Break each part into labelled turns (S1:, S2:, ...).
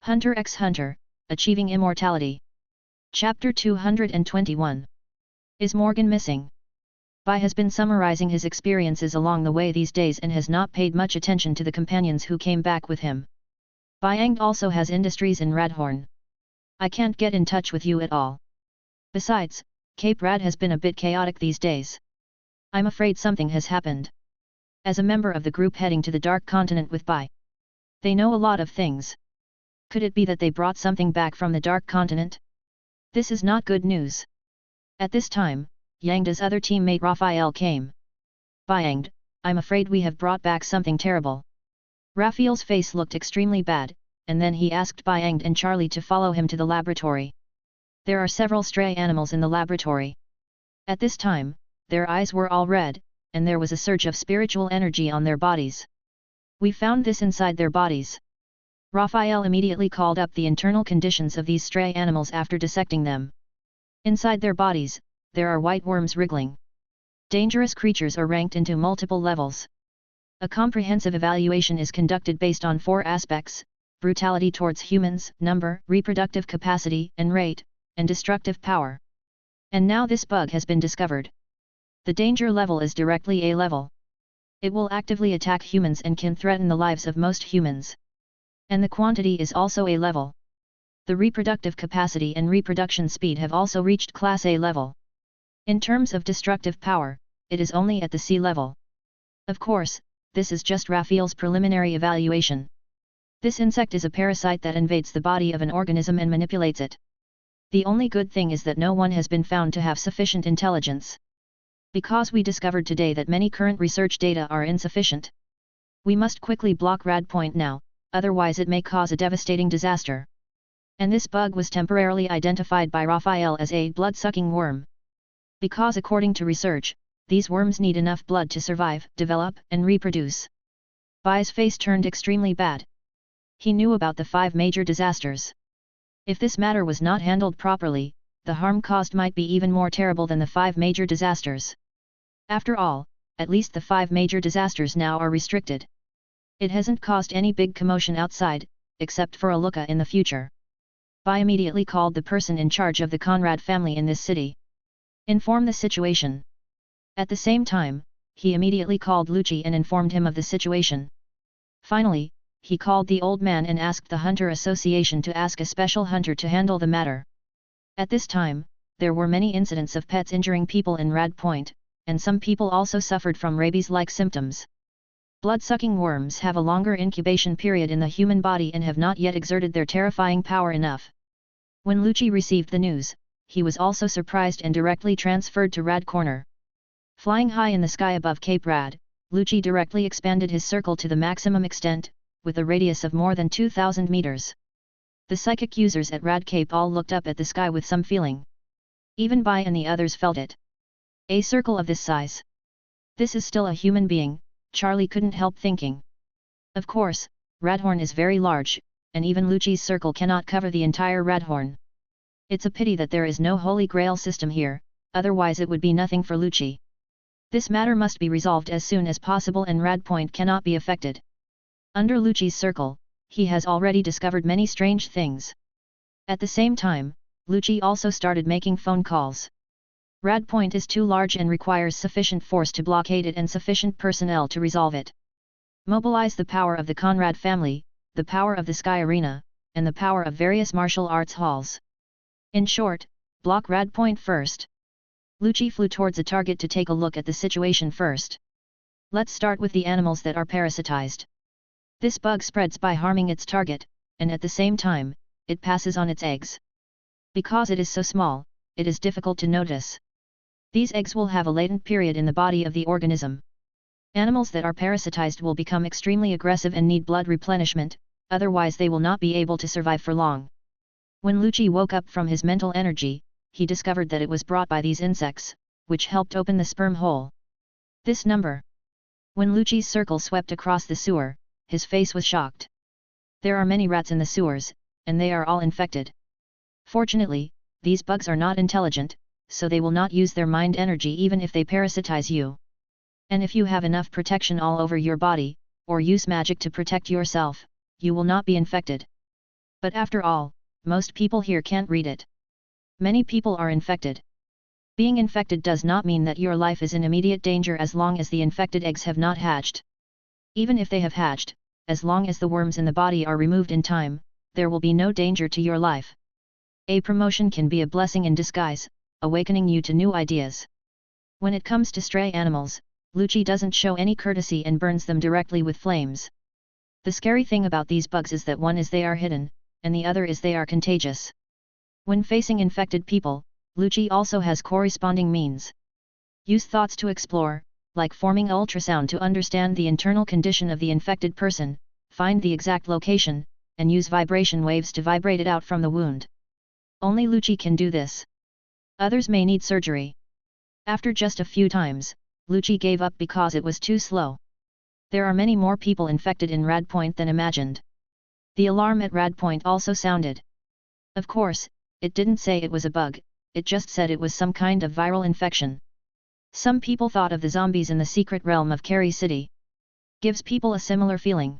S1: Hunter x Hunter, Achieving Immortality. Chapter 221. Is Morgan missing? Bai has been summarizing his experiences along the way these days and has not paid much attention to the companions who came back with him. Byang also has industries in Radhorn. I can't get in touch with you at all. Besides, Cape Rad has been a bit chaotic these days. I'm afraid something has happened. As a member of the group heading to the Dark Continent with Bai, they know a lot of things. Could it be that they brought something back from the Dark Continent? This is not good news. At this time, Yangda's other teammate Raphael came. Byang, I'm afraid we have brought back something terrible. Raphael's face looked extremely bad, and then he asked Byang and Charlie to follow him to the laboratory. There are several stray animals in the laboratory. At this time, their eyes were all red, and there was a surge of spiritual energy on their bodies. We found this inside their bodies. Raphael immediately called up the internal conditions of these stray animals after dissecting them. Inside their bodies, there are white worms wriggling. Dangerous creatures are ranked into multiple levels. A comprehensive evaluation is conducted based on 4 aspects: brutality towards humans, number, reproductive capacity and rate, and destructive power. And now this bug has been discovered. The danger level is directly A level. It will actively attack humans and can threaten the lives of most humans. And the quantity is also A level. The reproductive capacity and reproduction speed have also reached Class A level. In terms of destructive power, it is only at the C level. Of course, this is just Raphael's preliminary evaluation. This insect is a parasite that invades the body of an organism and manipulates it. The only good thing is that no one has been found to have sufficient intelligence. Because we discovered today that many current research data are insufficient. We must quickly block Radpoint now, otherwise it may cause a devastating disaster. And this bug was temporarily identified by Raphael as a blood-sucking worm. Because according to research, these worms need enough blood to survive, develop, and reproduce. Bai's face turned extremely bad. He knew about the 5 major disasters. If this matter was not handled properly, the harm caused might be even more terrible than the 5 major disasters. After all, at least the 5 major disasters now are restricted. It hasn't caused any big commotion outside, except for a looka in the future. Bai immediately called the person in charge of the Conrad family in this city. Inform the situation. At the same time, he immediately called Lucci and informed him of the situation. Finally, he called the old man and asked the Hunter Association to ask a special hunter to handle the matter. At this time, there were many incidents of pets injuring people in Radpoint, and some people also suffered from rabies-like symptoms. Blood-sucking worms have a longer incubation period in the human body and have not yet exerted their terrifying power enough. When Lucci received the news, he was also surprised and directly transferred to Rad Corner. Flying high in the sky above Cape Rad, Lucci directly expanded his circle to the maximum extent, with a radius of more than 2,000 meters. The psychic users at Rad Cape all looked up at the sky with some feeling. Even Bai and the others felt it. A circle of this size. This is still a human being, Charlie couldn't help thinking. Of course, Radhorn is very large, and even Lucci's circle cannot cover the entire Radhorn. It's a pity that there is no Holy Grail system here, otherwise it would be nothing for Lucci. This matter must be resolved as soon as possible and Radpoint cannot be affected. Under Lucci's circle, he has already discovered many strange things. At the same time, Lucci also started making phone calls. Radpoint is too large and requires sufficient force to blockade it and sufficient personnel to resolve it. Mobilize the power of the Conrad family, the power of the Sky Arena, and the power of various martial arts halls. In short, block Radpoint first. Lucci flew towards a target to take a look at the situation first. Let's start with the animals that are parasitized. This bug spreads by harming its target, and at the same time, it passes on its eggs. Because it is so small, it is difficult to notice. These eggs will have a latent period in the body of the organism. Animals that are parasitized will become extremely aggressive and need blood replenishment, otherwise they will not be able to survive for long. When Lucci woke up from his mental energy, he discovered that it was brought by these insects, which helped open the sperm hole. This number. When Lucci's circle swept across the sewer, his face was shocked. There are many rats in the sewers, and they are all infected. Fortunately, these bugs are not intelligent, so they will not use their mind energy even if they parasitize you. And if you have enough protection all over your body, or use magic to protect yourself, you will not be infected. But after all, most people here can't read it. Many people are infected. Being infected does not mean that your life is in immediate danger as long as the infected eggs have not hatched. Even if they have hatched, as long as the worms in the body are removed in time, there will be no danger to your life. A promotion can be a blessing in disguise, awakening you to new ideas. When it comes to stray animals, Lucci doesn't show any courtesy and burns them directly with flames. The scary thing about these bugs is that one is they are hidden, and the other is they are contagious. When facing infected people, Lucci also has corresponding means. Use thoughts to explore, like forming ultrasound to understand the internal condition of the infected person, find the exact location, and use vibration waves to vibrate it out from the wound. Only Lucci can do this. Others may need surgery. After just a few times, Lucci gave up because it was too slow. There are many more people infected in Radpoint than imagined. The alarm at Radpoint also sounded. Of course, it didn't say it was a bug, it just said it was some kind of viral infection. Some people thought of the zombies in the secret realm of Carrie City. Gives people a similar feeling.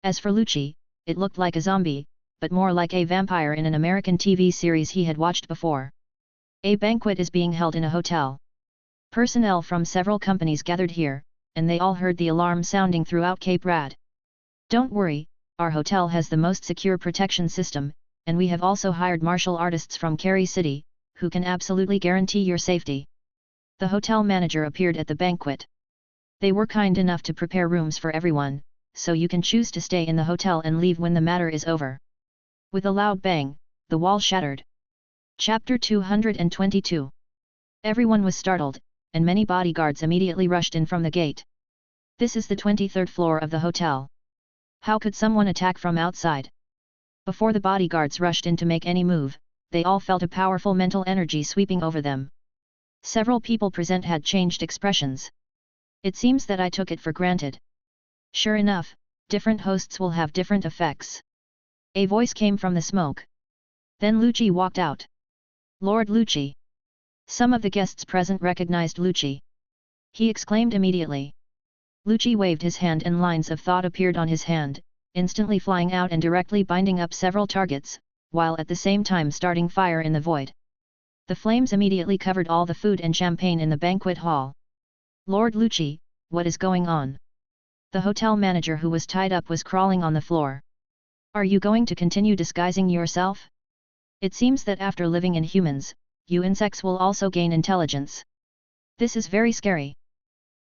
S1: As for Lucci, it looked like a zombie, but more like a vampire in an American TV series he had watched before. A banquet is being held in a hotel. Personnel from several companies gathered here, and they all heard the alarm sounding throughout Cape Rad. Don't worry, our hotel has the most secure protection system, and we have also hired martial artists from Carrie City, who can absolutely guarantee your safety. The hotel manager appeared at the banquet. They were kind enough to prepare rooms for everyone, so you can choose to stay in the hotel and leave when the matter is over. With a loud bang, the wall shattered. Chapter 222. Everyone was startled, and many bodyguards immediately rushed in from the gate. This is the 23rd floor of the hotel. How could someone attack from outside? Before the bodyguards rushed in to make any move, they all felt a powerful mental energy sweeping over them. Several people present had changed expressions. It seems that I took it for granted. Sure enough, different hosts will have different effects. A voice came from the smoke. Then Lucci walked out. Lord Lucci. Some of the guests present recognized Lucci. He exclaimed immediately. Lucci waved his hand and lines of thought appeared on his hand, instantly flying out and directly binding up several targets, while at the same time starting fire in the void. The flames immediately covered all the food and champagne in the banquet hall. Lord Lucci, what is going on? The hotel manager who was tied up was crawling on the floor. Are you going to continue disguising yourself? It seems that after living in humans, you insects will also gain intelligence. This is very scary.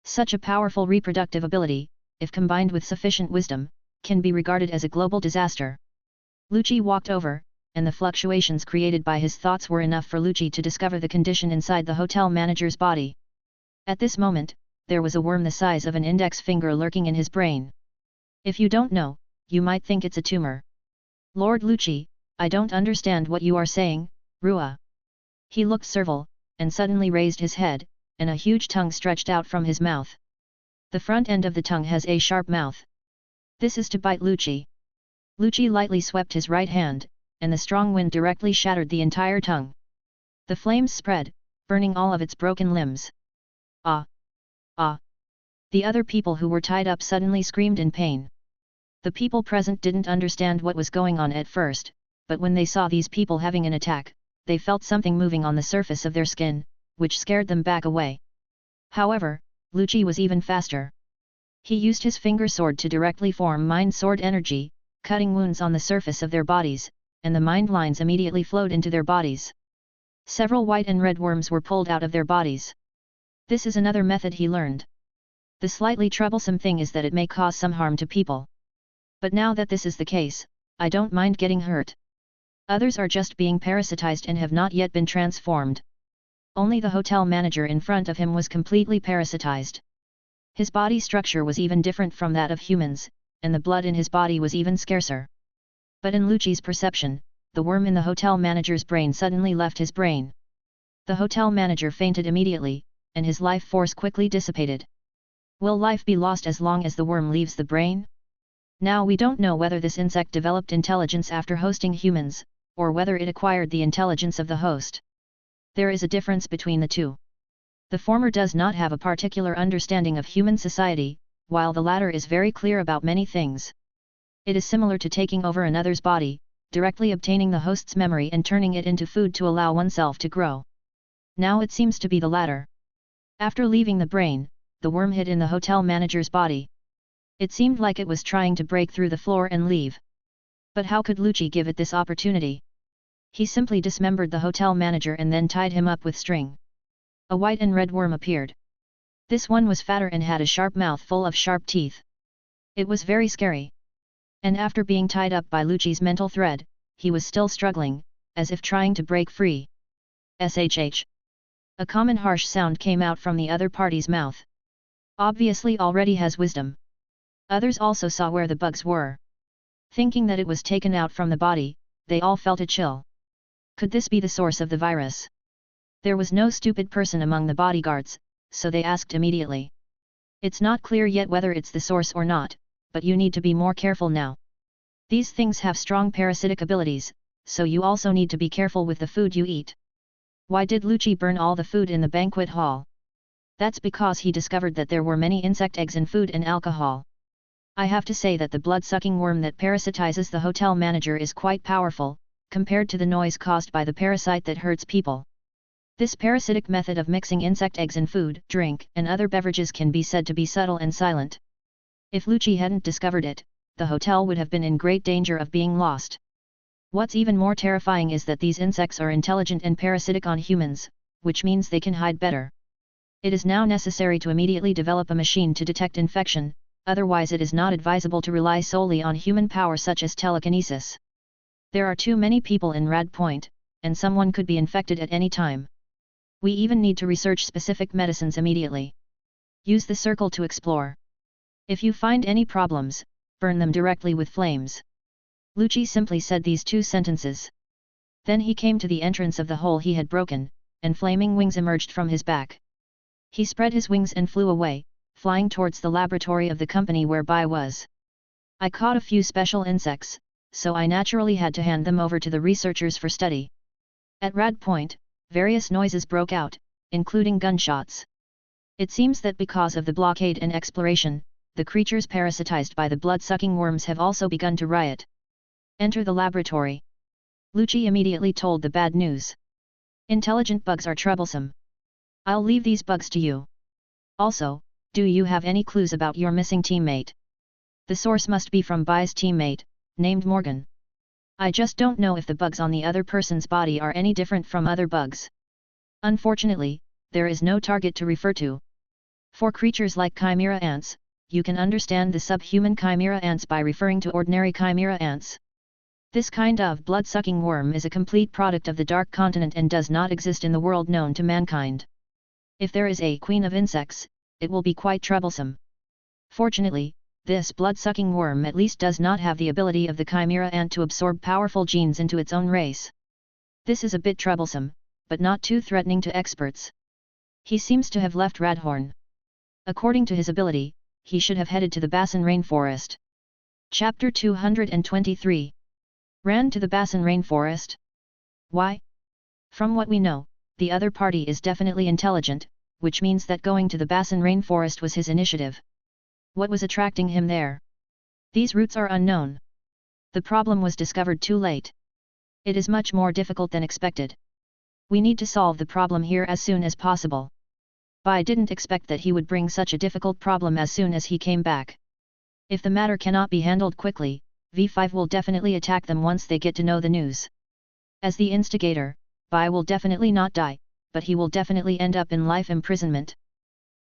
S1: Such a powerful reproductive ability, if combined with sufficient wisdom, can be regarded as a global disaster. Lucci walked over, and the fluctuations created by his thoughts were enough for Lucci to discover the condition inside the hotel manager's body. At this moment, there was a worm the size of an index finger lurking in his brain. If you don't know, you might think it's a tumor. Lord Lucci, I don't understand what you are saying, Rua. He looked servile, and suddenly raised his head, and a huge tongue stretched out from his mouth. The front end of the tongue has a sharp mouth. This is to bite Lucci. Lucci lightly swept his right hand, and the strong wind directly shattered the entire tongue. The flames spread, burning all of its broken limbs. Ah! Ah! The other people who were tied up suddenly screamed in pain. The people present didn't understand what was going on at first, but when they saw these people having an attack, they felt something moving on the surface of their skin, which scared them back away. However, Lucci was even faster. He used his finger sword to directly form mind sword energy, cutting wounds on the surface of their bodies, and the mind lines immediately flowed into their bodies. Several white and red worms were pulled out of their bodies. This is another method he learned. The slightly troublesome thing is that it may cause some harm to people. But now that this is the case, I don't mind getting hurt. Others are just being parasitized and have not yet been transformed. Only the hotel manager in front of him was completely parasitized. His body structure was even different from that of humans, and the blood in his body was even scarcer. But in Lucci's perception, the worm in the hotel manager's brain suddenly left his brain. The hotel manager fainted immediately, and his life force quickly dissipated. Will life be lost as long as the worm leaves the brain? Now we don't know whether this insect developed intelligence after hosting humans, or whether it acquired the intelligence of the host. There is a difference between the two. The former does not have a particular understanding of human society, while the latter is very clear about many things. It is similar to taking over another's body, directly obtaining the host's memory and turning it into food to allow oneself to grow. Now it seems to be the latter. After leaving the brain, the worm hid in the hotel manager's body. It seemed like it was trying to break through the floor and leave. But how could Lucci give it this opportunity? He simply dismembered the hotel manager and then tied him up with string. A white and red worm appeared. This one was fatter and had a sharp mouth full of sharp teeth. It was very scary. And after being tied up by Lucci's mental thread, he was still struggling, as if trying to break free. SHH. A common harsh sound came out from the other party's mouth. Obviously already has wisdom. Others also saw where the bugs were. Thinking that it was taken out from the body, they all felt a chill. Could this be the source of the virus? There was no stupid person among the bodyguards, so they asked immediately. It's not clear yet whether it's the source or not, but you need to be more careful now. These things have strong parasitic abilities, so you also need to be careful with the food you eat. Why did Lucci burn all the food in the banquet hall? That's because he discovered that there were many insect eggs in food and alcohol. I have to say that the blood-sucking worm that parasitizes the hotel manager is quite powerful, compared to the noise caused by the parasite that hurts people. This parasitic method of mixing insect eggs in food, drink, and other beverages can be said to be subtle and silent. If Lucci hadn't discovered it, the hotel would have been in great danger of being lost. What's even more terrifying is that these insects are intelligent and parasitic on humans, which means they can hide better. It is now necessary to immediately develop a machine to detect infection, otherwise it is not advisable to rely solely on human power such as telekinesis. There are too many people in Rad Point, and someone could be infected at any time. We even need to research specific medicines immediately. Use the circle to explore. If you find any problems, burn them directly with flames. Lucci simply said these 2 sentences. Then he came to the entrance of the hole he had broken, and flaming wings emerged from his back. He spread his wings and flew away, flying towards the laboratory of the company where Bai was. I caught a few special insects, so I naturally had to hand them over to the researchers for study. At Rad Point, various noises broke out, including gunshots. It seems that because of the blockade and exploration, the creatures parasitized by the blood-sucking worms have also begun to riot. Enter the laboratory. Lucci immediately told the bad news. Intelligent bugs are troublesome. I'll leave these bugs to you. Also, do you have any clues about your missing teammate? The source must be from Bai's teammate, named Morgan. I just don't know if the bugs on the other person's body are any different from other bugs. Unfortunately, there is no target to refer to. For creatures like chimera ants, you can understand the subhuman chimera ants by referring to ordinary chimera ants. This kind of blood-sucking worm is a complete product of the Dark Continent and does not exist in the world known to mankind. If there is a queen of insects, it will be quite troublesome. Fortunately, this blood-sucking worm at least does not have the ability of the chimera ant to absorb powerful genes into its own race. This is a bit troublesome, but not too threatening to experts. He seems to have left Radhorn. According to his ability, he should have headed to the Basin Rainforest. Chapter 223. Ran to the Basin Rainforest? Why? From what we know, the other party is definitely intelligent, which means that going to the Basin Rainforest was his initiative. What was attracting him there? These routes are unknown. The problem was discovered too late. It is much more difficult than expected. We need to solve the problem here as soon as possible. Bai didn't expect that he would bring such a difficult problem as soon as he came back. If the matter cannot be handled quickly, V5 will definitely attack them once they get to know the news. As the instigator, Bai will definitely not die, but he will definitely end up in life imprisonment.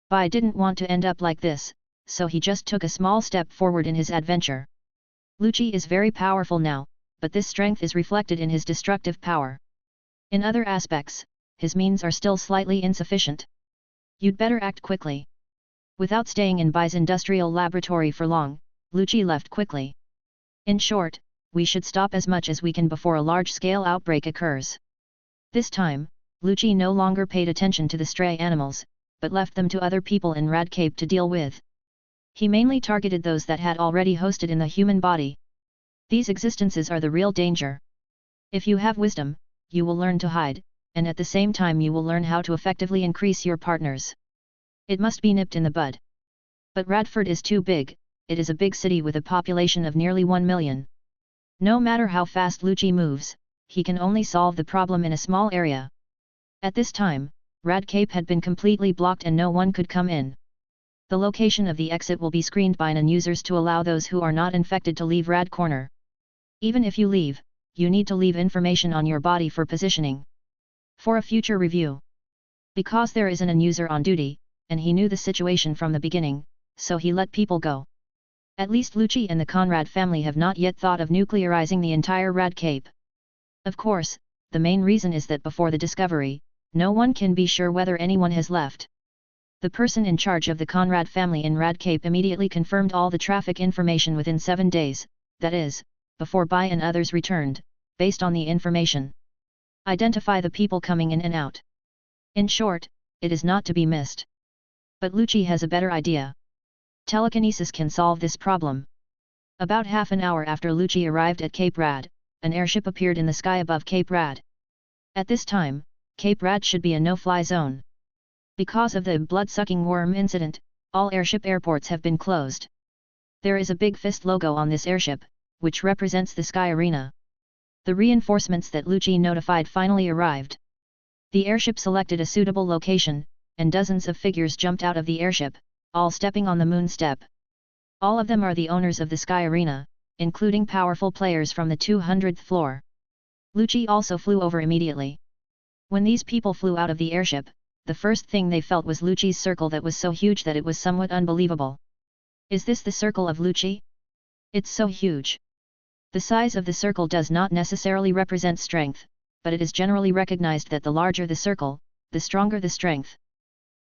S1: Bai didn't want to end up like this, so he just took a small step forward in his adventure. Lucci is very powerful now, but this strength is reflected in his destructive power. In other aspects, his means are still slightly insufficient. You'd better act quickly. Without staying in Bai's industrial laboratory for long, Lucci left quickly. In short, we should stop as much as we can before a large-scale outbreak occurs. This time, Lucci no longer paid attention to the stray animals, but left them to other people in Radcape to deal with. He mainly targeted those that had already hosted in the human body. These existences are the real danger. If you have wisdom, you will learn to hide, and at the same time you will learn how to effectively increase your partners. It must be nipped in the bud. But Radford is too big. It is a big city with a population of nearly 1 million. No matter how fast Lucci moves, he can only solve the problem in a small area. At this time, Rad Cape had been completely blocked and no one could come in. The location of the exit will be screened by non-users to allow those who are not infected to leave Rad Corner. Even if you leave, you need to leave information on your body for positioning. For a future review. Because there is an non-user on duty, and he knew the situation from the beginning, so he let people go. At least Lucci and the Conrad family have not yet thought of nuclearizing the entire Rad Cape. Of course, the main reason is that before the discovery, no one can be sure whether anyone has left. The person in charge of the Conrad family in Rad Cape immediately confirmed all the traffic information within 7 days, that is, before Bai and others returned, based on the information. Identify the people coming in and out. In short, it is not to be missed. But Lucci has a better idea. Telekinesis can solve this problem. About half an hour after Lucci arrived at Cape Rad, an airship appeared in the sky above Cape Rad. At this time, Cape Rad should be a no-fly zone. Because of the blood-sucking worm incident, all airship airports have been closed. There is a big fist logo on this airship, which represents the Sky Arena. The reinforcements that Lucci notified finally arrived. The airship selected a suitable location, and dozens of figures jumped out of the airship, all stepping on the moon step. All of them are the owners of the Sky Arena, including powerful players from the 200th floor. Lucci also flew over immediately. When these people flew out of the airship, the first thing they felt was Lucci's circle that was so huge that it was somewhat unbelievable. Is this the circle of Lucci? It's so huge. The size of the circle does not necessarily represent strength, but it is generally recognized that the larger the circle, the stronger the strength.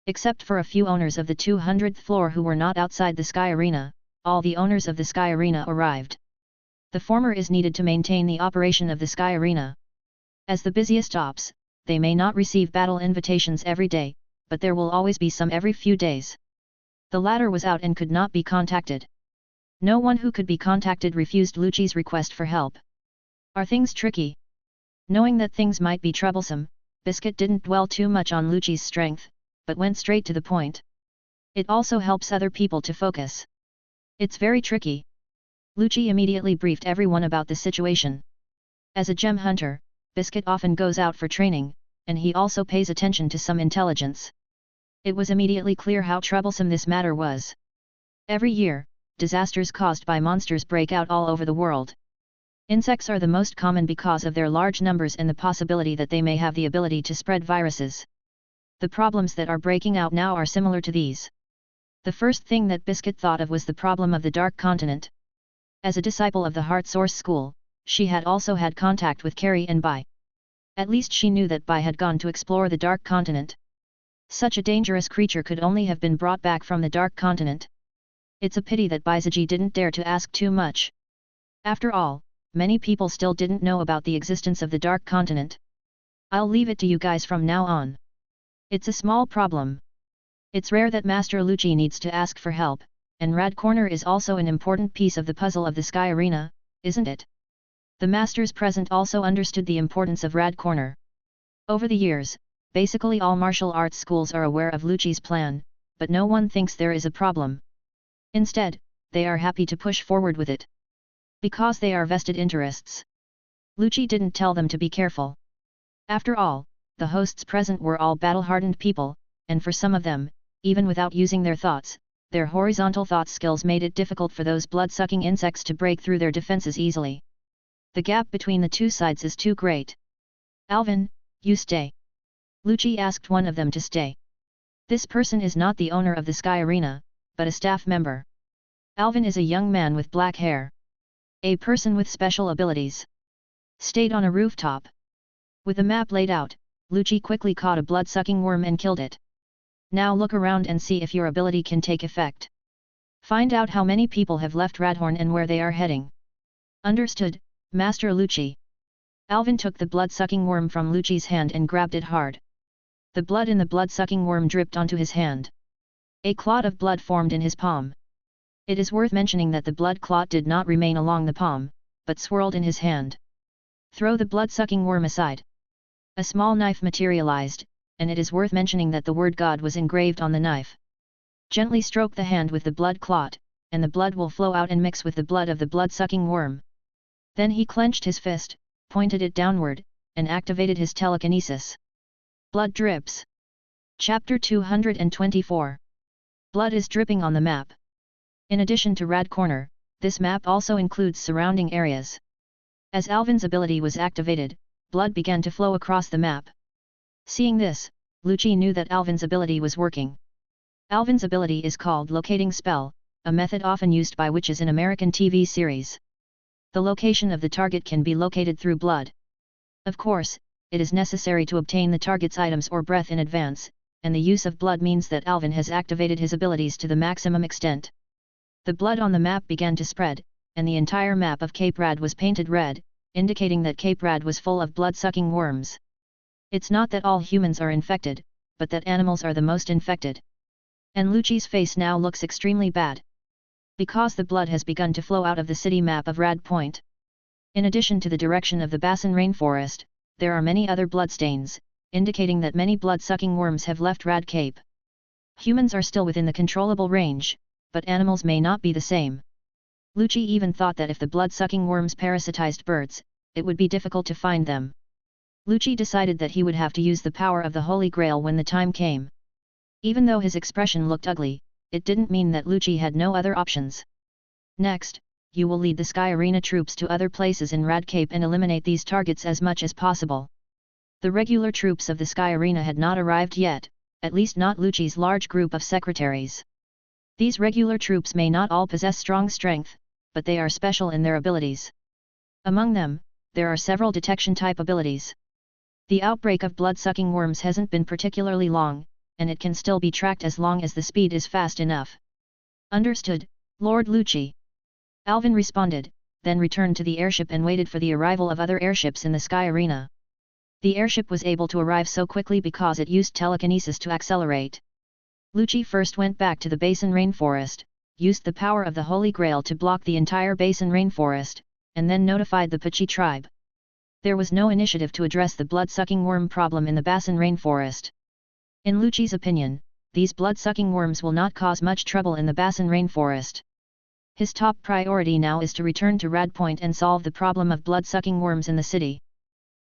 S1: Except for a few owners of the 200th floor who were not outside the Sky Arena, all the owners of the Sky Arena arrived. The former is needed to maintain the operation of the Sky Arena. As the busiest ops, they may not receive battle invitations every day, but there will always be some every few days. The latter was out and could not be contacted. No one who could be contacted refused Lucci's request for help. Are things tricky? Knowing that things might be troublesome, Biscuit didn't dwell too much on Lucci's strength, but went straight to the point. It also helps other people to focus. It's very tricky. Lucci immediately briefed everyone about the situation. As a gem hunter, Biscuit often goes out for training, and he also pays attention to some intelligence. It was immediately clear how troublesome this matter was. Every year, disasters caused by monsters break out all over the world. Insects are the most common because of their large numbers and the possibility that they may have the ability to spread viruses. The problems that are breaking out now are similar to these. The first thing that Biscuit thought of was the problem of the Dark Continent. As a disciple of the Heart Source School, she had also had contact with Carrie and Bai. At least she knew that Bai had gone to explore the Dark Continent. Such a dangerous creature could only have been brought back from the Dark Continent. It's a pity that Baizaji didn't dare to ask too much. After all, many people still didn't know about the existence of the Dark Continent. I'll leave it to you guys from now on. It's a small problem. It's rare that Master Lucci needs to ask for help, and Rad Corner is also an important piece of the puzzle of the Sky Arena, isn't it? The masters present also understood the importance of Rad Corner. Over the years, basically all martial arts schools are aware of Lucci's plan, but no one thinks there is a problem. Instead, they are happy to push forward with it. Because they are vested interests. Lucci didn't tell them to be careful. After all, the hosts present were all battle-hardened people, and for some of them, even without using their thoughts, their horizontal thought skills made it difficult for those blood-sucking insects to break through their defenses easily. The gap between the two sides is too great. Alvin, you stay. Lucci asked one of them to stay. This person is not the owner of the Sky Arena, but a staff member. Alvin is a young man with black hair. A person with special abilities. Stayed on a rooftop. With the map laid out, Lucci quickly caught a blood-sucking worm and killed it. Now look around and see if your ability can take effect. Find out how many people have left Radhorn and where they are heading. Understood, Master Lucci. Alvin took the blood-sucking worm from Lucci's hand and grabbed it hard. The blood in the blood-sucking worm dripped onto his hand. A clot of blood formed in his palm. It is worth mentioning that the blood clot did not remain along the palm, but swirled in his hand. Throw the blood-sucking worm aside. A small knife materialized, and it is worth mentioning that the word God was engraved on the knife. Gently stroke the hand with the blood clot, and the blood will flow out and mix with the blood of the blood-sucking worm. Then he clenched his fist, pointed it downward, and activated his telekinesis. Blood drips. Chapter 224. Blood is dripping on the map. In addition to Rad Corner, this map also includes surrounding areas. As Alvin's ability was activated, blood began to flow across the map. Seeing this, Lucci knew that Alvin's ability was working. Alvin's ability is called Locating Spell, a method often used by witches in American TV series. The location of the target can be located through blood. Of course, it is necessary to obtain the target's items or breath in advance, and the use of blood means that Alvin has activated his abilities to the maximum extent. The blood on the map began to spread, and the entire map of Cape Rad was painted red, indicating that Cape Rad was full of blood-sucking worms. It's not that all humans are infected, but that animals are the most infected. And Lucci's face now looks extremely bad. Because the blood has begun to flow out of the city map of Rad Point. In addition to the direction of the Basin Rainforest, there are many other bloodstains, indicating that many blood-sucking worms have left Rad Cape. Humans are still within the controllable range, but animals may not be the same. Lucci even thought that if the blood-sucking worms parasitized birds, it would be difficult to find them. Lucci decided that he would have to use the power of the Holy Grail when the time came. Even though his expression looked ugly, it didn't mean that Lucci had no other options. Next, you will lead the Sky Arena troops to other places in Rad Cape and eliminate these targets as much as possible. The regular troops of the Sky Arena had not arrived yet, at least not Lucci's large group of secretaries. These regular troops may not all possess strong strength, but they are special in their abilities. Among them, there are several detection-type abilities. The outbreak of blood-sucking worms hasn't been particularly long, and it can still be tracked as long as the speed is fast enough. Understood, Lord Lucci. Alvin responded, then returned to the airship and waited for the arrival of other airships in the Sky Arena. The airship was able to arrive so quickly because it used telekinesis to accelerate. Lucci first went back to the Basin Rainforest, used the power of the Holy Grail to block the entire Basin Rainforest, and then notified the Pachi tribe. There was no initiative to address the blood-sucking worm problem in the Basin Rainforest. In Lucci's opinion, these blood-sucking worms will not cause much trouble in the Basin Rainforest. His top priority now is to return to Rad Point and solve the problem of blood-sucking worms in the city.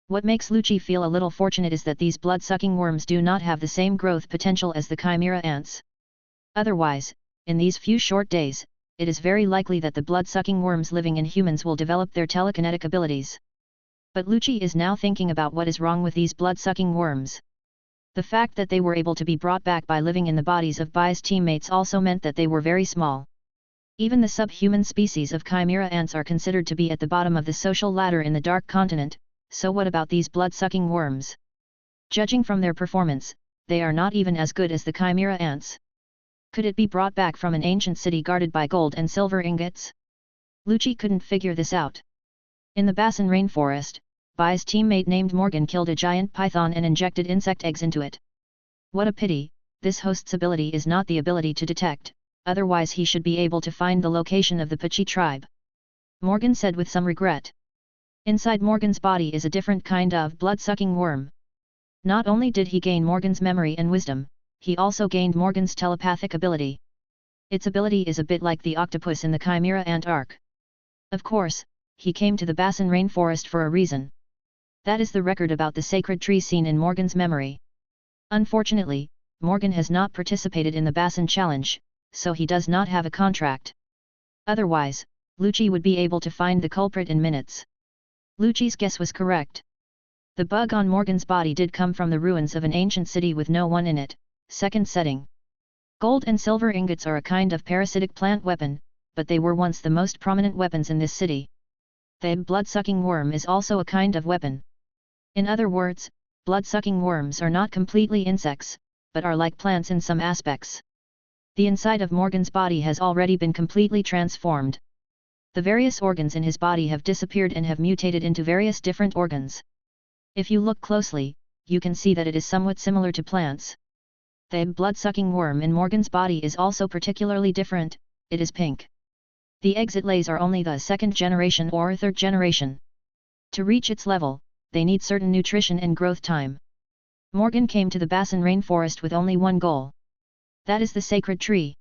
S1: What makes Lucci feel a little fortunate is that these blood-sucking worms do not have the same growth potential as the chimera ants. Otherwise, in these few short days, it is very likely that the blood-sucking worms living in humans will develop their telekinetic abilities. But Lucci is now thinking about what is wrong with these blood-sucking worms. The fact that they were able to be brought back by living in the bodies of Bai's teammates also meant that they were very small. Even the subhuman species of chimera ants are considered to be at the bottom of the social ladder in the Dark Continent, so what about these blood-sucking worms? Judging from their performance, they are not even as good as the chimera ants. Could it be brought back from an ancient city guarded by gold and silver ingots? Lucci couldn't figure this out. In the Basin Rainforest, Bai's teammate named Morgan killed a giant python and injected insect eggs into it. What a pity, this host's ability is not the ability to detect, otherwise he should be able to find the location of the Pachi tribe. Morgan said with some regret. Inside Morgan's body is a different kind of blood-sucking worm. Not only did he gain Morgan's memory and wisdom, he also gained Morgan's telepathic ability. Its ability is a bit like the octopus in the chimera ant arc. Of course, he came to the Basin Rainforest for a reason. That is the record about the sacred tree seen in Morgan's memory. Unfortunately, Morgan has not participated in the Basin Challenge, so he does not have a contract. Otherwise, Lucci would be able to find the culprit in minutes. Lucci's guess was correct. The bug on Morgan's body did come from the ruins of an ancient city with no one in it. Second setting. Gold and silver ingots are a kind of parasitic plant weapon, but they were once the most prominent weapons in this city. The blood-sucking worm is also a kind of weapon. In other words, blood-sucking worms are not completely insects, but are like plants in some aspects. The inside of Morgan's body has already been completely transformed. The various organs in his body have disappeared and have mutated into various different organs. If you look closely, you can see that it is somewhat similar to plants. The blood-sucking worm in Morgan's body is also particularly different, it is pink. The eggs it lays are only the second generation or third generation. To reach its level, they need certain nutrition and growth time. Morgan came to the Basin Rainforest with only one goal. That is the sacred tree.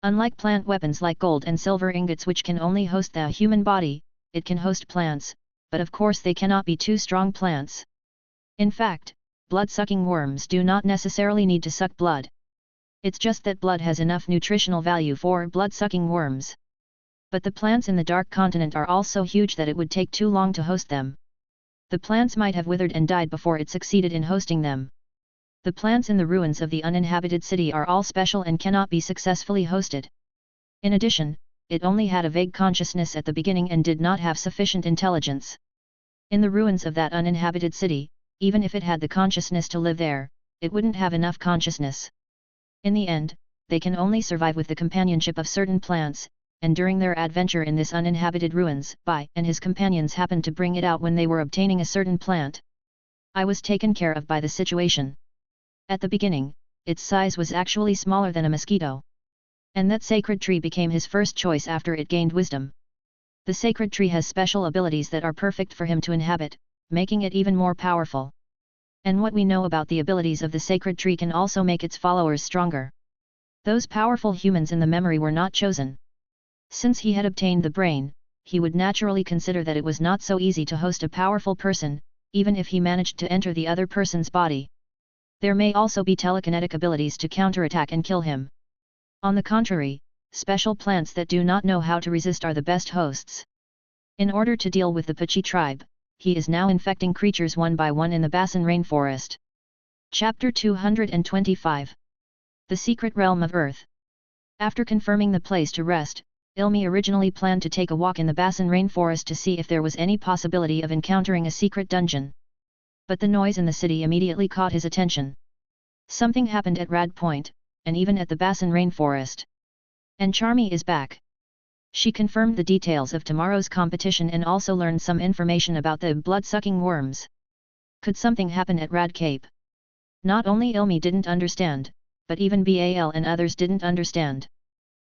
S1: Unlike plant weapons like gold and silver ingots which can only host the human body, it can host plants, but of course they cannot be too strong plants. In fact, blood-sucking worms do not necessarily need to suck blood. It's just that blood has enough nutritional value for blood-sucking worms. But the plants in the Dark Continent are all so huge that it would take too long to host them. The plants might have withered and died before it succeeded in hosting them. The plants in the ruins of the uninhabited city are all special and cannot be successfully hosted. In addition, it only had a vague consciousness at the beginning and did not have sufficient intelligence. In the ruins of that uninhabited city, even if it had the consciousness to live there, it wouldn't have enough consciousness. In the end, they can only survive with the companionship of certain plants, and during their adventure in this uninhabited ruins, Bai and his companions happened to bring it out when they were obtaining a certain plant. I was taken care of by the situation. At the beginning, its size was actually smaller than a mosquito. And that sacred tree became his first choice after it gained wisdom. The sacred tree has special abilities that are perfect for him to inhabit, making it even more powerful. And what we know about the abilities of the sacred tree can also make its followers stronger. Those powerful humans in the memory were not chosen. Since he had obtained the brain, he would naturally consider that it was not so easy to host a powerful person, even if he managed to enter the other person's body. There may also be telekinetic abilities to counterattack and kill him. On the contrary, special plants that do not know how to resist are the best hosts. In order to deal with the Pachi tribe, he is now infecting creatures one by one in the Basin rainforest. Chapter 225. The Secret Realm of Earth. After confirming the place to rest, Ilmi originally planned to take a walk in the Basin rainforest to see if there was any possibility of encountering a secret dungeon. But the noise in the city immediately caught his attention. Something happened at Rad Point, and even at the Basin rainforest. And Charmy is back. She confirmed the details of tomorrow's competition and also learned some information about the blood-sucking worms. Could something happen at Rad Cape? Not only Ilmi didn't understand, but even Bal and others didn't understand.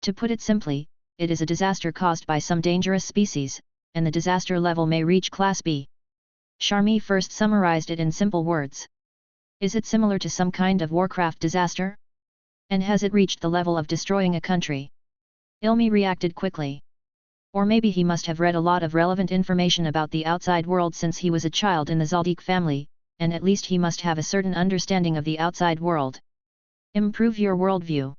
S1: To put it simply, it is a disaster caused by some dangerous species, and the disaster level may reach Class B. Charmy first summarized it in simple words. Is it similar to some kind of Warcraft disaster? And has it reached the level of destroying a country? Ilmi reacted quickly. Or maybe he must have read a lot of relevant information about the outside world since he was a child in the Zaldik family, and at least he must have a certain understanding of the outside world. Improve your worldview.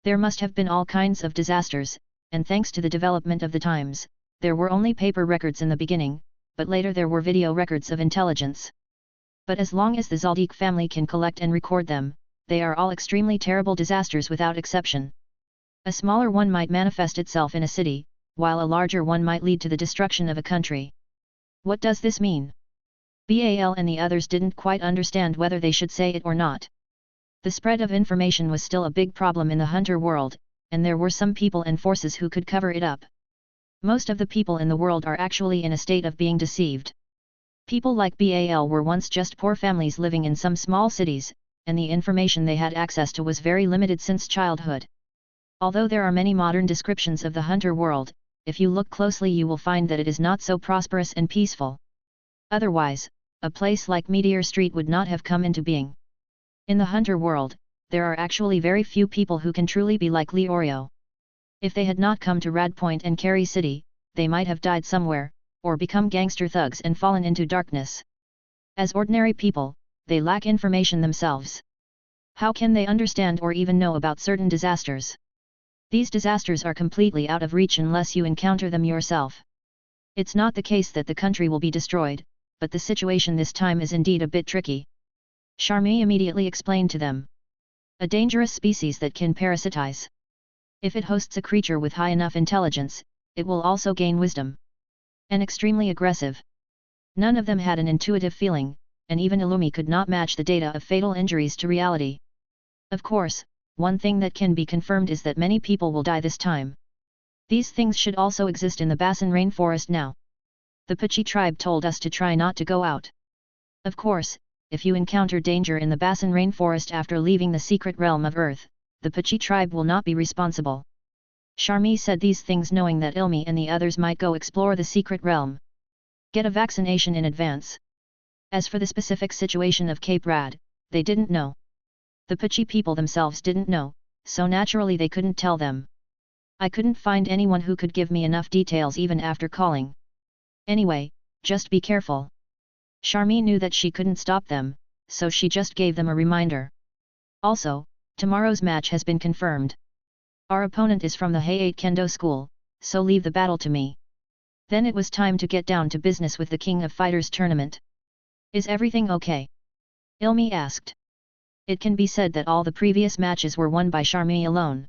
S1: There must have been all kinds of disasters, and thanks to the development of the times, there were only paper records in the beginning, but later there were video records of intelligence. But as long as the Zaldik family can collect and record them, they are all extremely terrible disasters without exception. A smaller one might manifest itself in a city, while a larger one might lead to the destruction of a country. What does this mean? Bal and the others didn't quite understand whether they should say it or not. The spread of information was still a big problem in the hunter world, and there were some people and forces who could cover it up. Most of the people in the world are actually in a state of being deceived. People like Bal were once just poor families living in some small cities, and the information they had access to was very limited since childhood. Although there are many modern descriptions of the hunter world, if you look closely you will find that it is not so prosperous and peaceful. Otherwise, a place like Meteor Street would not have come into being. In the hunter world, there are actually very few people who can truly be like Leorio. If they had not come to Rad Point and Carry City, they might have died somewhere, or become gangster thugs and fallen into darkness. As ordinary people, they lack information themselves. How can they understand or even know about certain disasters? These disasters are completely out of reach unless you encounter them yourself. It's not the case that the country will be destroyed, but the situation this time is indeed a bit tricky. Charmy immediately explained to them. A dangerous species that can parasitize. If it hosts a creature with high enough intelligence, it will also gain wisdom. And extremely aggressive. None of them had an intuitive feeling, and even Illumi could not match the data of fatal injuries to reality. Of course, one thing that can be confirmed is that many people will die this time. These things should also exist in the Basin rainforest now. The Pachi tribe told us to try not to go out. Of course, if you encounter danger in the Basin rainforest after leaving the secret realm of Earth, the Pachi tribe will not be responsible. Charmy said these things knowing that Ilmi and the others might go explore the secret realm. Get a vaccination in advance. As for the specific situation of Cape Rad, they didn't know. The Pachi people themselves didn't know, so naturally they couldn't tell them. I couldn't find anyone who could give me enough details even after calling. Anyway, just be careful. Charmy knew that she couldn't stop them, so she just gave them a reminder. Also, tomorrow's match has been confirmed. Our opponent is from the Heiate Kendo school, so leave the battle to me. Then it was time to get down to business with the King of Fighters tournament. Is everything okay? Ilmi asked. It can be said that all the previous matches were won by Charmy alone.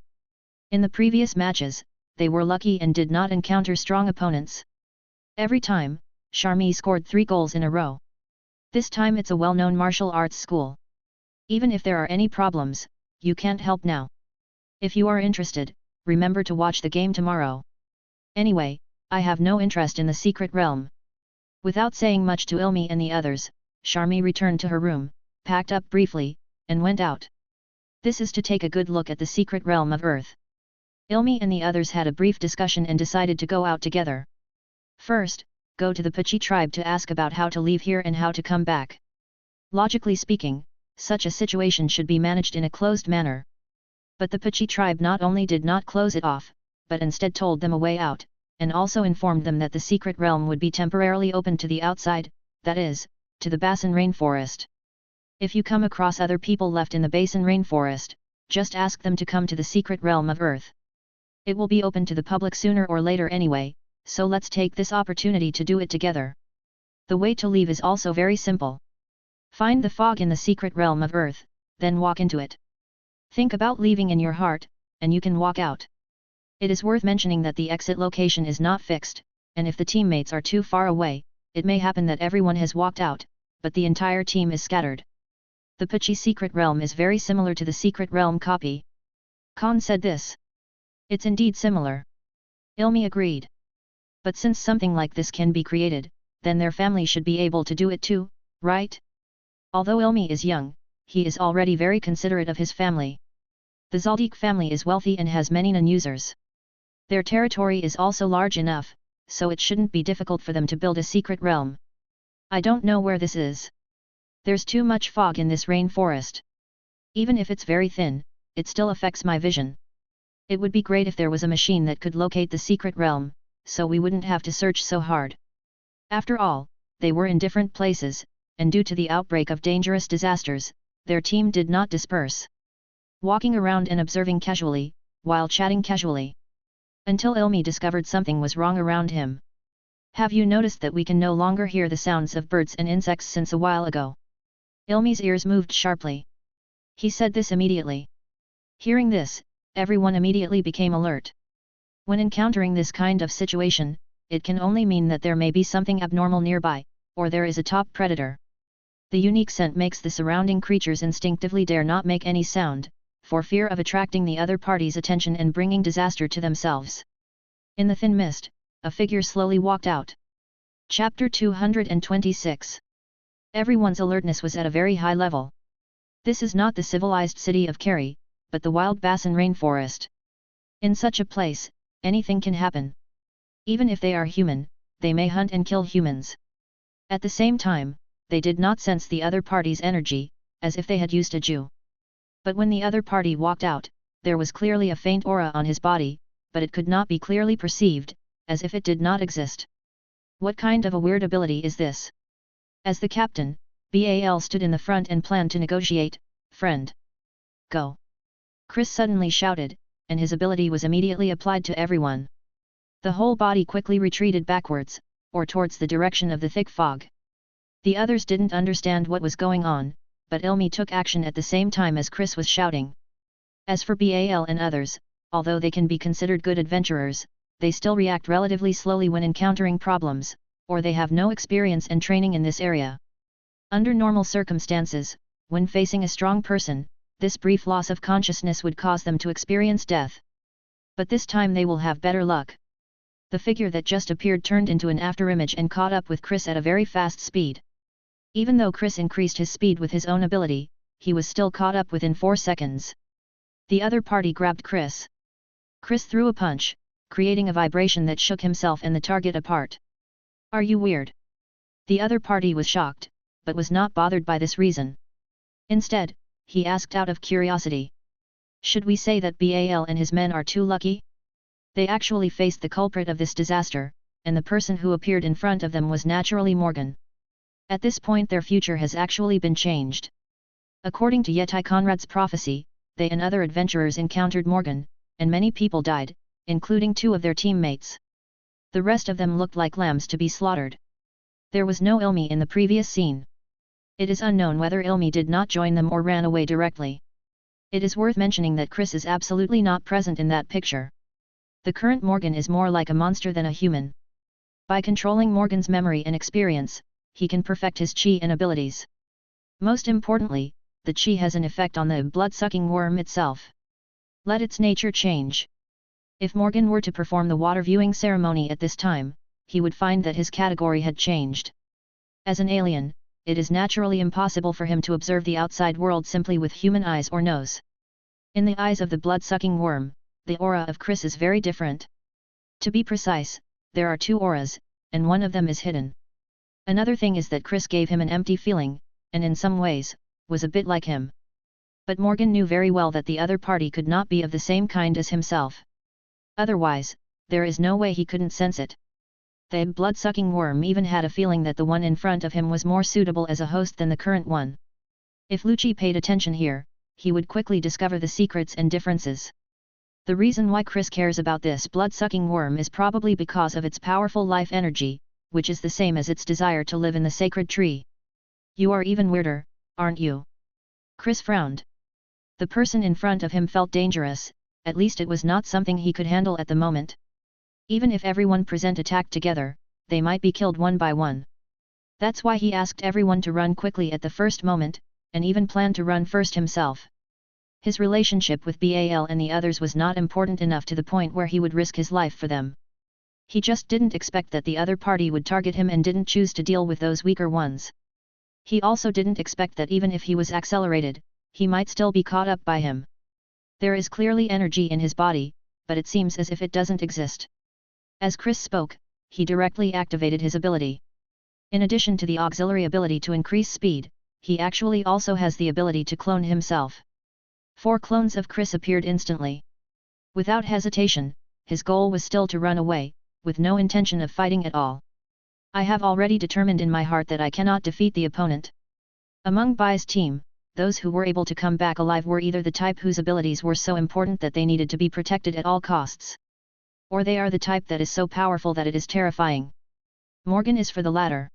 S1: In the previous matches, they were lucky and did not encounter strong opponents. Every time, Charmy scored 3 goals in a row. This time it's a well-known martial arts school. Even if there are any problems, you can't help now. If you are interested, remember to watch the game tomorrow. Anyway, I have no interest in the secret realm. Without saying much to Ilmi and the others, Charmy returned to her room, packed up briefly, and went out. This is to take a good look at the secret realm of Earth. Ilmi and the others had a brief discussion and decided to go out together. First, go to the Pachi tribe to ask about how to leave here and how to come back. Logically speaking, such a situation should be managed in a closed manner. But the Pachi tribe not only did not close it off, but instead told them a way out, and also informed them that the secret realm would be temporarily open to the outside, that is, to the Basin rainforest. If you come across other people left in the Basin rainforest, just ask them to come to the secret realm of Earth. It will be open to the public sooner or later anyway, so let's take this opportunity to do it together. The way to leave is also very simple. Find the fog in the secret realm of Earth, then walk into it. Think about leaving in your heart, and you can walk out. It is worth mentioning that the exit location is not fixed, and if the teammates are too far away, it may happen that everyone has walked out, but the entire team is scattered. The Pachi secret realm is very similar to the secret realm copy. Khan said this. It's indeed similar. Ilmi agreed. But since something like this can be created, then their family should be able to do it too, right? Although Ilmi is young, he is already very considerate of his family. The Zaldik family is wealthy and has many non-users. Their territory is also large enough, so it shouldn't be difficult for them to build a secret realm. I don't know where this is. There's too much fog in this rainforest. Even if it's very thin, it still affects my vision. It would be great if there was a machine that could locate the secret realm, so we wouldn't have to search so hard. After all, they were in different places, and due to the outbreak of dangerous disasters, their team did not disperse. Walking around and observing casually, while chatting casually. Until Ilmi discovered something was wrong around him. Have you noticed that we can no longer hear the sounds of birds and insects since a while ago? Ilmi's ears moved sharply. He said this immediately. Hearing this, everyone immediately became alert. When encountering this kind of situation, it can only mean that there may be something abnormal nearby, or there is a top predator. The unique scent makes the surrounding creatures instinctively dare not make any sound, for fear of attracting the other party's attention and bringing disaster to themselves. In the thin mist, a figure slowly walked out. Chapter 226. Everyone's alertness was at a very high level. This is not the civilized city of Keri, but the wild Basin rainforest. In such a place, anything can happen. Even if they are human, they may hunt and kill humans. At the same time, they did not sense the other party's energy, as if they had used a Jew. But when the other party walked out, there was clearly a faint aura on his body, but it could not be clearly perceived, as if it did not exist. What kind of a weird ability is this? As the captain, Bal stood in the front and planned to negotiate. Friend. Go. Chris suddenly shouted, and his ability was immediately applied to everyone. The whole body quickly retreated backwards, or towards the direction of the thick fog. The others didn't understand what was going on, but Ilmi took action at the same time as Chris was shouting. As for Bal and others, although they can be considered good adventurers, they still react relatively slowly when encountering problems, or they have no experience and training in this area. Under normal circumstances, when facing a strong person, this brief loss of consciousness would cause them to experience death. But this time they will have better luck. The figure that just appeared turned into an afterimage and caught up with Chris at a very fast speed. Even though Chris increased his speed with his own ability, he was still caught up within 4 seconds. The other party grabbed Chris. Chris threw a punch, creating a vibration that shook himself and the target apart. Are you weird? The other party was shocked, but was not bothered by this reason. Instead, he asked out of curiosity. Should we say that Bal and his men are too lucky? They actually faced the culprit of this disaster, and the person who appeared in front of them was naturally Morgan. At this point their future has actually been changed. According to Yeti Conrad's prophecy, they and other adventurers encountered Morgan, and many people died, including 2 of their teammates. The rest of them looked like lambs to be slaughtered. There was no Ilmi in the previous scene. It is unknown whether Ilmi did not join them or ran away directly. It is worth mentioning that Chris is absolutely not present in that picture. The current Morgan is more like a monster than a human. By controlling Morgan's memory and experience, he can perfect his chi and abilities. Most importantly, the chi has an effect on the blood-sucking worm itself. Let its nature change. If Morgan were to perform the water viewing ceremony at this time, he would find that his category had changed. As an alien, it is naturally impossible for him to observe the outside world simply with human eyes or nose. In the eyes of the blood-sucking worm, the aura of Chris is very different. To be precise, there are 2 auras, and one of them is hidden. Another thing is that Chris gave him an empty feeling, and in some ways, was a bit like him. But Morgan knew very well that the other party could not be of the same kind as himself. Otherwise, there is no way he couldn't sense it. The blood-sucking worm even had a feeling that the one in front of him was more suitable as a host than the current one. If Lucci paid attention here, he would quickly discover the secrets and differences. The reason why Chris cares about this blood-sucking worm is probably because of its powerful life energy, which is the same as its desire to live in the sacred tree. You are even weirder, aren't you? Chris frowned. The person in front of him felt dangerous, at least it was not something he could handle at the moment. Even if everyone present attacked together, they might be killed one by one. That's why he asked everyone to run quickly at the first moment, and even planned to run first himself. His relationship with Bal and the others was not important enough to the point where he would risk his life for them. He just didn't expect that the other party would target him and didn't choose to deal with those weaker ones. He also didn't expect that even if he was accelerated, he might still be caught up by him. There is clearly energy in his body, but it seems as if it doesn't exist. As Chris spoke, he directly activated his ability. In addition to the auxiliary ability to increase speed, he actually also has the ability to clone himself. 4 clones of Chris appeared instantly. Without hesitation, his goal was still to run away, with no intention of fighting at all. I have already determined in my heart that I cannot defeat the opponent. Among Bai's team, those who were able to come back alive were either the type whose abilities were so important that they needed to be protected at all costs, or they are the type that is so powerful that it is terrifying. Morgan is for the latter.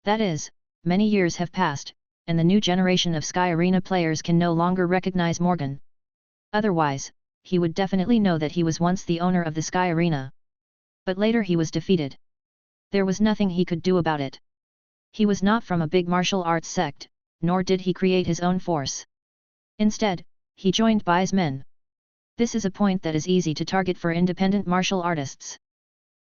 S1: That is, many years have passed, and the new generation of Sky Arena players can no longer recognize Morgan. Otherwise, he would definitely know that he was once the owner of the Sky Arena. But later he was defeated. There was nothing he could do about it. He was not from a big martial arts sect, nor did he create his own force. Instead, he joined Bai's men. This is a point that is easy to target for independent martial artists.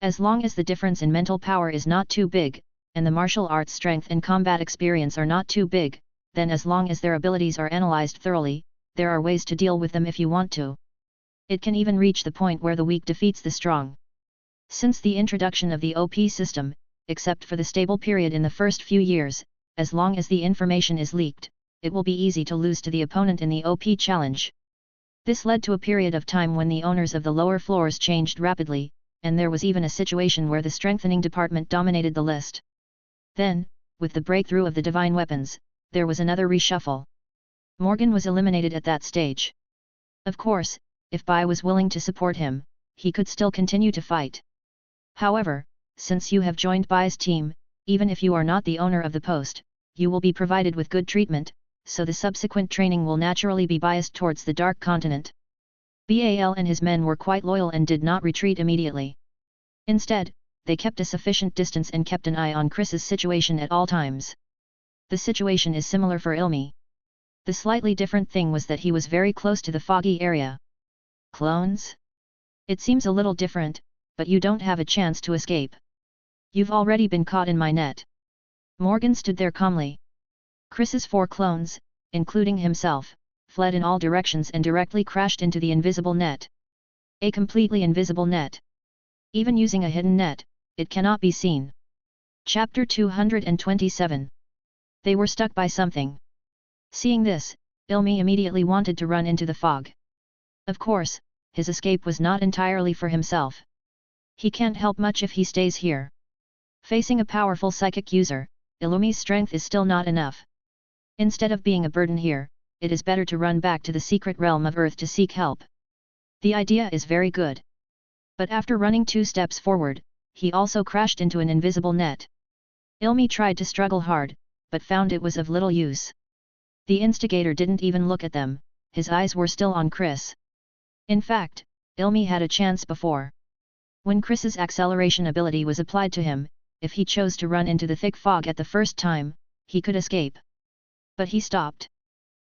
S1: As long as the difference in mental power is not too big, and the martial arts strength and combat experience are not too big, then as long as their abilities are analyzed thoroughly, there are ways to deal with them if you want to. It can even reach the point where the weak defeats the strong. Since the introduction of the OP system, except for the stable period in the first few years, as long as the information is leaked, it will be easy to lose to the opponent in the OP challenge. This led to a period of time when the owners of the lower floors changed rapidly, and there was even a situation where the strengthening department dominated the list. Then, with the breakthrough of the divine weapons, there was another reshuffle. Morgan was eliminated at that stage. Of course, if Bai was willing to support him, he could still continue to fight. However, since you have joined Bai's team, even if you are not the owner of the post, you will be provided with good treatment, so the subsequent training will naturally be biased towards the Dark Continent. Bal and his men were quite loyal and did not retreat immediately. Instead, they kept a sufficient distance and kept an eye on Chris's situation at all times. The situation is similar for Ilmi. The slightly different thing was that he was very close to the foggy area. Clones? It seems a little different, but you don't have a chance to escape. You've already been caught in my net. Morgan stood there calmly. Chris's 4 clones, including himself, fled in all directions and directly crashed into the invisible net. A completely invisible net. Even using a hidden net, it cannot be seen. Chapter 227. They were stuck by something. Seeing this, Ilmi immediately wanted to run into the fog. Of course, his escape was not entirely for himself. He can't help much if he stays here. Facing a powerful psychic user, Illumi's strength is still not enough. Instead of being a burden here, it is better to run back to the secret realm of Earth to seek help. The idea is very good. But after running 2 steps forward, he also crashed into an invisible net. Ilmi tried to struggle hard, but found it was of little use. The instigator didn't even look at them, his eyes were still on Chris. In fact, Ilmi had a chance before. When Chris's acceleration ability was applied to him, if he chose to run into the thick fog at the first time, he could escape. But he stopped.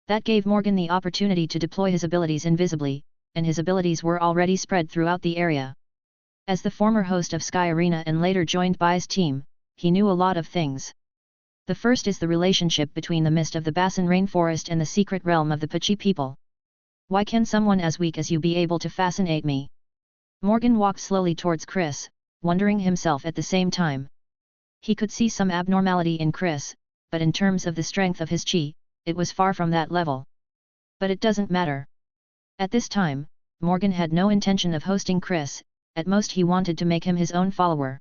S1: That gave Morgan the opportunity to deploy his abilities invisibly, and his abilities were already spread throughout the area. As the former host of Sky Arena and later joined Bai's team, he knew a lot of things. The first is the relationship between the mist of the Basin Rainforest and the secret realm of the Pachi people. Why can someone as weak as you be able to fascinate me? Morgan walked slowly towards Chris, wondering himself at the same time. He could see some abnormality in Chris, but in terms of the strength of his chi, it was far from that level. But it doesn't matter. At this time, Morgan had no intention of hosting Chris, at most he wanted to make him his own follower.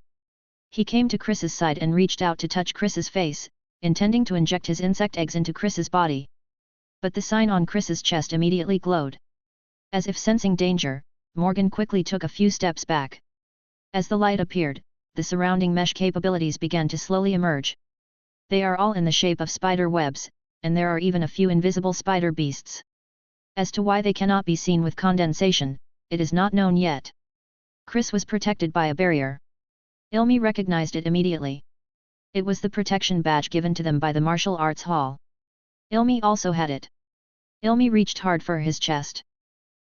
S1: He came to Chris's side and reached out to touch Chris's face, intending to inject his insect eggs into Chris's body. But the sign on Chris's chest immediately glowed. As if sensing danger, Morgan quickly took a few steps back. As the light appeared, the surrounding mesh capabilities began to slowly emerge. They are all in the shape of spider webs, and there are even a few invisible spider beasts. As to why they cannot be seen with condensation, it is not known yet. Chris was protected by a barrier. Ilmi recognized it immediately. It was the protection badge given to them by the martial arts hall. Ilmi also had it. Ilmi reached hard for his chest.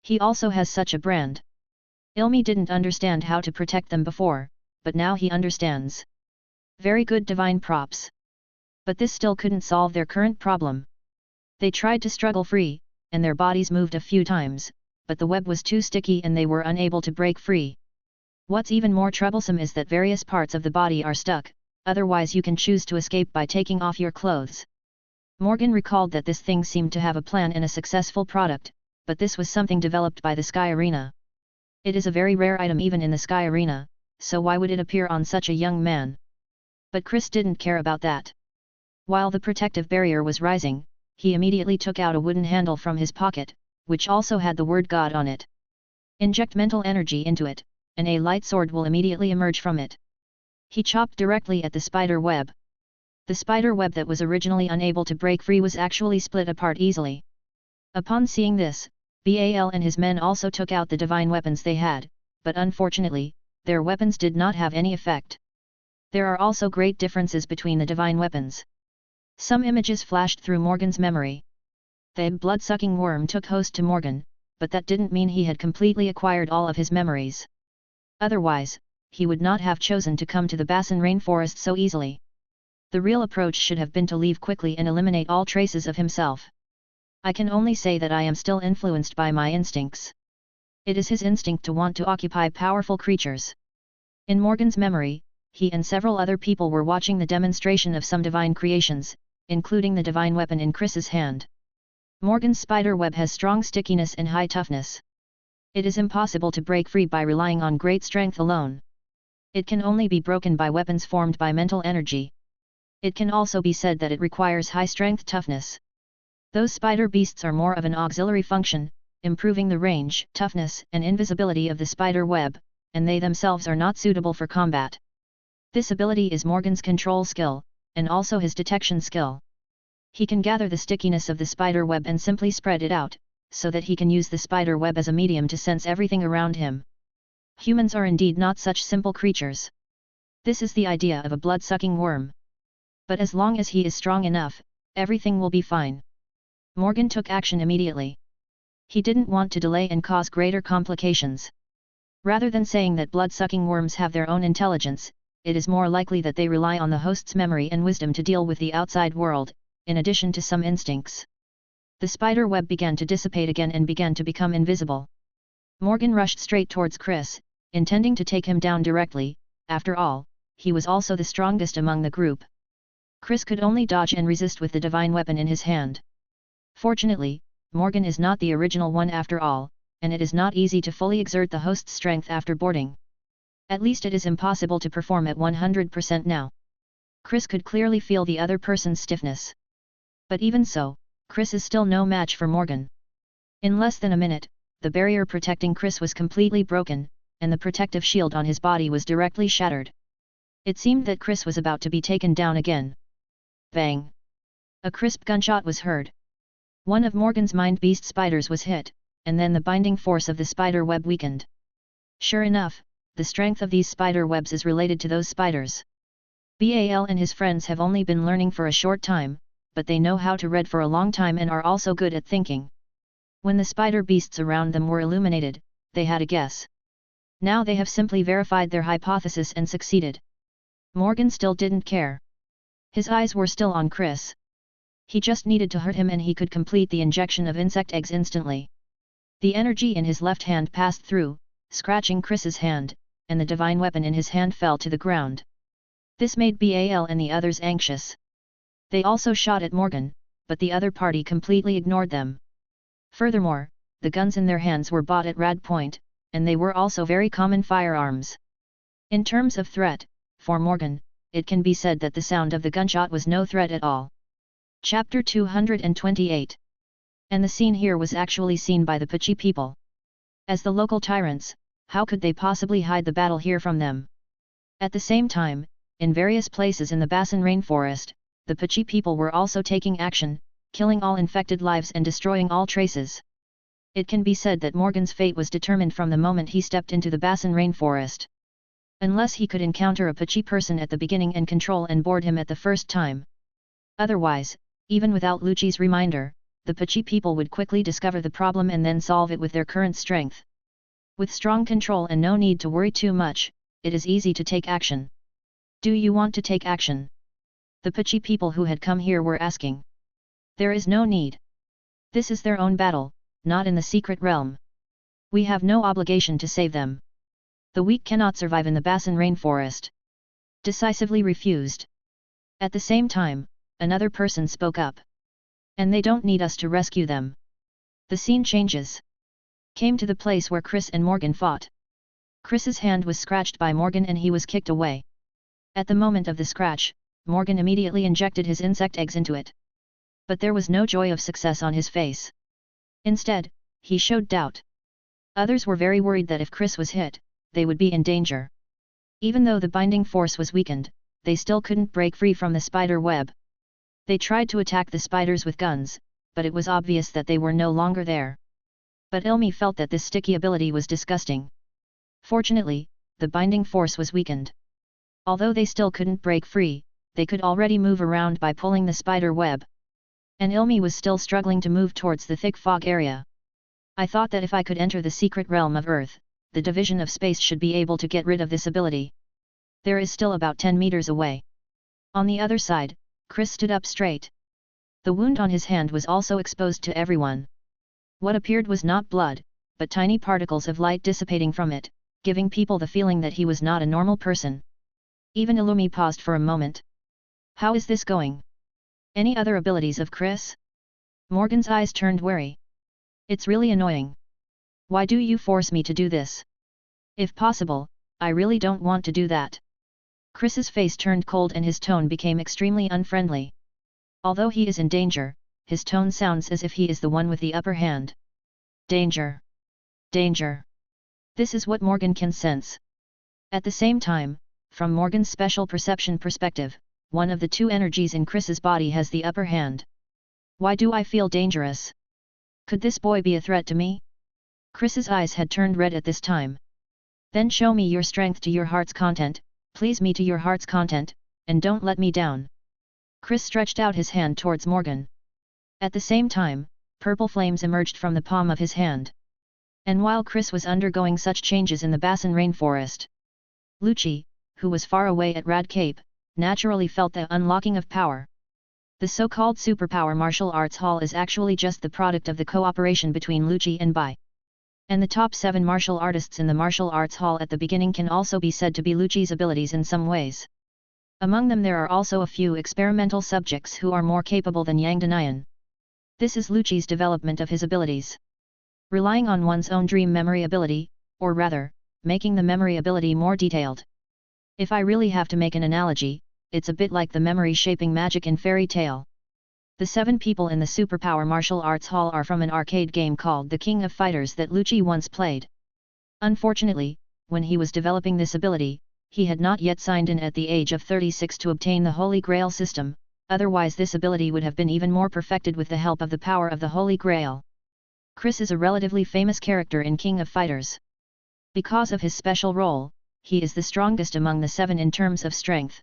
S1: He also has such a brand. Ilmi didn't understand how to protect them before, but now he understands. Very good divine props. But this still couldn't solve their current problem. They tried to struggle free, and their bodies moved a few times, but the web was too sticky and they were unable to break free. What's even more troublesome is that various parts of the body are stuck, otherwise you can choose to escape by taking off your clothes. Morgan recalled that this thing seemed to have a plan and a successful product, but this was something developed by the Sky Arena. It is a very rare item even in the Sky Arena, so why would it appear on such a young man? But Chris didn't care about that. While the protective barrier was rising, he immediately took out a wooden handle from his pocket, which also had the word God on it. Inject mental energy into it, and a light sword will immediately emerge from it. He chopped directly at the spider web. The spider web that was originally unable to break free was actually split apart easily. Upon seeing this, Bal and his men also took out the divine weapons they had, but unfortunately, their weapons did not have any effect. There are also great differences between the divine weapons. Some images flashed through Morgan's memory. The blood-sucking worm took host to Morgan, but that didn't mean he had completely acquired all of his memories. Otherwise, he would not have chosen to come to the Basin Rainforest so easily. The real approach should have been to leave quickly and eliminate all traces of himself. I can only say that I am still influenced by my instincts. It is his instinct to want to occupy powerful creatures. In Morgan's memory, he and several other people were watching the demonstration of some divine creations, including the divine weapon in Chris's hand. Morgan's spider web has strong stickiness and high toughness. It is impossible to break free by relying on great strength alone. It can only be broken by weapons formed by mental energy. It can also be said that it requires high strength toughness. Those spider beasts are more of an auxiliary function, improving the range, toughness, and invisibility of the spider web, and they themselves are not suitable for combat. This ability is Morgan's control skill, and also his detection skill. He can gather the stickiness of the spider web and simply spread it out, so that he can use the spider web as a medium to sense everything around him. Humans are indeed not such simple creatures. This is the idea of a blood-sucking worm. But as long as he is strong enough, everything will be fine. Morgan took action immediately. He didn't want to delay and cause greater complications. Rather than saying that blood-sucking worms have their own intelligence, it is more likely that they rely on the host's memory and wisdom to deal with the outside world, in addition to some instincts. The spider web began to dissipate again and began to become invisible. Morgan rushed straight towards Chris, intending to take him down directly. After all, he was also the strongest among the group. Chris could only dodge and resist with the divine weapon in his hand. Fortunately, Morgan is not the original one after all, and it is not easy to fully exert the host's strength after boarding. At least it is impossible to perform at 100% now. Chris could clearly feel the other person's stiffness. But even so, Chris is still no match for Morgan. In less than a minute, the barrier protecting Chris was completely broken, and the protective shield on his body was directly shattered. It seemed that Chris was about to be taken down again. Bang! A crisp gunshot was heard. One of Morgan's mind beast spiders was hit, and then the binding force of the spider web weakened. Sure enough, the strength of these spider webs is related to those spiders. Bal and his friends have only been learning for a short time, but they know how to read for a long time and are also good at thinking. When the spider beasts around them were illuminated, they had a guess. Now they have simply verified their hypothesis and succeeded. Morgan still didn't care. His eyes were still on Chris. He just needed to hurt him and he could complete the injection of insect eggs instantly. The energy in his left hand passed through, scratching Chris's hand, and the divine weapon in his hand fell to the ground. This made Bal and the others anxious. They also shot at Morgan, but the other party completely ignored them. Furthermore, the guns in their hands were bought at Rad Point, and they were also very common firearms. In terms of threat, for Morgan, it can be said that the sound of the gunshot was no threat at all. Chapter 228. And the scene here was actually seen by the Pachi people. As the local tyrants, how could they possibly hide the battle here from them? At the same time, in various places in the Basin rainforest, the Pachi people were also taking action, killing all infected lives and destroying all traces. It can be said that Morgan's fate was determined from the moment he stepped into the Basin rainforest. Unless he could encounter a Pachi person at the beginning and control and board him at the first time. Otherwise, even without Lucci's reminder, the Pachi people would quickly discover the problem and then solve it with their current strength. With strong control and no need to worry too much, it is easy to take action. Do you want to take action? The Pachi people who had come here were asking. There is no need. This is their own battle, not in the secret realm. We have no obligation to save them. The weak cannot survive in the Basin rainforest. Decisively refused. At the same time, another person spoke up. And they don't need us to rescue them. The scene changes. Came to the place where Chris and Morgan fought. Chris's hand was scratched by Morgan and he was kicked away. At the moment of the scratch, Morgan immediately injected his insect eggs into it. But there was no joy of success on his face. Instead, he showed doubt. Others were very worried that if Chris was hit, they would be in danger. Even though the binding force was weakened, they still couldn't break free from the spider web. They tried to attack the spiders with guns, but it was obvious that they were no longer there. But Ilmi felt that this sticky ability was disgusting. Fortunately, the binding force was weakened. Although they still couldn't break free, they could already move around by pulling the spider web. And Ilmi was still struggling to move towards the thick fog area. I thought that if I could enter the secret realm of Earth, the division of space should be able to get rid of this ability. There is still about 10 meters away. On the other side, Chris stood up straight. The wound on his hand was also exposed to everyone. What appeared was not blood, but tiny particles of light dissipating from it, giving people the feeling that he was not a normal person. Even Illumi paused for a moment. How is this going? Any other abilities of Chris? Morgan's eyes turned wary. It's really annoying. Why do you force me to do this? If possible, I really don't want to do that. Chris's face turned cold and his tone became extremely unfriendly. Although he is in danger, his tone sounds as if he is the one with the upper hand. Danger. Danger. This is what Morgan can sense. At the same time, from Morgan's special perception perspective, one of the two energies in Chris's body has the upper hand. Why do I feel dangerous? Could this boy be a threat to me? Chris's eyes had turned red at this time. Then show me your strength to your heart's content, please me to your heart's content, and don't let me down. Chris stretched out his hand towards Morgan. At the same time, purple flames emerged from the palm of his hand. And while Chris was undergoing such changes in the Basin rainforest, Lucci, who was far away at Rad Cape, naturally felt the unlocking of power. The so-called superpower martial arts hall is actually just the product of the cooperation between Lucci and Bai. And the top 7 martial artists in the martial arts hall at the beginning can also be said to be Lucci's abilities in some ways. Among them there are also a few experimental subjects who are more capable than Yang Danayan. This is Lucci's development of his abilities. Relying on one's own dream memory ability, or rather, making the memory ability more detailed. If I really have to make an analogy, it's a bit like the memory-shaping magic in fairy tale. The 7 people in the Superpower Martial Arts Hall are from an arcade game called The King of Fighters that Lucci once played. Unfortunately, when he was developing this ability, he had not yet signed in at the age of 36 to obtain the Holy Grail system, otherwise this ability would have been even more perfected with the help of the power of the Holy Grail. Chris is a relatively famous character in King of Fighters. Because of his special role, he is the strongest among the 7 in terms of strength.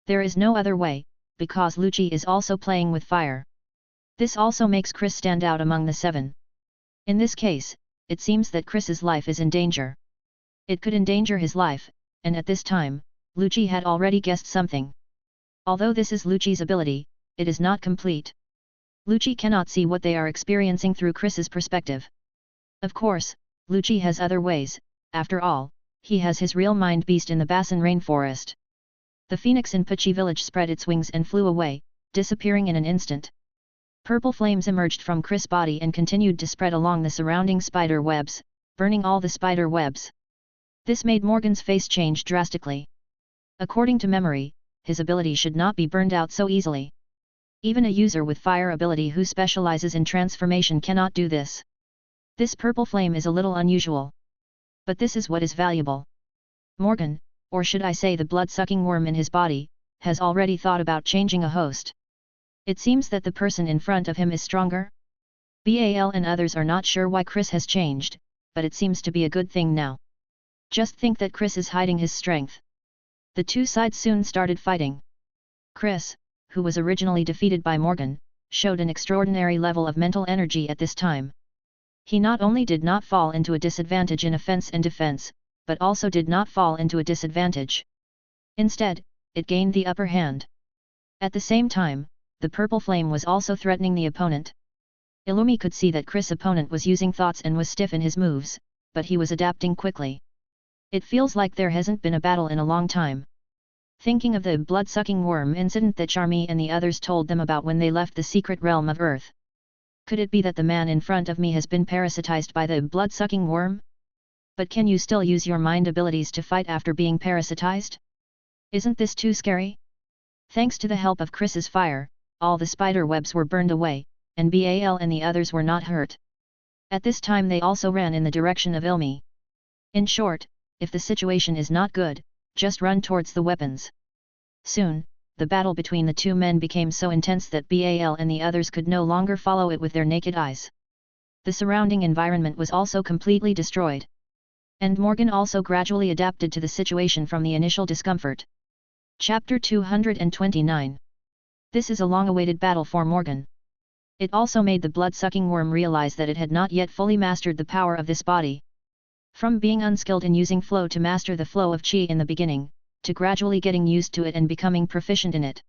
S1: There is no other way, because Lucci is also playing with fire. This also makes Chris stand out among the 7. In this case, it seems that Chris's life is in danger. It could endanger his life, and at this time, Lucci had already guessed something. Although this is Lucci's ability, it is not complete. Lucci cannot see what they are experiencing through Chris's perspective. Of course, Lucci has other ways, after all, he has his real mind beast in the Basin rainforest. The phoenix in Pachi village spread its wings and flew away, disappearing in an instant. Purple flames emerged from Chris' body and continued to spread along the surrounding spider webs, burning all the spider webs. This made Morgan's face change drastically. According to memory, his ability should not be burned out so easily. Even a user with fire ability who specializes in transformation cannot do this. This purple flame is a little unusual. But this is what is valuable. Morgan, or should I say the blood-sucking worm in his body, has already thought about changing a host. It seems that the person in front of him is stronger. Bal and others are not sure why Chris has changed, but it seems to be a good thing now. Just think that Chris is hiding his strength. The two sides soon started fighting. Chris, who was originally defeated by Morgan, showed an extraordinary level of mental energy at this time. He not only did not fall into a disadvantage in offense and defense, but also did not fall into a disadvantage. Instead, it gained the upper hand. At the same time, the purple flame was also threatening the opponent. Illumi could see that Chris' opponent was using thoughts and was stiff in his moves, but he was adapting quickly. It feels like there hasn't been a battle in a long time. Thinking of the blood-sucking worm incident that Charmy and the others told them about when they left the secret realm of Earth. Could it be that the man in front of me has been parasitized by the blood-sucking worm? But can you still use your mind abilities to fight after being parasitized? Isn't this too scary? Thanks to the help of Chris's fire, all the spider webs were burned away, and Bal and the others were not hurt. At this time they also ran in the direction of Ilmi. In short, if the situation is not good, just run towards the weapons. Soon, the battle between the two men became so intense that Bal and the others could no longer follow it with their naked eyes. The surrounding environment was also completely destroyed. And Morgan also gradually adapted to the situation from the initial discomfort. Chapter 229. This is a long-awaited battle for Morgan. It also made the blood-sucking worm realize that it had not yet fully mastered the power of this body. From being unskilled in using flow to master the flow of chi in the beginning, to gradually getting used to it and becoming proficient in it.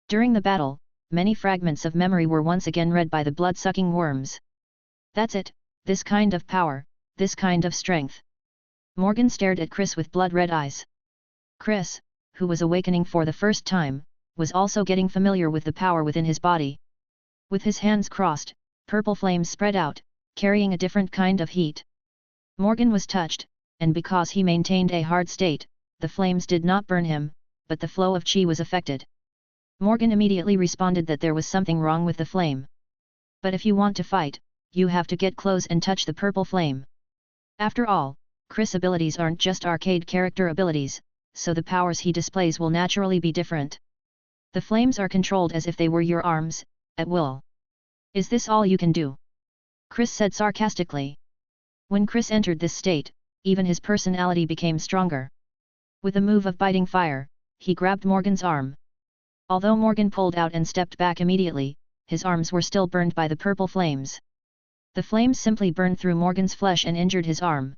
S1: During the battle, many fragments of memory were once again read by the blood-sucking worms. That's it, this kind of power, this kind of strength. Morgan stared at Chris with blood-red eyes. Chris, who was awakening for the first time, was also getting familiar with the power within his body. With his hands crossed, purple flames spread out, carrying a different kind of heat. Morgan was touched, and because he maintained a hard state, the flames did not burn him, but the flow of chi was affected. Morgan immediately responded that there was something wrong with the flame. But if you want to fight, you have to get close and touch the purple flame. After all, Chris' abilities aren't just arcade character abilities, so the powers he displays will naturally be different. The flames are controlled as if they were your arms, at will. Is this all you can do? Chris said sarcastically. When Chris entered this state, even his personality became stronger. With a move of biting fire, he grabbed Morgan's arm. Although Morgan pulled out and stepped back immediately, his arms were still burned by the purple flames. The flames simply burned through Morgan's flesh and injured his arm.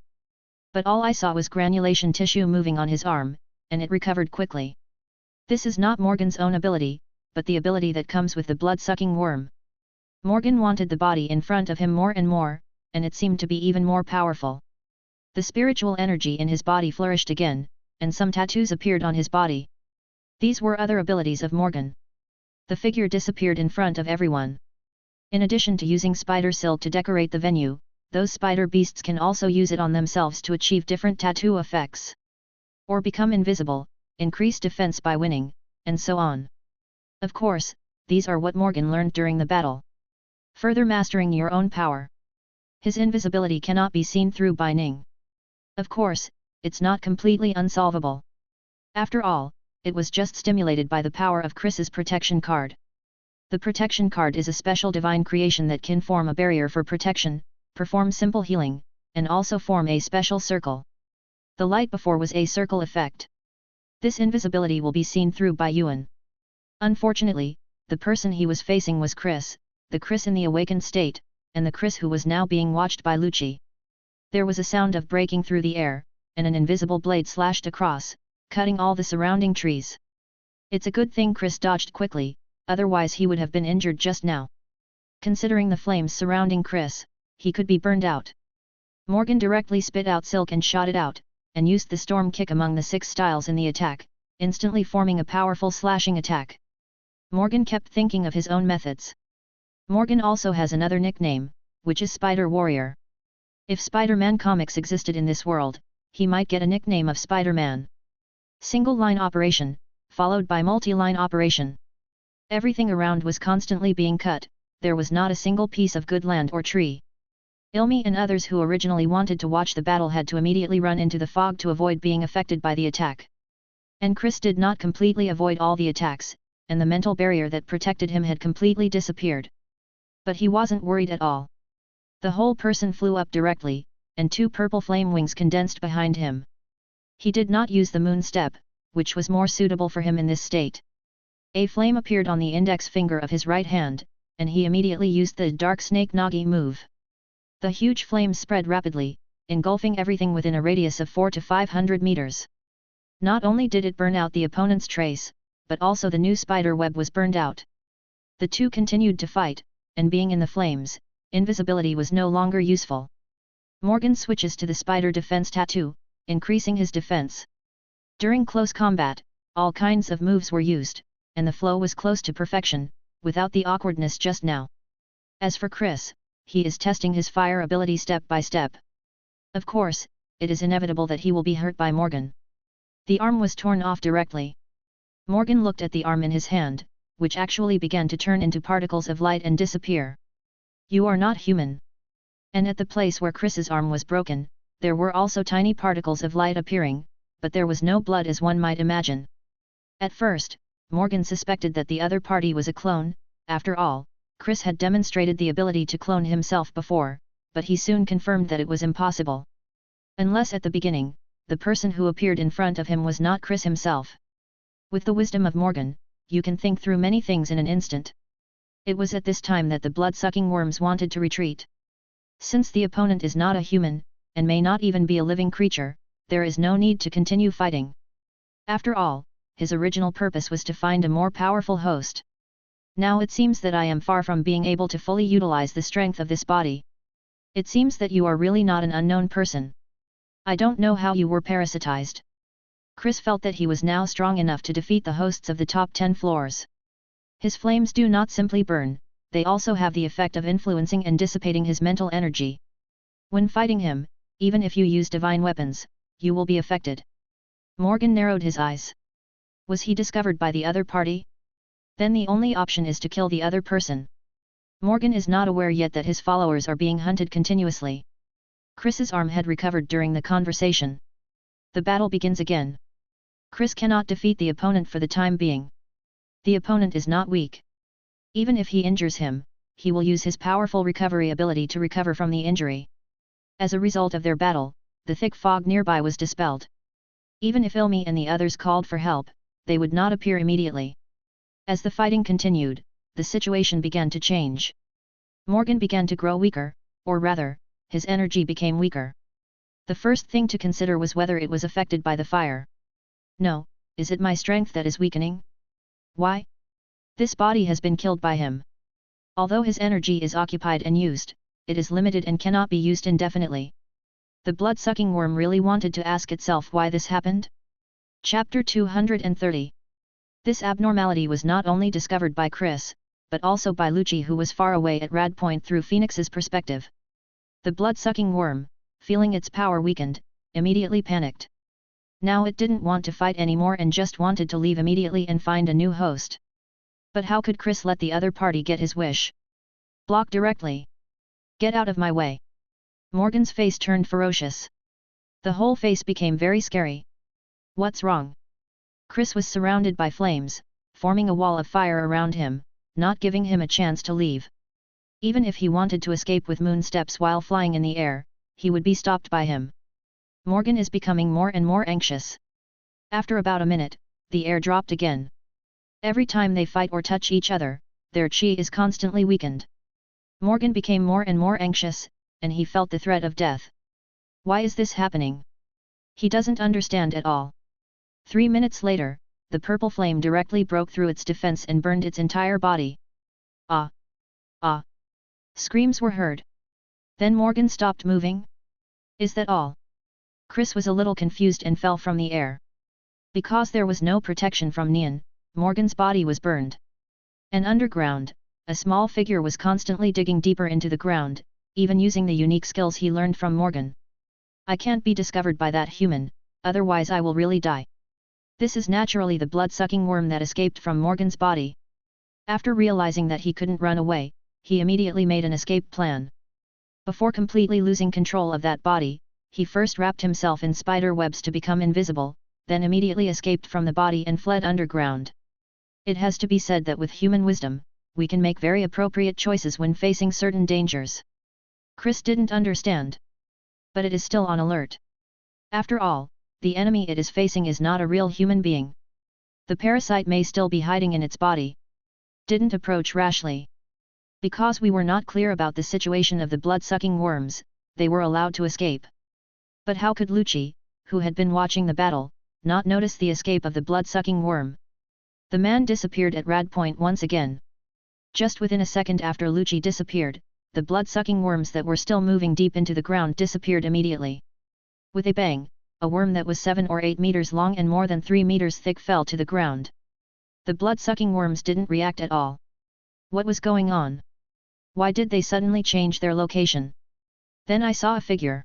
S1: But all I saw was granulation tissue moving on his arm, and it recovered quickly. This is not Morgan's own ability, but the ability that comes with the blood-sucking worm. Morgan wanted the body in front of him more and more, and it seemed to be even more powerful. The spiritual energy in his body flourished again, and some tattoos appeared on his body. These were other abilities of Morgan. The figure disappeared in front of everyone. In addition to using spider silk to decorate the venue, those spider beasts can also use it on themselves to achieve different tattoo effects. Or become invisible, increase defense by winning, and so on. Of course, these are what Morgan learned during the battle. Further mastering your own power. His invisibility cannot be seen through by Ning. Of course, it's not completely unsolvable. After all, it was just stimulated by the power of Chris's protection card. The protection card is a special divine creation that can form a barrier for protection, perform simple healing, and also form a special circle. The light before was a circle effect. This invisibility will be seen through by Yuan. Unfortunately, the person he was facing was Chris, the Chris in the awakened state, and the Chris who was now being watched by Lucci. There was a sound of breaking through the air, and an invisible blade slashed across, cutting all the surrounding trees. It's a good thing Chris dodged quickly, otherwise he would have been injured just now. Considering the flames surrounding Chris, he could be burned out. Morgan directly spit out silk and shot it out, and used the storm kick among the 6 styles in the attack, instantly forming a powerful slashing attack. Morgan kept thinking of his own methods. Morgan also has another nickname, which is Spider Warrior. If Spider-Man comics existed in this world, he might get a nickname of Spider-Man. Single line operation, followed by multi-line operation. Everything around was constantly being cut, there was not a single piece of good land or tree. Ilmi and others who originally wanted to watch the battle had to immediately run into the fog to avoid being affected by the attack. And Chris did not completely avoid all the attacks, and the mental barrier that protected him had completely disappeared. But he wasn't worried at all. The whole person flew up directly, and 2 purple flame wings condensed behind him. He did not use the moon step, which was more suitable for him in this state. A flame appeared on the index finger of his right hand, and he immediately used the dark snake Nagi move. The huge flames spread rapidly, engulfing everything within a radius of 400 to 500 meters. Not only did it burn out the opponent's trace, but also the new spider web was burned out. The two continued to fight, and being in the flames, invisibility was no longer useful. Morgan switches to the spider defense tattoo, increasing his defense. During close combat, all kinds of moves were used, and the flow was close to perfection, without the awkwardness just now. As for Chris, he is testing his fire ability step by step. Of course, it is inevitable that he will be hurt by Morgan. The arm was torn off directly. Morgan looked at the arm in his hand, which actually began to turn into particles of light and disappear. You are not human. And at the place where Chris's arm was broken, there were also tiny particles of light appearing, but there was no blood as one might imagine. At first, Morgan suspected that the other party was a clone. After all, Chris had demonstrated the ability to clone himself before, but he soon confirmed that it was impossible. Unless at the beginning, the person who appeared in front of him was not Chris himself. With the wisdom of Morgan, you can think through many things in an instant. It was at this time that the blood-sucking worms wanted to retreat. Since the opponent is not a human, and may not even be a living creature, there is no need to continue fighting. After all, his original purpose was to find a more powerful host. Now it seems that I am far from being able to fully utilize the strength of this body. It seems that you are really not an unknown person. I don't know how you were parasitized. Chris felt that he was now strong enough to defeat the hosts of the top 10 floors. His flames do not simply burn, they also have the effect of influencing and dissipating his mental energy. When fighting him, even if you use divine weapons, you will be affected. Morgan narrowed his eyes. Was he discovered by the other party? Then the only option is to kill the other person. Morgan is not aware yet that his followers are being hunted continuously. Chris's arm had recovered during the conversation. The battle begins again. Chris cannot defeat the opponent for the time being. The opponent is not weak. Even if he injures him, he will use his powerful recovery ability to recover from the injury. As a result of their battle, the thick fog nearby was dispelled. Even if Ilmi and the others called for help, they would not appear immediately. As the fighting continued, the situation began to change. Morgan began to grow weaker, or rather, his energy became weaker. The first thing to consider was whether it was affected by the fire. No, is it my strength that is weakening? Why? This body has been killed by him. Although his energy is occupied and used, it is limited and cannot be used indefinitely. The blood-sucking worm really wanted to ask itself why this happened? Chapter 230. This abnormality was not only discovered by Chris, but also by Lucci, who was far away at Radpoint through Phoenix's perspective. The blood-sucking worm, feeling its power weakened, immediately panicked. Now it didn't want to fight anymore and just wanted to leave immediately and find a new host. But how could Chris let the other party get his wish? Block directly. Get out of my way. Morgan's face turned ferocious. The whole face became very scary. What's wrong? Chris was surrounded by flames, forming a wall of fire around him, not giving him a chance to leave. Even if he wanted to escape with moon steps while flying in the air, he would be stopped by him. Morgan is becoming more and more anxious. After about a minute, the air dropped again. Every time they fight or touch each other, their chi is constantly weakened. Morgan became more and more anxious, and he felt the threat of death. Why is this happening? He doesn't understand at all. 3 minutes later, the purple flame directly broke through its defense and burned its entire body. Ah! Ah! Screams were heard. Then Morgan stopped moving. Is that all? Chris was a little confused and fell from the air. Because there was no protection from neon, Morgan's body was burned. And underground, a small figure was constantly digging deeper into the ground, even using the unique skills he learned from Morgan. I can't be discovered by that human, otherwise I will really die. This is naturally the blood-sucking worm that escaped from Morgan's body. After realizing that he couldn't run away, he immediately made an escape plan. Before completely losing control of that body, he first wrapped himself in spider webs to become invisible, then immediately escaped from the body and fled underground. It has to be said that with human wisdom, we can make very appropriate choices when facing certain dangers. Chris didn't understand. But it is still on alert. After all, the enemy it is facing is not a real human being. The parasite may still be hiding in its body. Didn't approach rashly. Because we were not clear about the situation of the blood-sucking worms, they were allowed to escape. But how could Lucci, who had been watching the battle, not notice the escape of the blood-sucking worm? The man disappeared at Rad Point once again. Just within a second after Lucci disappeared, the blood-sucking worms that were still moving deep into the ground disappeared immediately. With a bang, a worm that was 7 or 8 meters long and more than 3 meters thick fell to the ground. The blood-sucking worms didn't react at all. What was going on? Why did they suddenly change their location? Then I saw a figure.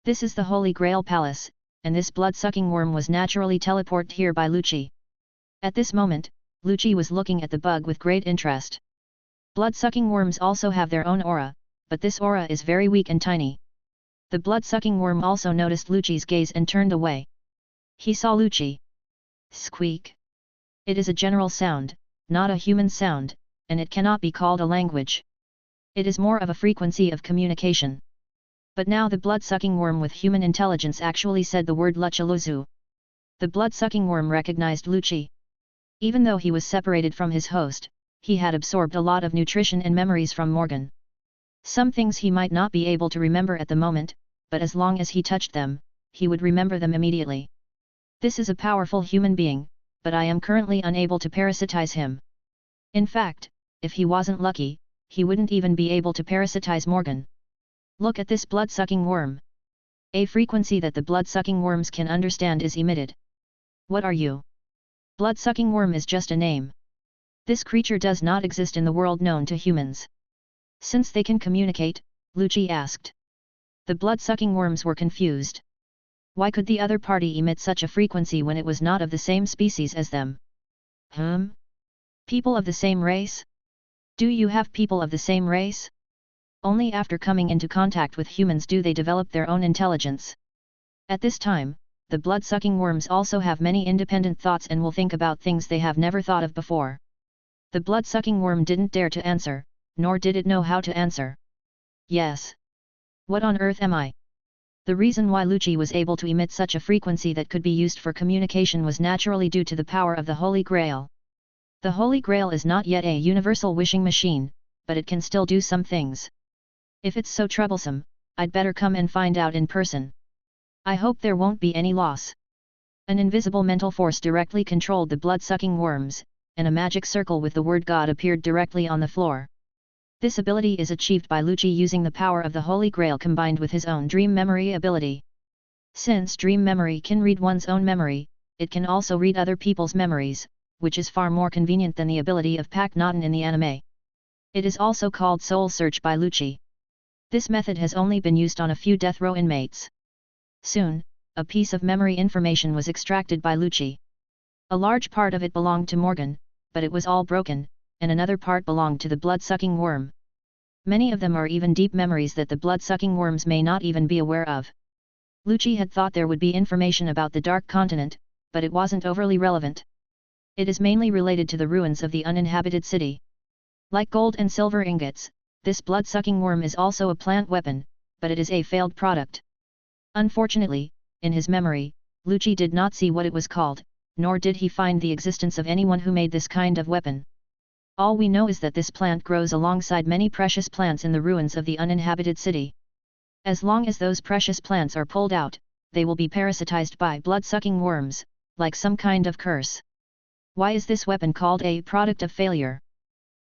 S1: This is the Holy Grail Palace, and this blood-sucking worm was naturally teleported here by Lucci. At this moment, Lucci was looking at the bug with great interest. Blood-sucking worms also have their own aura, but this aura is very weak and tiny. The blood-sucking worm also noticed Lucci's gaze and turned away. He saw Lucci. Squeak. It is a general sound, not a human sound, and it cannot be called a language. It is more of a frequency of communication. But now the blood-sucking worm with human intelligence actually said the word Luchaluzu. The blood-sucking worm recognized Lucci. Even though he was separated from his host, he had absorbed a lot of nutrition and memories from Morgan. Some things he might not be able to remember at the moment, but as long as he touched them, he would remember them immediately. This is a powerful human being, but I am currently unable to parasitize him. In fact, if he wasn't lucky, he wouldn't even be able to parasitize Morgan. Look at this blood-sucking worm. A frequency that the blood-sucking worms can understand is emitted. What are you? Blood-sucking worm is just a name. This creature does not exist in the world known to humans. Since they can communicate, Lucci asked. The blood-sucking worms were confused. Why could the other party emit such a frequency when it was not of the same species as them? People of the same race? Do you have people of the same race? Only after coming into contact with humans do they develop their own intelligence. At this time, the blood-sucking worms also have many independent thoughts and will think about things they have never thought of before. The blood-sucking worm didn't dare to answer, nor did it know how to answer. Yes. What on earth am I? The reason why Lucci was able to emit such a frequency that could be used for communication was naturally due to the power of the Holy Grail. The Holy Grail is not yet a universal wishing machine, but it can still do some things. If it's so troublesome, I'd better come and find out in person. I hope there won't be any loss. An invisible mental force directly controlled the blood-sucking worms, and a magic circle with the word God appeared directly on the floor. This ability is achieved by Lucci using the power of the Holy Grail combined with his own dream memory ability. Since dream memory can read one's own memory, it can also read other people's memories, which is far more convenient than the ability of Pac Notten in the anime. It is also called Soul Search by Lucci. This method has only been used on a few death row inmates. Soon, a piece of memory information was extracted by Lucci. A large part of it belonged to Morgan, but it was all broken, and another part belonged to the blood-sucking worm. Many of them are even deep memories that the blood-sucking worms may not even be aware of. Lucci had thought there would be information about the Dark Continent, but it wasn't overly relevant. It is mainly related to the ruins of the uninhabited city. Like gold and silver ingots, this blood-sucking worm is also a plant weapon, but it is a failed product. Unfortunately, in his memory, Lucci did not see what it was called, nor did he find the existence of anyone who made this kind of weapon. All we know is that this plant grows alongside many precious plants in the ruins of the uninhabited city. As long as those precious plants are pulled out, they will be parasitized by blood-sucking worms, like some kind of curse. Why is this weapon called a product of failure?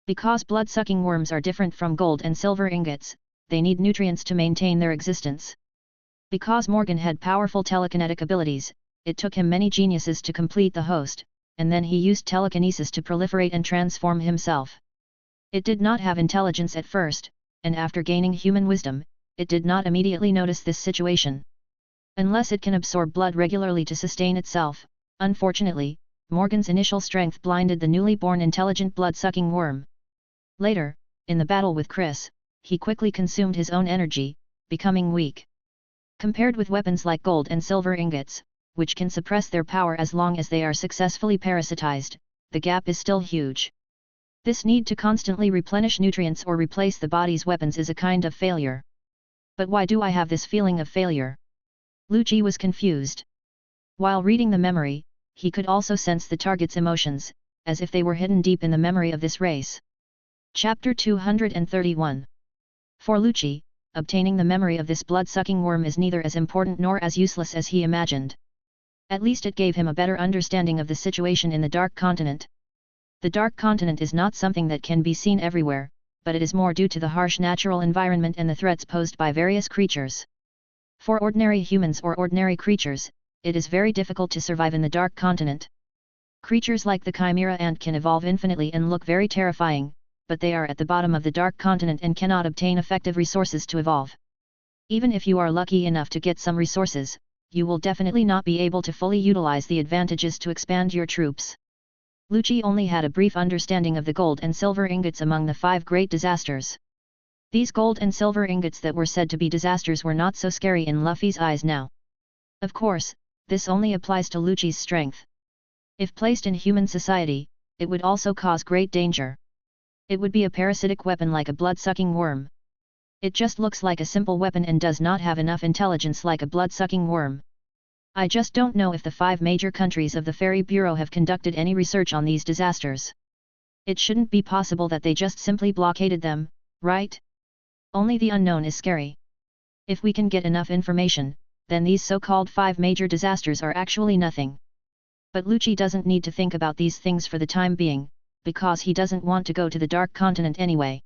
S1: Because blood-sucking worms are different from gold and silver ingots, they need nutrients to maintain their existence. Because Morgan had powerful telekinetic abilities, it took him many geniuses to complete the host, and then he used telekinesis to proliferate and transform himself. It did not have intelligence at first, and after gaining human wisdom, it did not immediately notice this situation. Unless it can absorb blood regularly to sustain itself, unfortunately, Morgan's initial strength blinded the newly born intelligent blood-sucking worm. Later, in the battle with Chris, he quickly consumed his own energy, becoming weak. Compared with weapons like gold and silver ingots, which can suppress their power as long as they are successfully parasitized, the gap is still huge. This need to constantly replenish nutrients or replace the body's weapons is a kind of failure. But why do I have this feeling of failure? Lucci was confused. While reading the memory, he could also sense the target's emotions, as if they were hidden deep in the memory of this race. Chapter 231. For Lucci, obtaining the memory of this blood-sucking worm is neither as important nor as useless as he imagined. At least it gave him a better understanding of the situation in the Dark Continent. The Dark Continent is not something that can be seen everywhere, but it is more due to the harsh natural environment and the threats posed by various creatures. For ordinary humans or ordinary creatures, it is very difficult to survive in the Dark Continent. Creatures like the Chimera ant can evolve infinitely and look very terrifying, but they are at the bottom of the Dark Continent and cannot obtain effective resources to evolve. Even if you are lucky enough to get some resources, you will definitely not be able to fully utilize the advantages to expand your troops. Lucci only had a brief understanding of the gold and silver ingots among the 5 great disasters. These gold and silver ingots that were said to be disasters were not so scary in Luffy's eyes now. Of course, this only applies to Lucci's strength. If placed in human society, it would also cause great danger. It would be a parasitic weapon like a blood-sucking worm. It just looks like a simple weapon and does not have enough intelligence like a blood-sucking worm. I just don't know if the 5 major countries of the Ferry Bureau have conducted any research on these disasters. It shouldn't be possible that they just simply blockaded them, right? Only the unknown is scary. If we can get enough information, then these so-called 5 major disasters are actually nothing. But Lucci doesn't need to think about these things for the time being, because he doesn't want to go to the Dark Continent anyway.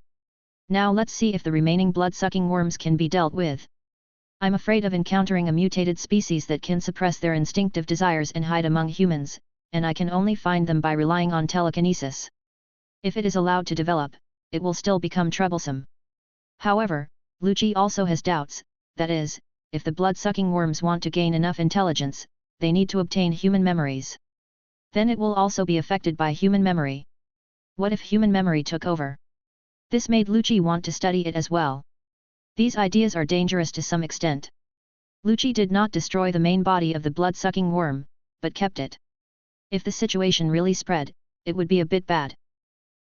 S1: Now let's see if the remaining blood-sucking worms can be dealt with. I'm afraid of encountering a mutated species that can suppress their instinctive desires and hide among humans, and I can only find them by relying on telekinesis. If it is allowed to develop, it will still become troublesome. However, Lucci also has doubts, that is, if the blood-sucking worms want to gain enough intelligence, they need to obtain human memories. Then it will also be affected by human memory. What if human memory took over? This made Lucci want to study it as well. These ideas are dangerous to some extent. Lucci did not destroy the main body of the blood-sucking worm, but kept it. If the situation really spread, it would be a bit bad.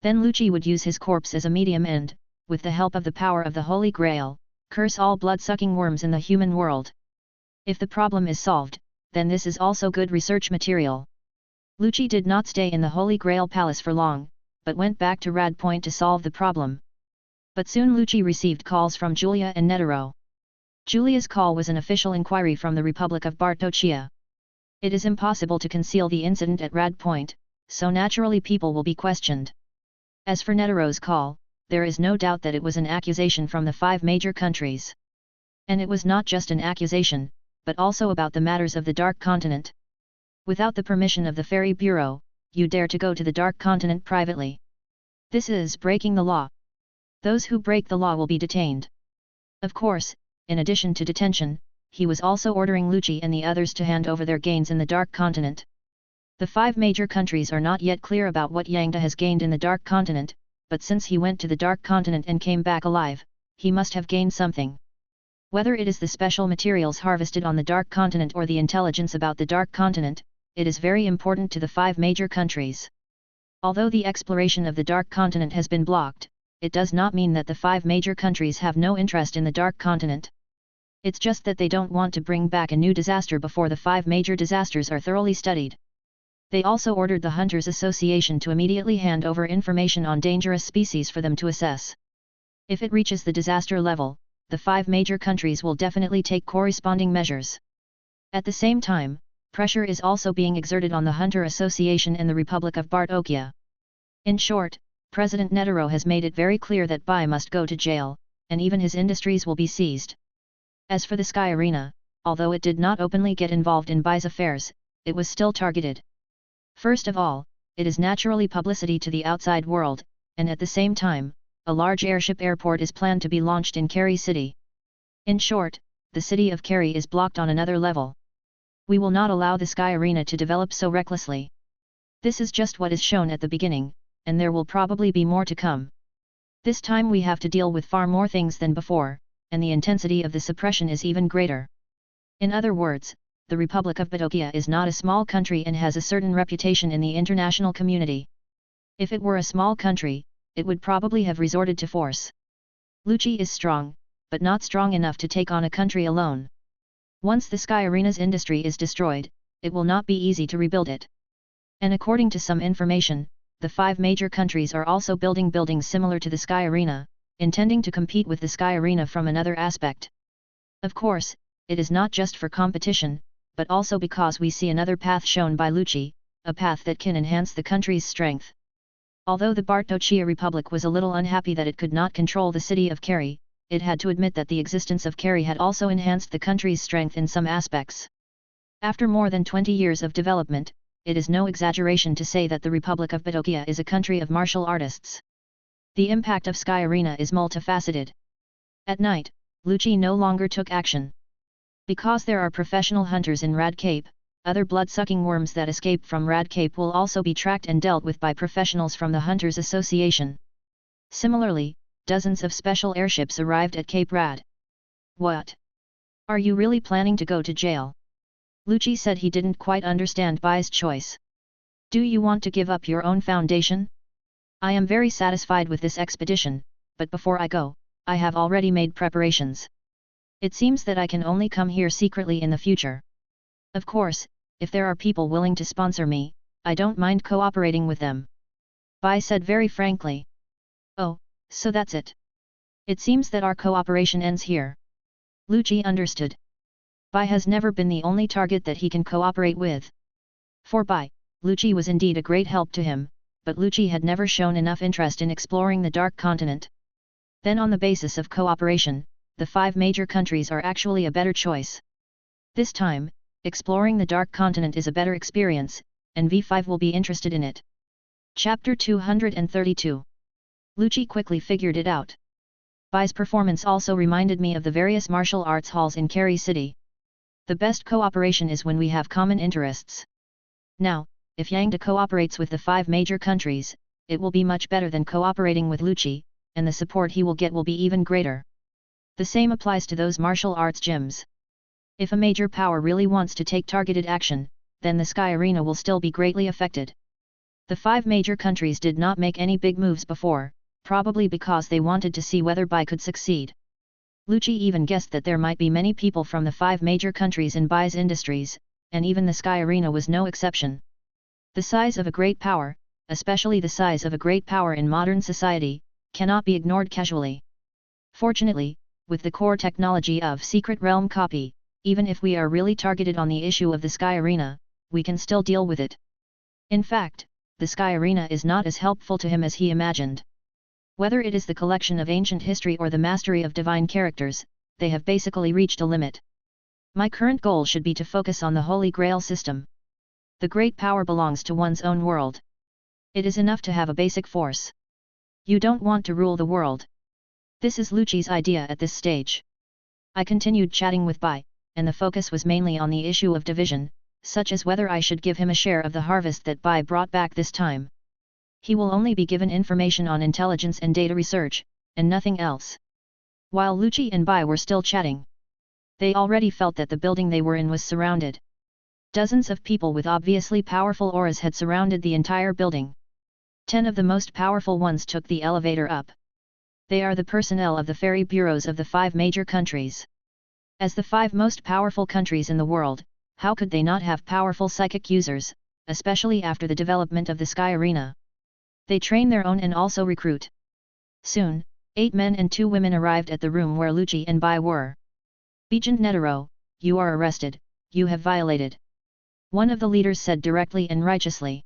S1: Then Lucci would use his corpse as a medium and, with the help of the power of the Holy Grail, curse all blood-sucking worms in the human world. If the problem is solved, then this is also good research material. Lucci did not stay in the Holy Grail Palace for long, but went back to Rad Point to solve the problem. But soon Lucci received calls from Julia and Netero. Julia's call was an official inquiry from the Republic of Bartochia. It is impossible to conceal the incident at Rad Point, so naturally people will be questioned. As for Netero's call, there is no doubt that it was an accusation from the 5 major countries. And it was not just an accusation, but also about the matters of the Dark Continent. Without the permission of the Ferry Bureau, you dare to go to the Dark Continent privately. This is breaking the law. Those who break the law will be detained. Of course, in addition to detention, he was also ordering Lucci and the others to hand over their gains in the Dark Continent. The 5 major countries are not yet clear about what Yangda has gained in the Dark Continent, but since he went to the Dark Continent and came back alive, he must have gained something. Whether it is the special materials harvested on the Dark Continent or the intelligence about the Dark Continent, it is very important to the 5 major countries. Although the exploration of the Dark Continent has been blocked, it does not mean that the 5 major countries have no interest in the Dark Continent. It's just that they don't want to bring back a new disaster before the 5 major disasters are thoroughly studied. They also ordered the Hunters Association to immediately hand over information on dangerous species for them to assess. If it reaches the disaster level, the 5 major countries will definitely take corresponding measures. At the same time, pressure is also being exerted on the Hunter Association and the Republic of Bartokia. In short, President Netero has made it very clear that Bai must go to jail, and even his industries will be seized. As for the Sky Arena, although it did not openly get involved in Bai's affairs, it was still targeted. First of all, it is naturally publicity to the outside world, and at the same time, a large airship airport is planned to be launched in Kerry City. In short, the city of Kerry is blocked on another level. We will not allow the Sky Arena to develop so recklessly. This is just what is shown at the beginning, and there will probably be more to come. This time we have to deal with far more things than before, and the intensity of the suppression is even greater. In other words, the Republic of Bartokia is not a small country and has a certain reputation in the international community. If it were a small country, it would probably have resorted to force. Lucci is strong, but not strong enough to take on a country alone. Once the Sky Arena's industry is destroyed, it will not be easy to rebuild it. And according to some information, the 5 major countries are also building buildings similar to the Sky Arena, intending to compete with the Sky Arena from another aspect. Of course, it is not just for competition, but also because we see another path shown by Lucci, a path that can enhance the country's strength. Although the Bartokia Republic was a little unhappy that it could not control the city of Kerry, it had to admit that the existence of Kerry had also enhanced the country's strength in some aspects. After more than 20 years of development, it is no exaggeration to say that the Republic of Bartokia is a country of martial artists. The impact of Sky Arena is multifaceted. At night, Lucci no longer took action. Because there are professional hunters in Rad Cape, other blood-sucking worms that escape from Rad Cape will also be tracked and dealt with by professionals from the Hunters Association. Similarly, dozens of special airships arrived at Cape Rad. What? Are you really planning to go to jail? Lucci said he didn't quite understand Bai's choice. Do you want to give up your own foundation? I am very satisfied with this expedition, but before I go, I have already made preparations. It seems that I can only come here secretly in the future. Of course, if there are people willing to sponsor me, I don't mind cooperating with them. Bai said very frankly. Oh, so that's it. It seems that our cooperation ends here. Lucci understood. Bai has never been the only target that he can cooperate with. For Bai, Lucci was indeed a great help to him, but Lucci had never shown enough interest in exploring the Dark Continent. Then on the basis of cooperation, the 5 major countries are actually a better choice. This time, exploring the Dark Continent is a better experience, and V5 will be interested in it. Chapter 232. Lucci quickly figured it out. Bai's performance also reminded me of the various martial arts halls in Kerry City. The best cooperation is when we have common interests. Now, if Yangda cooperates with the 5 major countries, it will be much better than cooperating with Lucci, and the support he will get will be even greater. The same applies to those martial arts gyms. If a major power really wants to take targeted action, then the Sky Arena will still be greatly affected. The 5 major countries did not make any big moves before, probably because they wanted to see whether Bai could succeed. Lucci even guessed that there might be many people from the 5 major countries in Bai's industries, and even the Sky Arena was no exception. The size of a great power, especially the size of a great power in modern society, cannot be ignored casually. Fortunately, with the core technology of Secret Realm Copy, even if we are really targeted on the issue of the Sky Arena, we can still deal with it. In fact, the Sky Arena is not as helpful to him as he imagined. Whether it is the collection of ancient history or the mastery of divine characters, they have basically reached a limit. My current goal should be to focus on the Holy Grail system. The great power belongs to one's own world. It is enough to have a basic force. You don't want to rule the world. This is Lucci's idea at this stage. I continued chatting with Bai, and the focus was mainly on the issue of division, such as whether I should give him a share of the harvest that Bai brought back this time. He will only be given information on intelligence and data research, and nothing else. While Lucci and Bai were still chatting, they already felt that the building they were in was surrounded. Dozens of people with obviously powerful auras had surrounded the entire building. 10 of the most powerful ones took the elevator up. They are the personnel of the ferry bureaus of the 5 major countries. As the 5 most powerful countries in the world, how could they not have powerful psychic users, especially after the development of the Sky Arena? They train their own and also recruit. Soon, 8 men and 2 women arrived at the room where Lucci and Bai were. Agent Netero, you are arrested, you have violated. One of the leaders said directly and righteously.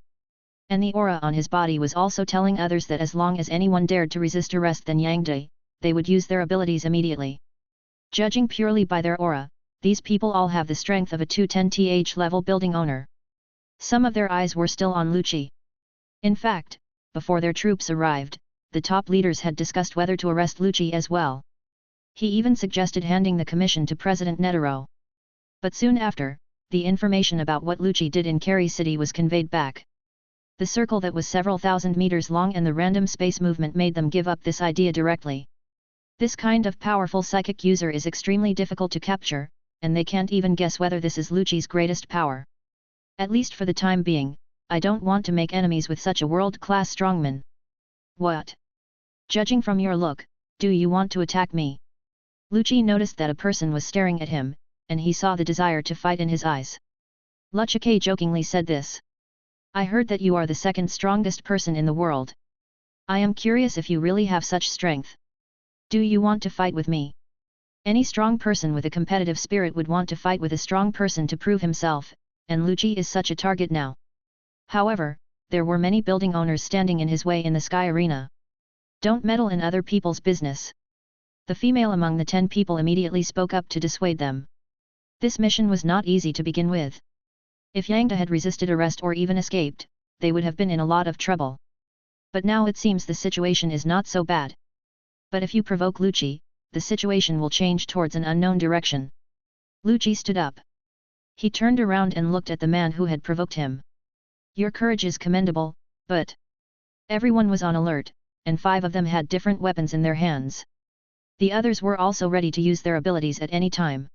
S1: And the aura on his body was also telling others that as long as anyone dared to resist arrest then Yangde, they would use their abilities immediately. Judging purely by their aura, these people all have the strength of a 210th level building owner. Some of their eyes were still on Lucci. In fact, before their troops arrived, the top leaders had discussed whether to arrest Lucci as well. He even suggested handing the commission to President Netero. But soon after, the information about what Lucci did in Kari City was conveyed back. The circle that was several thousand meters long and the random space movement made them give up this idea directly. This kind of powerful psychic user is extremely difficult to capture, and they can't even guess whether this is Lucci's greatest power. At least for the time being, I don't want to make enemies with such a world-class strongman. What? Judging from your look, do you want to attack me? Lucci noticed that a person was staring at him, and he saw the desire to fight in his eyes. Luchike jokingly said this. I heard that you are the second strongest person in the world. I am curious if you really have such strength. Do you want to fight with me? Any strong person with a competitive spirit would want to fight with a strong person to prove himself, and Lucci is such a target now. However, there were many building owners standing in his way in the Sky Arena. Don't meddle in other people's business. The female among the 10 people immediately spoke up to dissuade them. This mission was not easy to begin with. If Yangda had resisted arrest or even escaped, they would have been in a lot of trouble. But now it seems the situation is not so bad. But if you provoke Lucci, the situation will change towards an unknown direction. Lucci stood up. He turned around and looked at the man who had provoked him. Your courage is commendable, but... Everyone was on alert, and 5 of them had different weapons in their hands. The others were also ready to use their abilities at any time.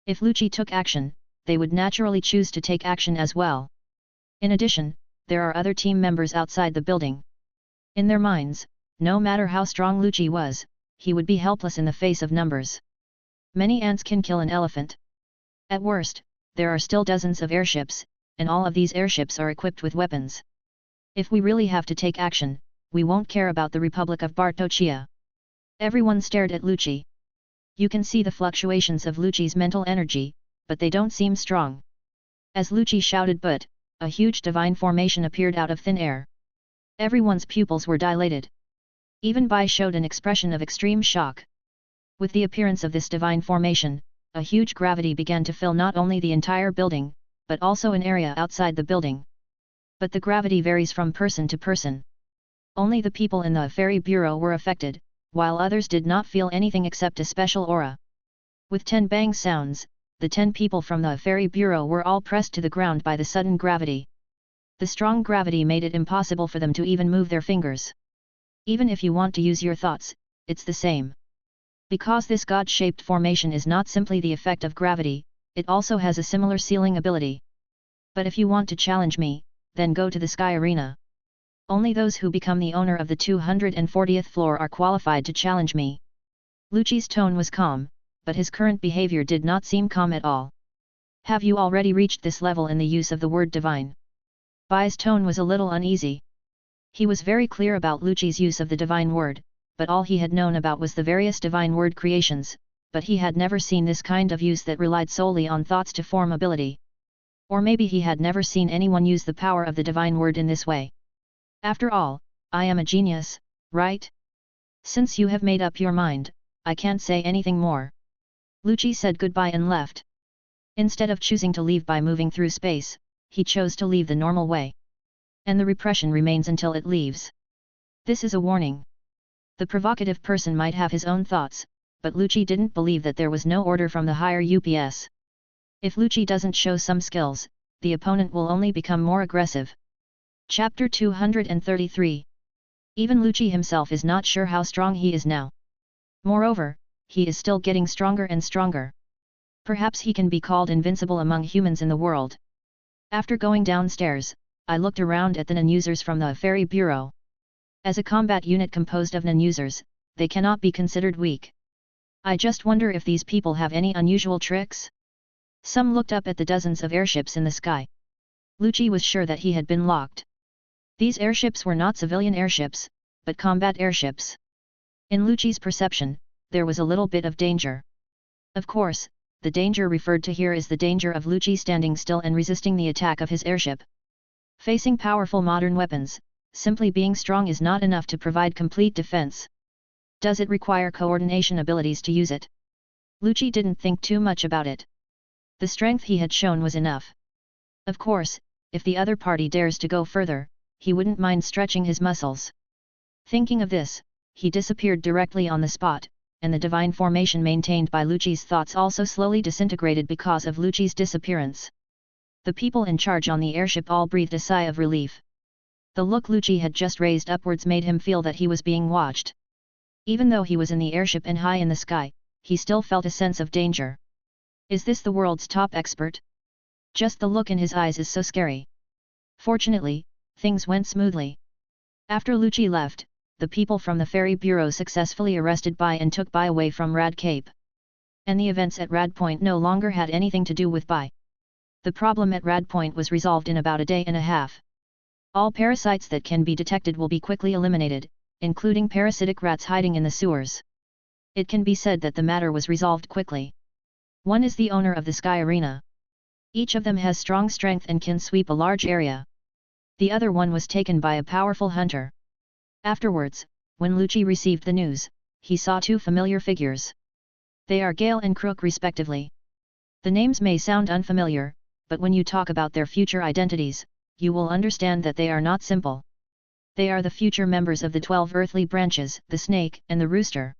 S1: If Lucci took action, they would naturally choose to take action as well. In addition, there are other team members outside the building. In their minds, no matter how strong Lucci was, he would be helpless in the face of numbers. Many ants can kill an elephant. At worst, there are still dozens of airships, and all of these airships are equipped with weapons. If we really have to take action, we won't care about the Republic of Bartochia. Everyone stared at Lucci. You can see the fluctuations of Lucci's mental energy, but they don't seem strong. As Lucci shouted but, a huge divine formation appeared out of thin air. Everyone's pupils were dilated. Even Bai showed an expression of extreme shock. With the appearance of this divine formation, a huge gravity began to fill not only the entire building, but also an area outside the building. But the gravity varies from person to person. Only the people in the ferry bureau were affected, while others did not feel anything except a special aura. With 10 bang sounds, the 10 people from the ferry bureau were all pressed to the ground by the sudden gravity. The strong gravity made it impossible for them to even move their fingers. Even if you want to use your thoughts, it's the same. Because this god-shaped formation is not simply the effect of gravity, it also has a similar sealing ability. But if you want to challenge me, then go to the Sky Arena. Only those who become the owner of the 240th floor are qualified to challenge me. Lucci's tone was calm, but his current behavior did not seem calm at all. Have you already reached this level in the use of the word divine? Bai's tone was a little uneasy. He was very clear about Lucci's use of the divine word, but all he had known about was the various divine word creations, but he had never seen this kind of use that relied solely on thoughts to form ability. Or maybe he had never seen anyone use the power of the divine word in this way. After all, I am a genius, right? Since you have made up your mind, I can't say anything more. Lucci said goodbye and left. Instead of choosing to leave by moving through space, he chose to leave the normal way. And the repression remains until it leaves. This is a warning. The provocative person might have his own thoughts, but Lucci didn't believe that there was no order from the higher UPS. If Lucci doesn't show some skills, the opponent will only become more aggressive. Chapter 233. Even Lucci himself is not sure how strong he is now. Moreover, he is still getting stronger and stronger. Perhaps he can be called invincible among humans in the world. After going downstairs, I looked around at the non-users from the Ferry Bureau. As a combat unit composed of non-users, they cannot be considered weak. I just wonder if these people have any unusual tricks? Some looked up at the dozens of airships in the sky. Lucci was sure that he had been locked. These airships were not civilian airships, but combat airships. In Lucci's perception, there was a little bit of danger. Of course, the danger referred to here is the danger of Lucci standing still and resisting the attack of his airship. Facing powerful modern weapons, simply being strong is not enough to provide complete defense. Does it require coordination abilities to use it? Lucci didn't think too much about it. The strength he had shown was enough. Of course, if the other party dares to go further, he wouldn't mind stretching his muscles. Thinking of this, he disappeared directly on the spot, and the divine formation maintained by Lucci's thoughts also slowly disintegrated because of Lucci's disappearance. The people in charge on the airship all breathed a sigh of relief. The look Lucci had just raised upwards made him feel that he was being watched. Even though he was in the airship and high in the sky, he still felt a sense of danger. Is this the world's top expert? Just the look in his eyes is so scary. Fortunately, things went smoothly. After Lucci left, the people from the Ferry Bureau successfully arrested Bai and took Bai away from Rad Cape. And the events at Rad Point no longer had anything to do with Bai. The problem at Rad Point was resolved in about a day and a half. All parasites that can be detected will be quickly eliminated, including parasitic rats hiding in the sewers. It can be said that the matter was resolved quickly. One is the owner of the Sky Arena. Each of them has strong strength and can sweep a large area. The other one was taken by a powerful hunter. Afterwards, when Lucci received the news, he saw two familiar figures. They are Gale and Crook respectively. The names may sound unfamiliar, but when you talk about their future identities, you will understand that they are not simple. They are the future members of the 12 earthly branches, the snake and the rooster.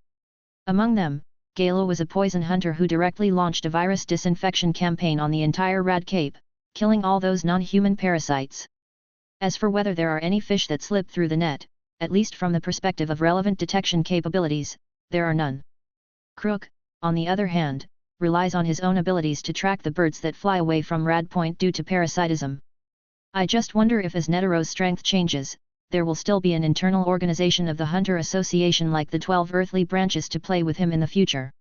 S1: Among them, Gale was a poison hunter who directly launched a virus disinfection campaign on the entire Rad Cape, killing all those non-human parasites. As for whether there are any fish that slip through the net, at least from the perspective of relevant detection capabilities, there are none. Crook, on the other hand, relies on his own abilities to track the birds that fly away from Rad Point due to parasitism. I just wonder if as Netaro's strength changes, there will still be an internal organization of the Hunter Association like the 12 earthly branches to play with him in the future.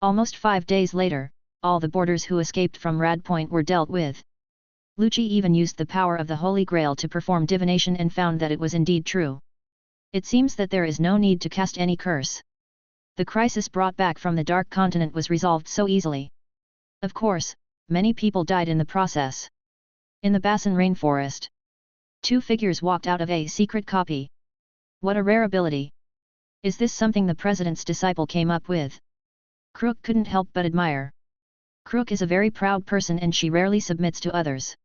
S1: Almost 5 days later, all the boarders who escaped from Rad Point were dealt with. Lucci even used the power of the Holy Grail to perform divination and found that it was indeed true. It seems that there is no need to cast any curse. The crisis brought back from the Dark Continent was resolved so easily. Of course, many people died in the process. In the Bassan rainforest, 2 figures walked out of a secret copy. What a rare ability! Is this something the president's disciple came up with? Crook couldn't help but admire. Crook is a very proud person and she rarely submits to others.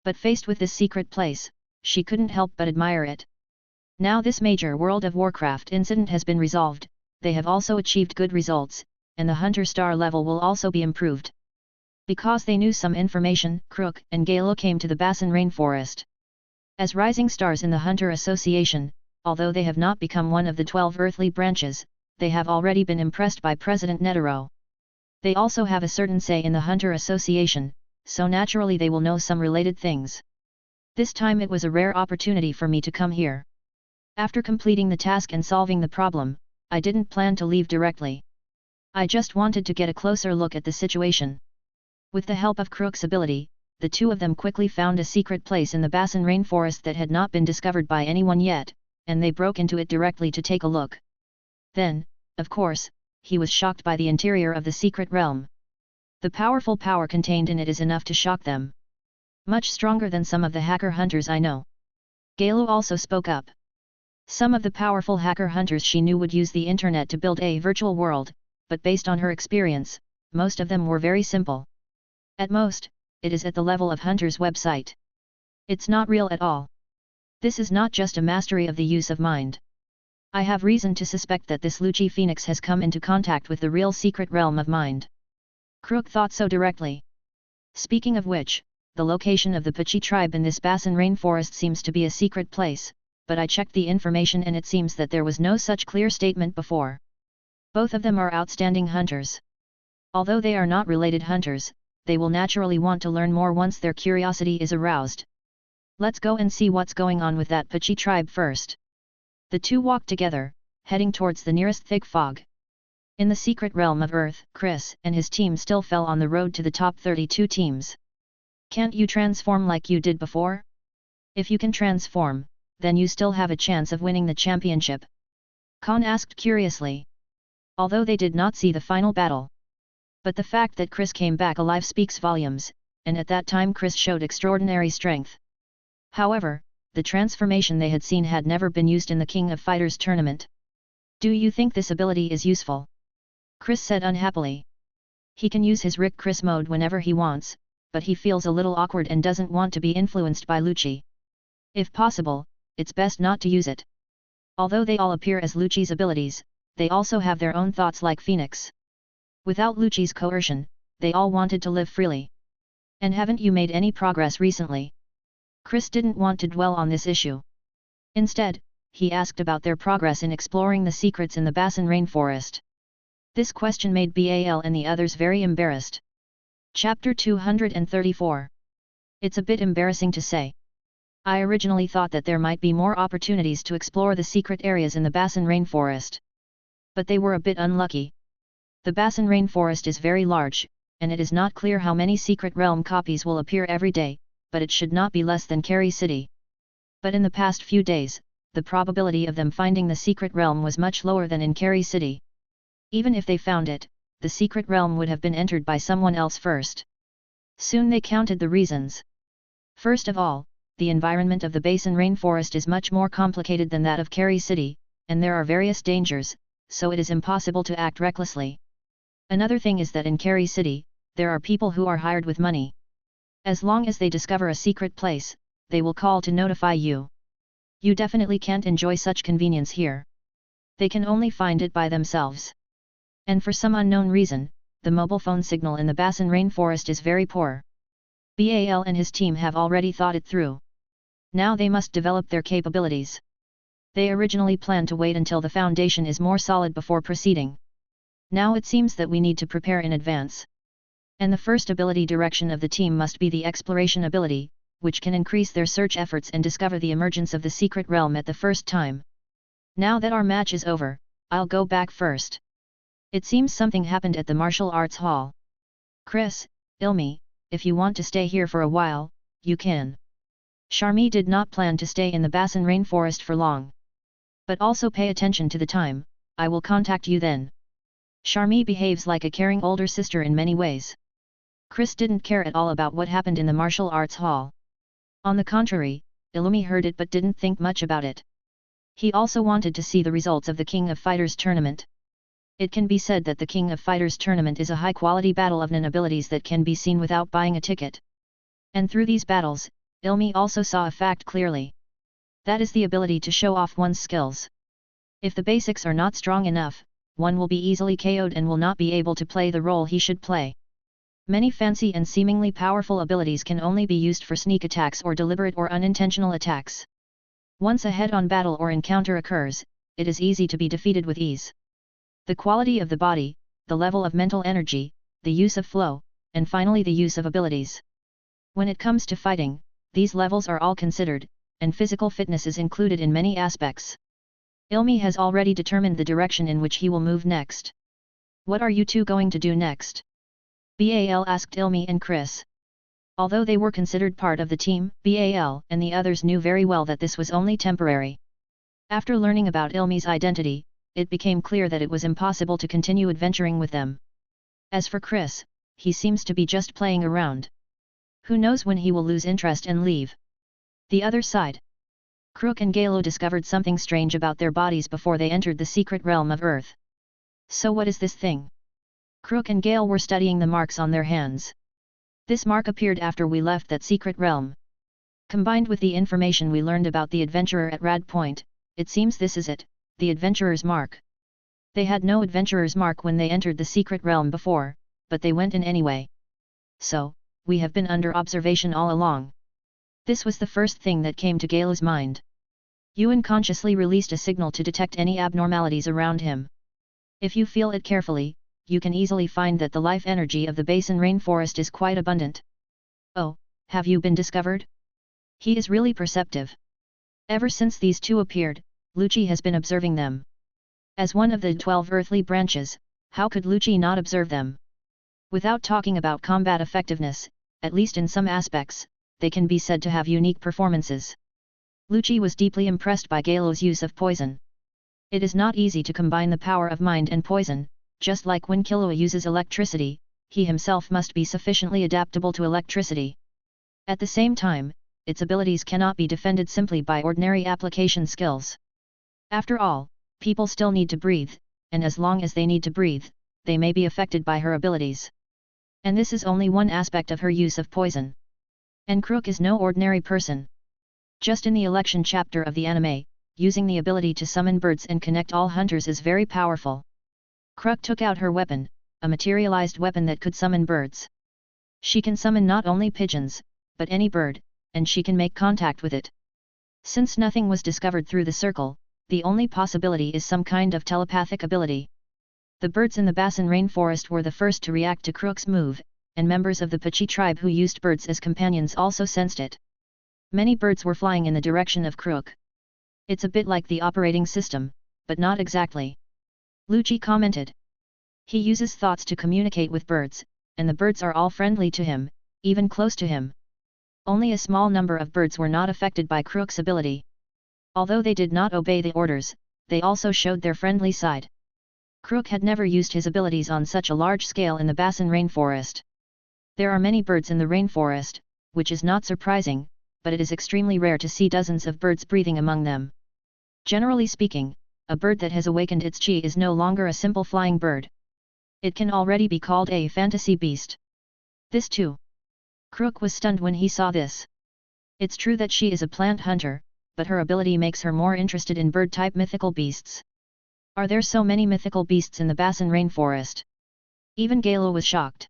S1: But faced with this secret place, she couldn't help but admire it. Now this major World of Warcraft incident has been resolved, they have also achieved good results, and the Hunter Star level will also be improved. Because they knew some information, Crook and Gale came to the Bassan rainforest. As rising stars in the Hunter Association, although they have not become one of the 12 earthly branches, they have already been impressed by President Netero. They also have a certain say in the Hunter Association, so naturally they will know some related things. This time it was a rare opportunity for me to come here. After completing the task and solving the problem, I didn't plan to leave directly. I just wanted to get a closer look at the situation. With the help of Crook's ability, the two of them quickly found a secret place in the Bassan rainforest that had not been discovered by anyone yet, and they broke into it directly to take a look. Then, of course, he was shocked by the interior of the secret realm. The powerful power contained in it is enough to shock them. Much stronger than some of the hacker hunters I know. Gale also spoke up. Some of the powerful hacker hunters she knew would use the internet to build a virtual world, but based on her experience, most of them were very simple. At most, it is at the level of Hunter's website. It's not real at all. This is not just a mastery of the use of mind. I have reason to suspect that this Lucci Phoenix has come into contact with the real secret realm of mind. Crook thought so directly. Speaking of which, the location of the Pachi tribe in this Basin rainforest seems to be a secret place, but I checked the information and it seems that there was no such clear statement before. Both of them are outstanding hunters. Although they are not related hunters, they will naturally want to learn more once their curiosity is aroused. Let's go and see what's going on with that Pachi tribe first. The two walked together, heading towards the nearest thick fog. In the secret realm of Earth, Chris and his team still fell on the road to the top 32 teams. Can't you transform like you did before? If you can transform, then you still have a chance of winning the championship. Khan asked curiously. Although they did not see the final battle. But the fact that Chris came back alive speaks volumes, and at that time Chris showed extraordinary strength. However, the transformation they had seen had never been used in the King of Fighters tournament. Do you think this ability is useful? Chris said unhappily. He can use his Rick Chris mode whenever he wants, but he feels a little awkward and doesn't want to be influenced by Lucci. If possible, it's best not to use it. Although they all appear as Lucci's abilities, they also have their own thoughts like Phoenix. Without Lucci's coercion, they all wanted to live freely. And haven't you made any progress recently? Chris didn't want to dwell on this issue. Instead, he asked about their progress in exploring the secrets in the Basin rainforest. This question made Bal and the others very embarrassed. Chapter 234. It's a bit embarrassing to say. I originally thought that there might be more opportunities to explore the secret areas in the Basin rainforest. But they were a bit unlucky. The Basin rainforest is very large, and it is not clear how many secret realm copies will appear every day, but it should not be less than Carey City. But in the past few days, the probability of them finding the secret realm was much lower than in Carey City. Even if they found it, the secret realm would have been entered by someone else first. Soon they counted the reasons. First of all, the environment of the Basin rainforest is much more complicated than that of Carey City, and there are various dangers, so it is impossible to act recklessly. Another thing is that in Carey City, there are people who are hired with money. As long as they discover a secret place, they will call to notify you. You definitely can't enjoy such convenience here. They can only find it by themselves. And for some unknown reason, the mobile phone signal in the Basin rainforest is very poor. Bal and his team have already thought it through. Now they must develop their capabilities. They originally planned to wait until the foundation is more solid before proceeding. Now it seems that we need to prepare in advance. And the first ability direction of the team must be the exploration ability, which can increase their search efforts and discover the emergence of the secret realm at the first time. Now that our match is over, I'll go back first. It seems something happened at the martial arts hall. Chris, Ilmi, if you want to stay here for a while, you can. Charmy did not plan to stay in the Basin rainforest for long. But also pay attention to the time, I will contact you then. Charmy behaves like a caring older sister in many ways. Chris didn't care at all about what happened in the martial arts hall. On the contrary, Ilmi heard it but didn't think much about it. He also wanted to see the results of the King of Fighters tournament. It can be said that the King of Fighters tournament is a high-quality battle of non abilities that can be seen without buying a ticket. And through these battles, Ilmi also saw a fact clearly. That is the ability to show off one's skills. If the basics are not strong enough, one will be easily KO'd and will not be able to play the role he should play. Many fancy and seemingly powerful abilities can only be used for sneak attacks or deliberate or unintentional attacks. Once a head-on battle or encounter occurs, it is easy to be defeated with ease. The quality of the body, the level of mental energy, the use of flow, and finally the use of abilities. When it comes to fighting, these levels are all considered, and physical fitness is included in many aspects. Ilmi has already determined the direction in which he will move next. What are you two going to do next? Bal asked Ilmi and Chris. Although they were considered part of the team, Bal and the others knew very well that this was only temporary. After learning about Ilmi's identity, it became clear that it was impossible to continue adventuring with them. As for Chris, he seems to be just playing around. Who knows when he will lose interest and leave. The other side. Crook and Galo discovered something strange about their bodies before they entered the secret realm of Earth. So what is this thing? Crook and Gale were studying the marks on their hands. This mark appeared after we left that secret realm. Combined with the information we learned about the adventurer at Rad Point, it seems this is it, the adventurer's mark. They had no adventurer's mark when they entered the secret realm before, but they went in anyway. So, we have been under observation all along. This was the first thing that came to Galu's mind. Yuan consciously released a signal to detect any abnormalities around him. If you feel it carefully, you can easily find that the life energy of the basin rainforest is quite abundant. Oh, have you been discovered? He is really perceptive. Ever since these two appeared, Lucci has been observing them. As one of the 12 earthly branches, how could Lucci not observe them? Without talking about combat effectiveness, at least in some aspects, they can be said to have unique performances. Lucci was deeply impressed by Galu's use of poison. It is not easy to combine the power of mind and poison, just like when Killua uses electricity, he himself must be sufficiently adaptable to electricity. At the same time, its abilities cannot be defended simply by ordinary application skills. After all, people still need to breathe, and as long as they need to breathe, they may be affected by her abilities. And this is only one aspect of her use of poison. And Crook is no ordinary person. Just in the election chapter of the anime, using the ability to summon birds and connect all hunters is very powerful. Crook took out her weapon, a materialized weapon that could summon birds. She can summon not only pigeons, but any bird, and she can make contact with it. Since nothing was discovered through the circle, the only possibility is some kind of telepathic ability. The birds in the Basin rainforest were the first to react to Crook's move, and members of the Pachi tribe who used birds as companions also sensed it. Many birds were flying in the direction of Crook. It's a bit like the operating system, but not exactly. Lucci commented. He uses thoughts to communicate with birds, and the birds are all friendly to him, even close to him. Only a small number of birds were not affected by Crook's ability. Although they did not obey the orders, they also showed their friendly side. Crook had never used his abilities on such a large scale in the Basin rainforest. There are many birds in the rainforest, which is not surprising, but it is extremely rare to see dozens of birds breathing among them. Generally speaking, a bird that has awakened its chi is no longer a simple flying bird. It can already be called a fantasy beast. This too. Crook was stunned when he saw this. It's true that she is a plant hunter, but her ability makes her more interested in bird-type mythical beasts. Are there so many mythical beasts in the Basin rainforest? Even Galu was shocked.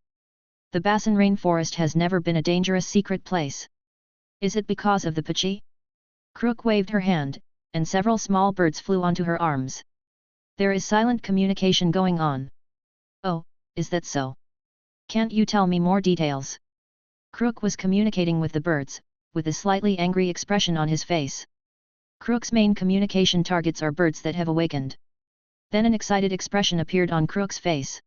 S1: The Basin rainforest has never been a dangerous secret place. Is it because of the Pachi? Crook waved her hand, and several small birds flew onto her arms. There is silent communication going on. Oh, is that so? Can't you tell me more details? Crook was communicating with the birds, with a slightly angry expression on his face. Crook's main communication targets are birds that have awakened. Then an excited expression appeared on Crook's face.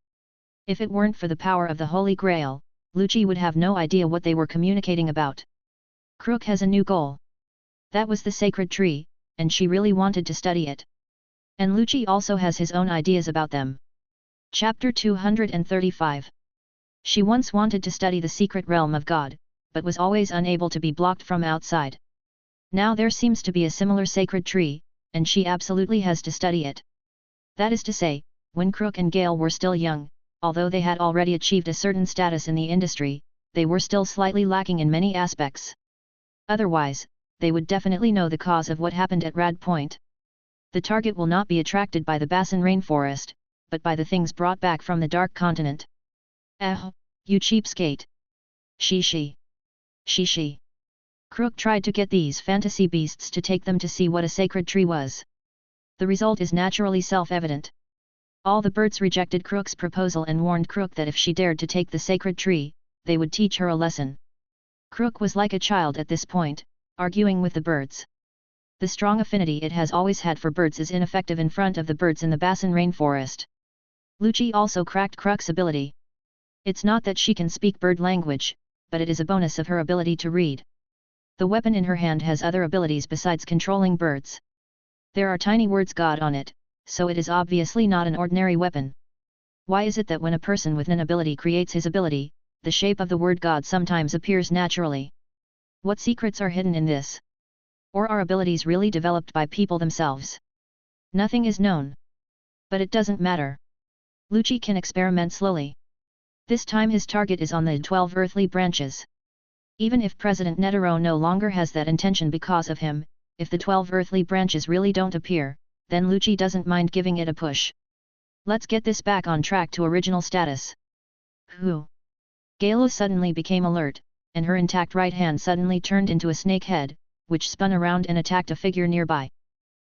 S1: If it weren't for the power of the Holy Grail, Lucci would have no idea what they were communicating about. Crook has a new goal. That was the sacred tree, and she really wanted to study it. And Lucci also has his own ideas about them. Chapter 235. She once wanted to study the secret realm of God, but was always unable to be blocked from outside. Now there seems to be a similar sacred tree, and she absolutely has to study it. That is to say, when Crook and Gale were still young, although they had already achieved a certain status in the industry, they were still slightly lacking in many aspects. Otherwise, they would definitely know the cause of what happened at Rad Point. The target will not be attracted by the Basin rainforest, but by the things brought back from the Dark Continent. You cheapskate! She. Crook tried to get these fantasy beasts to take them to see what a sacred tree was. The result is naturally self-evident. All the birds rejected Crook's proposal and warned Crook that if she dared to take the sacred tree, they would teach her a lesson. Crook was like a child at this point, arguing with the birds. The strong affinity it has always had for birds is ineffective in front of the birds in the Basin rainforest. Lucci also cracked Crook's ability. It's not that she can speak bird language, but it is a bonus of her ability to read. The weapon in her hand has other abilities besides controlling birds. There are tiny words God on it, so it is obviously not an ordinary weapon. Why is it that when a person with an ability creates his ability, the shape of the word God sometimes appears naturally? What secrets are hidden in this? Or are abilities really developed by people themselves? Nothing is known. But it doesn't matter. Lucci can experiment slowly. This time his target is on the 12 earthly branches. Even if President Netero no longer has that intention because of him, if the 12 earthly branches really don't appear, then Lucci doesn't mind giving it a push. Let's get this back on track to original status. Who? Galo suddenly became alert, and her intact right hand suddenly turned into a snake head, which spun around and attacked a figure nearby.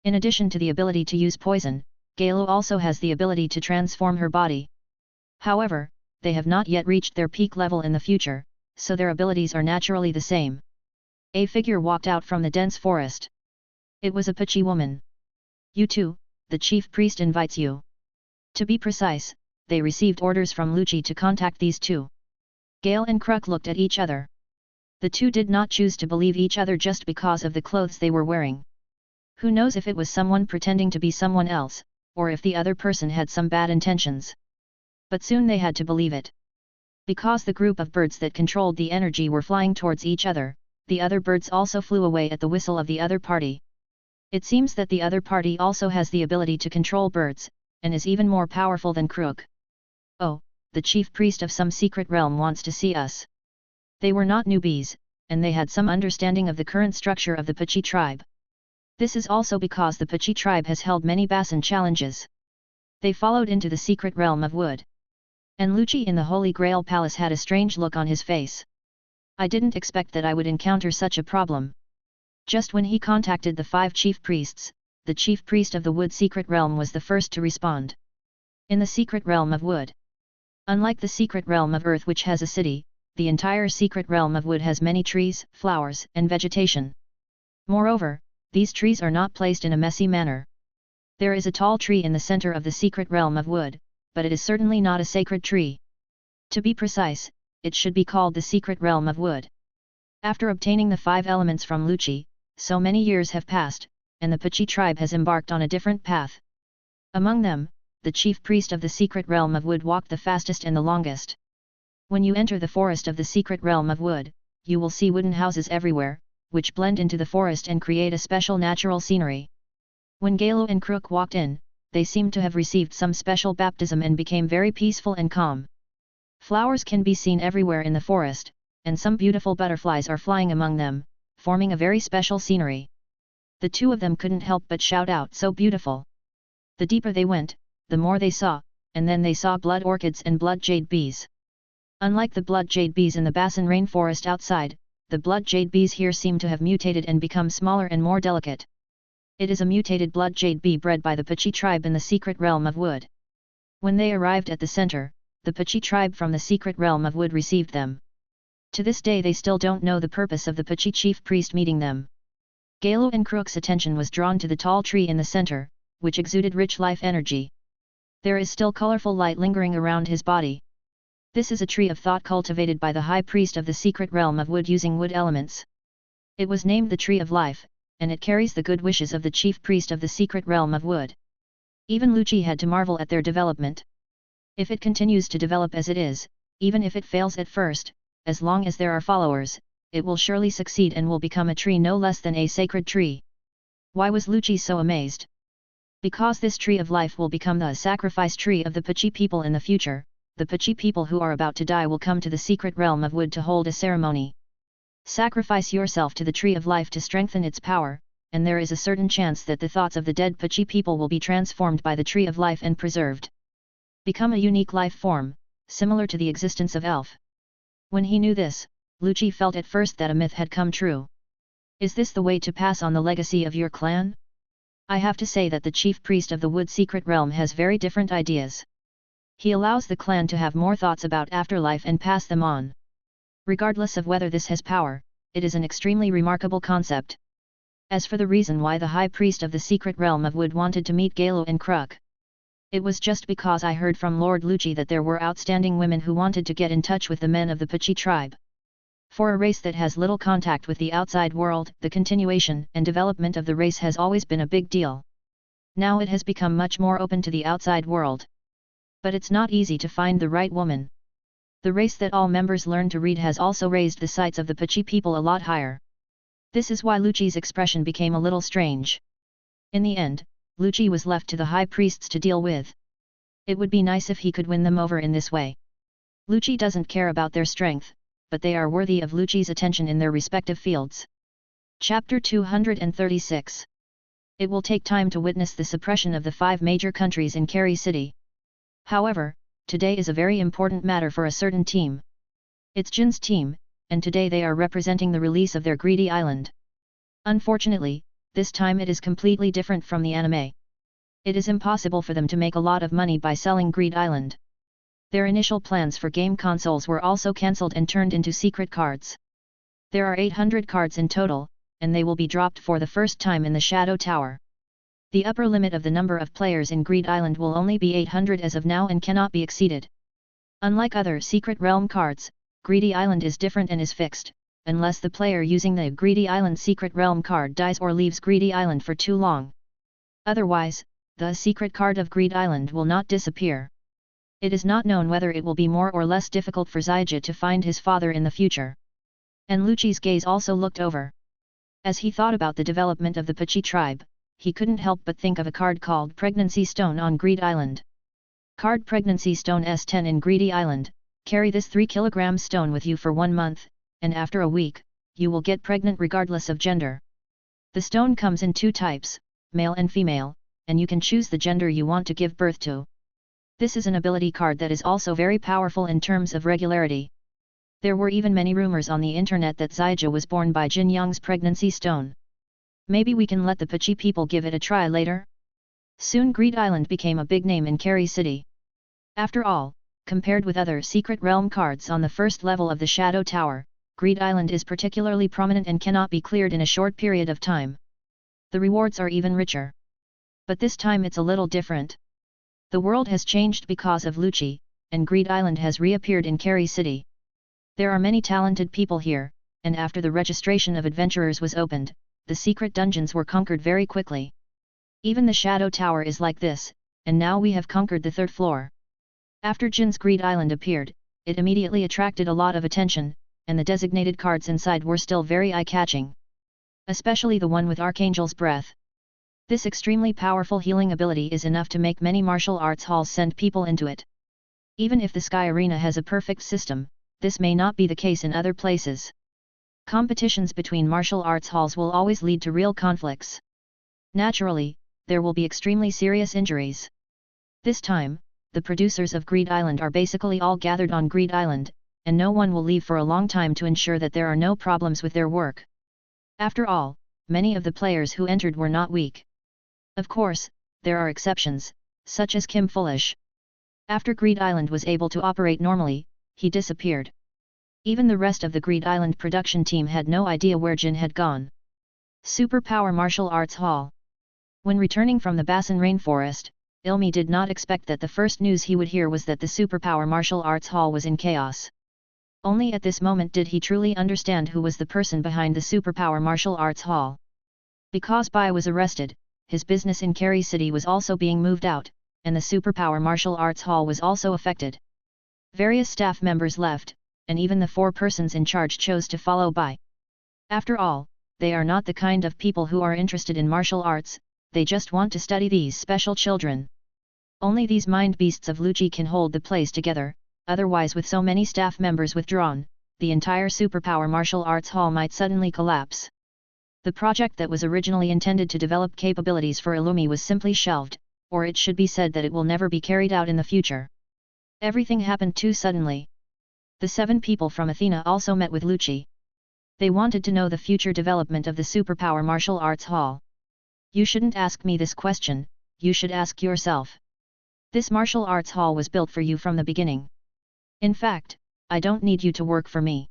S1: In addition to the ability to use poison, Galo also has the ability to transform her body. However, they have not yet reached their peak level in the future, so their abilities are naturally the same. A figure walked out from the dense forest. It was a Pichi woman. You too, the chief priest invites you. To be precise, they received orders from Lucci to contact these two. Gale and Kruk looked at each other. The two did not choose to believe each other just because of the clothes they were wearing. Who knows if it was someone pretending to be someone else, or if the other person had some bad intentions. But soon they had to believe it. Because the group of birds that controlled the energy were flying towards each other, the other birds also flew away at the whistle of the other party. It seems that the other party also has the ability to control birds, and is even more powerful than Kruk. Oh, the chief priest of some secret realm wants to see us. They were not newbies, and they had some understanding of the current structure of the Pichi tribe. This is also because the Pichi tribe has held many Basin challenges. They followed into the secret realm of wood. And Lucci in the Holy Grail Palace had a strange look on his face. I didn't expect that I would encounter such a problem. Just when he contacted the 5 chief priests, the chief priest of the wood secret realm was the first to respond. In the secret realm of wood. Unlike the secret realm of earth which has a city, the entire secret realm of wood has many trees, flowers, and vegetation. Moreover, these trees are not placed in a messy manner. There is a tall tree in the center of the secret realm of wood, but it is certainly not a sacred tree. To be precise, it should be called the secret realm of wood. After obtaining the 5 elements from Lucci, so many years have passed, and the Pichi tribe has embarked on a different path. Among them, the chief priest of the secret realm of wood walked the fastest and the longest. When you enter the forest of the secret realm of wood, you will see wooden houses everywhere, which blend into the forest and create a special natural scenery. When Galo and Kruk walked in, they seemed to have received some special baptism and became very peaceful and calm. Flowers can be seen everywhere in the forest, and some beautiful butterflies are flying among them, forming a very special scenery. The two of them couldn't help but shout out, "So beautiful!" The deeper they went, the more they saw, and then they saw blood orchids and blood jade bees. Unlike the blood jade bees in the Basin rainforest outside, the blood jade bees here seem to have mutated and become smaller and more delicate. It is a mutated blood jade bee bred by the Pichi tribe in the secret realm of wood. When they arrived at the center, the Pichi tribe from the secret realm of wood received them. To this day they still don't know the purpose of the Pichi chief priest meeting them. Galo and Kruk's attention was drawn to the tall tree in the center, which exuded rich life energy. There is still colorful light lingering around his body. This is a tree of thought cultivated by the high priest of the secret realm of wood using wood elements. It was named the Tree of Life, and it carries the good wishes of the chief priest of the secret realm of wood. Even Lucci had to marvel at their development. If it continues to develop as it is, even if it fails at first, as long as there are followers, it will surely succeed and will become a tree no less than a sacred tree. Why was Lucci so amazed? Because this tree of life will become the sacrifice tree of the Pichi people in the future. The Pichi people who are about to die will come to the secret realm of wood to hold a ceremony. Sacrifice yourself to the tree of life to strengthen its power, and there is a certain chance that the thoughts of the dead Pichi people will be transformed by the tree of life and preserved. Become a unique life form, similar to the existence of Elf. When he knew this, Lucci felt at first that a myth had come true. Is this the way to pass on the legacy of your clan? I have to say that the chief priest of the wood secret realm has very different ideas. He allows the clan to have more thoughts about afterlife and pass them on. Regardless of whether this has power, it is an extremely remarkable concept. As for the reason why the high priest of the secret realm of wood wanted to meet Galo and Kruk, it was just because I heard from Lord Lucci that there were outstanding women who wanted to get in touch with the men of the Pichi tribe. For a race that has little contact with the outside world, the continuation and development of the race has always been a big deal. Now it has become much more open to the outside world. But it's not easy to find the right woman. The race that all members learn to read has also raised the sights of the Pichi people a lot higher. This is why Lucci's expression became a little strange. In the end, Lucci was left to the high priests to deal with. It would be nice if he could win them over in this way. Lucci doesn't care about their strength, but they are worthy of Lucci's attention in their respective fields. Chapter 236. It will take time to witness the suppression of the 5 major countries in Kerry City. However, today is a very important matter for a certain team. It's Jin's team, and today they are representing the release of their greedy island. Unfortunately, this time it is completely different from the anime. It is impossible for them to make a lot of money by selling Greed Island. Their initial plans for game consoles were also cancelled and turned into secret cards. There are 800 cards in total, and they will be dropped for the first time in the Shadow Tower. The upper limit of the number of players in Greed Island will only be 800 as of now and cannot be exceeded. Unlike other Secret Realm cards, Greedy Island is different and is fixed, unless the player using the Greedy Island Secret Realm card dies or leaves Greedy Island for too long. Otherwise, the secret card of Greed Island will not disappear. It is not known whether it will be more or less difficult for Zaija to find his father in the future. And Lucci's gaze also looked over. As he thought about the development of the Pachi tribe, he couldn't help but think of a card called Pregnancy Stone on Greed Island. Card Pregnancy Stone S10 in Greedy Island, carry this 3 kg stone with you for 1 month, and after a week, you will get pregnant regardless of gender. The stone comes in 2 types, male and female, and you can choose the gender you want to give birth to. This is an ability card that is also very powerful in terms of regularity. There were even many rumors on the internet that Zaija was born by Jin Yang's pregnancy stone. Maybe we can let the Pachi people give it a try later? Soon Greed Island became a big name in Kerry City. After all, compared with other Secret Realm cards on the first level of the Shadow Tower, Greed Island is particularly prominent and cannot be cleared in a short period of time. The rewards are even richer. But this time it's a little different. The world has changed because of Lucci, and Greed Island has reappeared in Kerry City. There are many talented people here, and after the registration of adventurers was opened, the secret dungeons were conquered very quickly. Even the Shadow Tower is like this, and now we have conquered the 3rd floor. After Jin's Greed Island appeared, it immediately attracted a lot of attention, and the designated cards inside were still very eye-catching. Especially the one with Archangel's Breath. This extremely powerful healing ability is enough to make many martial arts halls send people into it. Even if the Sky Arena has a perfect system, this may not be the case in other places. Competitions between martial arts halls will always lead to real conflicts. Naturally, there will be extremely serious injuries. This time, the producers of Greed Island are basically all gathered on Greed Island, and no one will leave for a long time to ensure that there are no problems with their work. After all, many of the players who entered were not weak. Of course, there are exceptions, such as Kim Foolish. After Greed Island was able to operate normally, he disappeared. Even the rest of the Greed Island production team had no idea where Jin had gone. Superpower Martial Arts Hall. When returning from the Basin Rainforest, Ilmi did not expect that the first news he would hear was that the Superpower Martial Arts Hall was in chaos. Only at this moment did he truly understand who was the person behind the Superpower Martial Arts Hall. Because Bai was arrested, his business in Kerry City was also being moved out, and the Superpower Martial Arts Hall was also affected. Various staff members left, and even the 4 persons in charge chose to follow Bai. After all, they are not the kind of people who are interested in martial arts, they just want to study these special children. Only these mind beasts of Lucci can hold the place together, otherwise with so many staff members withdrawn, the entire Superpower Martial Arts Hall might suddenly collapse. The project that was originally intended to develop capabilities for Illumi was simply shelved, or it should be said that it will never be carried out in the future. Everything happened too suddenly. The 7 people from Athena also met with Lucci. They wanted to know the future development of the Superpower Martial Arts Hall. You shouldn't ask me this question, you should ask yourself. This martial arts hall was built for you from the beginning. In fact, I don't need you to work for me.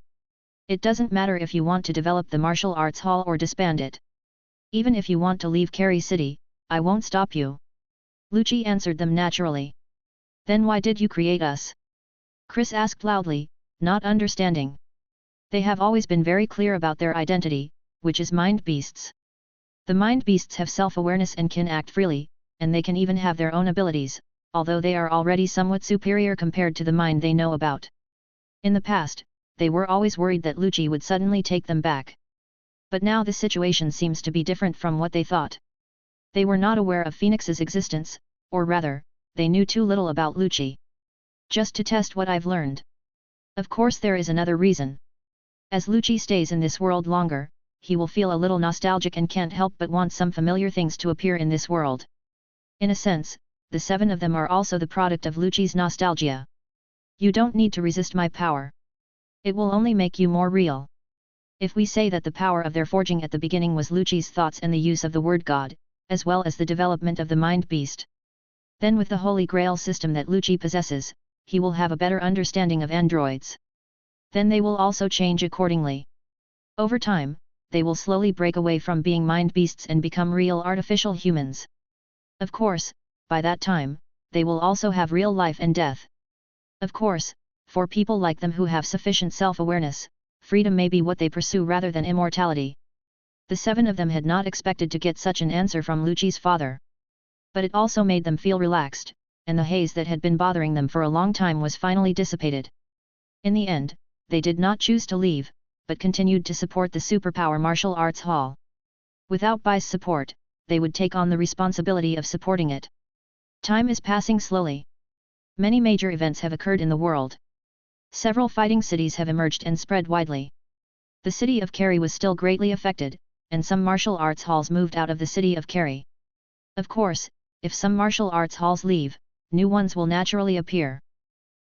S1: It doesn't matter if you want to develop the martial arts hall or disband it. Even if you want to leave Kerry City, I won't stop you. Lucci answered them naturally. Then why did you create us? Chris asked loudly, not understanding. They have always been very clear about their identity, which is mind beasts. The mind beasts have self-awareness and can act freely, and they can even have their own abilities, although they are already somewhat superior compared to the mind they know about. In the past, they were always worried that Lucci would suddenly take them back. But now the situation seems to be different from what they thought. They were not aware of Phoenix's existence, or rather, they knew too little about Lucci. Just to test what I've learned. Of course there is another reason. As Lucci stays in this world longer, he will feel a little nostalgic and can't help but want some familiar things to appear in this world. In a sense, the 7 of them are also the product of Lucci's nostalgia. You don't need to resist my power. It will only make you more real. If we say that the power of their forging at the beginning was Lucci's thoughts and the use of the word God, as well as the development of the mind beast, then with the Holy Grail system that Lucci possesses, he will have a better understanding of androids. Then they will also change accordingly. Over time, they will slowly break away from being mind beasts and become real artificial humans. Of course, by that time, they will also have real life and death. Of course, for people like them who have sufficient self-awareness, freedom may be what they pursue rather than immortality. The 7 of them had not expected to get such an answer from Lucci's father. But it also made them feel relaxed, and the haze that had been bothering them for a long time was finally dissipated. In the end, they did not choose to leave, but continued to support the Superpower Martial Arts Hall. Without Bai's support, they would take on the responsibility of supporting it. Time is passing slowly. Many major events have occurred in the world. Several fighting cities have emerged and spread widely. The city of Kerry was still greatly affected, and some martial arts halls moved out of the city of Kerry. Of course, if some martial arts halls leave, new ones will naturally appear.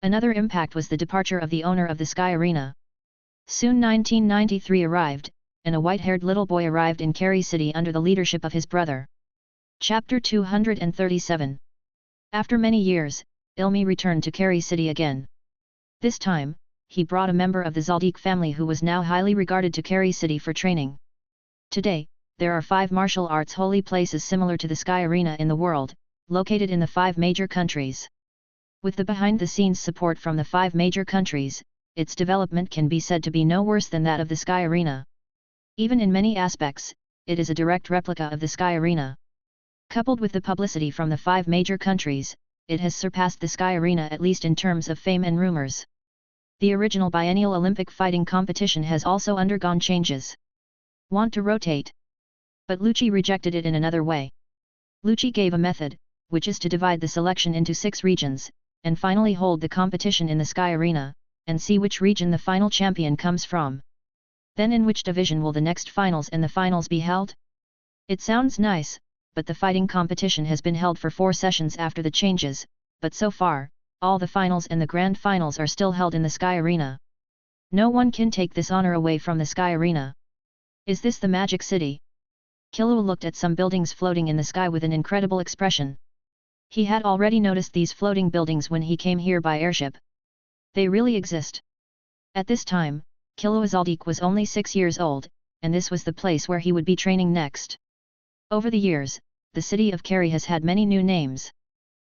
S1: Another impact was the departure of the owner of the Sky Arena. Soon 1993 arrived, and a white-haired little boy arrived in Kerry City under the leadership of his brother. Chapter 237. After many years, Ilmi returned to Kerry City again. This time, he brought a member of the Zaldik family who was now highly regarded to Kerry City for training. Today, there are 5 martial arts holy places similar to the Sky Arena in the world, located in the 5 major countries. With the behind-the-scenes support from the 5 major countries, its development can be said to be no worse than that of the Sky Arena. Even in many aspects, it is a direct replica of the Sky Arena. Coupled with the publicity from the 5 major countries, it has surpassed the Sky Arena at least in terms of fame and rumors. The original biennial Olympic fighting competition has also undergone changes. Want to rotate? But Lucci rejected it in another way. Lucci gave a method, which is to divide the selection into 6 regions, and finally hold the competition in the Sky Arena, and see which region the final champion comes from. Then in which division will the next finals and the finals be held? It sounds nice, but the fighting competition has been held for 4 sessions after the changes, but so far, all the finals and the grand finals are still held in the Sky Arena. No one can take this honor away from the Sky Arena. Is this the Magic City? Killua looked at some buildings floating in the sky with an incredible expression. He had already noticed these floating buildings when he came here by airship. They really exist. At this time, Killua Zaldik was only 6 years old, and this was the place where he would be training next. Over the years, the city of Kerry has had many new names.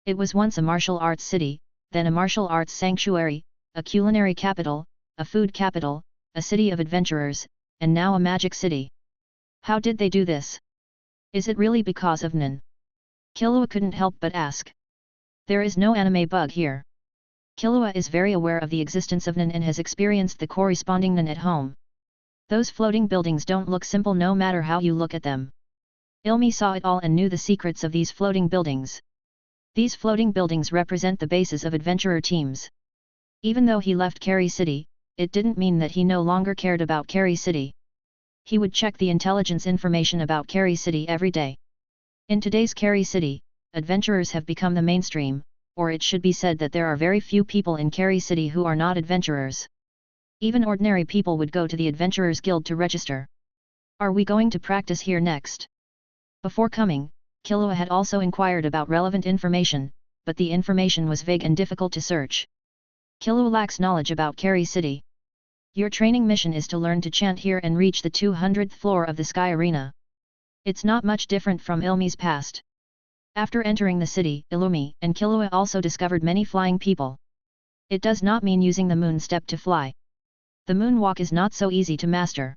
S1: It was once a martial arts city, then a martial arts sanctuary, a culinary capital, a food capital, a city of adventurers, and now a magic city. How did they do this? Is it really because of Nen? Killua couldn't help but ask. There is no anime bug here. Killua is very aware of the existence of Nen and has experienced the corresponding Nen at home. Those floating buildings don't look simple no matter how you look at them. Ilmi saw it all and knew the secrets of these floating buildings. These floating buildings represent the bases of adventurer teams. Even though he left Kerry City, it didn't mean that he no longer cared about Kerry City. He would check the intelligence information about Kerry City every day. In today's Kerry City, adventurers have become the mainstream, or it should be said that there are very few people in Kerry City who are not adventurers. Even ordinary people would go to the Adventurers Guild to register. Are we going to practice here next? Before coming, Killua had also inquired about relevant information, but the information was vague and difficult to search. Killua lacks knowledge about Kerry City. Your training mission is to learn to chant here and reach the 200th floor of the Sky Arena. It's not much different from Ilmi's past. After entering the city, Illumi and Killua also discovered many flying people. It does not mean using the moon step to fly. The moonwalk is not so easy to master.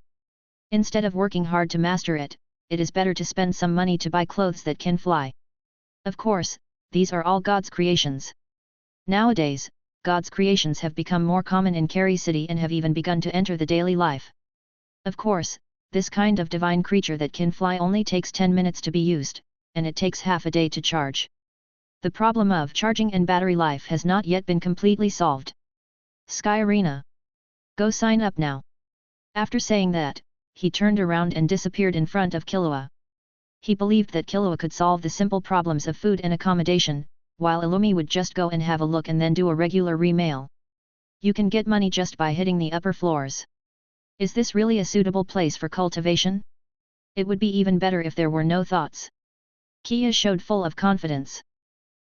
S1: Instead of working hard to master it, it is better to spend some money to buy clothes that can fly. Of course, these are all God's creations. Nowadays, God's creations have become more common in Kerry City and have even begun to enter the daily life. Of course, this kind of divine creature that can fly only takes 10 minutes to be used, and it takes half a day to charge. The problem of charging and battery life has not yet been completely solved. Sky Arena. Go sign up now. After saying that, he turned around and disappeared in front of Killua. He believed that Killua could solve the simple problems of food and accommodation, while Illumi would just go and have a look and then do a regular remail. You can get money just by hitting the upper floors. Is this really a suitable place for cultivation? It would be even better if there were no thoughts. Kia showed full of confidence.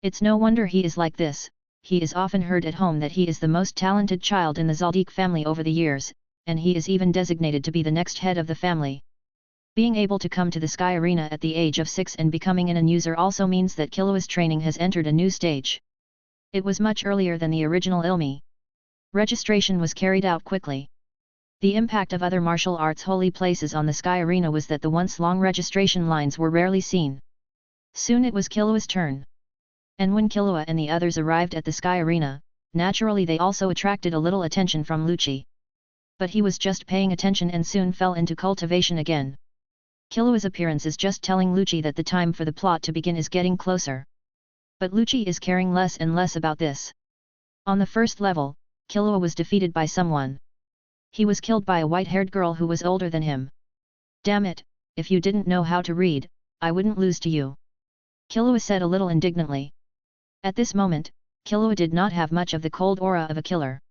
S1: It's no wonder he is like this. He is often heard at home that he is the most talented child in the Zaldik family over the years, and he is even designated to be the next head of the family. Being able to come to the Sky Arena at the age of 6 and becoming an user also means that Killua's training has entered a new stage. It was much earlier than the original Ilmi. Registration was carried out quickly. The impact of other martial arts holy places on the Sky Arena was that the once-long registration lines were rarely seen. Soon it was Killua's turn. And when Killua and the others arrived at the Sky Arena, naturally they also attracted a little attention from Lucci. But he was just paying attention and soon fell into cultivation again. Killua's appearance is just telling Lucci that the time for the plot to begin is getting closer. But Lucci is caring less and less about this. On the first level, Killua was defeated by someone. He was killed by a white-haired girl who was older than him. Damn it, if you didn't know how to read, I wouldn't lose to you. Killua said a little indignantly. At this moment, Killua did not have much of the cold aura of a killer.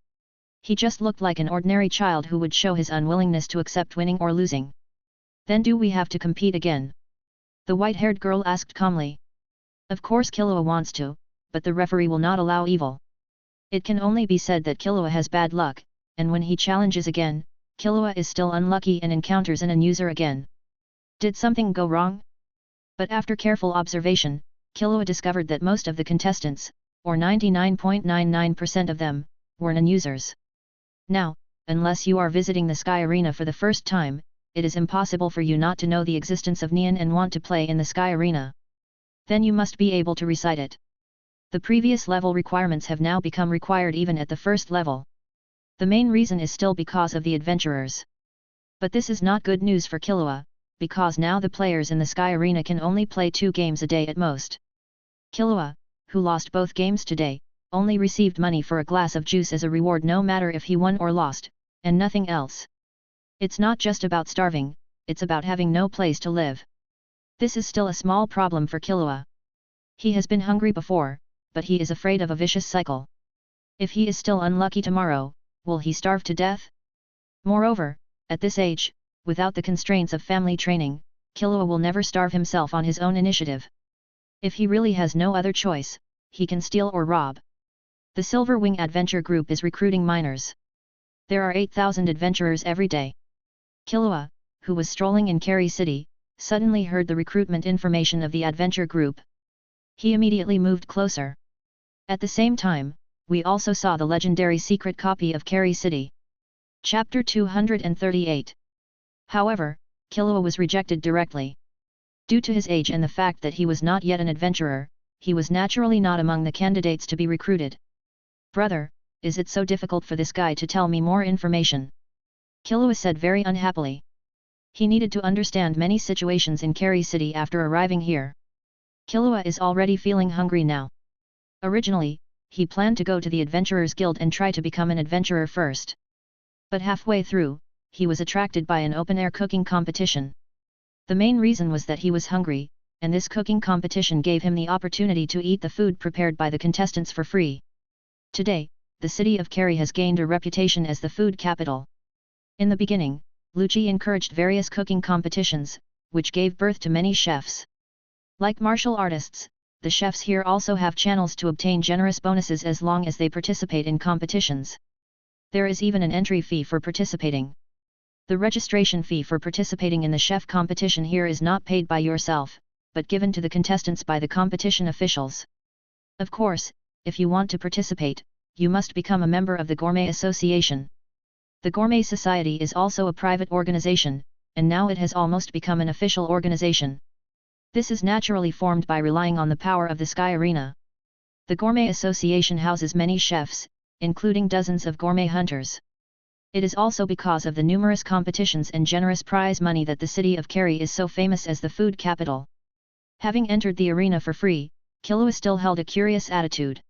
S1: He just looked like an ordinary child who would show his unwillingness to accept winning or losing. Then do we have to compete again? The white-haired girl asked calmly. Of course Killua wants to, but the referee will not allow evil. It can only be said that Killua has bad luck, and when he challenges again, Killua is still unlucky and encounters an user again. Did something go wrong? But after careful observation, Killua discovered that most of the contestants, or 99.99% of them, were non-users. Now, unless you are visiting the Sky Arena for the first time, it is impossible for you not to know the existence of Neon and want to play in the Sky Arena. Then you must be able to recite it. The previous level requirements have now become required even at the first level. The main reason is still because of the adventurers. But this is not good news for Killua, because now the players in the Sky Arena can only play 2 games a day at most. Killua, who lost both games today, only received money for a glass of juice as a reward no matter if he won or lost, and nothing else. It's not just about starving, it's about having no place to live. This is still a small problem for Killua. He has been hungry before, but he is afraid of a vicious cycle. If he is still unlucky tomorrow, will he starve to death? Moreover, at this age, without the constraints of family training, Killua will never starve himself on his own initiative. If he really has no other choice, he can steal or rob. The Silver Wing Adventure Group is recruiting miners. There are 8,000 adventurers every day. Killua, who was strolling in Cary City, suddenly heard the recruitment information of the Adventure Group. He immediately moved closer. At the same time, we also saw the legendary secret copy of Cary City. Chapter 238. However, Killua was rejected directly. Due to his age and the fact that he was not yet an adventurer, he was naturally not among the candidates to be recruited. Brother, is it so difficult for this guy to tell me more information? Killua said very unhappily. He needed to understand many situations in Cary City after arriving here. Killua is already feeling hungry now. Originally, he planned to go to the Adventurers Guild and try to become an adventurer first. But halfway through, he was attracted by an open-air cooking competition. The main reason was that he was hungry, and this cooking competition gave him the opportunity to eat the food prepared by the contestants for free. Today, the city of Cary has gained a reputation as the food capital. In the beginning, Lucci encouraged various cooking competitions, which gave birth to many chefs. Like martial artists, the chefs here also have channels to obtain generous bonuses as long as they participate in competitions. There is even an entry fee for participating. The registration fee for participating in the chef competition here is not paid by yourself, but given to the contestants by the competition officials. Of course, if you want to participate, you must become a member of the Gourmet Association. The Gourmet Society is also a private organization, and now it has almost become an official organization. This is naturally formed by relying on the power of the Sky Arena. The Gourmet Association houses many chefs, including dozens of gourmet hunters. It is also because of the numerous competitions and generous prize money that the city of Cary is so famous as the food capital. Having entered the arena for free, Killua still held a curious attitude.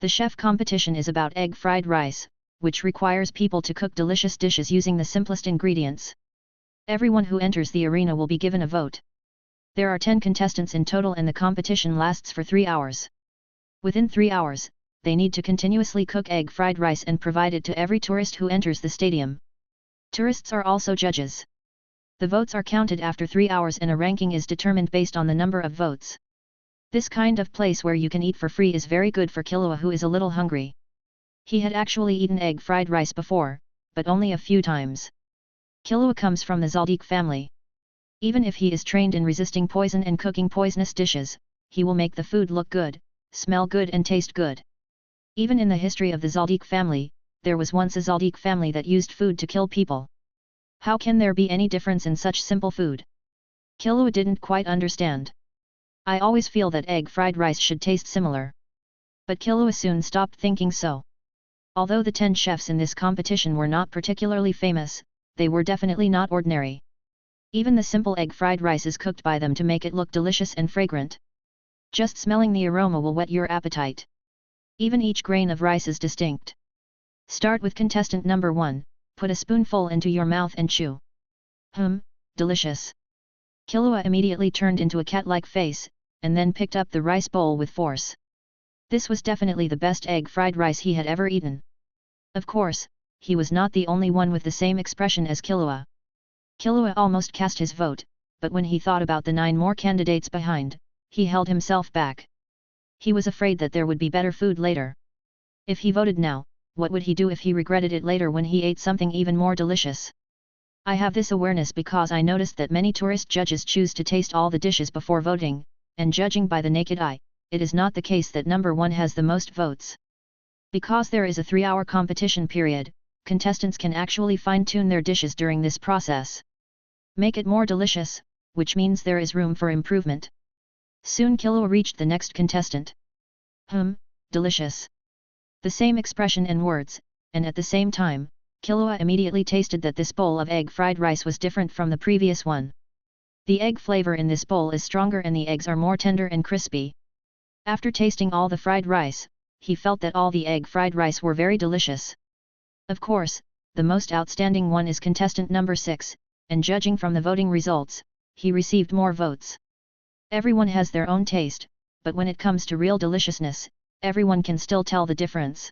S1: The chef competition is about egg fried rice, which requires people to cook delicious dishes using the simplest ingredients. Everyone who enters the arena will be given a vote. There are 10 contestants in total and the competition lasts for 3 hours. Within 3 hours, they need to continuously cook egg fried rice and provide it to every tourist who enters the stadium. Tourists are also judges. The votes are counted after 3 hours and a ranking is determined based on the number of votes. This kind of place where you can eat for free is very good for Killua, who is a little hungry. He had actually eaten egg fried rice before, but only a few times. Killua comes from the Zaldik family. Even if he is trained in resisting poison and cooking poisonous dishes, he will make the food look good, smell good and taste good. Even in the history of the Zaldik family, there was once a Zaldik family that used food to kill people. How can there be any difference in such simple food? Killua didn't quite understand. I always feel that egg fried rice should taste similar. But Killua soon stopped thinking so. Although the 10 chefs in this competition were not particularly famous, they were definitely not ordinary. Even the simple egg fried rice is cooked by them to make it look delicious and fragrant. Just smelling the aroma will whet your appetite. Even each grain of rice is distinct. Start with contestant number 1, put a spoonful into your mouth and chew. Delicious. Killua immediately turned into a cat-like face, and then picked up the rice bowl with force. This was definitely the best egg fried rice he had ever eaten. Of course, he was not the only one with the same expression as Killua. Killua almost cast his vote, but when he thought about the 9 more candidates behind, he held himself back. He was afraid that there would be better food later. If he voted now, what would he do if he regretted it later when he ate something even more delicious? I have this awareness because I noticed that many tourist judges choose to taste all the dishes before voting, and judging by the naked eye, it is not the case that number 1 has the most votes. Because there is a 3-hour competition period, contestants can actually fine-tune their dishes during this process. Make it more delicious, which means there is room for improvement. Soon Killua reached the next contestant. Delicious. The same expression and words, and at the same time, Killua immediately tasted that this bowl of egg fried rice was different from the previous one. The egg flavor in this bowl is stronger and the eggs are more tender and crispy. After tasting all the fried rice, he felt that all the egg fried rice were very delicious. Of course, the most outstanding one is contestant number 6, and judging from the voting results, he received more votes. Everyone has their own taste, but when it comes to real deliciousness, everyone can still tell the difference.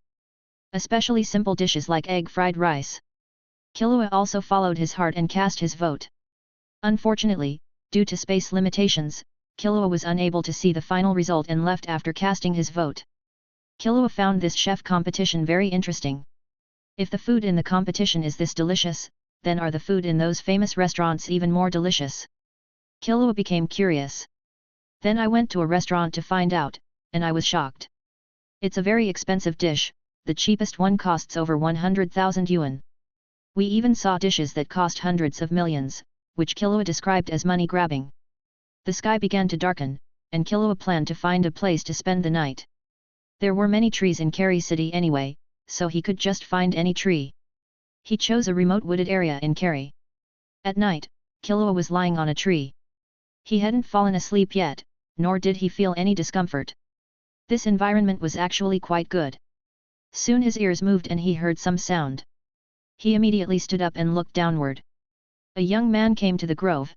S1: Especially simple dishes like egg fried rice. Killua also followed his heart and cast his vote. Unfortunately, due to space limitations, Killua was unable to see the final result and left after casting his vote. Killua found this chef competition very interesting. If the food in the competition is this delicious, then are the food in those famous restaurants even more delicious? Killua became curious. Then I went to a restaurant to find out, and I was shocked. It's a very expensive dish, the cheapest one costs over 100,000 yuan. We even saw dishes that cost hundreds of millions, which Killua described as money-grabbing. The sky began to darken, and Killua planned to find a place to spend the night. There were many trees in Kari City anyway, so he could just find any tree. He chose a remote wooded area in Kari. At night, Killua was lying on a tree. He hadn't fallen asleep yet, nor did he feel any discomfort. This environment was actually quite good. Soon his ears moved and he heard some sound. He immediately stood up and looked downward. A young man came to the grove.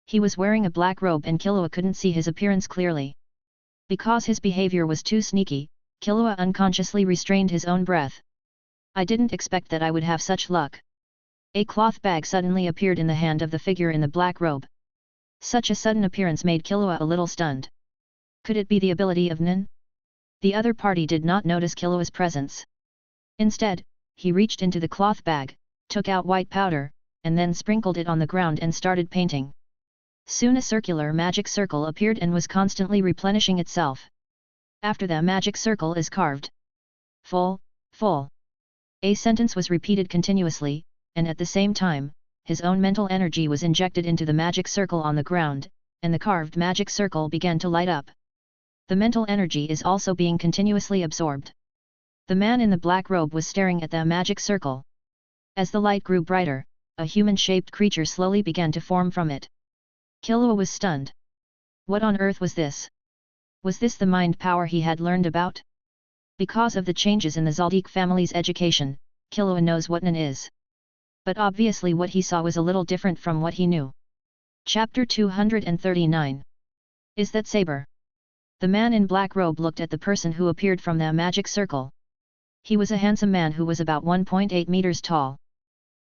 S1: He was wearing a black robe and Killua couldn't see his appearance clearly. Because his behavior was too sneaky, Killua unconsciously restrained his own breath. I didn't expect that I would have such luck. A cloth bag suddenly appeared in the hand of the figure in the black robe. Such a sudden appearance made Killua a little stunned. Could it be the ability of Nin? The other party did not notice Killua's presence. Instead, he reached into the cloth bag, took out white powder, and then sprinkled it on the ground and started painting. Soon a circular magic circle appeared and was constantly replenishing itself. After the magic circle is carved. Full, full. A sentence was repeated continuously, and at the same time, his own mental energy was injected into the magic circle on the ground, and the carved magic circle began to light up. The mental energy is also being continuously absorbed. The man in the black robe was staring at the magic circle. As the light grew brighter, a human-shaped creature slowly began to form from it. Killua was stunned. What on earth was this? Was this the mind power he had learned about? Because of the changes in the Zaldik family's education, Killua knows what Nin is. But obviously what he saw was a little different from what he knew. Chapter 239. Is that Saber? The man in black robe looked at the person who appeared from the magic circle. He was a handsome man who was about 1.8 meters tall.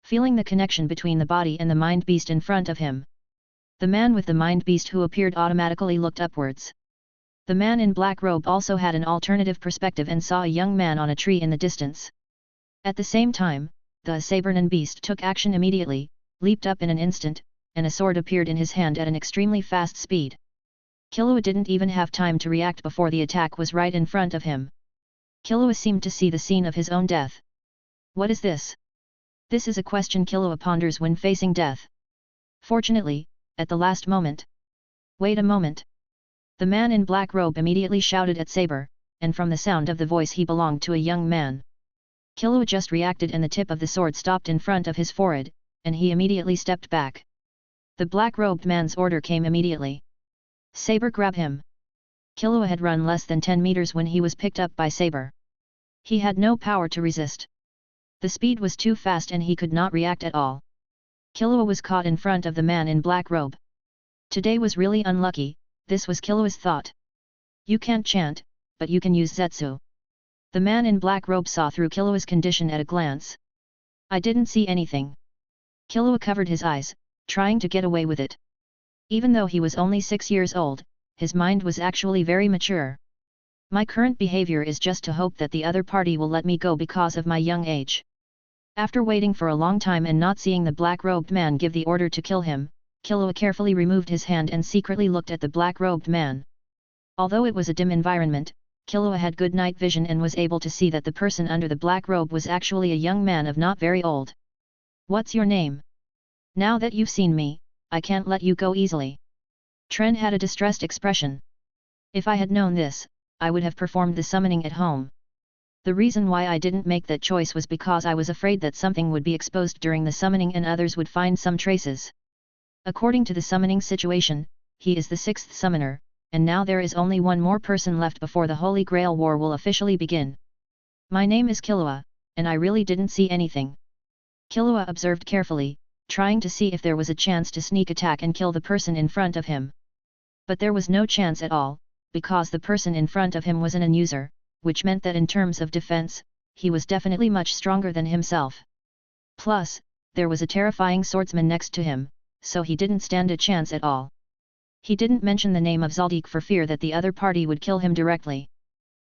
S1: Feeling the connection between the body and the mind beast in front of him, the man with the mind beast who appeared automatically looked upwards. The man in black robe also had an alternative perspective and saw a young man on a tree in the distance. At the same time, the Sabernan beast took action immediately, leaped up in an instant, and a sword appeared in his hand at an extremely fast speed. Killua didn't even have time to react before the attack was right in front of him. Killua seemed to see the scene of his own death. What is this? This is a question Killua ponders when facing death. Fortunately, at the last moment. Wait a moment. The man in black robe immediately shouted at Saber, and from the sound of the voice he belonged to a young man. Killua just reacted and the tip of the sword stopped in front of his forehead, and he immediately stepped back. The black-robed man's order came immediately. Saber, grab him. Killua had run less than 10 meters when he was picked up by Saber. He had no power to resist. The speed was too fast and he could not react at all. Killua was caught in front of the man in black robe. Today was really unlucky, this was Killua's thought. You can't chant, but you can use Zetsu. The man in black robe saw through Killua's condition at a glance. I didn't see anything. Killua covered his eyes, trying to get away with it. Even though he was only 6 years old, his mind was actually very mature. My current behavior is just to hope that the other party will let me go because of my young age. After waiting for a long time and not seeing the black-robed man give the order to kill him, Killua carefully removed his hand and secretly looked at the black-robed man. Although it was a dim environment, Killua had good night vision and was able to see that the person under the black robe was actually a young man of not very old. What's your name? Now that you've seen me, I can't let you go easily. Tren had a distressed expression. If I had known this, I would have performed the summoning at home. The reason why I didn't make that choice was because I was afraid that something would be exposed during the summoning and others would find some traces. According to the summoning situation, he is the 6th summoner, and now there is only one more person left before the Holy Grail War will officially begin. My name is Killua, and I really didn't see anything. Killua observed carefully, trying to see if there was a chance to sneak attack and kill the person in front of him. But there was no chance at all, because the person in front of him was an user, which meant that in terms of defense, he was definitely much stronger than himself. Plus, there was a terrifying swordsman next to him, so he didn't stand a chance at all. He didn't mention the name of Zaldik for fear that the other party would kill him directly.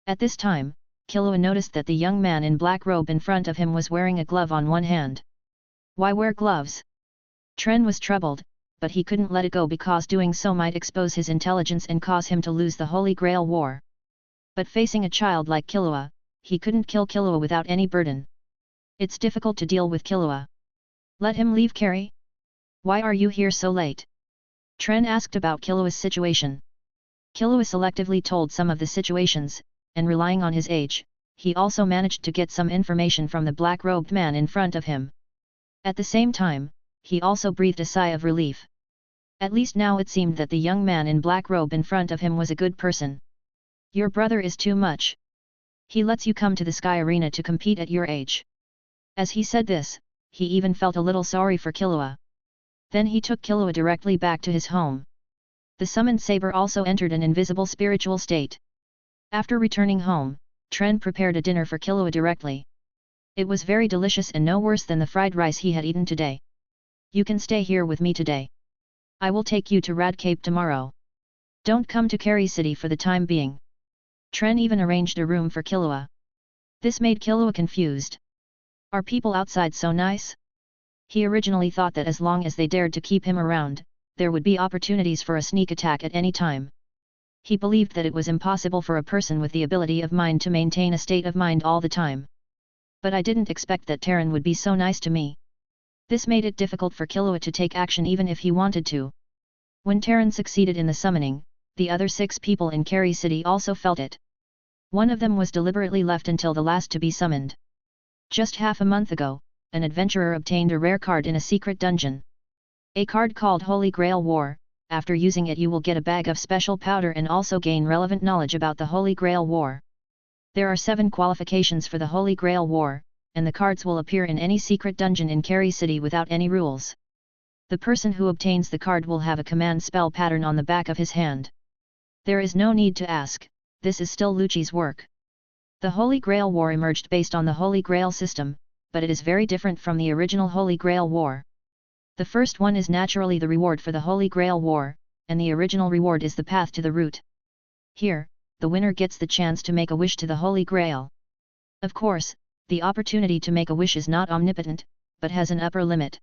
S1: At this time, Killua noticed that the young man in black robe in front of him was wearing a glove on one hand. Why wear gloves? Tren was troubled, but he couldn't let it go because doing so might expose his intelligence and cause him to lose the Holy Grail War. But facing a child like Killua, he couldn't kill Killua without any burden. It's difficult to deal with Killua. Let him leave, Carrie? Why are you here so late? Tren asked about Killua's situation. Killua selectively told some of the situations, and relying on his age, he also managed to get some information from the black-robed man in front of him. At the same time, he also breathed a sigh of relief. At least now it seemed that the young man in black robe in front of him was a good person. Your brother is too much. He lets you come to the Sky Arena to compete at your age. As he said this, he even felt a little sorry for Killua. Then he took Killua directly back to his home. The summoned Saber also entered an invisible spiritual state. After returning home, Tren prepared a dinner for Killua directly. It was very delicious and no worse than the fried rice he had eaten today. You can stay here with me today. I will take you to Rad Cape tomorrow. Don't come to Carrie City for the time being. Tren even arranged a room for Killua. This made Killua confused. Are people outside so nice? He originally thought that as long as they dared to keep him around, there would be opportunities for a sneak attack at any time. He believed that it was impossible for a person with the ability of mind to maintain a state of mind all the time. But I didn't expect that Terran would be so nice to me. This made it difficult for Killua to take action even if he wanted to. When Terran succeeded in the summoning, the other 6 people in Carrie City also felt it. One of them was deliberately left until the last to be summoned. Just half a month ago, an adventurer obtained a rare card in a secret dungeon. A card called Holy Grail War. After using it you will get a bag of special powder and also gain relevant knowledge about the Holy Grail War. There are 7 qualifications for the Holy Grail War, and the cards will appear in any secret dungeon in Keri City without any rules. The person who obtains the card will have a command spell pattern on the back of his hand. There is no need to ask, this is still Lucci's work. The Holy Grail War emerged based on the Holy Grail system, but it is very different from the original Holy Grail War. The first one is naturally the reward for the Holy Grail War, and the original reward is the path to the root. Here, the winner gets the chance to make a wish to the Holy Grail. Of course, the opportunity to make a wish is not omnipotent, but has an upper limit.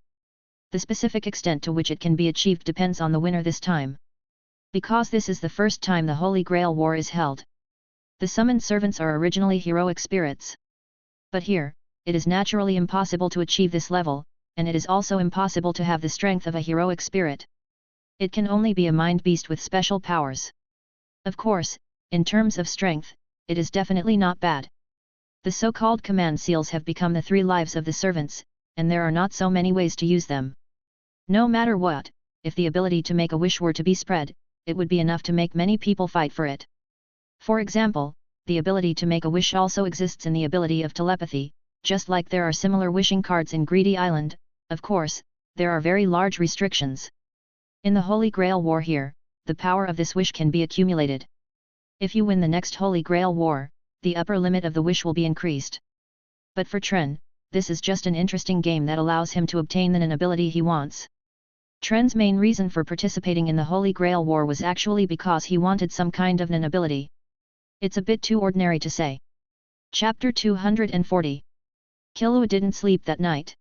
S1: The specific extent to which it can be achieved depends on the winner this time. Because this is the first time the Holy Grail War is held. The summoned servants are originally heroic spirits. But here, it is naturally impossible to achieve this level, and it is also impossible to have the strength of a heroic spirit. It can only be a mind beast with special powers. Of course, in terms of strength, it is definitely not bad. The so-called command seals have become the 3 lives of the servants, and there are not so many ways to use them. No matter what, if the ability to make a wish were to be spread, it would be enough to make many people fight for it. For example, the ability to make a wish also exists in the ability of telepathy, just like there are similar wishing cards in Greedy Island. Of course, there are very large restrictions. In the Holy Grail War here, the power of this wish can be accumulated. If you win the next Holy Grail War, the upper limit of the wish will be increased. But for Tren, this is just an interesting game that allows him to obtain the ability he wants. Tren's main reason for participating in the Holy Grail War was actually because he wanted some kind of ability. It's a bit too ordinary to say. Chapter 240. Killua didn't sleep that night.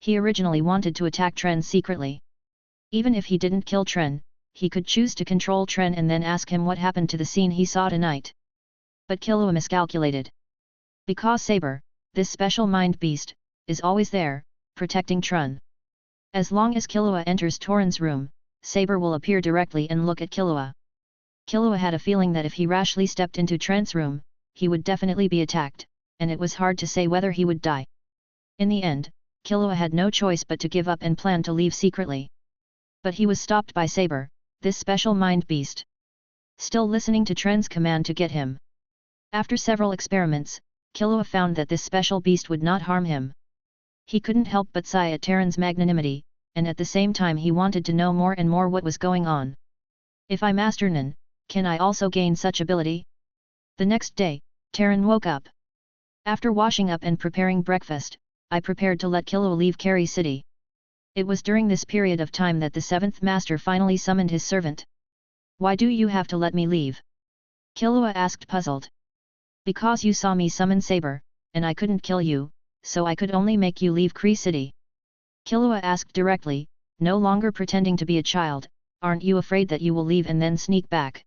S1: He originally wanted to attack Tren secretly. Even if he didn't kill Tren, he could choose to control Tren and then ask him what happened to the scene he saw tonight. But Killua miscalculated. Because Saber, this special mind beast, is always there, protecting Tren. As long as Killua enters Torin's room, Saber will appear directly and look at Killua. Killua had a feeling that if he rashly stepped into Tren's room, he would definitely be attacked, and it was hard to say whether he would die. In the end, Killua had no choice but to give up and plan to leave secretly. But he was stopped by Saber, this special mind beast. Still listening to Tren's command to get him. After several experiments, Killua found that this special beast would not harm him. He couldn't help but sigh at Terran's magnanimity, and at the same time he wanted to know more and more what was going on. If I master Nen, can I also gain such ability? The next day, Terran woke up. After washing up and preparing breakfast, I prepared to let Killua leave Keri City. It was during this period of time that the 7th master finally summoned his servant. Why do you have to let me leave? Killua asked puzzled. Because you saw me summon Saber, and I couldn't kill you, so I could only make you leave Keri City. Killua asked directly, no longer pretending to be a child, aren't you afraid that you will leave and then sneak back?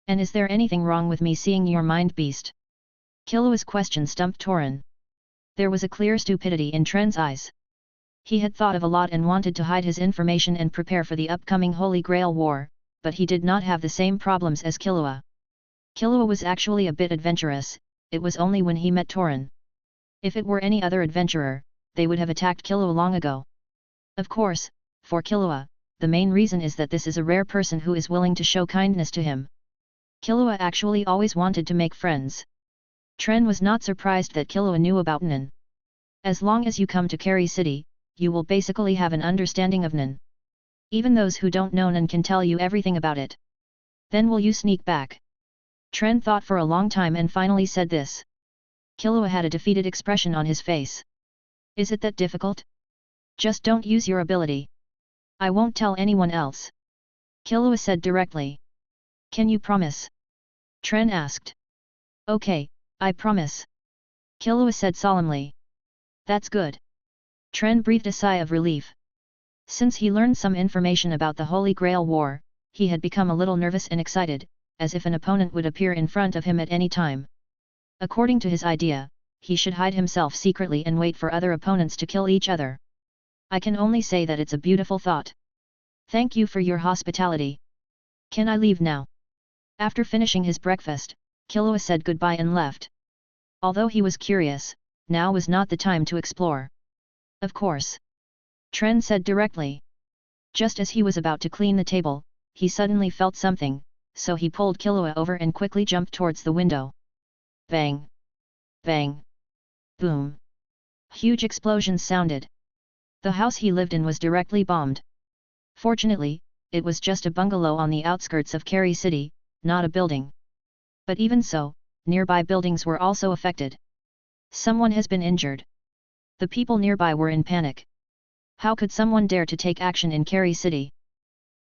S1: And is there anything wrong with me seeing your mind beast? Killua's question stumped Torin. There was a clear stupidity in Tren's eyes. He had thought of a lot and wanted to hide his information and prepare for the upcoming Holy Grail War, but he did not have the same problems as Killua. Killua was actually a bit adventurous, it was only when he met Torin. If it were any other adventurer, they would have attacked Killua long ago. Of course, for Killua, the main reason is that this is a rare person who is willing to show kindness to him. Killua actually always wanted to make friends. Tren was not surprised that Killua knew about Nen. As long as you come to Keri City, you will basically have an understanding of Nen. Even those who don't know Nen can tell you everything about it. Then will you sneak back? Tren thought for a long time and finally said this. Killua had a defeated expression on his face. Is it that difficult? Just don't use your ability. I won't tell anyone else. Killua said directly. Can you promise? Tren asked. Okay, I promise. Killua said solemnly. That's good. Tren breathed a sigh of relief. Since he learned some information about the Holy Grail War, he had become a little nervous and excited, as if an opponent would appear in front of him at any time. According to his idea, he should hide himself secretly and wait for other opponents to kill each other. I can only say that it's a beautiful thought. Thank you for your hospitality. Can I leave now? After finishing his breakfast, Killua said goodbye and left. Although he was curious, now was not the time to explore. Of course. Tren said directly. Just as he was about to clean the table, he suddenly felt something, so he pulled Killua over and quickly jumped towards the window. Bang! Bang! Boom! Huge explosions sounded. The house he lived in was directly bombed. Fortunately, it was just a bungalow on the outskirts of Kerry City, not a building. But even so, nearby buildings were also affected. Someone has been injured. The people nearby were in panic. How could someone dare to take action in Kerry City?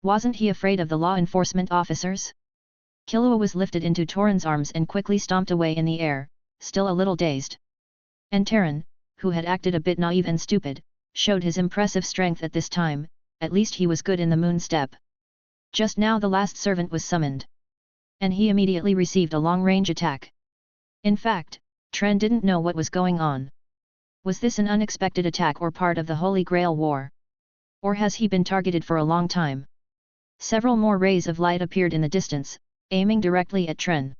S1: Wasn't he afraid of the law enforcement officers? Killua was lifted into Torin's arms and quickly stomped away in the air, still a little dazed. And Terran, who had acted a bit naive and stupid, showed his impressive strength at this time. At least he was good in the moon step. Just now the last servant was summoned. And he immediately received a long-range attack. In fact, Tren didn't know what was going on. Was this an unexpected attack or part of the Holy Grail War? Or has he been targeted for a long time? Several more rays of light appeared in the distance, aiming directly at Tren.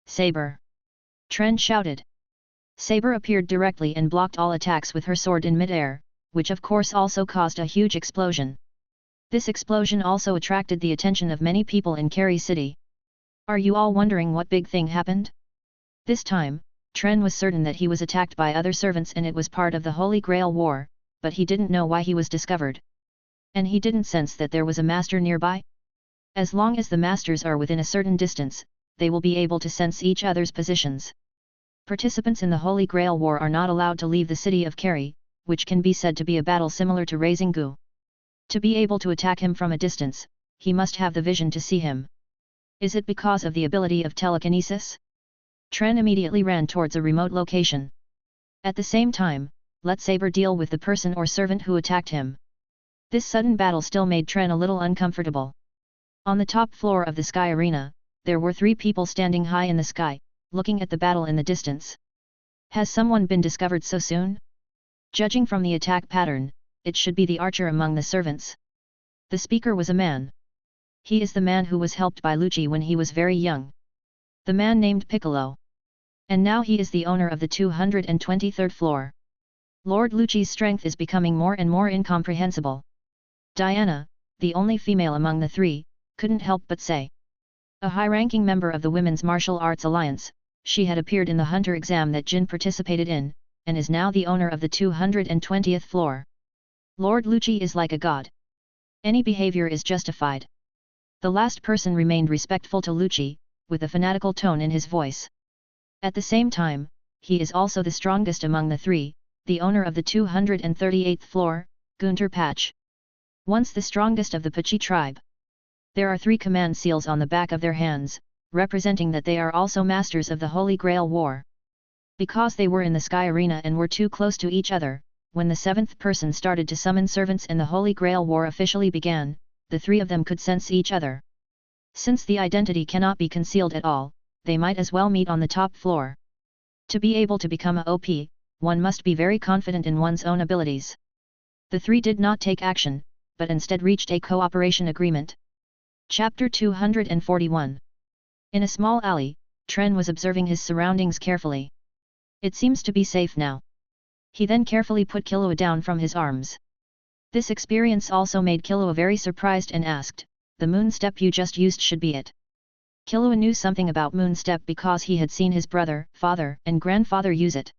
S1: Saber! Tren shouted. Saber appeared directly and blocked all attacks with her sword in mid-air, which of course also caused a huge explosion. This explosion also attracted the attention of many people in Kerry City. Are you all wondering what big thing happened? This time, Tren was certain that he was attacked by other servants and it was part of the Holy Grail War, but he didn't know why he was discovered. And he didn't sense that there was a master nearby? As long as the masters are within a certain distance, they will be able to sense each other's positions. Participants in the Holy Grail War are not allowed to leave the city of Kerry, which can be said to be a battle similar to raising Gu. To be able to attack him from a distance, he must have the vision to see him. Is it because of the ability of telekinesis? Tren immediately ran towards a remote location. At the same time, let Saber deal with the person or servant who attacked him. This sudden battle still made Tren a little uncomfortable. On the top floor of the sky arena, there were 3 people standing high in the sky, looking at the battle in the distance. Has someone been discovered so soon? Judging from the attack pattern, it should be the archer among the servants. The speaker was a man. He is the man who was helped by Lucci when he was very young. The man named Piccolo. And now he is the owner of the 223rd floor. Lord Lucci's strength is becoming more and more incomprehensible. Diana, the only female among the 3, couldn't help but say. A high-ranking member of the Women's Martial Arts Alliance, she had appeared in the Hunter exam that Jin participated in, and is now the owner of the 220th floor. Lord Lucci is like a god. Any behavior is justified. The last person remained respectful to Lucci, with a fanatical tone in his voice. At the same time, he is also the strongest among the 3, the owner of the 238th floor, Gunter Patch. Once the strongest of the Pachi tribe. There are 3 command seals on the back of their hands, representing that they are also masters of the Holy Grail War. Because they were in the sky arena and were too close to each other, when the 7th person started to summon servants and the Holy Grail War officially began, the 3 of them could sense each other. Since the identity cannot be concealed at all, they might as well meet on the top floor. To be able to become a OP, one must be very confident in one's own abilities. The 3 did not take action, but instead reached a cooperation agreement. Chapter 241. In a small alley, Tren was observing his surroundings carefully. It seems to be safe now. He then carefully put Killua down from his arms. This experience also made Killua very surprised and asked, "The moon step you just used should be it?" Killua knew something about moon step because he had seen his brother, father, and grandfather use it.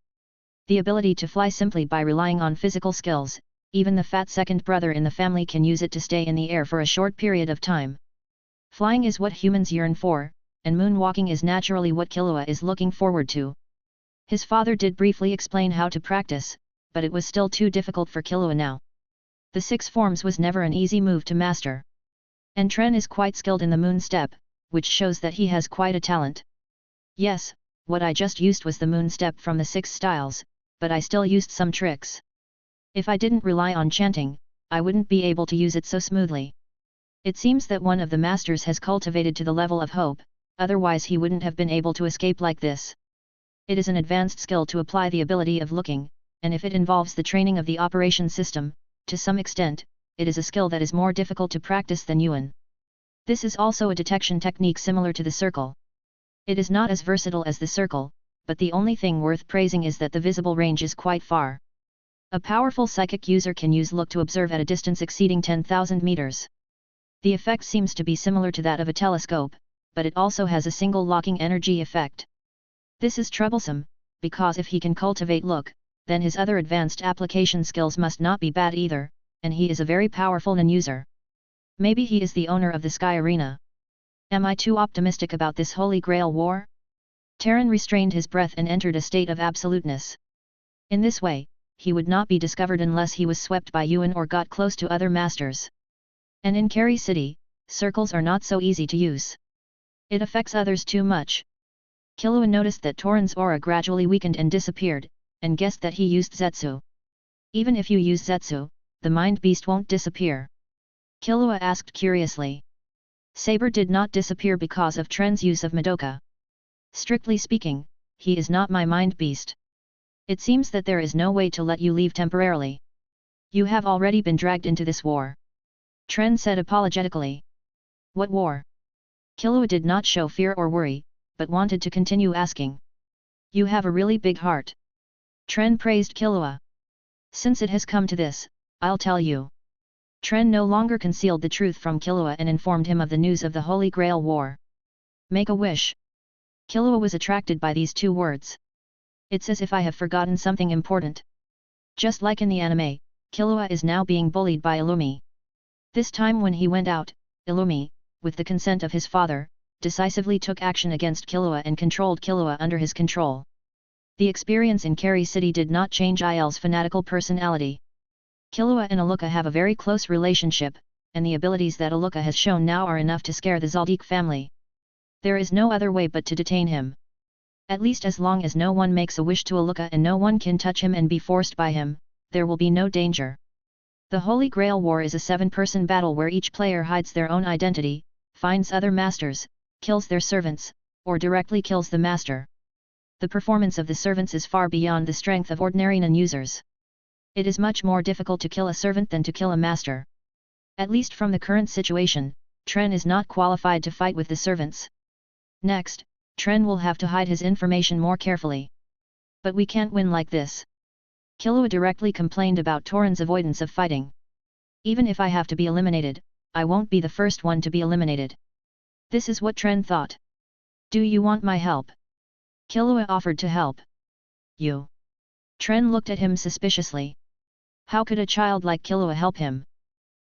S1: The ability to fly simply by relying on physical skills, even the fat second brother in the family can use it to stay in the air for a short period of time. Flying is what humans yearn for, and moonwalking is naturally what Killua is looking forward to. His father did briefly explain how to practice, but it was still too difficult for Killua now. The 6 forms was never an easy move to master. And Tren is quite skilled in the moon step, which shows that he has quite a talent. Yes, what I just used was the moon step from the 6 styles, but I still used some tricks. If I didn't rely on chanting, I wouldn't be able to use it so smoothly. It seems that one of the masters has cultivated to the level of hope, otherwise he wouldn't have been able to escape like this. It is an advanced skill to apply the ability of looking, and if it involves the training of the operation system, to some extent, it is a skill that is more difficult to practice than Yuan. This is also a detection technique similar to the circle. It is not as versatile as the circle, but the only thing worth praising is that the visible range is quite far. A powerful psychic user can use look to observe at a distance exceeding 10,000 meters. The effect seems to be similar to that of a telescope, but it also has a single locking energy effect. This is troublesome, because if he can cultivate look, then his other advanced application skills must not be bad either, and he is a very powerful Nin user. Maybe he is the owner of the Sky Arena. Am I too optimistic about this Holy Grail war? Terran restrained his breath and entered a state of absoluteness. In this way, he would not be discovered unless he was swept by Yuan or got close to other masters. And in Carey City, circles are not so easy to use. It affects others too much. Killua noticed that Torin's aura gradually weakened and disappeared, and guessed that he used Zetsu. Even if you use Zetsu, the mind beast won't disappear. Killua asked curiously. Saber did not disappear because of Tren's use of Madoka. Strictly speaking, he is not my mind beast. It seems that there is no way to let you leave temporarily. You have already been dragged into this war. Tren said apologetically. What war? Killua did not show fear or worry, but wanted to continue asking. You have a really big heart. Tren praised Killua. Since it has come to this, I'll tell you. Tren no longer concealed the truth from Killua and informed him of the news of the Holy Grail War. Make a wish. Killua was attracted by these two words. It's as if I have forgotten something important. Just like in the anime, Killua is now being bullied by Illumi. This time when he went out, Illumi, with the consent of his father, decisively took action against Killua and controlled Killua under his control. The experience in Carey City did not change IL's fanatical personality. Killua and Aluka have a very close relationship, and the abilities that Aluka has shown now are enough to scare the Zaldik family. There is no other way but to detain him. At least as long as no one makes a wish to Aluka and no one can touch him and be forced by him, there will be no danger. The Holy Grail War is a 7-person battle where each player hides their own identity, finds other masters, kills their servants, or directly kills the master. The performance of the servants is far beyond the strength of ordinary Nin users. It is much more difficult to kill a servant than to kill a master. At least from the current situation, Tren is not qualified to fight with the servants. Next, Tren will have to hide his information more carefully. But we can't win like this. Killua directly complained about Torin's avoidance of fighting. Even if I have to be eliminated, I won't be the first one to be eliminated. This is what Tren thought. Do you want my help? Killua offered to help. You. Tren looked at him suspiciously. How could a child like Killua help him?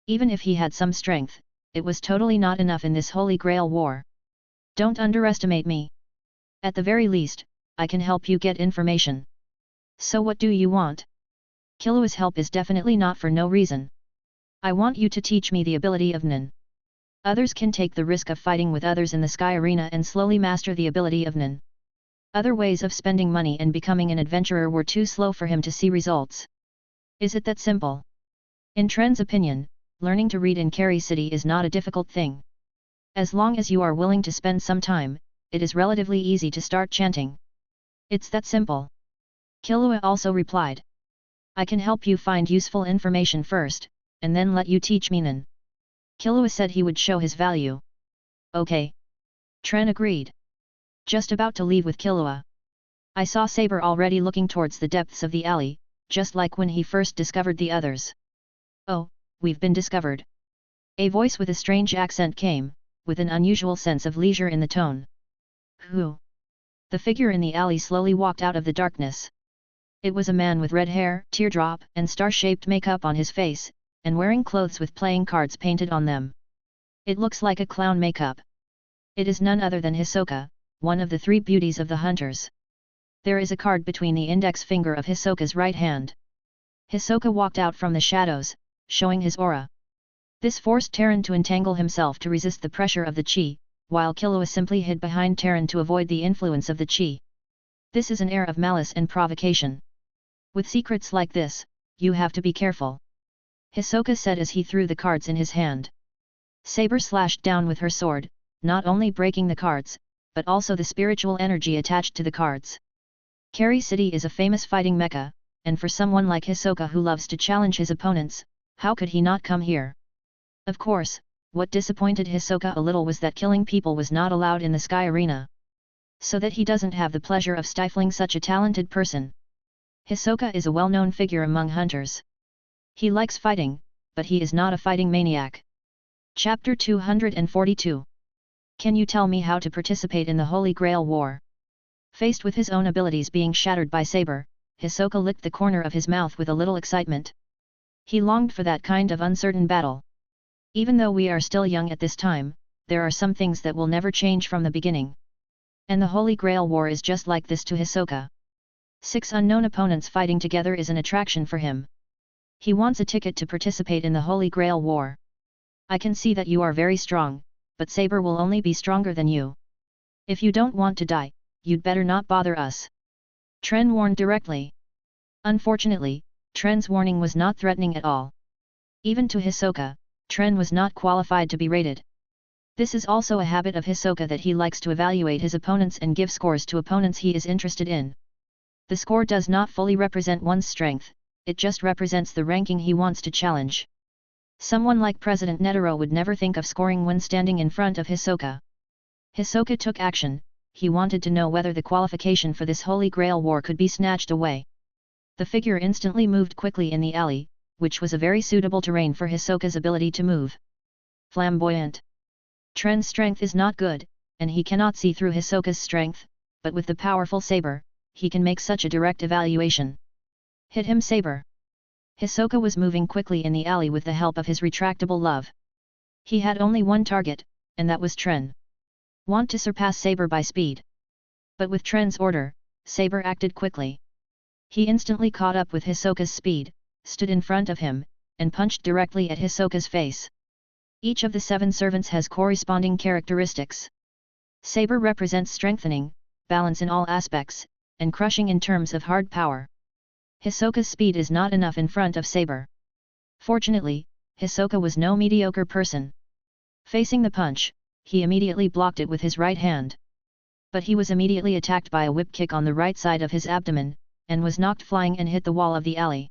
S1: Even if he had some strength, it was totally not enough in this Holy Grail war. Don't underestimate me. At the very least, I can help you get information. So what do you want? Killua's help is definitely not for no reason. I want you to teach me the ability of Nin. Others can take the risk of fighting with others in the Sky Arena and slowly master the ability of Nin. Other ways of spending money and becoming an adventurer were too slow for him to see results. Is it that simple? In Tren's opinion, learning to read in Carey City is not a difficult thing. As long as you are willing to spend some time, it is relatively easy to start chanting. It's that simple. Killua also replied. I can help you find useful information first, and then let you teach me Nin. Killua said he would show his value. Okay. Tren agreed. Just about to leave with Killua. I saw Saber already looking towards the depths of the alley, just like when he first discovered the others. Oh, we've been discovered. A voice with a strange accent came, with an unusual sense of leisure in the tone. Who? The figure in the alley slowly walked out of the darkness. It was a man with red hair, teardrop, and star-shaped makeup on his face, and wearing clothes with playing cards painted on them. It looks like a clown makeup. It is none other than Hisoka, one of the 3 beauties of the hunters. There is a card between the index finger of Hisoka's right hand. Hisoka walked out from the shadows, showing his aura. This forced Terran to entangle himself to resist the pressure of the chi, while Killua simply hid behind Terran to avoid the influence of the chi. This is an air of malice and provocation. With secrets like this, you have to be careful. Hisoka said as he threw the cards in his hand. Saber slashed down with her sword, not only breaking the cards, but also the spiritual energy attached to the cards. Carey City is a famous fighting mecca, and for someone like Hisoka who loves to challenge his opponents, how could he not come here? Of course, what disappointed Hisoka a little was that killing people was not allowed in the Sky Arena. So that he doesn't have the pleasure of stifling such a talented person. Hisoka is a well-known figure among hunters. He likes fighting, but he is not a fighting maniac. Chapter 242. Can you tell me how to participate in the Holy Grail War? Faced with his own abilities being shattered by Saber, Hisoka licked the corner of his mouth with a little excitement. He longed for that kind of uncertain battle. Even though we are still young at this time, there are some things that will never change from the beginning. And the Holy Grail War is just like this to Hisoka. 6 unknown opponents fighting together is an attraction for him. He wants a ticket to participate in the Holy Grail War. I can see that you are very strong, but Saber will only be stronger than you. If you don't want to die, you'd better not bother us. Tren warned directly. Unfortunately, Tren's warning was not threatening at all. Even to Hisoka, Tren was not qualified to be rated. This is also a habit of Hisoka that he likes to evaluate his opponents and give scores to opponents he is interested in. The score does not fully represent one's strength, it just represents the ranking he wants to challenge. Someone like President Netero would never think of scoring when standing in front of Hisoka. Hisoka took action. He wanted to know whether the qualification for this Holy Grail War could be snatched away. The figure instantly moved quickly in the alley, which was a very suitable terrain for Hisoka's ability to move. Flamboyant. Tren's strength is not good, and he cannot see through Hisoka's strength, but with the powerful saber, he can make such a direct evaluation. Hit him, Saber! Hisoka was moving quickly in the alley with the help of his retractable love. He had only one target, and that was Tren. Want to surpass Saber by speed. But with Tren's order, Saber acted quickly. He instantly caught up with Hisoka's speed, stood in front of him, and punched directly at Hisoka's face. Each of the 7 servants has corresponding characteristics. Saber represents strengthening, balance in all aspects, and crushing in terms of hard power. Hisoka's speed is not enough in front of Saber. Fortunately, Hisoka was no mediocre person. Facing the punch, he immediately blocked it with his right hand. But he was immediately attacked by a whip kick on the right side of his abdomen, and was knocked flying and hit the wall of the alley.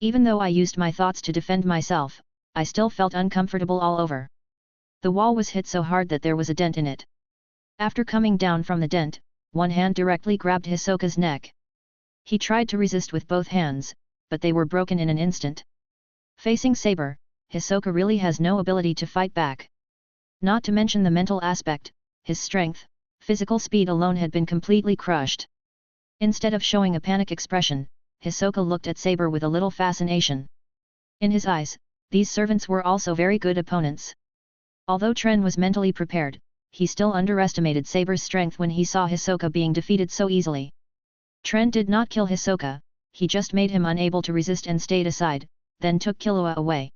S1: Even though I used my thoughts to defend myself, I still felt uncomfortable all over. The wall was hit so hard that there was a dent in it. After coming down from the dent, one hand directly grabbed Hisoka's neck. He tried to resist with both hands, but they were broken in an instant. Facing Saber, Hisoka really has no ability to fight back. Not to mention the mental aspect, his strength, physical speed alone had been completely crushed. Instead of showing a panic expression, Hisoka looked at Saber with a little fascination. In his eyes, these servants were also very good opponents. Although Tren was mentally prepared, he still underestimated Saber's strength when he saw Hisoka being defeated so easily. Tren did not kill Hisoka, he just made him unable to resist and stayed aside, then took Killua away.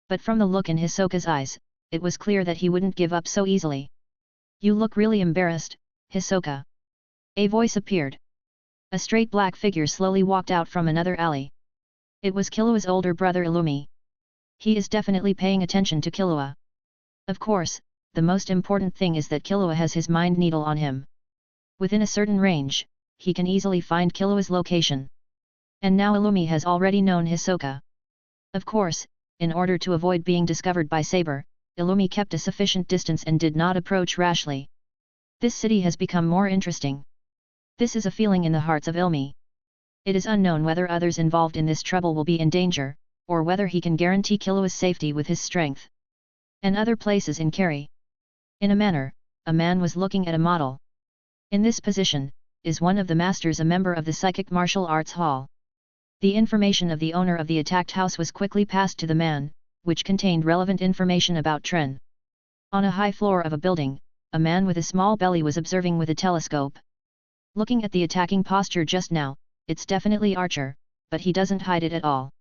S1: But from the look in Hisoka's eyes, it was clear that he wouldn't give up so easily. You look really embarrassed, Hisoka. A voice appeared. A straight black figure slowly walked out from another alley. It was Killua's older brother Illumi. He is definitely paying attention to Killua. Of course, the most important thing is that Killua has his mind needle on him. Within a certain range, he can easily find Killua's location. And now Illumi has already known Hisoka. Of course, in order to avoid being discovered by Saber, Illumi kept a sufficient distance and did not approach rashly. This city has become more interesting. This is a feeling in the hearts of Illumi. It is unknown whether others involved in this trouble will be in danger, or whether he can guarantee Killua's safety with his strength. And other places in Kari. In a manner, a man was looking at a model. In this position, is one of the masters a member of the Psychic Martial Arts Hall. The information of the owner of the attacked house was quickly passed to the man, which contained relevant information about Tren. On a high floor of a building, a man with a small belly was observing with a telescope. Looking at the attacking posture just now, it's definitely Archer, but he doesn't hide it at all.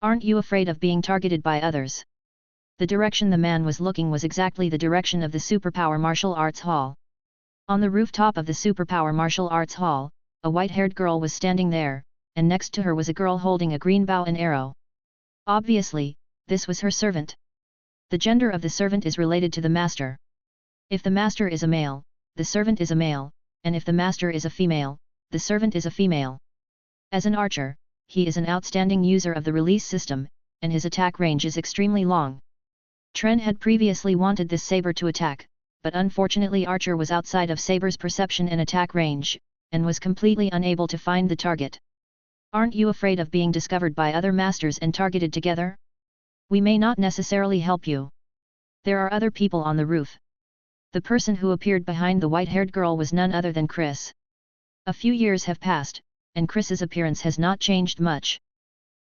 S1: Aren't you afraid of being targeted by others? The direction the man was looking was exactly the direction of the Superpower Martial Arts Hall. On the rooftop of the Superpower Martial Arts Hall, a white-haired girl was standing there, and next to her was a girl holding a green bow and arrow. Obviously, this was her servant. The gender of the servant is related to the master. If the master is a male, the servant is a male, and if the master is a female, the servant is a female. As an archer, he is an outstanding user of the release system, and his attack range is extremely long. Tren had previously wanted this saber to attack, but unfortunately Archer was outside of Saber's perception and attack range, and was completely unable to find the target. Aren't you afraid of being discovered by other masters and targeted together? We may not necessarily help you. There are other people on the roof. The person who appeared behind the white-haired girl was none other than Chris. A few years have passed, and Chris's appearance has not changed much.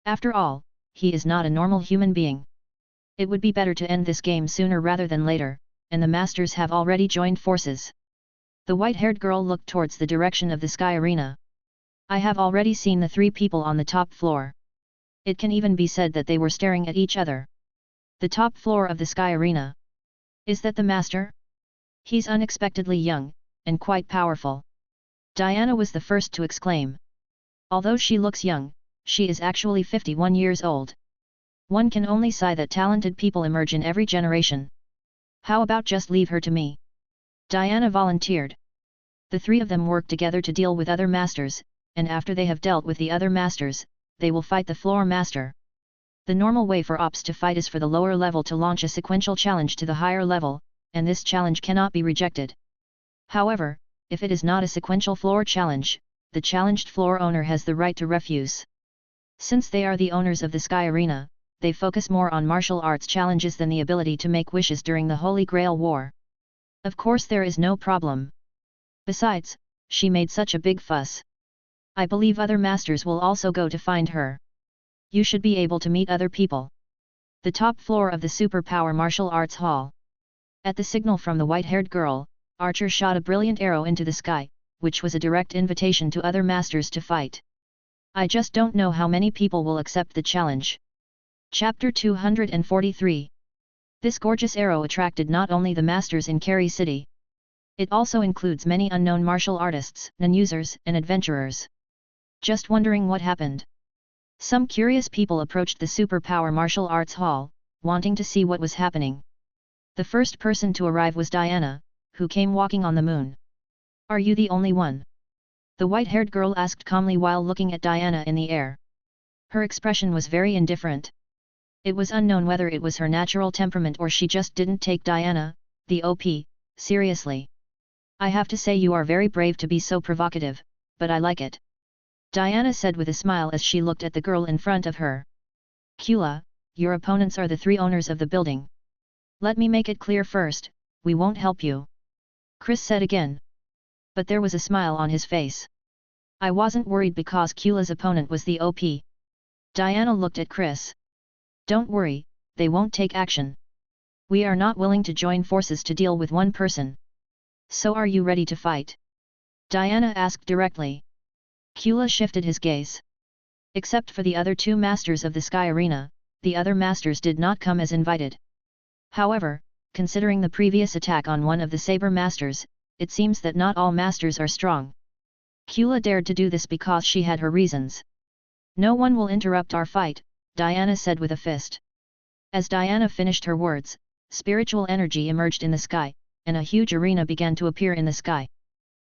S1: After all, he is not a normal human being. It would be better to end this game sooner rather than later, and the masters have already joined forces. The white-haired girl looked towards the direction of the sky arena. I have already seen the three people on the top floor. It can even be said that they were staring at each other. The top floor of the sky arena. Is that the master? He's unexpectedly young, and quite powerful. Diana was the first to exclaim. Although she looks young, she is actually 51 years old. One can only sigh that talented people emerge in every generation. How about just leave her to me? Diana volunteered. The three of them work together to deal with other masters, and after they have dealt with the other masters, they will fight the floor master. The normal way for ops to fight is for the lower level to launch a sequential challenge to the higher level, and this challenge cannot be rejected. However, if it is not a sequential floor challenge, the challenged floor owner has the right to refuse. Since they are the owners of the sky arena, they focus more on martial arts challenges than the ability to make wishes during the Holy Grail War. Of course there is no problem. Besides, she made such a big fuss. I believe other masters will also go to find her. You should be able to meet other people. The top floor of the Superpower Martial Arts Hall. At the signal from the white-haired girl, Archer shot a brilliant arrow into the sky, which was a direct invitation to other masters to fight. I just don't know how many people will accept the challenge. Chapter 243. This gorgeous arrow attracted not only the masters in Carey City. It also includes many unknown martial artists, non-users, and adventurers. Just wondering what happened. Some curious people approached the Superpower Martial Arts Hall, wanting to see what was happening. The first person to arrive was Diana, who came walking on the moon. Are you the only one? The white-haired girl asked calmly while looking at Diana in the air. Her expression was very indifferent. It was unknown whether it was her natural temperament or she just didn't take Diana, the OP, seriously. I have to say you are very brave to be so provocative, but I like it. Diana said with a smile as she looked at the girl in front of her. Kula, your opponents are the three owners of the building. Let me make it clear first, we won't help you. Chris said again. But there was a smile on his face. I wasn't worried because Kula's opponent was the OP. Diana looked at Chris. Don't worry, they won't take action. We are not willing to join forces to deal with one person. So are you ready to fight? Diana asked directly. Kula shifted his gaze. Except for the other two masters of the Sky Arena, the other masters did not come as invited. However, considering the previous attack on one of the Saber Masters, it seems that not all masters are strong. Kula dared to do this because she had her reasons. No one will interrupt our fight, Diana said with a fist. As Diana finished her words, spiritual energy emerged in the sky, and a huge arena began to appear in the sky.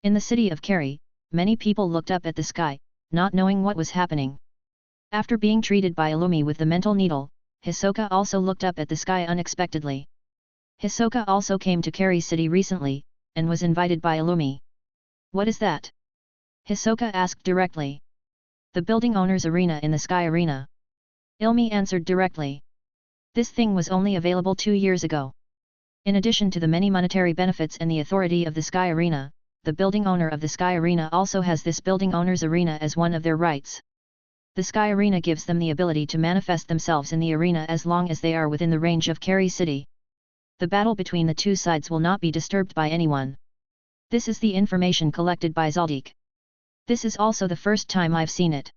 S1: In the city of Carey, many people looked up at the sky, not knowing what was happening. After being treated by Illumi with the mental needle, Hisoka also looked up at the sky unexpectedly. Hisoka also came to Carey City recently, and was invited by Illumi. What is that? Hisoka asked directly. The building owner's arena in the Sky Arena. Illumi answered directly. This thing was only available 2 years ago. In addition to the many monetary benefits and the authority of the Sky Arena, the building owner of the Sky Arena also has this building owner's arena as one of their rights. The Sky Arena gives them the ability to manifest themselves in the arena as long as they are within the range of Carey City. The battle between the two sides will not be disturbed by anyone. This is the information collected by Zaldik. This is also the first time I've seen it.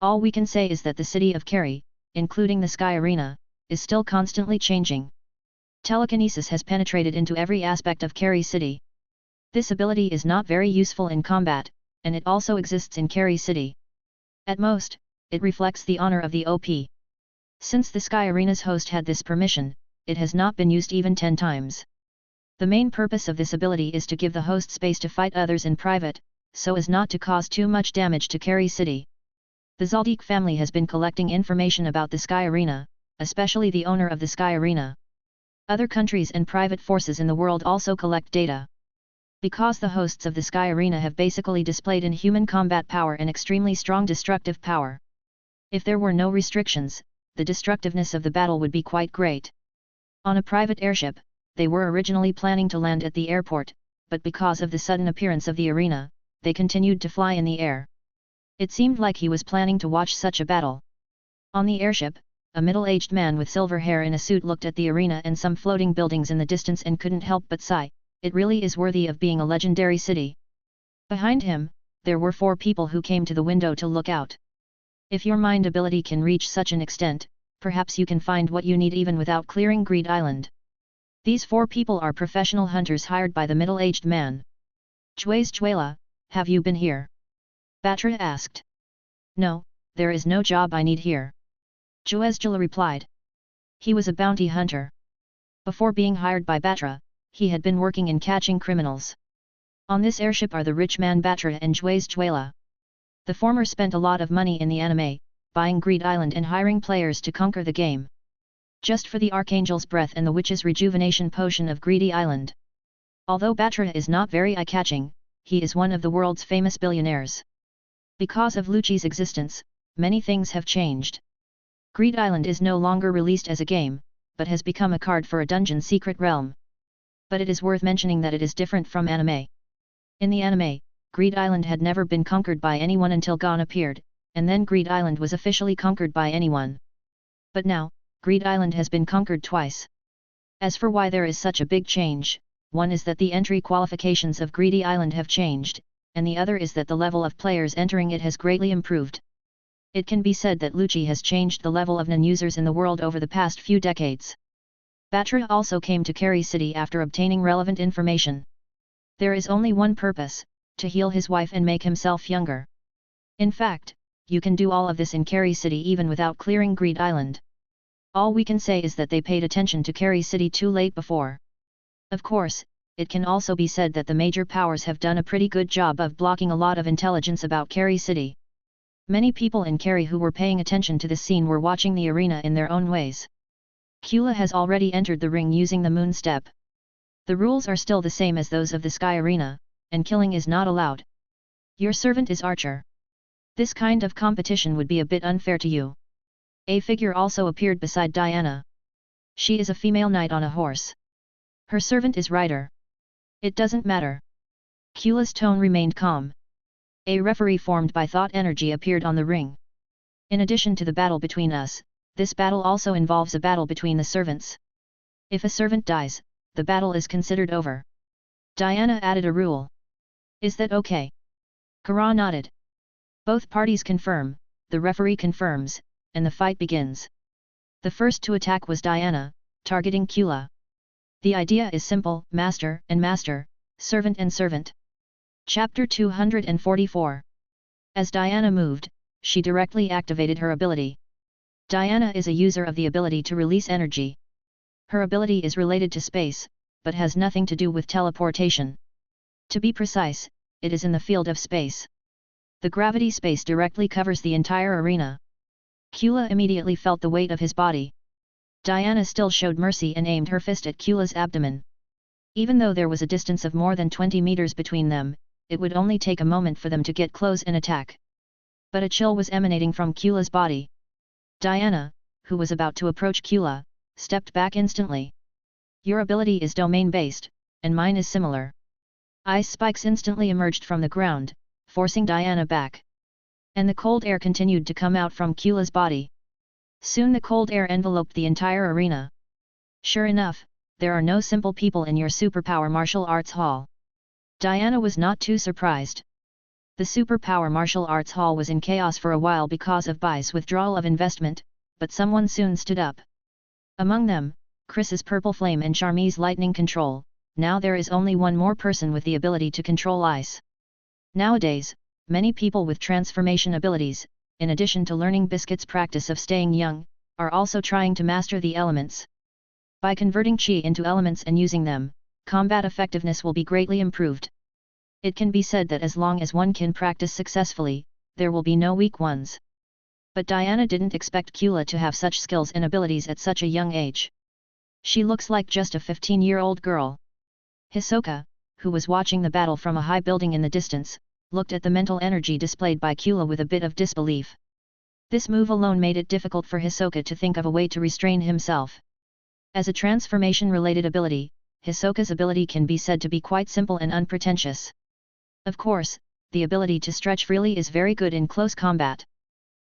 S1: All we can say is that the city of Carey, including the Sky Arena, is still constantly changing. Telekinesis has penetrated into every aspect of Carey City. This ability is not very useful in combat, and it also exists in Carey City. At most, it reflects the honor of the OP. Since the Sky Arena's host had this permission, it has not been used even 10 times. The main purpose of this ability is to give the host space to fight others in private, so as not to cause too much damage to Carey City. The Zaldik family has been collecting information about the Sky Arena, especially the owner of the Sky Arena. Other countries and private forces in the world also collect data. Because the hosts of the Sky Arena have basically displayed inhuman combat power and extremely strong destructive power. If there were no restrictions, the destructiveness of the battle would be quite great. On a private airship, they were originally planning to land at the airport, but because of the sudden appearance of the arena, they continued to fly in the air. It seemed like he was planning to watch such a battle. On the airship, a middle-aged man with silver hair in a suit looked at the arena and some floating buildings in the distance and couldn't help but sigh, it really is worthy of being a legendary city. Behind him, there were 4 people who came to the window to look out. If your mind ability can reach such an extent, perhaps you can find what you need even without clearing Greed Island. These 4 people are professional hunters hired by the middle-aged man. Juela, have you been here? Batra asked. No, there is no job I need here. Juela replied. He was a bounty hunter. Before being hired by Batra, he had been working in catching criminals. On this airship are the rich man Batra and Juela. The former spent a lot of money in the anime, buying Greed Island and hiring players to conquer the game. Just for the Archangel's Breath and the Witch's Rejuvenation Potion of Greedy Island. Although Batra is not very eye-catching, he is one of the world's famous billionaires. Because of Lucci's existence, many things have changed. Greed Island is no longer released as a game, but has become a card for a dungeon secret realm. But it is worth mentioning that it is different from anime. In the anime, Greed Island had never been conquered by anyone until Gon appeared, and then Greed Island was officially conquered by anyone. But now, Greed Island has been conquered twice. As for why there is such a big change, one is that the entry qualifications of Greedy Island have changed, and the other is that the level of players entering it has greatly improved. It can be said that Lucci has changed the level of non-users in the world over the past few decades. Batra also came to Carry City after obtaining relevant information. There is only one purpose, to heal his wife and make himself younger. In fact, you can do all of this in Carry City even without clearing Greed Island. All we can say is that they paid attention to Carry City too late before. Of course, it can also be said that the major powers have done a pretty good job of blocking a lot of intelligence about Carry City. Many people in Carry who were paying attention to this scene were watching the arena in their own ways. Kula has already entered the ring using the moon step. The rules are still the same as those of the Sky Arena, and killing is not allowed. Your servant is Archer. This kind of competition would be a bit unfair to you. A figure also appeared beside Diana. She is a female knight on a horse. Her servant is Rider. It doesn't matter. Kula's tone remained calm. A referee formed by thought energy appeared on the ring. In addition to the battle between us, this battle also involves a battle between the servants. If a servant dies, the battle is considered over. Diana added a rule. Is that okay? Kara nodded. Both parties confirm, the referee confirms, and the fight begins. The first to attack was Diana, targeting Kula. The idea is simple, master and master, servant and servant. Chapter 244. As Diana moved, she directly activated her ability. Diana is a user of the ability to release energy. Her ability is related to space, but has nothing to do with teleportation. To be precise, it is in the field of space. The gravity space directly covers the entire arena. Kula immediately felt the weight of his body. Diana still showed mercy and aimed her fist at Kula's abdomen. Even though there was a distance of more than 20 meters between them, it would only take a moment for them to get close and attack. But a chill was emanating from Kula's body. Diana, who was about to approach Kula, stepped back instantly. Your ability is domain-based, and mine is similar. Ice spikes instantly emerged from the ground, forcing Diana back. And the cold air continued to come out from Kula's body. Soon the cold air enveloped the entire arena. Sure enough, there are no simple people in your superpower martial arts hall. Diana was not too surprised. The superpower martial arts hall was in chaos for a while because of Bai's withdrawal of investment, but someone soon stood up. Among them, Chris's purple flame and Charmy's lightning control. Now there is only one more person with the ability to control ice. Nowadays, many people with transformation abilities, in addition to learning Biscuit's practice of staying young, are also trying to master the elements. By converting Qi into elements and using them, combat effectiveness will be greatly improved. It can be said that as long as one can practice successfully, there will be no weak ones. But Diana didn't expect Kula to have such skills and abilities at such a young age. She looks like just a 15-year-old girl. Hisoka, who was watching the battle from a high building in the distance, looked at the mental energy displayed by Kula with a bit of disbelief. This move alone made it difficult for Hisoka to think of a way to restrain himself. As a transformation-related ability, Hisoka's ability can be said to be quite simple and unpretentious. Of course, the ability to stretch freely is very good in close combat.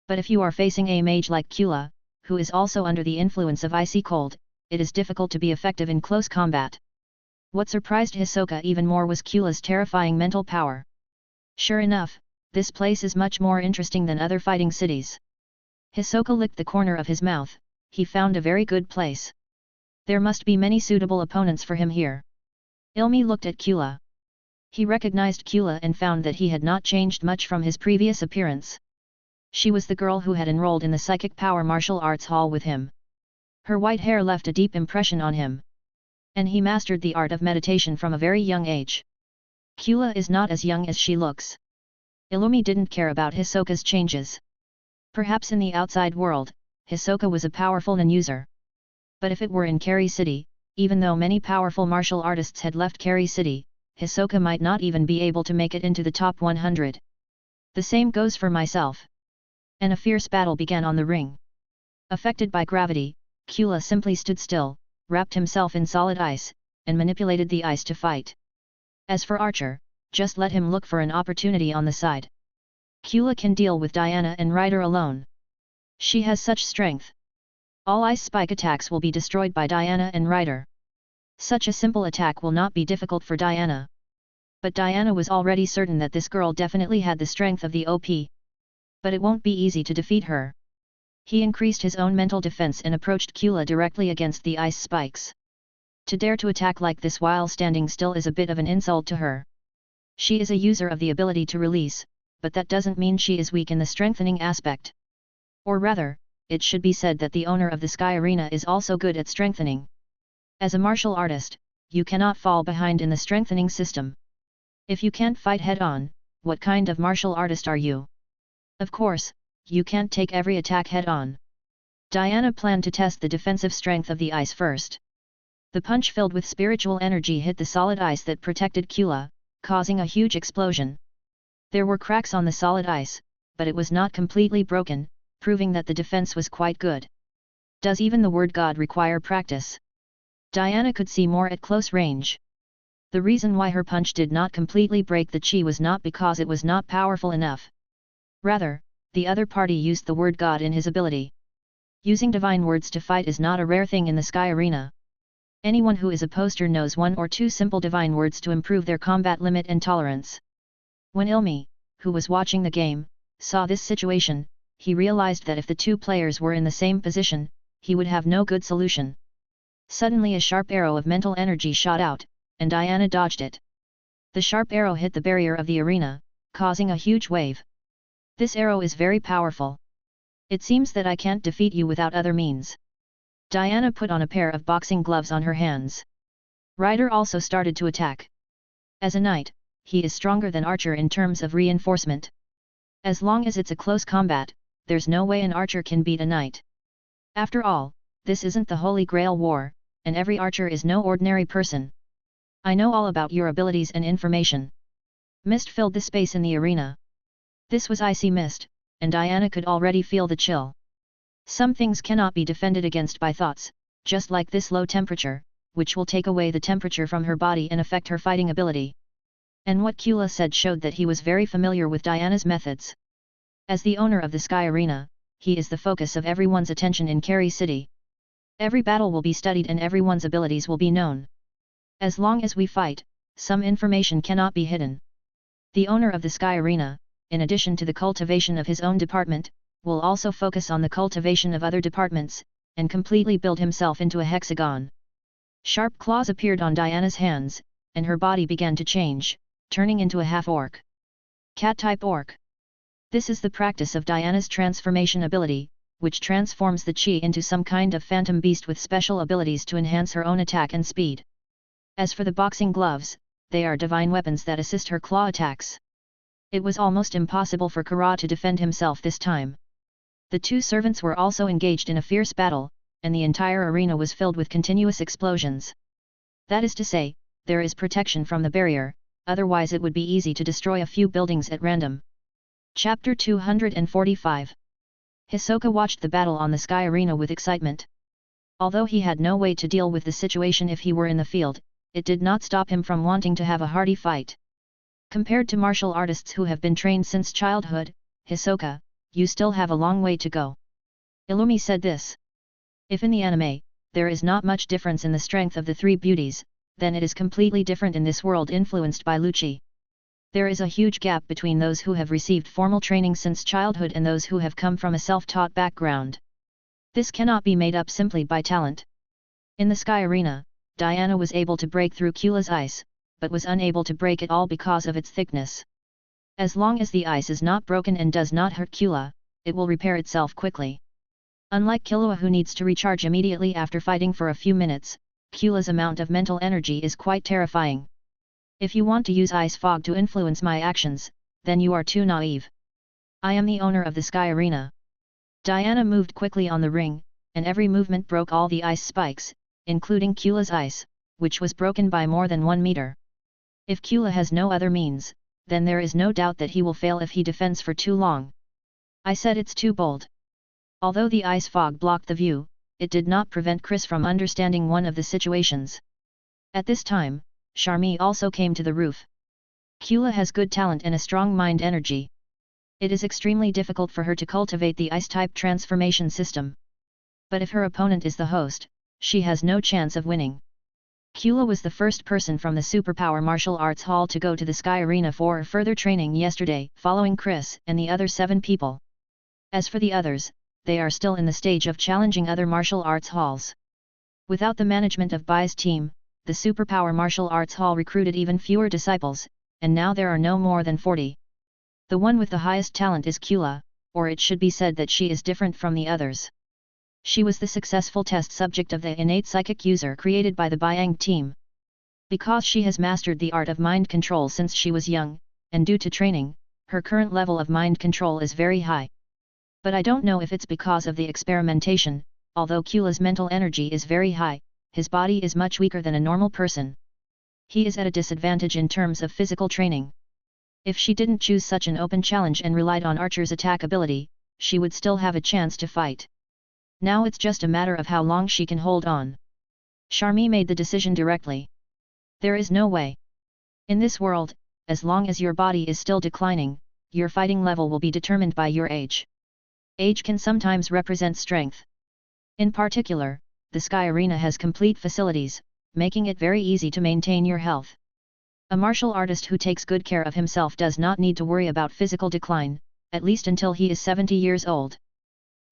S1: But if you are facing a mage like Kula, who is also under the influence of icy cold, it is difficult to be effective in close combat. What surprised Hisoka even more was Kula's terrifying mental power. Sure enough, this place is much more interesting than other fighting cities. Hisoka licked the corner of his mouth. He found a very good place. There must be many suitable opponents for him here. Ilmi looked at Kula. He recognized Kula and found that he had not changed much from his previous appearance. She was the girl who had enrolled in the Psychic Power Martial Arts Hall with him. Her white hair left a deep impression on him. And he mastered the art of meditation from a very young age. Kula is not as young as she looks. Illumi didn't care about Hisoka's changes. Perhaps in the outside world, Hisoka was a powerful nin-user. But if it were in Kari City, even though many powerful martial artists had left Kari City, Hisoka might not even be able to make it into the top 100. The same goes for myself. And a fierce battle began on the ring. Affected by gravity, Kula simply stood still, wrapped himself in solid ice, and manipulated the ice to fight. As for Archer, just let him look for an opportunity on the side. Kula can deal with Diana and Ryder alone. She has such strength. All ice spike attacks will be destroyed by Diana and Ryder. Such a simple attack will not be difficult for Diana. But Diana was already certain that this girl definitely had the strength of the OP. But it won't be easy to defeat her. He increased his own mental defense and approached Kula directly against the ice spikes. To dare to attack like this while standing still is a bit of an insult to her. She is a user of the ability to release, but that doesn't mean she is weak in the strengthening aspect. Or rather, it should be said that the owner of the Sky Arena is also good at strengthening. As a martial artist, you cannot fall behind in the strengthening system. If you can't fight head-on, what kind of martial artist are you? Of course, you can't take every attack head-on. Diana planned to test the defensive strength of the ice first. The punch filled with spiritual energy hit the solid ice that protected Kula, causing a huge explosion. There were cracks on the solid ice, but it was not completely broken, proving that the defense was quite good. Does even the word God require practice? Diana could see more at close range. The reason why her punch did not completely break the chi was not because it was not powerful enough. Rather, the other party used the word God in his ability. Using divine words to fight is not a rare thing in the Sky Arena. Anyone who is a poster knows one or two simple divine words to improve their combat limit and tolerance. When Ilmi, who was watching the game, saw this situation, he realized that if the two players were in the same position, he would have no good solution. Suddenly a sharp arrow of mental energy shot out, and Diana dodged it. The sharp arrow hit the barrier of the arena, causing a huge wave. This arrow is very powerful. It seems that I can't defeat you without other means. Diana put on a pair of boxing gloves on her hands. Ryder also started to attack. As a knight, he is stronger than Archer in terms of reinforcement. As long as it's a close combat, there's no way an archer can beat a knight. After all, this isn't the Holy Grail War, and every archer is no ordinary person. I know all about your abilities and information. Mist filled the space in the arena. This was icy mist, and Diana could already feel the chill. Some things cannot be defended against by thoughts, just like this low temperature, which will take away the temperature from her body and affect her fighting ability. And what Kula said showed that he was very familiar with Diana's methods. As the owner of the Sky Arena, he is the focus of everyone's attention in Kari City. Every battle will be studied and everyone's abilities will be known. As long as we fight, some information cannot be hidden. The owner of the Sky Arena, in addition to the cultivation of his own department, will also focus on the cultivation of other departments, and completely build himself into a hexagon. Sharp claws appeared on Diana's hands, and her body began to change, turning into a half-orc. Cat-type orc. This is the practice of Diana's transformation ability, which transforms the chi into some kind of phantom beast with special abilities to enhance her own attack and speed. As for the boxing gloves, they are divine weapons that assist her claw attacks. It was almost impossible for Kara to defend himself this time. The two servants were also engaged in a fierce battle, and the entire arena was filled with continuous explosions. That is to say, there is protection from the barrier, otherwise it would be easy to destroy a few buildings at random. Chapter 245. Hisoka watched the battle on the Sky Arena with excitement. Although he had no way to deal with the situation if he were in the field, it did not stop him from wanting to have a hearty fight. Compared to martial artists who have been trained since childhood, Hisoka, you still have a long way to go. Illumi said this. If in the anime, there is not much difference in the strength of the three beauties, then it is completely different in this world influenced by Lucci. There is a huge gap between those who have received formal training since childhood and those who have come from a self-taught background. This cannot be made up simply by talent. In the Sky Arena, Diana was able to break through Cula's ice, but was unable to break it all because of its thickness. As long as the ice is not broken and does not hurt Cula, it will repair itself quickly. Unlike Killua who needs to recharge immediately after fighting for a few minutes, Cula's amount of mental energy is quite terrifying. If you want to use ice fog to influence my actions, then you are too naive. I am the owner of the Sky Arena. Diana moved quickly on the ring, and every movement broke all the ice spikes, including Cula's ice, which was broken by more than 1 meter. If Cula has no other means, then there is no doubt that he will fail if he defends for too long. I said it's too bold. Although the ice fog blocked the view, it did not prevent Chris from understanding one of the situations. At this time, Charmy also came to the roof. Cula has good talent and a strong mind energy. It is extremely difficult for her to cultivate the ice-type transformation system. But if her opponent is the host, she has no chance of winning. Cula was the first person from the Superpower Martial Arts Hall to go to the Sky Arena for further training yesterday, following Chris and the other 7 people. As for the others, they are still in the stage of challenging other martial arts halls. Without the management of Bai's team, the Superpower Martial Arts Hall recruited even fewer disciples, and now there are no more than 40. The one with the highest talent is Cula, or it should be said that she is different from the others. She was the successful test subject of the innate psychic user created by the Biang team. Because she has mastered the art of mind control since she was young, and due to training, her current level of mind control is very high. But I don't know if it's because of the experimentation, although Cula's mental energy is very high, his body is much weaker than a normal person. He is at a disadvantage in terms of physical training. If she didn't choose such an open challenge and relied on Archer's attack ability, she would still have a chance to fight. Now it's just a matter of how long she can hold on. Charmy made the decision directly. There is no way. In this world, as long as your body is still declining, your fighting level will be determined by your age. Age can sometimes represent strength. In particular, the Sky Arena has complete facilities, making it very easy to maintain your health. A martial artist who takes good care of himself does not need to worry about physical decline, at least until he is 70 years old.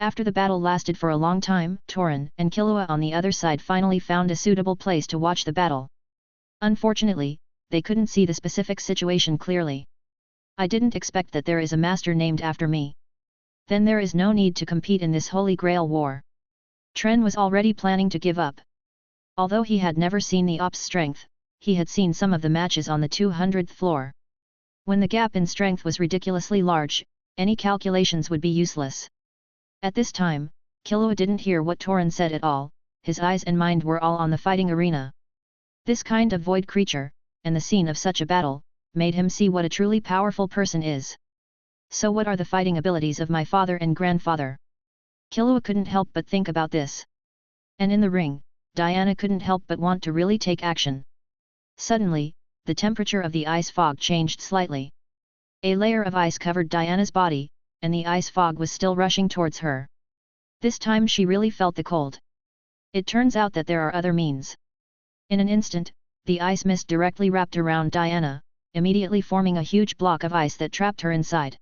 S1: After the battle lasted for a long time, Torin and Killua on the other side finally found a suitable place to watch the battle. Unfortunately, they couldn't see the specific situation clearly. I didn't expect that there is a master named after me. Then there is no need to compete in this Holy Grail war. Tren was already planning to give up. Although he had never seen the Ops strength, he had seen some of the matches on the 200th floor. When the gap in strength was ridiculously large, any calculations would be useless. At this time, Killua didn't hear what Torin said at all, his eyes and mind were all on the fighting arena. This kind of void creature, and the scene of such a battle, made him see what a truly powerful person is. So what are the fighting abilities of my father and grandfather? Killua couldn't help but think about this. And in the ring, Diana couldn't help but want to really take action. Suddenly, the temperature of the ice fog changed slightly. A layer of ice covered Diana's body, and the ice fog was still rushing towards her. This time she really felt the cold. It turns out that there are other means. In an instant, the ice mist directly wrapped around Diana, immediately forming a huge block of ice that trapped her inside.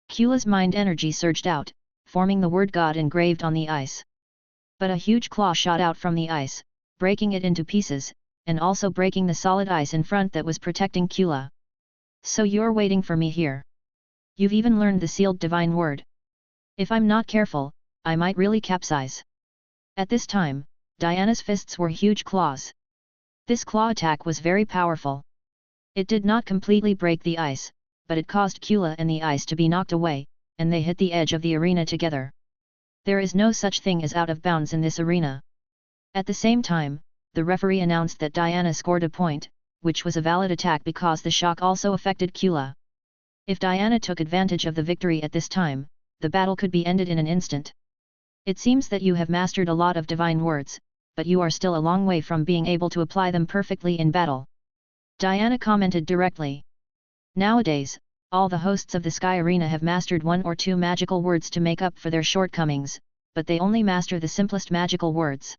S1: Cula's mind energy surged out, forming the word God engraved on the ice. But a huge claw shot out from the ice, breaking it into pieces, and also breaking the solid ice in front that was protecting Cula. So you're waiting for me here. You've even learned the sealed divine word. If I'm not careful, I might really capsize. At this time, Diana's fists were huge claws. This claw attack was very powerful. It did not completely break the ice, but it caused Cula and the ice to be knocked away, and they hit the edge of the arena together. There is no such thing as out of bounds in this arena. At the same time, the referee announced that Diana scored a point, which was a valid attack because the shock also affected Cula. If Diana took advantage of the victory at this time, the battle could be ended in an instant. It seems that you have mastered a lot of divine words, but you are still a long way from being able to apply them perfectly in battle. Diana commented directly. Nowadays, all the hosts of the Sky Arena have mastered 1 or 2 magical words to make up for their shortcomings, but they only master the simplest magical words.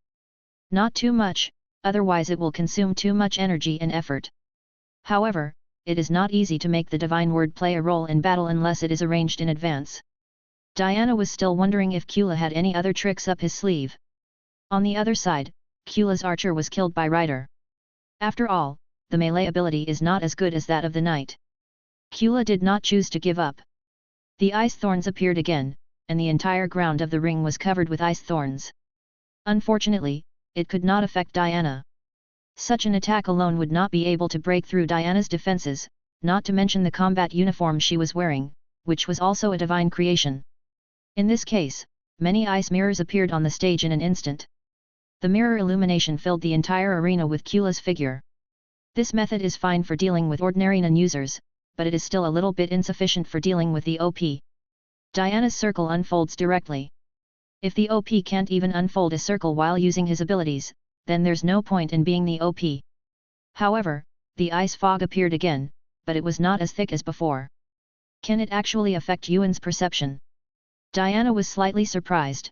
S1: Not too much, otherwise it will consume too much energy and effort. However, it is not easy to make the divine word play a role in battle unless it is arranged in advance. Diana was still wondering if Kula had any other tricks up his sleeve. On the other side, Kula's archer was killed by Rider. After all, the melee ability is not as good as that of the knight. Kula did not choose to give up. The ice thorns appeared again, and the entire ground of the ring was covered with ice thorns. Unfortunately, it could not affect Diana. Such an attack alone would not be able to break through Diana's defenses, not to mention the combat uniform she was wearing, which was also a divine creation. In this case, many ice mirrors appeared on the stage in an instant. The mirror illumination filled the entire arena with Kula's figure. This method is fine for dealing with ordinary non-users, but it is still a little bit insufficient for dealing with the OP. Diana's circle unfolds directly. If the OP can't even unfold a circle while using his abilities, then there's no point in being the OP. However, the ice fog appeared again, but it was not as thick as before. Can it actually affect Yuan's perception? Diana was slightly surprised.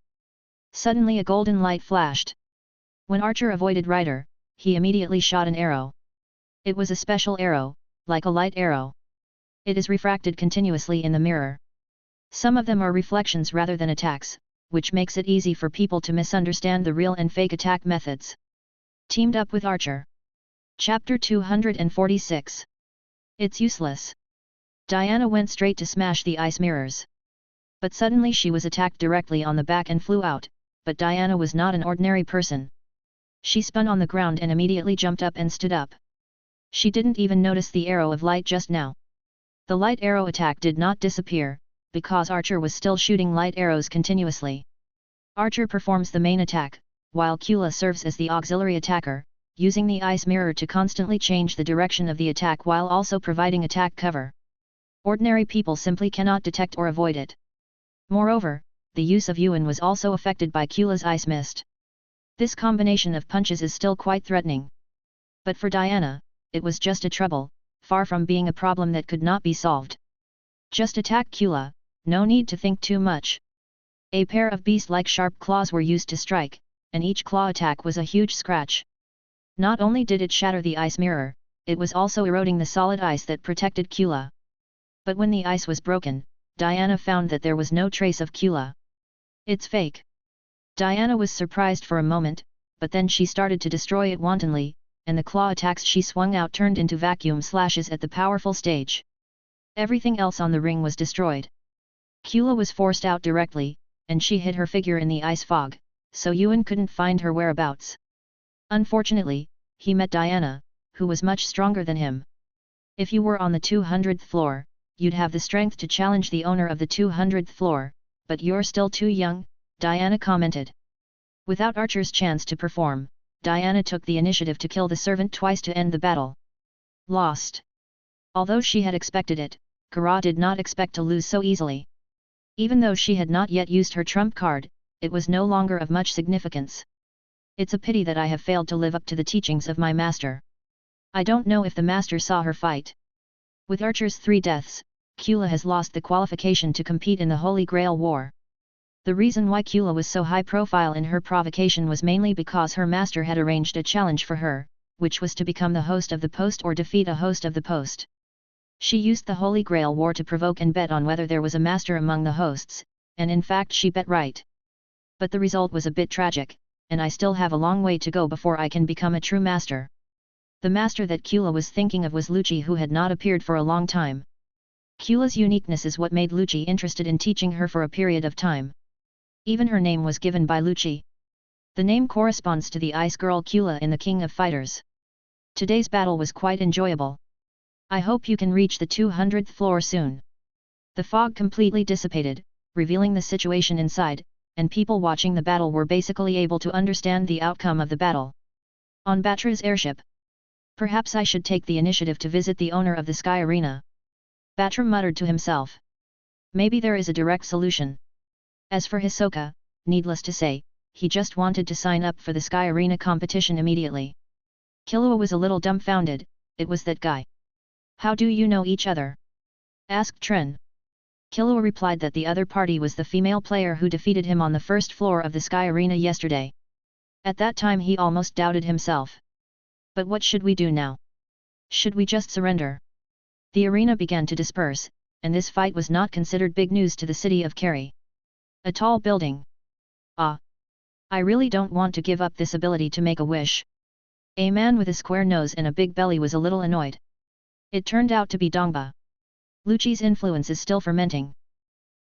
S1: Suddenly a golden light flashed. When Archer avoided Rider, he immediately shot an arrow. It was a special arrow, like a light arrow. It is refracted continuously in the mirror. Some of them are reflections rather than attacks, which makes it easy for people to misunderstand the real and fake attack methods. Teamed up with Archer. Chapter 246. It's useless. Diana went straight to smash the ice mirrors. But suddenly she was attacked directly on the back and flew out, but Diana was not an ordinary person. She spun on the ground and immediately jumped up and stood up. She didn't even notice the arrow of light just now. The light arrow attack did not disappear, because Archer was still shooting light arrows continuously. Archer performs the main attack, while Kula serves as the auxiliary attacker, using the ice mirror to constantly change the direction of the attack while also providing attack cover. Ordinary people simply cannot detect or avoid it. Moreover, the use of Yuan was also affected by Kula's ice mist. This combination of punches is still quite threatening. But for Diana, it was just a trouble, far from being a problem that could not be solved. Just attack Kula, no need to think too much. A pair of beast-like sharp claws were used to strike, and each claw attack was a huge scratch. Not only did it shatter the ice mirror, it was also eroding the solid ice that protected Kula. But when the ice was broken, Diana found that there was no trace of Kula. It's fake. Diana was surprised for a moment, but then she started to destroy it wantonly, and the claw attacks she swung out turned into vacuum slashes at the powerful stage. Everything else on the ring was destroyed. Kula was forced out directly, and she hid her figure in the ice fog, so Yuan couldn't find her whereabouts. Unfortunately, he met Diana, who was much stronger than him. If you were on the 200th floor, you'd have the strength to challenge the owner of the 200th floor, but you're still too young, Diana commented. Without Archer's chance to perform, Diana took the initiative to kill the servant twice to end the battle. Lost. Although she had expected it, Kara did not expect to lose so easily. Even though she had not yet used her trump card, it was no longer of much significance. It's a pity that I have failed to live up to the teachings of my master. I don't know if the master saw her fight. With Archer's 3 deaths, Kula has lost the qualification to compete in the Holy Grail War. The reason why Kula was so high profile in her provocation was mainly because her master had arranged a challenge for her, which was to become the host of the post or defeat a host of the post. She used the Holy Grail War to provoke and bet on whether there was a master among the hosts, and in fact she bet right. But the result was a bit tragic, and I still have a long way to go before I can become a true master. The master that Kula was thinking of was Lucci, who had not appeared for a long time. Kula's uniqueness is what made Lucci interested in teaching her for a period of time. Even her name was given by Lucci. The name corresponds to the ice girl Kula in the King of Fighters. Today's battle was quite enjoyable. I hope you can reach the 200th floor soon. The fog completely dissipated, revealing the situation inside, and people watching the battle were basically able to understand the outcome of the battle. On Batra's airship. Perhaps I should take the initiative to visit the owner of the Sky Arena. Batra muttered to himself. Maybe there is a direct solution. As for Hisoka, needless to say, he just wanted to sign up for the Sky Arena competition immediately. Killua was a little dumbfounded. It was that guy. How do you know each other? Asked Tren. Killua replied that the other party was the female player who defeated him on the first floor of the Sky Arena yesterday. At that time he almost doubted himself. But what should we do now? Should we just surrender? The arena began to disperse, and this fight was not considered big news to the city of Kerry. A tall building. Ah! I really don't want to give up this ability to make a wish. A man with a square nose and a big belly was a little annoyed. It turned out to be Dongba. Lucci's influence is still fermenting.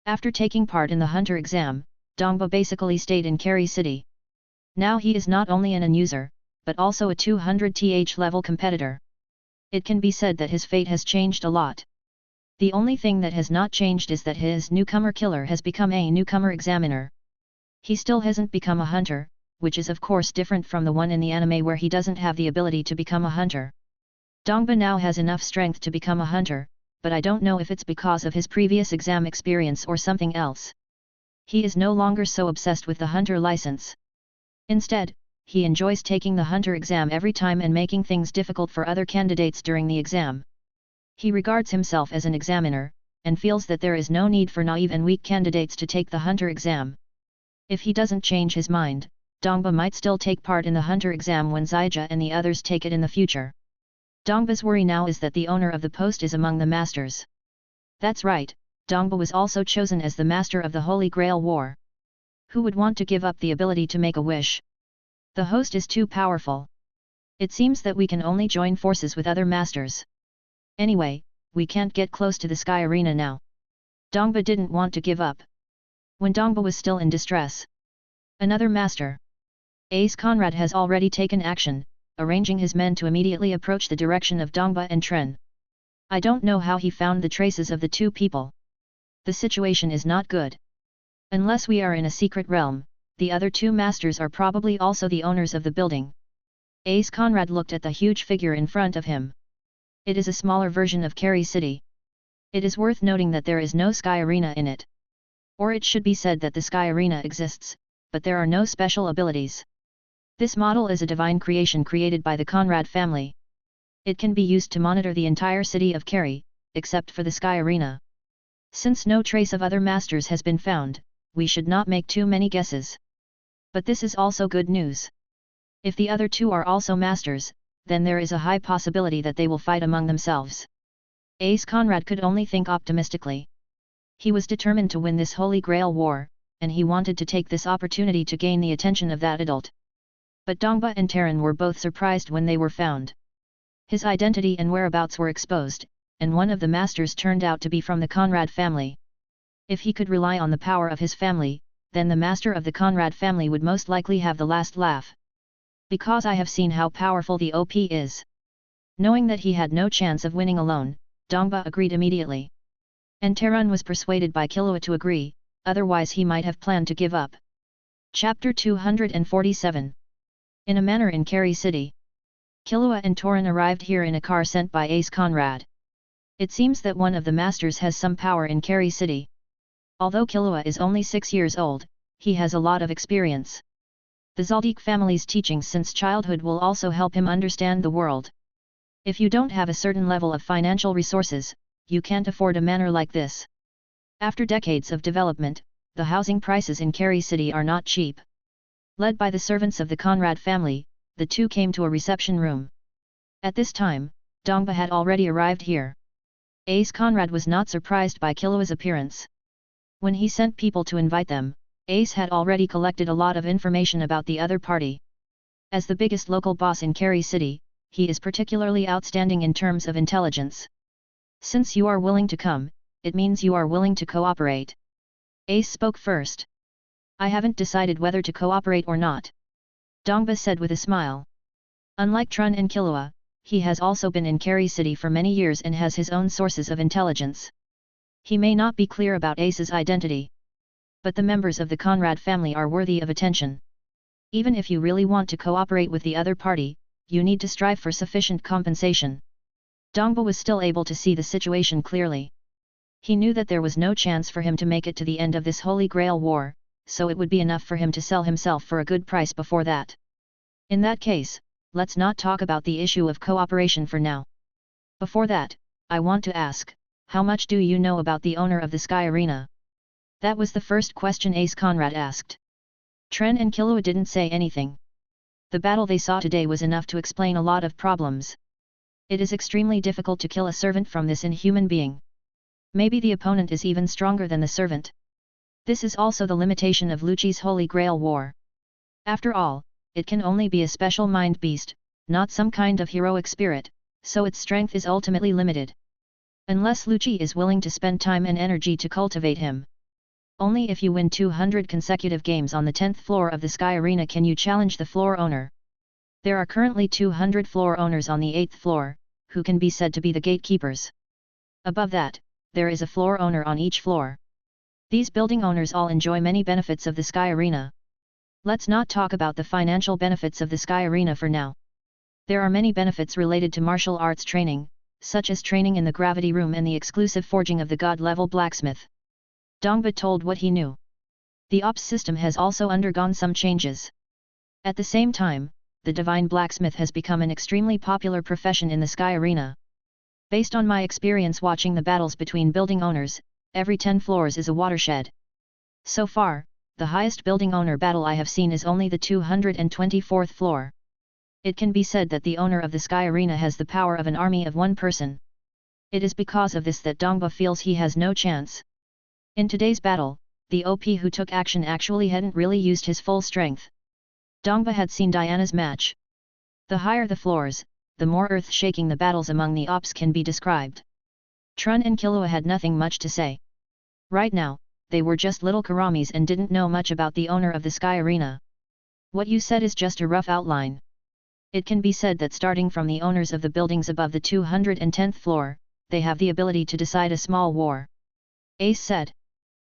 S1: After taking part in the Hunter exam, Dongba basically stayed in Kerry City. Now he is not only an user, but also a 200th level competitor. It can be said that his fate has changed a lot. The only thing that has not changed is that his newcomer killer has become a newcomer examiner. He still hasn't become a hunter, which is of course different from the one in the anime where he doesn't have the ability to become a hunter. Dongba now has enough strength to become a hunter, but I don't know if it's because of his previous exam experience or something else. He is no longer so obsessed with the hunter license. Instead, he enjoys taking the hunter exam every time and making things difficult for other candidates during the exam. He regards himself as an examiner, and feels that there is no need for naive and weak candidates to take the hunter exam. If he doesn't change his mind, Dongba might still take part in the hunter exam when Zyja and the others take it in the future. Dongba's worry now is that the owner of the post is among the masters. That's right, Dongba was also chosen as the master of the Holy Grail War. Who would want to give up the ability to make a wish? The host is too powerful. It seems that we can only join forces with other masters. Anyway, we can't get close to the Sky Arena now. Dongba didn't want to give up. When Dongba was still in distress, another master, Ace Conrad, has already taken action, arranging his men to immediately approach the direction of Dongba and Tren. I don't know how he found the traces of the two people. The situation is not good. Unless we are in a secret realm, the other two masters are probably also the owners of the building. Ace Conrad looked at the huge figure in front of him. It is a smaller version of Kerry City. It is worth noting that there is no Sky Arena in it. Or it should be said that the Sky Arena exists, but there are no special abilities. This model is a divine creation created by the Conrad family. It can be used to monitor the entire city of Kerry, except for the Sky Arena. Since no trace of other masters has been found, we should not make too many guesses. But this is also good news. If the other two are also masters, then there is a high possibility that they will fight among themselves. Ace Conrad could only think optimistically. He was determined to win this Holy Grail war, and he wanted to take this opportunity to gain the attention of that adult. But Dongba and Terran were both surprised when they were found. His identity and whereabouts were exposed, and one of the masters turned out to be from the Conrad family. If he could rely on the power of his family, then the master of the Conrad family would most likely have the last laugh. Because I have seen how powerful the OP is. Knowing that he had no chance of winning alone, Dongba agreed immediately. And Terran was persuaded by Killua to agree, otherwise he might have planned to give up. Chapter 247. In a manor in Kerry City. Killua and Torin arrived here in a car sent by Ace Conrad. It seems that one of the masters has some power in Kerry City. Although Killua is only 6 years old, he has a lot of experience. The Zaldik family's teachings since childhood will also help him understand the world. If you don't have a certain level of financial resources, you can't afford a manor like this. After decades of development, the housing prices in Kerry City are not cheap. Led by the servants of the Conrad family, the two came to a reception room. At this time, Dongba had already arrived here. Ace Conrad was not surprised by Killua's appearance. When he sent people to invite them, Ace had already collected a lot of information about the other party. As the biggest local boss in Kerry City, he is particularly outstanding in terms of intelligence. Since you are willing to come, it means you are willing to cooperate. Ace spoke first. I haven't decided whether to cooperate or not. Dongba said with a smile. Unlike Trun and Killua, he has also been in Kerry City for many years and has his own sources of intelligence. He may not be clear about Ace's identity. But the members of the Conrad family are worthy of attention. Even if you really want to cooperate with the other party, you need to strive for sufficient compensation. Dongba was still able to see the situation clearly. He knew that there was no chance for him to make it to the end of this Holy Grail war, so it would be enough for him to sell himself for a good price before that. In that case, let's not talk about the issue of cooperation for now. Before that, I want to ask, how much do you know about the owner of the Sky Arena? That was the first question Ace Conrad asked. Tren and Killua didn't say anything. The battle they saw today was enough to explain a lot of problems. It is extremely difficult to kill a servant from this inhuman being. Maybe the opponent is even stronger than the servant. This is also the limitation of Lucci's Holy Grail War. After all, it can only be a special mind beast, not some kind of heroic spirit, so its strength is ultimately limited. Unless Lucci is willing to spend time and energy to cultivate him. Only if you win 200 consecutive games on the 10th floor of the Sky Arena can you challenge the floor owner. There are currently 200 floor owners on the 8th floor, who can be said to be the gatekeepers. Above that, there is a floor owner on each floor. These building owners all enjoy many benefits of the Sky Arena. Let's not talk about the financial benefits of the Sky Arena for now. There are many benefits related to martial arts training, such as training in the gravity room and the exclusive forging of the god-level blacksmith. Dongba told what he knew. The ops system has also undergone some changes. At the same time, the divine blacksmith has become an extremely popular profession in the Sky Arena. Based on my experience watching the battles between building owners, every 10 floors is a watershed. So far, the highest building owner battle I have seen is only the 224th floor. It can be said that the owner of the Sky Arena has the power of an army of one person. It is because of this that Dongba feels he has no chance. In today's battle, the OP who took action actually hadn't really used his full strength. Dongba had seen Diana's match. The higher the floors, the more earth-shaking the battles among the ops can be described. Trun and Killua had nothing much to say. Right now, they were just little Karamis and didn't know much about the owner of the Sky Arena. What you said is just a rough outline. It can be said that starting from the owners of the buildings above the 210th floor, they have the ability to decide a small war. Ace said.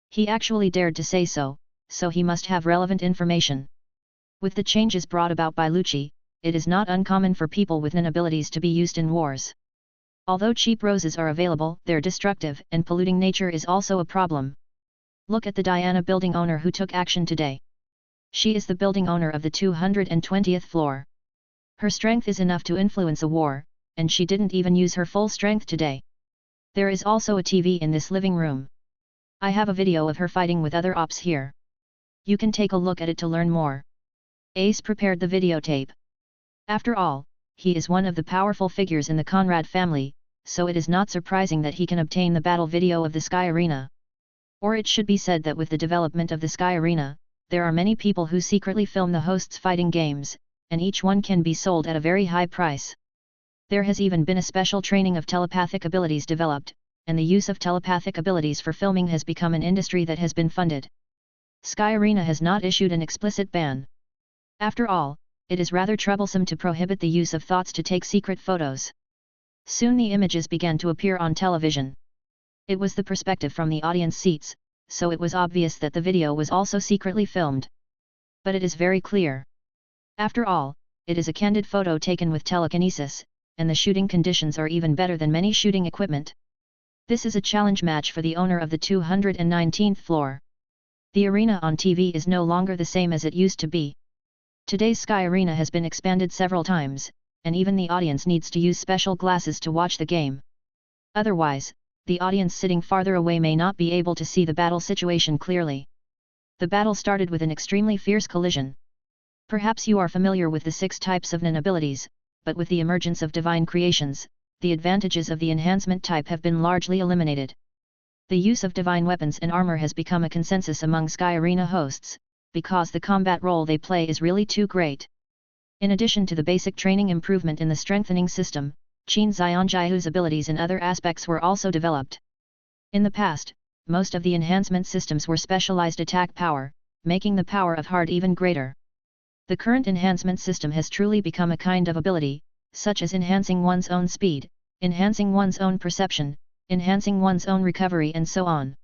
S1: He actually dared to say so, so he must have relevant information. With the changes brought about by Lucci, it is not uncommon for people with nin abilities to be used in wars. Although cheap roses are available, their destructive and polluting nature is also a problem. Look at the Diana building owner who took action today. She is the building owner of the 220th floor. Her strength is enough to influence a war, and she didn't even use her full strength today. There is also a TV in this living room. I have a video of her fighting with other ops here. You can take a look at it to learn more. Ace prepared the videotape. After all, he is one of the powerful figures in the Conrad family, so it is not surprising that he can obtain the battle video of the Sky Arena. Or it should be said that with the development of the Sky Arena, there are many people who secretly film the hosts fighting games, and each one can be sold at a very high price. There has even been a special training of telepathic abilities developed, and the use of telepathic abilities for filming has become an industry that has been funded. Sky Arena has not issued an explicit ban. After all, it is rather troublesome to prohibit the use of thoughts to take secret photos. Soon the images began to appear on television. It was the perspective from the audience seats, so it was obvious that the video was also secretly filmed. But it is very clear. After all, it is a candid photo taken with telekinesis, and the shooting conditions are even better than many shooting equipment. This is a challenge match for the owner of the 219th floor. The arena on TV is no longer the same as it used to be. Today's Sky Arena has been expanded several times, and even the audience needs to use special glasses to watch the game. Otherwise, the audience sitting farther away may not be able to see the battle situation clearly. The battle started with an extremely fierce collision. Perhaps you are familiar with the 6 types of nin abilities, but with the emergence of divine creations, the advantages of the enhancement type have been largely eliminated. The use of divine weapons and armor has become a consensus among Sky Arena hosts, because the combat role they play is really too great. In addition to the basic training improvement in the strengthening system, Qin Xianjiahu's abilities in other aspects were also developed. In the past, most of the enhancement systems were specialized attack power, making the power of heart even greater. The current enhancement system has truly become a kind of ability, such as enhancing one's own speed, enhancing one's own perception, enhancing one's own recovery and so on.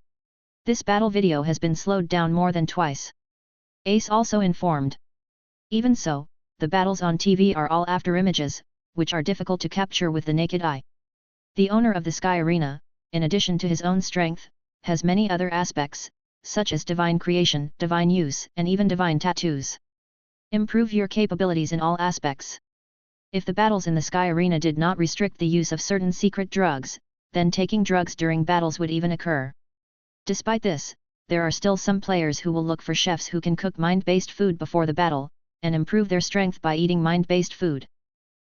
S1: This battle video has been slowed down more than twice. Ace also informed. Even so, the battles on TV are all after images, which are difficult to capture with the naked eye. The owner of the Sky Arena, in addition to his own strength, has many other aspects, such as divine creation, divine use, and even divine tattoos. Improve your capabilities in all aspects. If the battles in the Sky Arena did not restrict the use of certain secret drugs, then taking drugs during battles would even occur. Despite this, there are still some players who will look for chefs who can cook mind-based food before the battle, and improve their strength by eating mind-based food.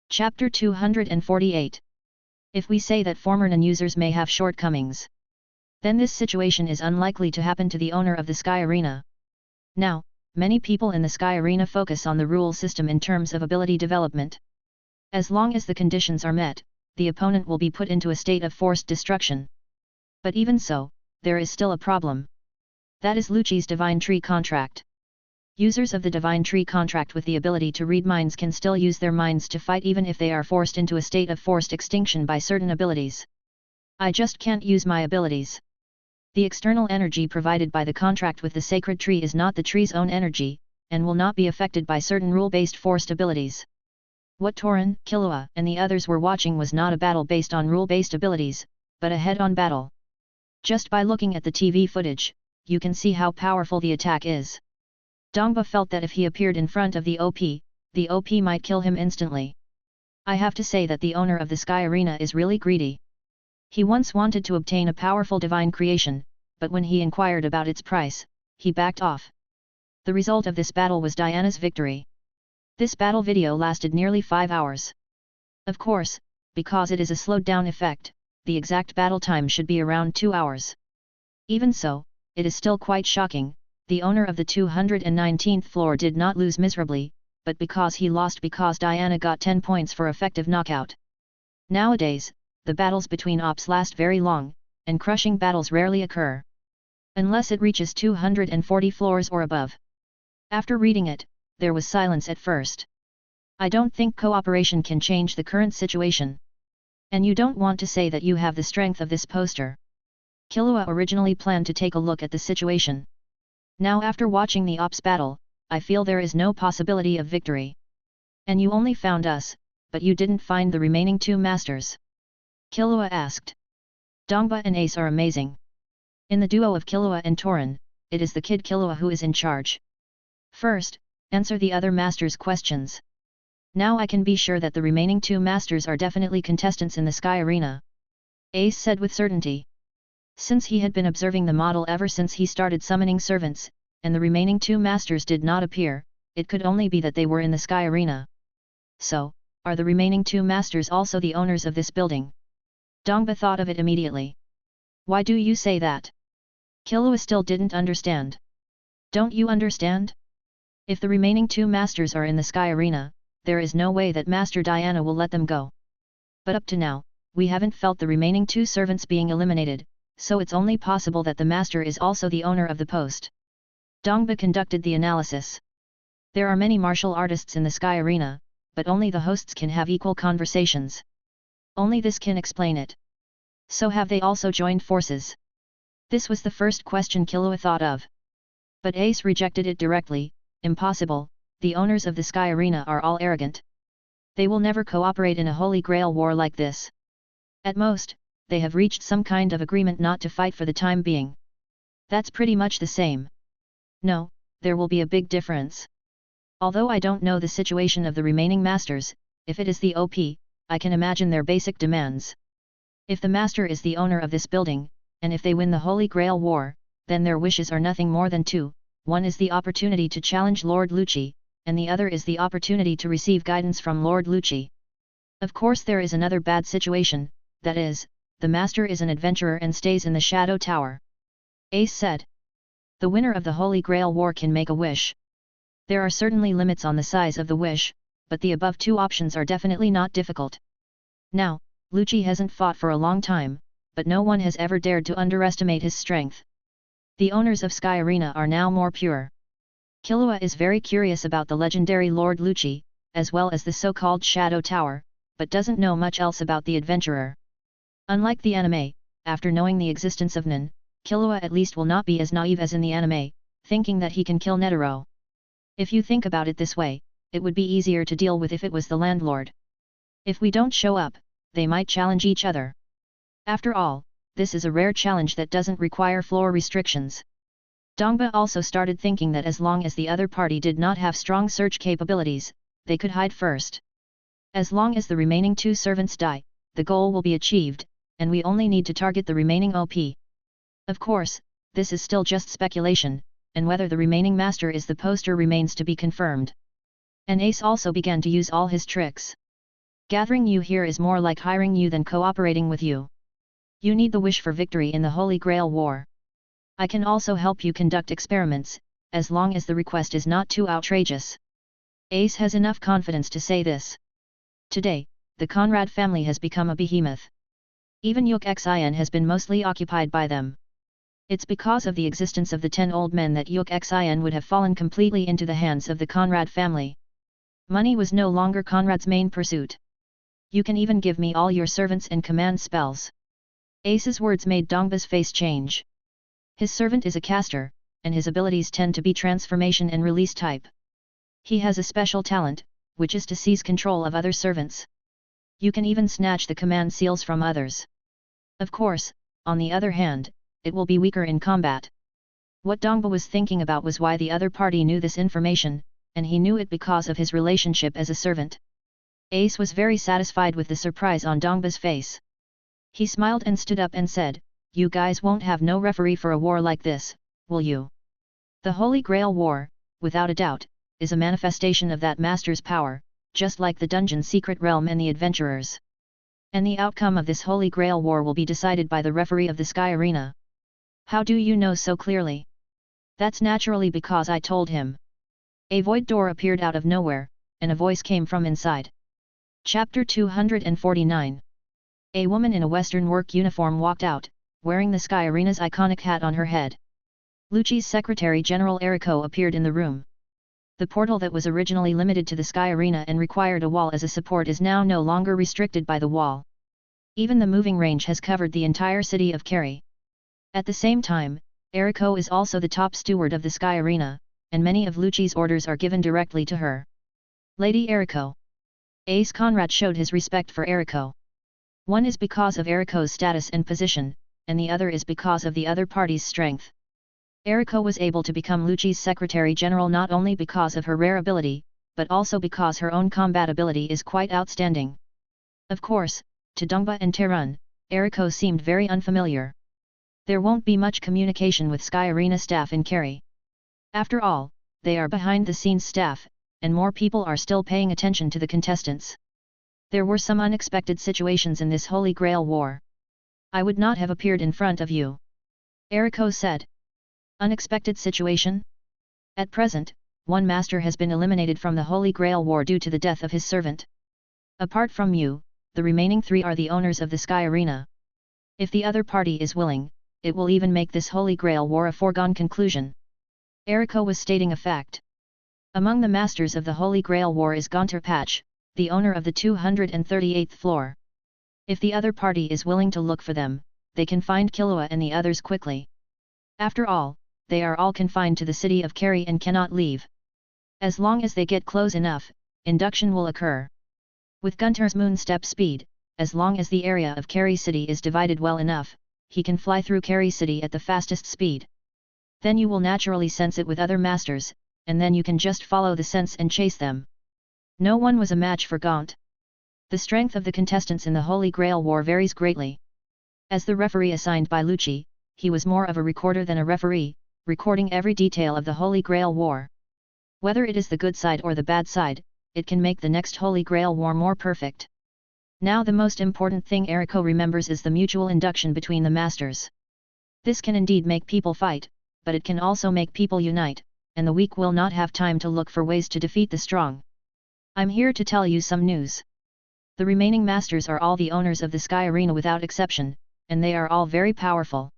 S1: Chapter 248. If we say that former non-users may have shortcomings, then this situation is unlikely to happen to the owner of the Sky Arena. Now, many people in the Sky Arena focus on the rule system in terms of ability development. As long as the conditions are met, the opponent will be put into a state of forced destruction. But even so, there is still a problem. That is Lucci's Divine Tree contract. Users of the Divine Tree contract with the ability to read minds can still use their minds to fight even if they are forced into a state of forced extinction by certain abilities. I just can't use my abilities. The external energy provided by the contract with the sacred tree is not the tree's own energy, and will not be affected by certain rule-based forced abilities. What Torin, Killua, and the others were watching was not a battle based on rule-based abilities, but a head-on battle. Just by looking at the TV footage, you can see how powerful the attack is. Dongba felt that if he appeared in front of the OP might kill him instantly. I have to say that the owner of the Sky Arena is really greedy. He once wanted to obtain a powerful divine creation, but when he inquired about its price, he backed off. The result of this battle was Diana's victory. This battle video lasted nearly 5 hours. Of course, because it is a slowed down effect, the exact battle time should be around 2 hours. Even so, it is still quite shocking. The owner of the 219th floor did not lose miserably, but because he lost because Diana got 10 points for effective knockout. Nowadays, the battles between ops last very long, and crushing battles rarely occur. Unless it reaches 240 floors or above. After reading it, there was silence at first. I don't think cooperation can change the current situation. And you don't want to say that you have the strength of this poster. Killua originally planned to take a look at the situation. Now after watching the ops battle, I feel there is no possibility of victory. And you only found us, but you didn't find the remaining 2 masters? Killua asked. Dongba and Ace are amazing. In the duo of Killua and Torin, it is the kid Killua who is in charge. First, answer the other masters' questions. Now I can be sure that the remaining 2 masters are definitely contestants in the Sky Arena. Ace said with certainty. Since he had been observing the model ever since he started summoning servants, and the remaining 2 masters did not appear, it could only be that they were in the Sky Arena. So, are the remaining 2 masters also the owners of this building? Dongba thought of it immediately. Why do you say that? Killua still didn't understand. Don't you understand? If the remaining 2 masters are in the Sky Arena, there is no way that Master Diana will let them go. But up to now, we haven't felt the remaining 2 servants being eliminated, so it's only possible that the master is also the owner of the post. Dongba conducted the analysis. There are many martial artists in the Sky Arena, but only the hosts can have equal conversations. Only this can explain it. So have they also joined forces? This was the first question Killua thought of. But Ace rejected it directly. Impossible, the owners of the Sky Arena are all arrogant. They will never cooperate in a Holy Grail war like this. At most, they have reached some kind of agreement not to fight for the time being. That's pretty much the same. No, there will be a big difference. Although I don't know the situation of the remaining masters, if it is the OP, I can imagine their basic demands. If the master is the owner of this building, and if they win the Holy Grail war, then their wishes are nothing more than 2. One is the opportunity to challenge Lord Lucci, and the other is the opportunity to receive guidance from Lord Lucci. Of course there is another bad situation, that is, the master is an adventurer and stays in the Shadow Tower. Ace said. The winner of the Holy Grail war can make a wish. There are certainly limits on the size of the wish, but the above 2 options are definitely not difficult. Now, Lucci hasn't fought for a long time, but no one has ever dared to underestimate his strength. The owners of Sky Arena are now more pure. Killua is very curious about the legendary Lord Lucci, as well as the so-called Shadow Tower, but doesn't know much else about the adventurer. Unlike the anime, after knowing the existence of Nen, Killua at least will not be as naive as in the anime, thinking that he can kill Netero. If you think about it this way, it would be easier to deal with if it was the landlord. If we don't show up, they might challenge each other. After all, this is a rare challenge that doesn't require floor restrictions. Dongba also started thinking that as long as the other party did not have strong search capabilities, they could hide first. As long as the remaining 2 servants die, the goal will be achieved, and we only need to target the remaining OP. Of course, this is still just speculation, and whether the remaining master is the poster remains to be confirmed. And Ace also began to use all his tricks. Gathering you here is more like hiring you than cooperating with you. You need the wish for victory in the Holy Grail War. I can also help you conduct experiments, as long as the request is not too outrageous. Ace has enough confidence to say this. Today, the Conrad family has become a behemoth. Even Yuk Xin has been mostly occupied by them. It's because of the existence of the 10 old men that Yuk Xin would have fallen completely into the hands of the Conrad family. Money was no longer Conrad's main pursuit. You can even give me all your servants and command spells. Ace's words made Dongba's face change. His servant is a caster, and his abilities tend to be transformation and release type. He has a special talent, which is to seize control of other servants. You can even snatch the command seals from others. Of course, on the other hand, it will be weaker in combat. What Dongba was thinking about was why the other party knew this information, and he knew it because of his relationship as a servant. Ace was very satisfied with the surprise on Dongba's face. He smiled and stood up and said, "You guys won't have no referee for a war like this, will you?" The Holy Grail War, without a doubt, is a manifestation of that master's power, just like the Dungeon Secret Realm and the Adventurers. And the outcome of this Holy Grail War will be decided by the referee of the Sky Arena. How do you know so clearly? That's naturally because I told him. A void door appeared out of nowhere, and a voice came from inside. Chapter 249. A woman in a Western work uniform walked out, wearing the Sky Arena's iconic hat on her head. Lucci's Secretary General Eriko appeared in the room. The portal that was originally limited to the Sky Arena and required a wall as a support is now no longer restricted by the wall. Even the moving range has covered the entire city of Kerry. At the same time, Eriko is also the top steward of the Sky Arena, and many of Lucci's orders are given directly to her. Lady Eriko. Ace Conrad showed his respect for Eriko. One is because of Eriko's status and position, and the other is because of the other party's strength. Eriko was able to become Lucci's Secretary General not only because of her rare ability, but also because her own combat ability is quite outstanding. Of course, to Dongba and Terun, Eriko seemed very unfamiliar. There won't be much communication with Sky Arena staff in Kerry. After all, they are behind-the-scenes staff, and more people are still paying attention to the contestants. There were some unexpected situations in this Holy Grail War. I would not have appeared in front of you. Eriko said. Unexpected situation? At present, one master has been eliminated from the Holy Grail War due to the death of his servant. Apart from you, the remaining 3 are the owners of the Sky Arena. If the other party is willing, it will even make this Holy Grail War a foregone conclusion. Eriko was stating a fact. Among the masters of the Holy Grail War is Gonter Patch, the owner of the 238th floor. If the other party is willing to look for them, they can find Killua and the others quickly. After all, they are all confined to the city of Kerry and cannot leave. As long as they get close enough, induction will occur. With Gunter's moonstep speed, as long as the area of Kerry City is divided well enough, he can fly through Kerry City at the fastest speed. Then you will naturally sense it with other masters, and then you can just follow the sense and chase them. No one was a match for Gaunt. The strength of the contestants in the Holy Grail War varies greatly. As the referee assigned by Lucci, he was more of a recorder than a referee, recording every detail of the Holy Grail War. Whether it is the good side or the bad side, it can make the next Holy Grail War more perfect. Now the most important thing Eriko remembers is the mutual induction between the masters. This can indeed make people fight, but it can also make people unite, and the weak will not have time to look for ways to defeat the strong. I'm here to tell you some news. The remaining masters are all the owners of the Sky Arena without exception, and they are all very powerful.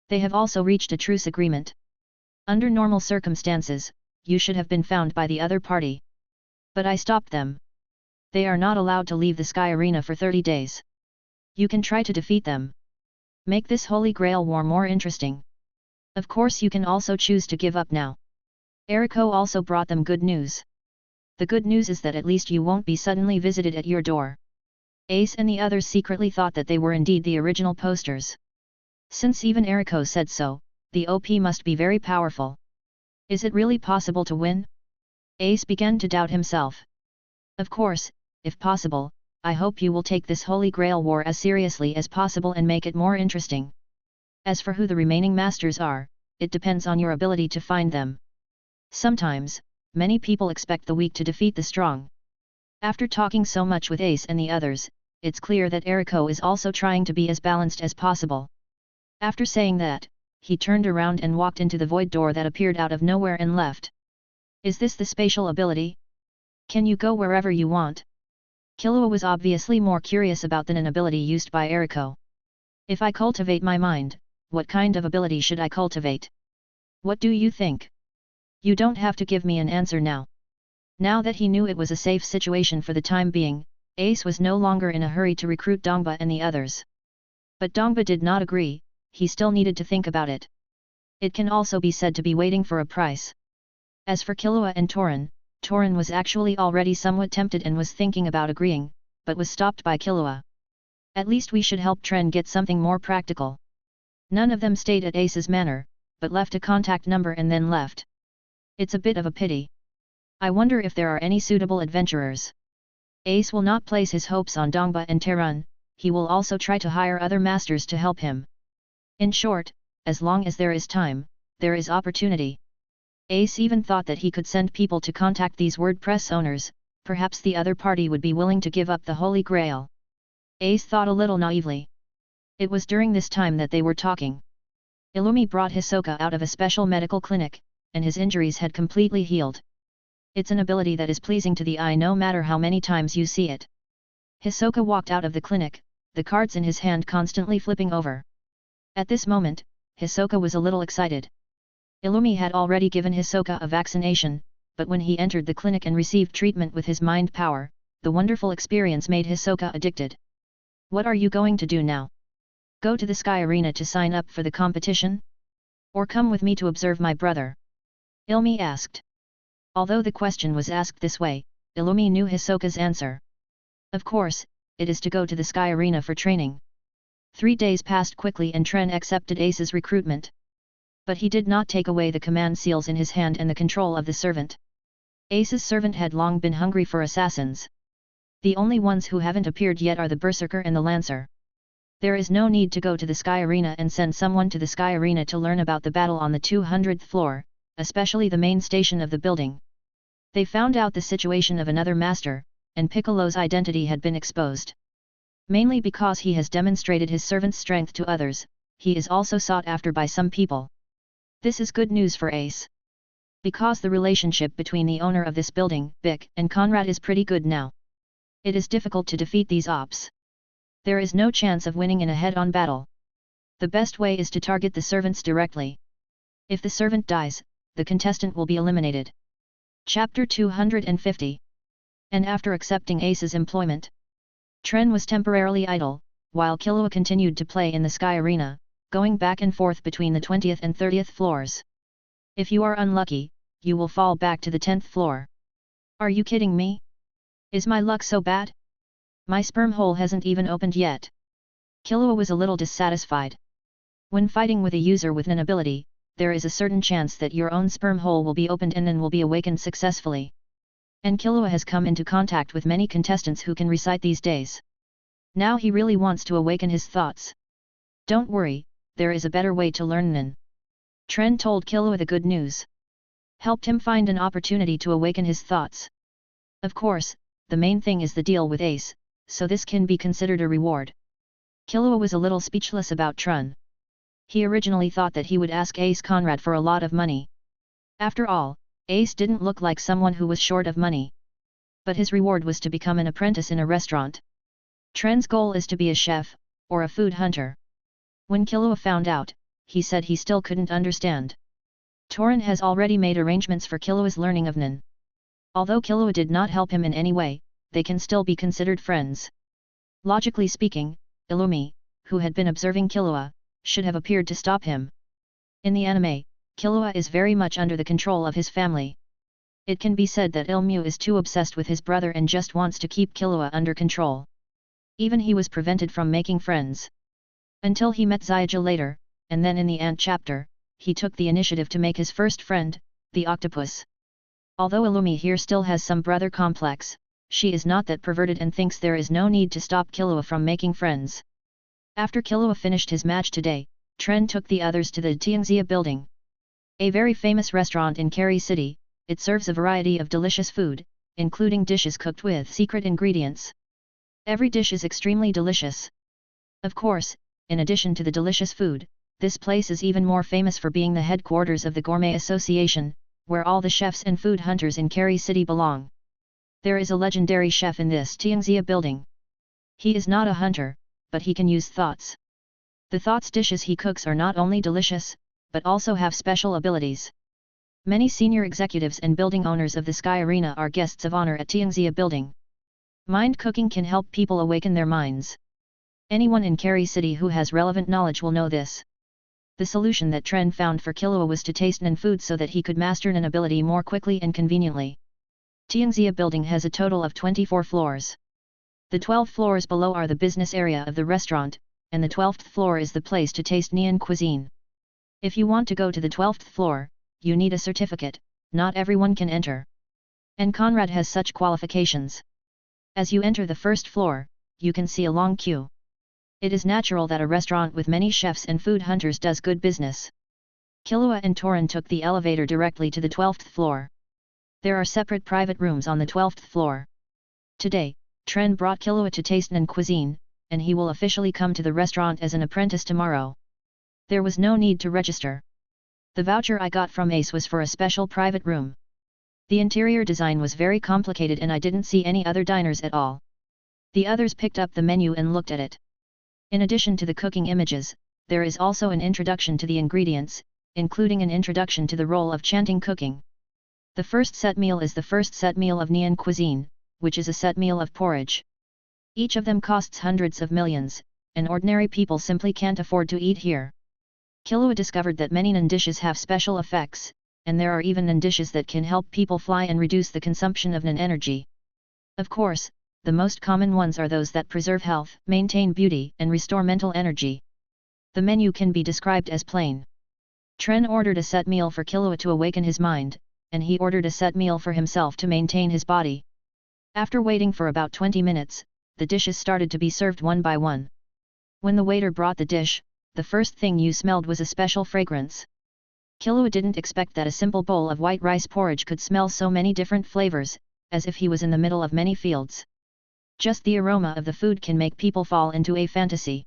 S1: They have also reached a truce agreement. Under normal circumstances, you should have been found by the other party. But I stopped them. They are not allowed to leave the Sky Arena for 30 days. You can try to defeat them. Make this Holy Grail War more interesting. Of course you can also choose to give up now. Eriko also brought them good news. The good news is that at least you won't be suddenly visited at your door. Ace and the others secretly thought that they were indeed the original posters. Since even Eriko said so, the OP must be very powerful. Is it really possible to win? Ace began to doubt himself. Of course, if possible, I hope you will take this Holy Grail war as seriously as possible and make it more interesting. As for who the remaining masters are, it depends on your ability to find them. Sometimes, many people expect the weak to defeat the strong. After talking so much with Ace and the others, it's clear that Eriko is also trying to be as balanced as possible. After saying that, he turned around and walked into the void door that appeared out of nowhere and left. Is this the spatial ability? Can you go wherever you want? Killua was obviously more curious about than an ability used by Eriko. If I cultivate my mind, what kind of ability should I cultivate? What do you think? You don't have to give me an answer now. Now that he knew it was a safe situation for the time being, Ace was no longer in a hurry to recruit Dongba and the others. But Dongba did not agree, he still needed to think about it. It can also be said to be waiting for a price. As for Killua and Torin was actually already somewhat tempted and was thinking about agreeing, but was stopped by Killua. At least we should help Tren get something more practical. None of them stayed at Ace's manor, but left a contact number and then left. It's a bit of a pity. I wonder if there are any suitable adventurers. Ace will not place his hopes on Dongba and Terun, he will also try to hire other masters to help him. In short, as long as there is time, there is opportunity. Ace even thought that he could send people to contact these WordPress owners, perhaps the other party would be willing to give up the Holy Grail. Ace thought a little naively. It was during this time that they were talking. Illumi brought Hisoka out of a special medical clinic, and his injuries had completely healed. It's an ability that is pleasing to the eye no matter how many times you see it. Hisoka walked out of the clinic, the cards in his hand constantly flipping over. At this moment, Hisoka was a little excited. Illumi had already given Hisoka a vaccination, but when he entered the clinic and received treatment with his mind power, the wonderful experience made Hisoka addicted. What are you going to do now? Go to the Sky Arena to sign up for the competition? Or come with me to observe my brother? Illumi asked. Although the question was asked this way, Illumi knew Hisoka's answer. Of course, it is to go to the Sky Arena for training. 3 days passed quickly and Tren accepted Ace's recruitment. But he did not take away the command seals in his hand and the control of the servant. Ace's servant had long been hungry for assassins. The only ones who haven't appeared yet are the Berserker and the Lancer. There is no need to go to the Sky Arena and send someone to the Sky Arena to learn about the battle on the 200th floor, especially the main station of the building. They found out the situation of another master, and Piccolo's identity had been exposed. Mainly because he has demonstrated his servant's strength to others, he is also sought after by some people. This is good news for Ace. Because the relationship between the owner of this building, Bic, and Conrad is pretty good now. It is difficult to defeat these ops. There is no chance of winning in a head-on battle. The best way is to target the servants directly. If the servant dies, the contestant will be eliminated. Chapter 250. And after accepting Ace's employment, Tren was temporarily idle, while Killua continued to play in the Sky Arena, going back and forth between the 20th and 30th floors. If you are unlucky, you will fall back to the 10th floor. Are you kidding me? Is my luck so bad? My sperm hole hasn't even opened yet. Killua was a little dissatisfied. When fighting with a user with an ability, there is a certain chance that your own sperm hole will be opened and then will be awakened successfully. And Killua has come into contact with many contestants who can recite these days. Now he really wants to awaken his thoughts. Don't worry, there is a better way to learn Nen. Tren told Killua the good news. Helped him find an opportunity to awaken his thoughts. Of course, the main thing is the deal with Ace, so this can be considered a reward. Killua was a little speechless about Tren. He originally thought that he would ask Ace Conrad for a lot of money. After all, Ace didn't look like someone who was short of money. But his reward was to become an apprentice in a restaurant. Tren's goal is to be a chef, or a food hunter. When Killua found out, he said he still couldn't understand. Torin has already made arrangements for Killua's learning of Nen. Although Killua did not help him in any way, they can still be considered friends. Logically speaking, Illumi, who had been observing Killua, should have appeared to stop him. In the anime, Killua is very much under the control of his family. It can be said that Ilmu is too obsessed with his brother and just wants to keep Killua under control. Even he was prevented from making friends. Until he met Zyuja later, and then in the Ant chapter, he took the initiative to make his first friend, the octopus. Although Illumi here still has some brother complex, she is not that perverted and thinks there is no need to stop Killua from making friends. After Killua finished his match today, Tren took the others to the Tianxia building. A very famous restaurant in Kari City, it serves a variety of delicious food, including dishes cooked with secret ingredients. Every dish is extremely delicious. Of course, in addition to the delicious food, this place is even more famous for being the headquarters of the Gourmet Association, where all the chefs and food hunters in Kari City belong. There is a legendary chef in this Tianxia building. He is not a hunter, but he can use thoughts. The thoughts dishes he cooks are not only delicious, but also have special abilities. Many senior executives and building owners of the Sky Arena are guests of honor at Tianxia building. Mind cooking can help people awaken their minds. Anyone in Kari City who has relevant knowledge will know this. The solution that Tren found for Killua was to taste Nen food so that he could master Nen ability more quickly and conveniently. Tianxia building has a total of 24 floors. The 12 floors below are the business area of the restaurant, and the 12th floor is the place to taste Nian cuisine. If you want to go to the 12th floor, you need a certificate, not everyone can enter. And Conrad has such qualifications. As you enter the first floor, you can see a long queue. It is natural that a restaurant with many chefs and food hunters does good business. Killua and Torin took the elevator directly to the 12th floor. There are separate private rooms on the 12th floor. Today, Tren brought Killua to taste Nen cuisine, and he will officially come to the restaurant as an apprentice tomorrow. There was no need to register. The voucher I got from Ace was for a special private room. The interior design was very complicated and I didn't see any other diners at all. The others picked up the menu and looked at it. In addition to the cooking images, there is also an introduction to the ingredients, including an introduction to the role of chanting cooking. The first set meal is the first set meal of Nian cuisine, which is a set meal of porridge. Each of them costs hundreds of millions, and ordinary people simply can't afford to eat here. Killua discovered that many Nen dishes have special effects, and there are even Nen dishes that can help people fly and reduce the consumption of Nen energy. Of course, the most common ones are those that preserve health, maintain beauty, and restore mental energy. The menu can be described as plain. Tren ordered a set meal for Killua to awaken his mind, and he ordered a set meal for himself to maintain his body. After waiting for about 20 minutes, the dishes started to be served one by one. When the waiter brought the dish, the first thing you smelled was a special fragrance. Killua didn't expect that a simple bowl of white rice porridge could smell so many different flavors, as if he was in the middle of many fields. Just the aroma of the food can make people fall into a fantasy.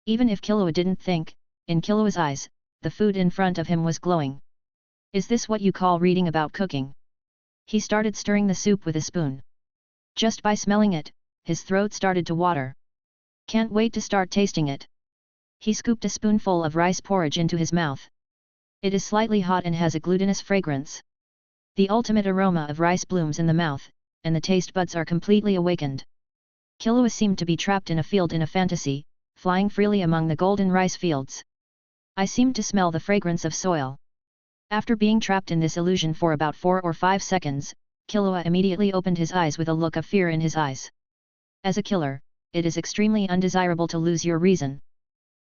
S1: Even if Killua didn't think, in Killua's eyes, the food in front of him was glowing. Is this what you call reading about cooking? He started stirring the soup with a spoon. Just by smelling it, his throat started to water. Can't wait to start tasting it. He scooped a spoonful of rice porridge into his mouth. It is slightly hot and has a glutinous fragrance. The ultimate aroma of rice blooms in the mouth, and the taste buds are completely awakened. Killua seemed to be trapped in a field in a fantasy, flying freely among the golden rice fields. I seemed to smell the fragrance of soil. After being trapped in this illusion for about 4 or 5 seconds, Killua immediately opened his eyes with a look of fear in his eyes. As a killer, it is extremely undesirable to lose your reason.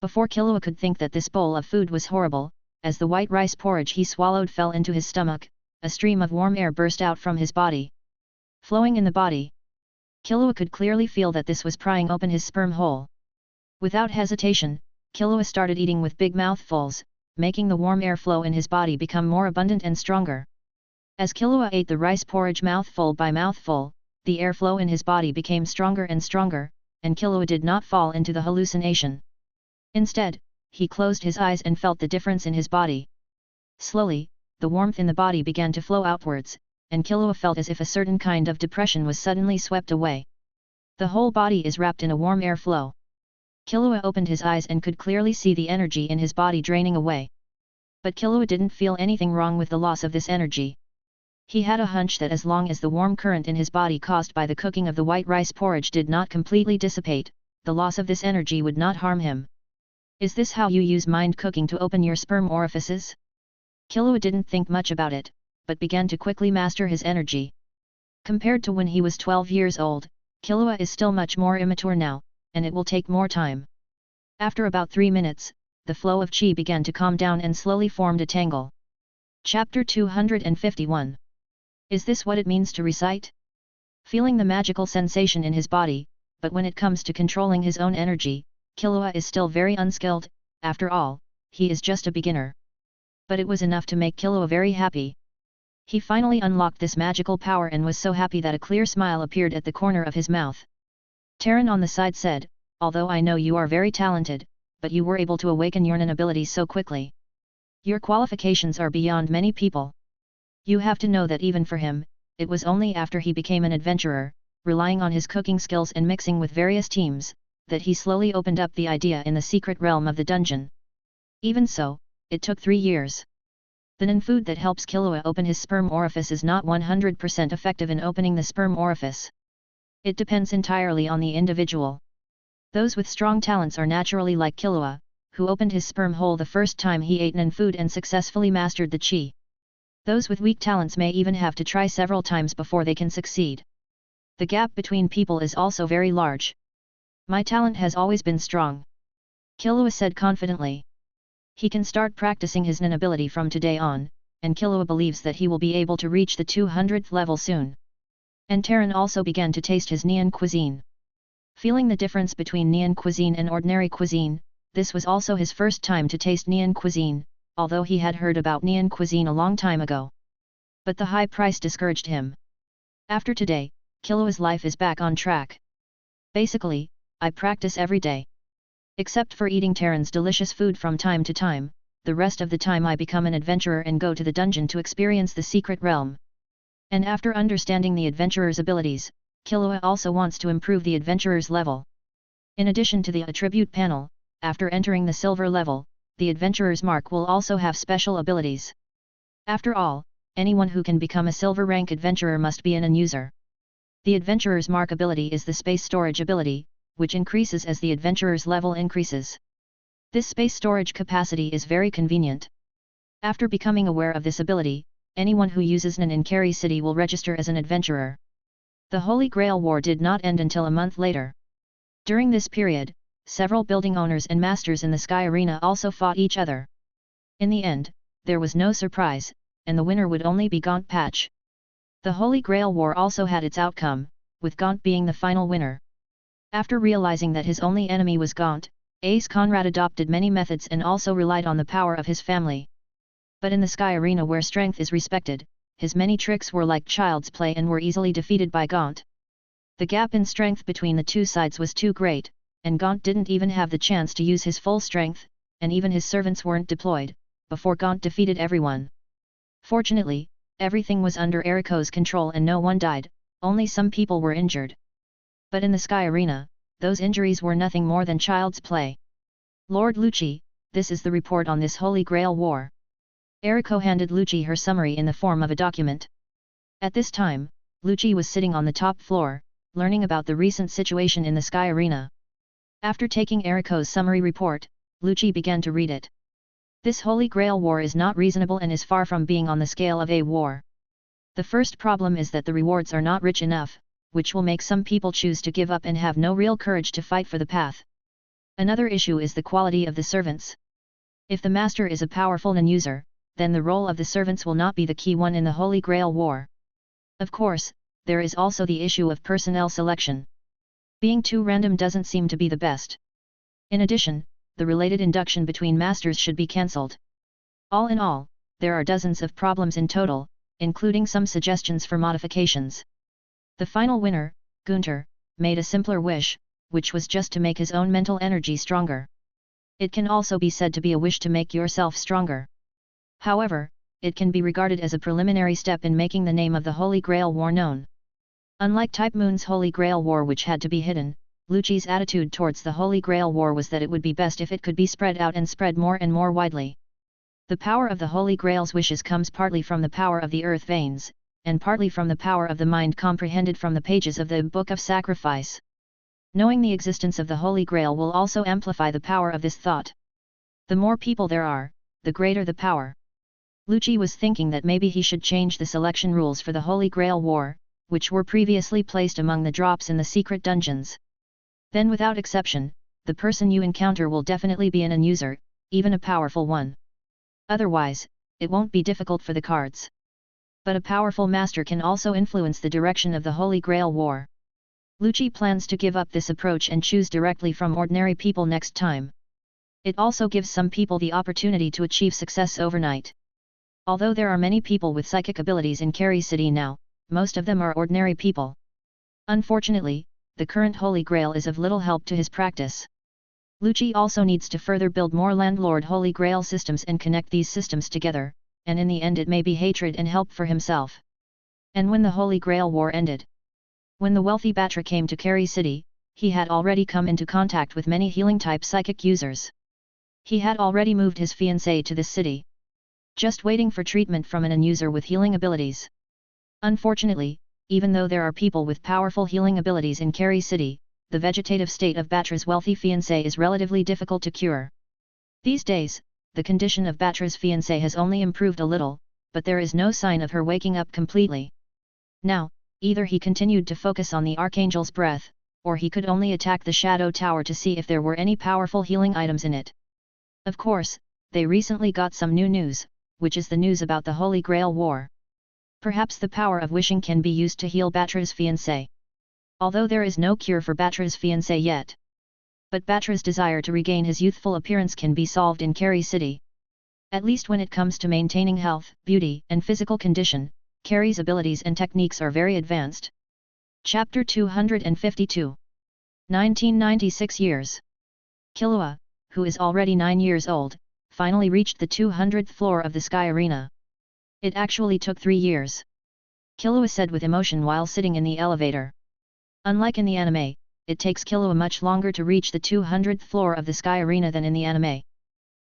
S1: Before Killua could think that this bowl of food was horrible, as the white rice porridge he swallowed fell into his stomach, a stream of warm air burst out from his body. Flowing in the body. Killua could clearly feel that this was prying open his sperm hole. Without hesitation, Killua started eating with big mouthfuls, making the warm air flow in his body become more abundant and stronger. As Killua ate the rice porridge mouthful by mouthful, the airflow in his body became stronger and stronger, and Killua did not fall into the hallucination. Instead, he closed his eyes and felt the difference in his body. Slowly, the warmth in the body began to flow outwards, and Killua felt as if a certain kind of depression was suddenly swept away. The whole body is wrapped in a warm air flow. Killua opened his eyes and could clearly see the energy in his body draining away. But Killua didn't feel anything wrong with the loss of this energy. He had a hunch that as long as the warm current in his body caused by the cooking of the white rice porridge did not completely dissipate, the loss of this energy would not harm him. Is this how you use mind cooking to open your sperm orifices? Killua didn't think much about it, but began to quickly master his energy. Compared to when he was 12 years old, Killua is still much more immature now, and it will take more time. After about 3 minutes, the flow of chi began to calm down and slowly formed a tangle. Chapter 251. Is this what it means to recite? feeling the magical sensation in his body, but when it comes to controlling his own energy, Killua is still very unskilled. After all, he is just a beginner. But it was enough to make Killua very happy. He finally unlocked this magical power and was so happy that a clear smile appeared at the corner of his mouth. Terran on the side said, "Although I know you are very talented, but you were able to awaken your abilities so quickly. Your qualifications are beyond many people. You have to know that even for him, it was only after he became an adventurer, relying on his cooking skills and mixing with various teams, that he slowly opened up the idea in the secret realm of the dungeon. Even so, it took 3 years. The non-food that helps Killua open his sperm orifice is not 100% effective in opening the sperm orifice. It depends entirely on the individual. Those with strong talents are naturally like Killua, who opened his sperm hole the first time he ate non-food and successfully mastered the chi. Those with weak talents may even have to try several times before they can succeed. The gap between people is also very large. My talent has always been strong," Killua said confidently. He can start practicing his nin ability from today on, and Killua believes that he will be able to reach the 200th level soon. And Terran also began to taste his Nian cuisine. Feeling the difference between Nian cuisine and ordinary cuisine, this was also his first time to taste Nian cuisine, although he had heard about Nian cuisine a long time ago. But the high price discouraged him. After today, Killua's life is back on track. Basically, I practice every day. Except for eating Terran's delicious food from time to time, the rest of the time I become an adventurer and go to the dungeon to experience the secret realm. And after understanding the adventurer's abilities, Killua also wants to improve the adventurer's level. In addition to the attribute panel, after entering the silver level, the adventurer's mark will also have special abilities. After all, anyone who can become a silver rank adventurer must be an user. The adventurer's mark ability is the space storage ability, which increases as the adventurer's level increases. This space storage capacity is very convenient. After becoming aware of this ability, anyone who uses Nin in Kari City will register as an adventurer. The Holy Grail War did not end until a month later. During this period, several building owners and masters in the Sky Arena also fought each other. In the end, there was no surprise, and the winner would only be Gaunt Patch. The Holy Grail War also had its outcome, with Gaunt being the final winner. After realizing that his only enemy was Gaunt, Ace Conrad adopted many methods and also relied on the power of his family. But in the Sky Arena where strength is respected, his many tricks were like child's play and were easily defeated by Gaunt. The gap in strength between the two sides was too great, and Gaunt didn't even have the chance to use his full strength, and even his servants weren't deployed, before Gaunt defeated everyone. Fortunately, everything was under Eriko's control and no one died, only some people were injured. But in the Sky Arena, those injuries were nothing more than child's play. Lord Lucci, this is the report on this Holy Grail War. Eriko handed Lucci her summary in the form of a document. At this time, Lucci was sitting on the top floor, learning about the recent situation in the Sky Arena. After taking Eriko's summary report, Lucci began to read it. This Holy Grail War is not reasonable and is far from being on the scale of a war. The first problem is that the rewards are not rich enough, which will make some people choose to give up and have no real courage to fight for the path. Another issue is the quality of the servants. If the master is a powerful non-user, then the role of the servants will not be the key one in the Holy Grail War. Of course, there is also the issue of personnel selection. Being too random doesn't seem to be the best. In addition, the related induction between masters should be cancelled. All in all, there are dozens of problems in total, including some suggestions for modifications. The final winner, Gunter, made a simpler wish, which was just to make his own mental energy stronger. It can also be said to be a wish to make yourself stronger. However, it can be regarded as a preliminary step in making the name of the Holy Grail War known. Unlike Type Moon's Holy Grail War, which had to be hidden, Lucci's attitude towards the Holy Grail War was that it would be best if it could be spread out and spread more and more widely. The power of the Holy Grail's wishes comes partly from the power of the earth veins, and partly from the power of the mind comprehended from the pages of the Book of Sacrifice. Knowing the existence of the Holy Grail will also amplify the power of this thought. The more people there are, the greater the power. Lucci was thinking that maybe he should change the selection rules for the Holy Grail War, which were previously placed among the drops in the secret dungeons. Then without exception, the person you encounter will definitely be an user, even a powerful one. Otherwise, it won't be difficult for the cards. But a powerful master can also influence the direction of the Holy Grail War. Lucci plans to give up this approach and choose directly from ordinary people next time. It also gives some people the opportunity to achieve success overnight. Although there are many people with psychic abilities in Carey City now, most of them are ordinary people. Unfortunately, the current Holy Grail is of little help to his practice. Lucci also needs to further build more landlord Holy Grail systems and connect these systems together, and in the end it may be hatred and help for himself. And when the Holy Grail War ended, when the wealthy Batra came to Carey City, he had already come into contact with many healing-type psychic users. He had already moved his fiancée to this city, just waiting for treatment from an user with healing abilities. Unfortunately, even though there are people with powerful healing abilities in Carey City, the vegetative state of Batra's wealthy fiancée is relatively difficult to cure. These days, the condition of Batra's fiancée has only improved a little, but there is no sign of her waking up completely. Now, either he continued to focus on the Archangel's breath, or he could only attack the Shadow Tower to see if there were any powerful healing items in it. Of course, they recently got some new news, which is the news about the Holy Grail War. Perhaps the power of wishing can be used to heal Batra's fiancé. Although there is no cure for Batra's fiancé yet. But Batra's desire to regain his youthful appearance can be solved in Carey City. At least when it comes to maintaining health, beauty, and physical condition, Carey's abilities and techniques are very advanced. Chapter 252. 1996 years. Killua, who is already 9 years old, finally reached the 200th floor of the Sky Arena. It actually took 3 years. Killua said with emotion while sitting in the elevator. Unlike in the anime, it takes Killua much longer to reach the 200th floor of the Sky Arena than in the anime.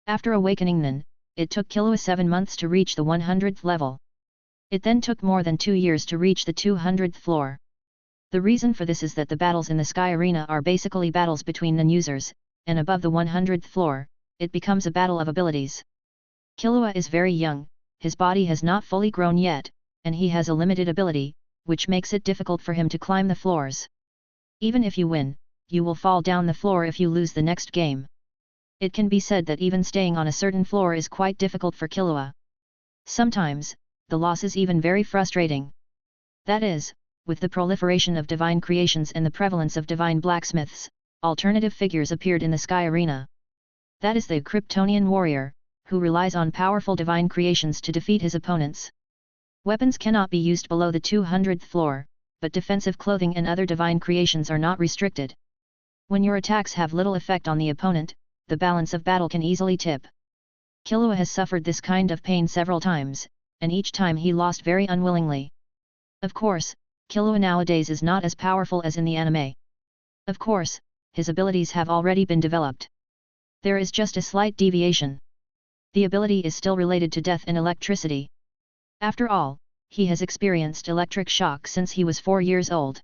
S1: After awakening Nin, it took Killua 7 months to reach the 100th level. It then took more than 2 years to reach the 200th floor. The reason for this is that the battles in the Sky Arena are basically battles between Nin users, and above the 100th floor, it becomes a battle of abilities. Killua is very young, his body has not fully grown yet, and he has a limited ability, which makes it difficult for him to climb the floors. Even if you win, you will fall down the floor if you lose the next game. It can be said that even staying on a certain floor is quite difficult for Killua. Sometimes, the loss is even very frustrating. That is, with the proliferation of divine creations and the prevalence of divine blacksmiths, alternative figures appeared in the Sky Arena. That is the Kryptonian warrior, who relies on powerful divine creations to defeat his opponents. Weapons cannot be used below the 200th floor, but defensive clothing and other divine creations are not restricted. When your attacks have little effect on the opponent, the balance of battle can easily tip. Killua has suffered this kind of pain several times, and each time he lost very unwillingly. Of course, Killua nowadays is not as powerful as in the anime. Of course, his abilities have already been developed. There is just a slight deviation. The ability is still related to death and electricity. After all, he has experienced electric shock since he was 4 years old.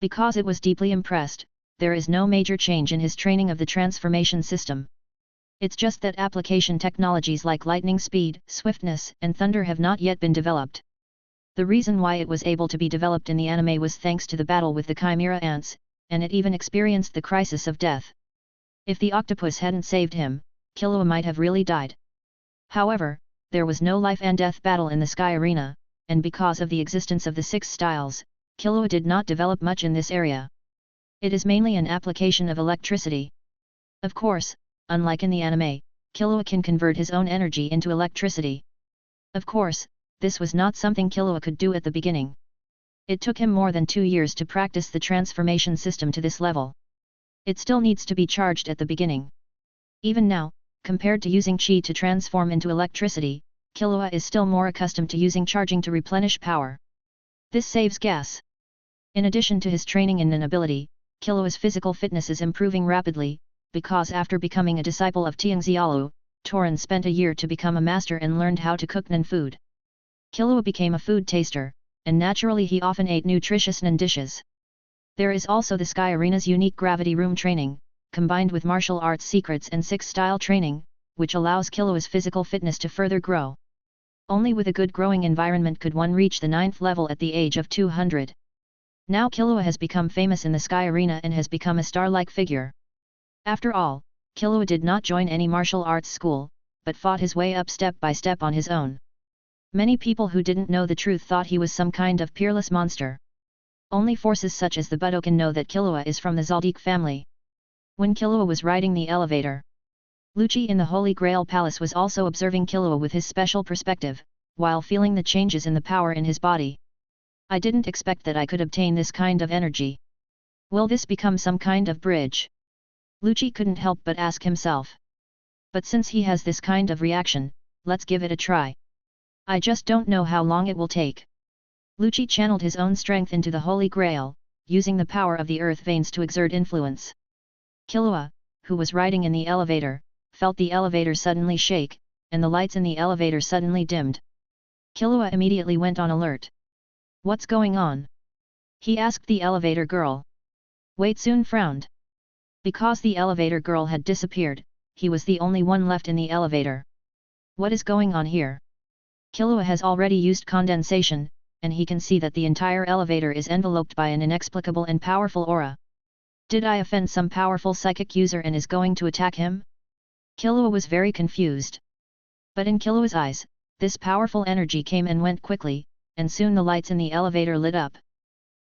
S1: Because it was deeply impressed, there is no major change in his training of the transformation system. It's just that application technologies like lightning speed, swiftness, and thunder have not yet been developed. The reason why it was able to be developed in the anime was thanks to the battle with the Chimera ants, and it even experienced the crisis of death. If the octopus hadn't saved him, Killua might have really died. However, there was no life and death battle in the Sky Arena, and because of the existence of the 6 styles, Killua did not develop much in this area. It is mainly an application of electricity. Of course, unlike in the anime, Killua can convert his own energy into electricity. Of course, this was not something Killua could do at the beginning. It took him more than 2 years to practice the transformation system to this level. It still needs to be charged at the beginning. Even now, compared to using chi to transform into electricity, Killua is still more accustomed to using charging to replenish power. This saves gas. In addition to his training in Nin ability, Killua's physical fitness is improving rapidly, because after becoming a disciple of Tianxiaolu, Torin spent a year to become a master and learned how to cook Nin food. Killua became a food taster, and naturally he often ate nutritious Nin dishes. There is also the Sky Arena's unique gravity room training, combined with martial arts secrets and 6-style training, which allows Killua's physical fitness to further grow. Only with a good growing environment could one reach the 9th level at the age of 200. Now Killua has become famous in the Sky Arena and has become a star-like figure. After all, Killua did not join any martial arts school, but fought his way up step by step on his own. Many people who didn't know the truth thought he was some kind of peerless monster. Only forces such as the Budokan know that Killua is from the Zaldik family. When Killua was riding the elevator, Lucci in the Holy Grail Palace was also observing Killua with his special perspective, while feeling the changes in the power in his body. I didn't expect that I could obtain this kind of energy. Will this become some kind of bridge? Lucci couldn't help but ask himself. But since he has this kind of reaction, let's give it a try. I just don't know how long it will take. Lucci channeled his own strength into the Holy Grail, using the power of the earth veins to exert influence. Killua, who was riding in the elevator, felt the elevator suddenly shake, and the lights in the elevator suddenly dimmed. Killua immediately went on alert. What's going on? He asked the elevator girl. Wait soon frowned. Because the elevator girl had disappeared, he was the only one left in the elevator. What is going on here? Killua has already used condensation, and he can see that the entire elevator is enveloped by an inexplicable and powerful aura. Did I offend some powerful psychic user and is going to attack him? Killua was very confused. But in Killua's eyes, this powerful energy came and went quickly, and soon the lights in the elevator lit up.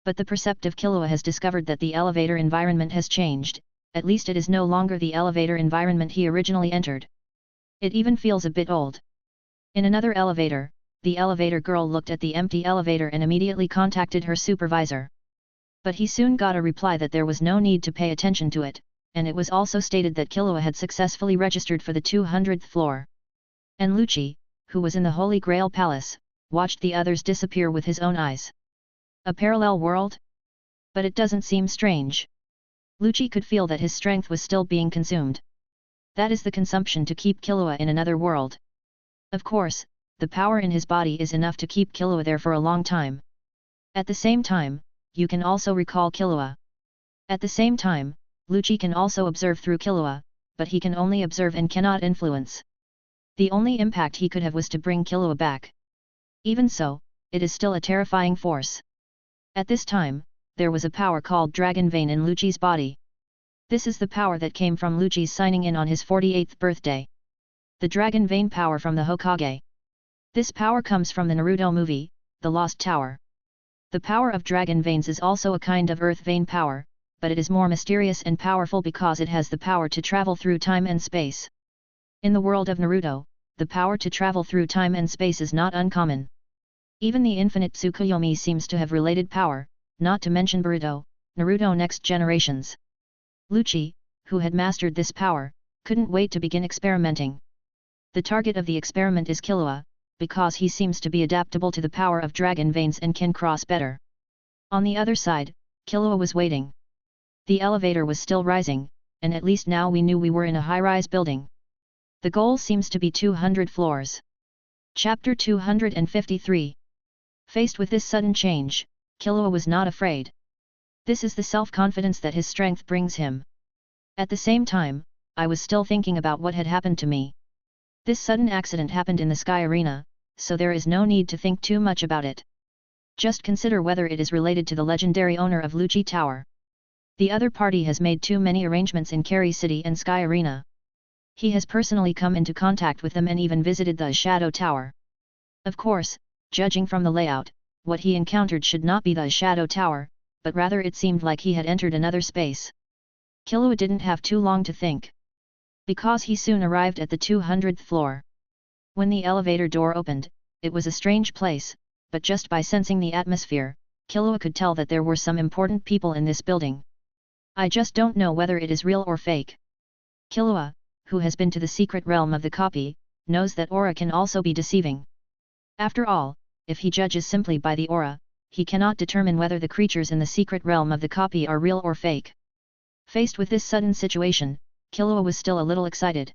S1: But the perceptive Killua has discovered that the elevator environment has changed, at least it is no longer the elevator environment he originally entered. It even feels a bit old. In another elevator, the elevator girl looked at the empty elevator and immediately contacted her supervisor. But he soon got a reply that there was no need to pay attention to it, and it was also stated that Killua had successfully registered for the 200th floor. And Lucci, who was in the Holy Grail Palace, watched the others disappear with his own eyes. A parallel world? But it doesn't seem strange. Lucci could feel that his strength was still being consumed. That is the consumption to keep Killua in another world. Of course, the power in his body is enough to keep Killua there for a long time. At the same time, you can also recall Killua. At the same time, Lucci can also observe through Killua, but he can only observe and cannot influence. The only impact he could have was to bring Killua back. Even so, it is still a terrifying force. At this time, there was a power called Dragon Vein in Lucci's body. This is the power that came from Lucci's signing in on his 48th birthday. The Dragon Vein power from the Hokage. This power comes from the Naruto movie, The Lost Tower. The power of Dragon Veins is also a kind of Earth Vein power, but it is more mysterious and powerful because it has the power to travel through time and space. In the world of Naruto, the power to travel through time and space is not uncommon. Even the infinite Tsukuyomi seems to have related power, not to mention Boruto, Naruto Next Generations. Lucci, who had mastered this power, couldn't wait to begin experimenting. The target of the experiment is Killua, because he seems to be adaptable to the power of Dragon Veins and can cross better. On the other side, Killua was waiting. The elevator was still rising, and at least now we knew we were in a high-rise building. The goal seems to be 200 floors. Chapter 253. Faced with this sudden change, Killua was not afraid. This is the self-confidence that his strength brings him. At the same time, I was still thinking about what had happened to me. This sudden accident happened in the Sky Arena, so there is no need to think too much about it. Just consider whether it is related to the legendary owner of Lucci Tower. The other party has made too many arrangements in Carey City and Sky Arena. He has personally come into contact with them and even visited the Shadow Tower. Of course, judging from the layout, what he encountered should not be the Shadow Tower, but rather it seemed like he had entered another space. Killua didn't have too long to think. Because he soon arrived at the 200th floor. When the elevator door opened, it was a strange place, but just by sensing the atmosphere, Killua could tell that there were some important people in this building. I just don't know whether it is real or fake. Killua, who has been to the secret realm of the copy, knows that aura can also be deceiving. After all, if he judges simply by the aura, he cannot determine whether the creatures in the secret realm of the copy are real or fake. Faced with this sudden situation, Killua was still a little excited.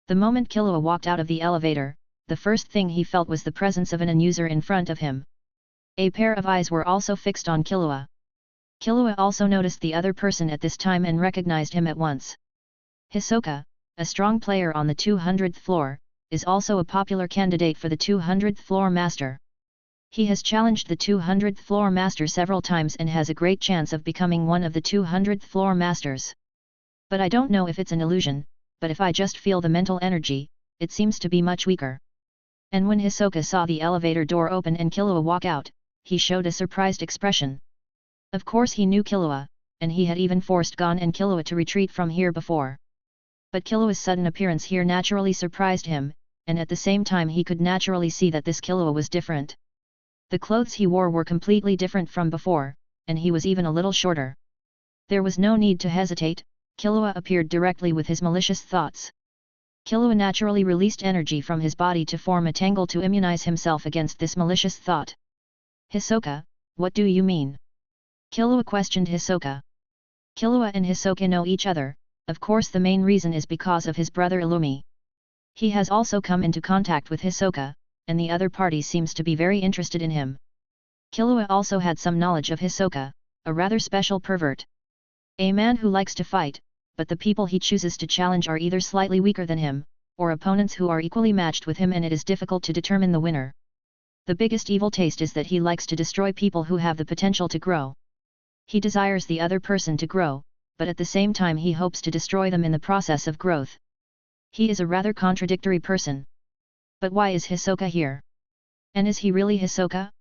S1: The moment Killua walked out of the elevator, the first thing he felt was the presence of an user in front of him. A pair of eyes were also fixed on Killua. Killua also noticed the other person at this time and recognized him at once. Hisoka, a strong player on the 200th floor, is also a popular candidate for the 200th floor master. He has challenged the 200th floor master several times and has a great chance of becoming one of the 200th floor masters. But I don't know if it's an illusion, but if I just feel the mental energy, it seems to be much weaker. And when Hisoka saw the elevator door open and Killua walk out, he showed a surprised expression. Of course he knew Killua, and he had even forced Gon and Killua to retreat from here before. But Killua's sudden appearance here naturally surprised him, and at the same time he could naturally see that this Killua was different. The clothes he wore were completely different from before, and he was even a little shorter. There was no need to hesitate, Killua appeared directly with his malicious thoughts. Killua naturally released energy from his body to form a tangle to immunize himself against this malicious thought. Hisoka, what do you mean? Killua questioned Hisoka. Killua and Hisoka know each other, of course the main reason is because of his brother Illumi. He has also come into contact with Hisoka, and the other party seems to be very interested in him. Killua also had some knowledge of Hisoka, a rather special pervert. A man who likes to fight, but the people he chooses to challenge are either slightly weaker than him, or opponents who are equally matched with him, and it is difficult to determine the winner. The biggest evil taste is that he likes to destroy people who have the potential to grow. He desires the other person to grow, but at the same time he hopes to destroy them in the process of growth. He is a rather contradictory person. But why is Hisoka here? And is he really Hisoka?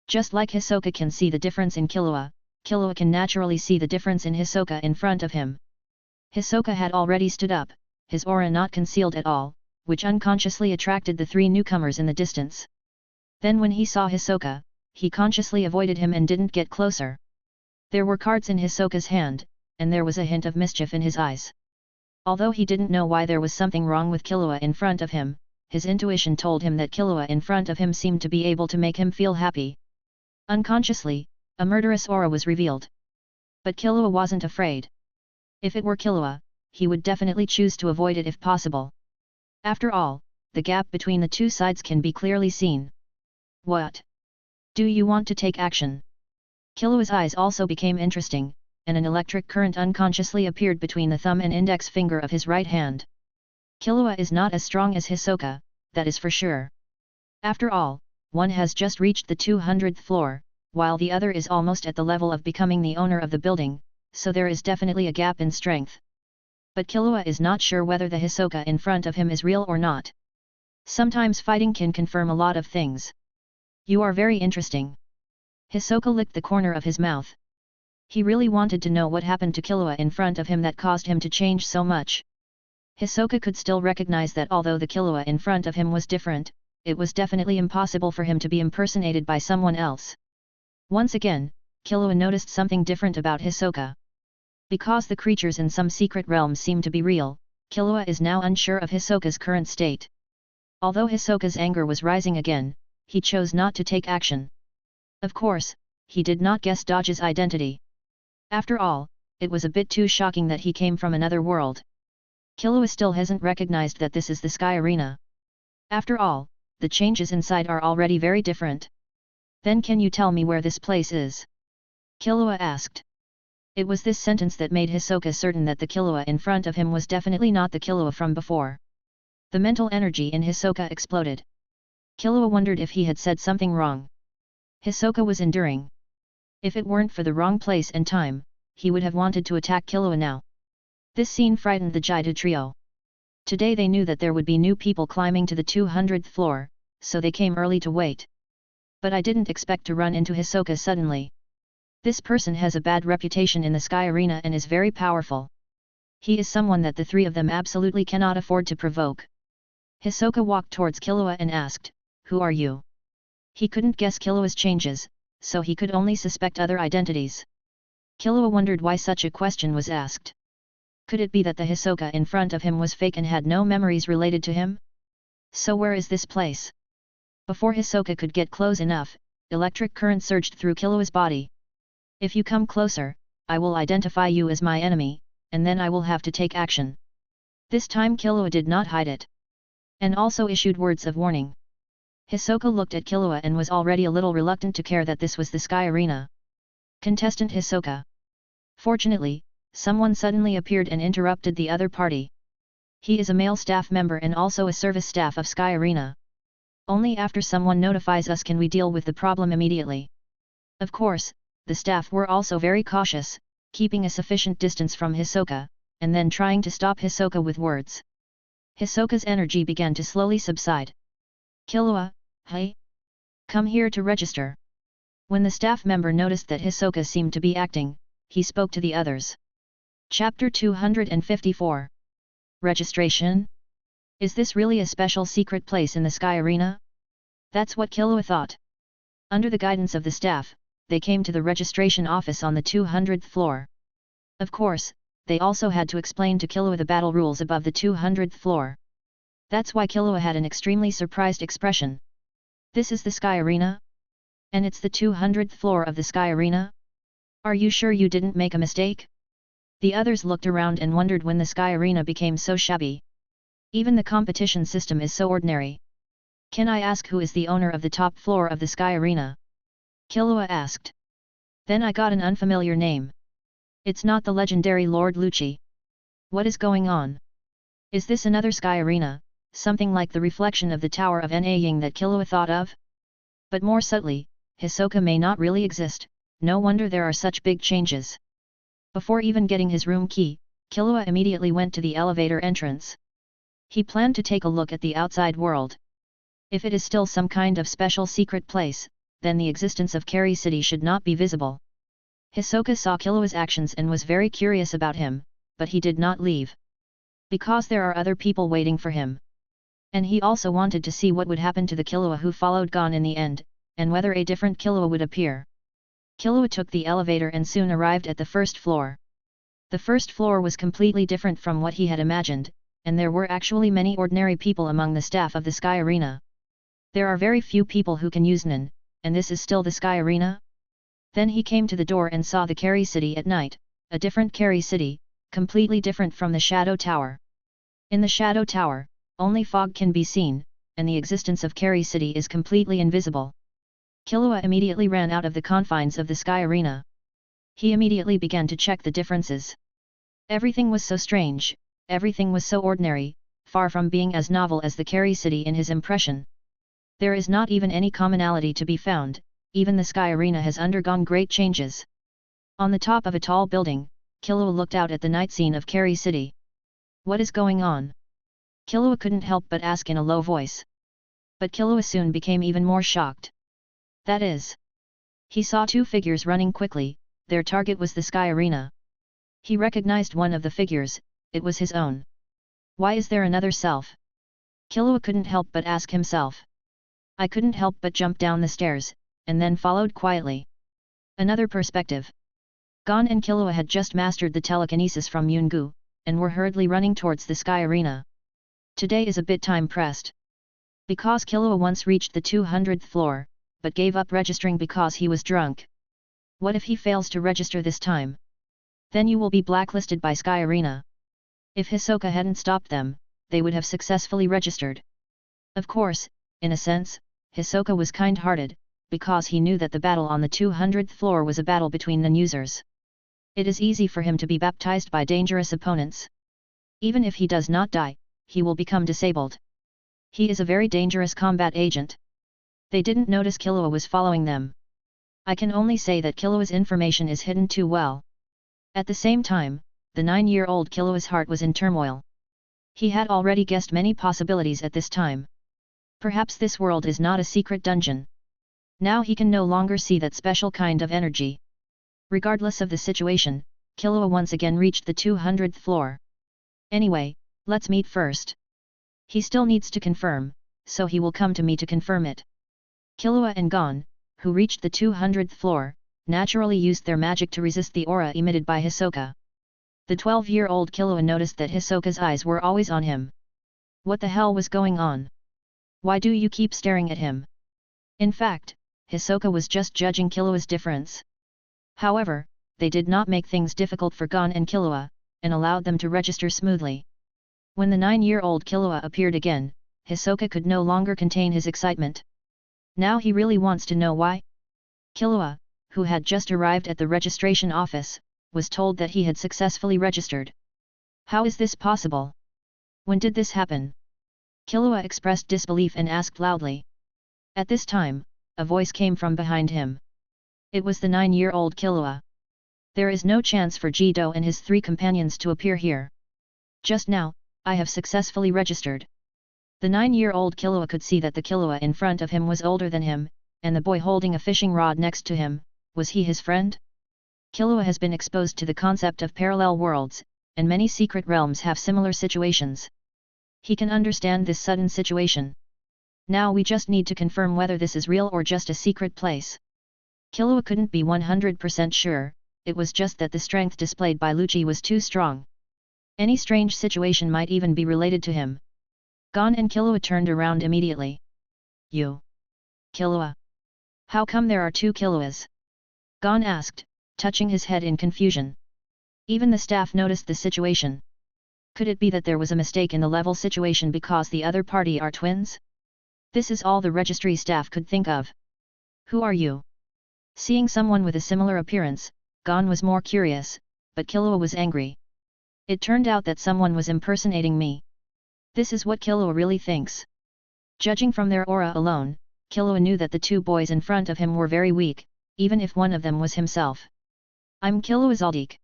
S1: Just like Hisoka can see the difference in Killua, Killua can naturally see the difference in Hisoka in front of him. Hisoka had already stood up, his aura not concealed at all, which unconsciously attracted the three newcomers in the distance. Then when he saw Hisoka, he consciously avoided him and didn't get closer. There were cards in Hisoka's hand, and there was a hint of mischief in his eyes. Although he didn't know why there was something wrong with Killua in front of him, his intuition told him that Killua in front of him seemed to be able to make him feel happy. Unconsciously, a murderous aura was revealed. But Killua wasn't afraid. If it were Killua, he would definitely choose to avoid it if possible. After all, the gap between the two sides can be clearly seen. What? Do you want to take action? Killua's eyes also became interesting, and an electric current unconsciously appeared between the thumb and index finger of his right hand. Killua is not as strong as Hisoka, that is for sure. After all, one has just reached the 200th floor, while the other is almost at the level of becoming the owner of the building, so there is definitely a gap in strength. But Killua is not sure whether the Hisoka in front of him is real or not. Sometimes fighting can confirm a lot of things. You are very interesting. Hisoka licked the corner of his mouth. He really wanted to know what happened to Killua in front of him that caused him to change so much. Hisoka could still recognize that although the Killua in front of him was different, it was definitely impossible for him to be impersonated by someone else. Once again, Killua noticed something different about Hisoka. Because the creatures in some secret realms seem to be real, Killua is now unsure of Hisoka's current state. Although Hisoka's anger was rising again, he chose not to take action. Of course, he did not guess Dodge's identity. After all, it was a bit too shocking that he came from another world. Killua still hasn't recognized that this is the Sky Arena. After all, the changes inside are already very different. Then can you tell me where this place is? Killua asked. It was this sentence that made Hisoka certain that the Killua in front of him was definitely not the Killua from before. The mental energy in Hisoka exploded. Killua wondered if he had said something wrong. Hisoka was enduring. If it weren't for the wrong place and time, he would have wanted to attack Killua now. This scene frightened the Jaido trio. Today they knew that there would be new people climbing to the 200th floor, so they came early to wait. But I didn't expect to run into Hisoka suddenly. This person has a bad reputation in the Sky Arena and is very powerful. He is someone that the three of them absolutely cannot afford to provoke. Hisoka walked towards Killua and asked, "Who are you?" He couldn't guess Killua's changes, so he could only suspect other identities. Killua wondered why such a question was asked. Could it be that the Hisoka in front of him was fake and had no memories related to him? So where is this place? Before Hisoka could get close enough, electric current surged through Killua's body. If you come closer, I will identify you as my enemy, and then I will have to take action. This time Killua did not hide it. And also issued words of warning. Hisoka looked at Killua and was already a little reluctant to care that this was the Sky Arena. Contestant Hisoka. Fortunately, someone suddenly appeared and interrupted the other party. He is a male staff member and also a service staff of Sky Arena. Only after someone notifies us can we deal with the problem immediately. Of course, the staff were also very cautious, keeping a sufficient distance from Hisoka, and then trying to stop Hisoka with words. Hisoka's energy began to slowly subside. Killua, hey? Come here to register. When the staff member noticed that Hisoka seemed to be acting, he spoke to the others. Chapter 254. Registration? Is this really a special secret place in the Sky Arena? That's what Killua thought. Under the guidance of the staff, they came to the registration office on the 200th floor. Of course, they also had to explain to Killua the battle rules above the 200th floor. That's why Killua had an extremely surprised expression. This is the Sky Arena? And it's the 200th floor of the Sky Arena? Are you sure you didn't make a mistake? The others looked around and wondered when the Sky Arena became so shabby. Even the competition system is so ordinary. Can I ask who is the owner of the top floor of the Sky Arena? Killua asked. Then I got an unfamiliar name. It's not the legendary Lord Lucci. What is going on? Is this another Sky Arena, something like the reflection of the Tower of Nying that Killua thought of? But more subtly, Hisoka may not really exist, no wonder there are such big changes. Before even getting his room key, Killua immediately went to the elevator entrance. He planned to take a look at the outside world. If it is still some kind of special secret place, then the existence of Carrie City should not be visible. Hisoka saw Killua's actions and was very curious about him, but he did not leave. Because there are other people waiting for him. And he also wanted to see what would happen to the Killua who followed Gon in the end, and whether a different Killua would appear. Killua took the elevator and soon arrived at the first floor. The first floor was completely different from what he had imagined, and there were actually many ordinary people among the staff of the Sky Arena. There are very few people who can use Nin, and this is still the Sky Arena? Then he came to the door and saw the Carrie City at night, a different Carrie City, completely different from the Shadow Tower. In the Shadow Tower, only fog can be seen, and the existence of Carrie City is completely invisible. Killua immediately ran out of the confines of the Sky Arena. He immediately began to check the differences. Everything was so strange, everything was so ordinary, far from being as novel as the Carrie City in his impression. There is not even any commonality to be found, even the Sky Arena has undergone great changes. On the top of a tall building, Killua looked out at the night scene of Carrie City. What is going on? Killua couldn't help but ask in a low voice. But Killua soon became even more shocked. That is. He saw two figures running quickly, their target was the Sky Arena. He recognized one of the figures, it was his own. Why is there another self? Killua couldn't help but ask himself. I couldn't help but jump down the stairs, and then followed quietly. Another perspective. Gon and Killua had just mastered the telekinesis from Yungu, and were hurriedly running towards the Sky Arena. Today is a bit time pressed. Because Killua once reached the 200th floor, but gave up registering because he was drunk. What if he fails to register this time? Then you will be blacklisted by Sky Arena. If Hisoka hadn't stopped them, they would have successfully registered. Of course, in a sense, Hisoka was kind-hearted, because he knew that the battle on the 200th floor was a battle between non-users. It is easy for him to be baptized by dangerous opponents. Even if he does not die, he will become disabled. He is a very dangerous combat agent. They didn't notice Killua was following them. I can only say that Killua's information is hidden too well. At the same time, the 9-year-old Killua's heart was in turmoil. He had already guessed many possibilities at this time. Perhaps this world is not a secret dungeon. Now he can no longer see that special kind of energy. Regardless of the situation, Killua once again reached the 200th floor. Anyway, let's meet first. He still needs to confirm, so he will come to me to confirm it. Killua and Gon, who reached the 200th floor, naturally used their magic to resist the aura emitted by Hisoka. The 12-year-old Killua noticed that Hisoka's eyes were always on him. What the hell was going on? Why do you keep staring at him? In fact, Hisoka was just judging Killua's difference. However, they did not make things difficult for Gon and Killua, and allowed them to register smoothly. When the 9-year-old Killua appeared again, Hisoka could no longer contain his excitement. Now he really wants to know why? Killua, who had just arrived at the registration office, was told that he had successfully registered. How is this possible? When did this happen? Killua expressed disbelief and asked loudly. At this time, a voice came from behind him. It was the 9-year-old Killua. There is no chance for Jido and his 3 companions to appear here. Just now, I have successfully registered. The 9-year-old Killua could see that the Killua in front of him was older than him, and the boy holding a fishing rod next to him, was he his friend? Killua has been exposed to the concept of parallel worlds, and many secret realms have similar situations. He can understand this sudden situation. Now we just need to confirm whether this is real or just a secret place. Killua couldn't be 100% sure, it was just that the strength displayed by Lucci was too strong. Any strange situation might even be related to him. Gon and Killua turned around immediately. You? Killua? How come there are two Killuas? Gon asked, touching his head in confusion. Even the staff noticed the situation. Could it be that there was a mistake in the level situation because the other party are twins? This is all the registry staff could think of. Who are you? Seeing someone with a similar appearance, Gon was more curious, but Killua was angry. It turned out that someone was impersonating me. This is what Killua really thinks. Judging from their aura alone, Killua knew that the two boys in front of him were very weak, even if one of them was himself. I'm Killua Zaldik.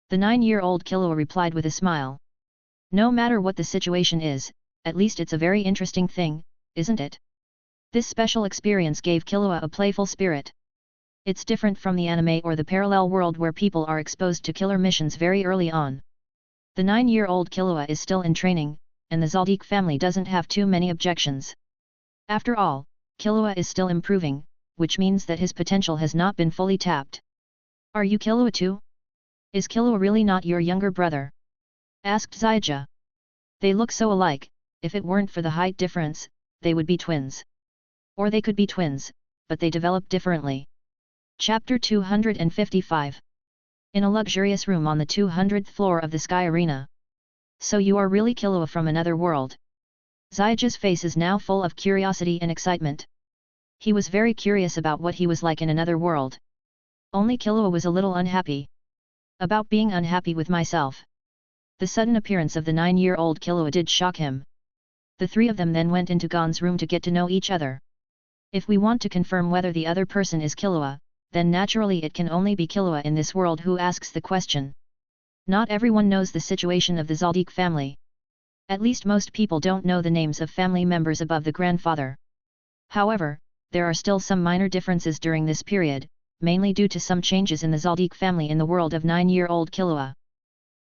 S1: The 9-year-old Killua replied with a smile. No matter what the situation is, at least it's a very interesting thing, isn't it? This special experience gave Killua a playful spirit. It's different from the anime or the parallel world where people are exposed to killer missions very early on. The 9-year-old Killua is still in training, and the Zaldik family doesn't have too many objections. After all, Killua is still improving, which means that his potential has not been fully tapped. Are you Killua too? Is Killua really not your younger brother? Asked Zaija. They look so alike, if it weren't for the height difference, they would be twins. Or they could be twins, but they develop differently. Chapter 255. In a luxurious room on the 200th floor of the Sky Arena. So you are really Killua from another world? Zaija's face is now full of curiosity and excitement. He was very curious about what he was like in another world. Only Killua was a little unhappy. About being unhappy with myself. The sudden appearance of the 9-year-old Killua did shock him. The three of them then went into Gon's room to get to know each other. If we want to confirm whether the other person is Killua, then naturally it can only be Killua in this world who asks the question. Not everyone knows the situation of the Zaldik family. At least most people don't know the names of family members above the grandfather. However, there are still some minor differences during this period, mainly due to some changes in the Zaldik family in the world of 9-year-old Killua.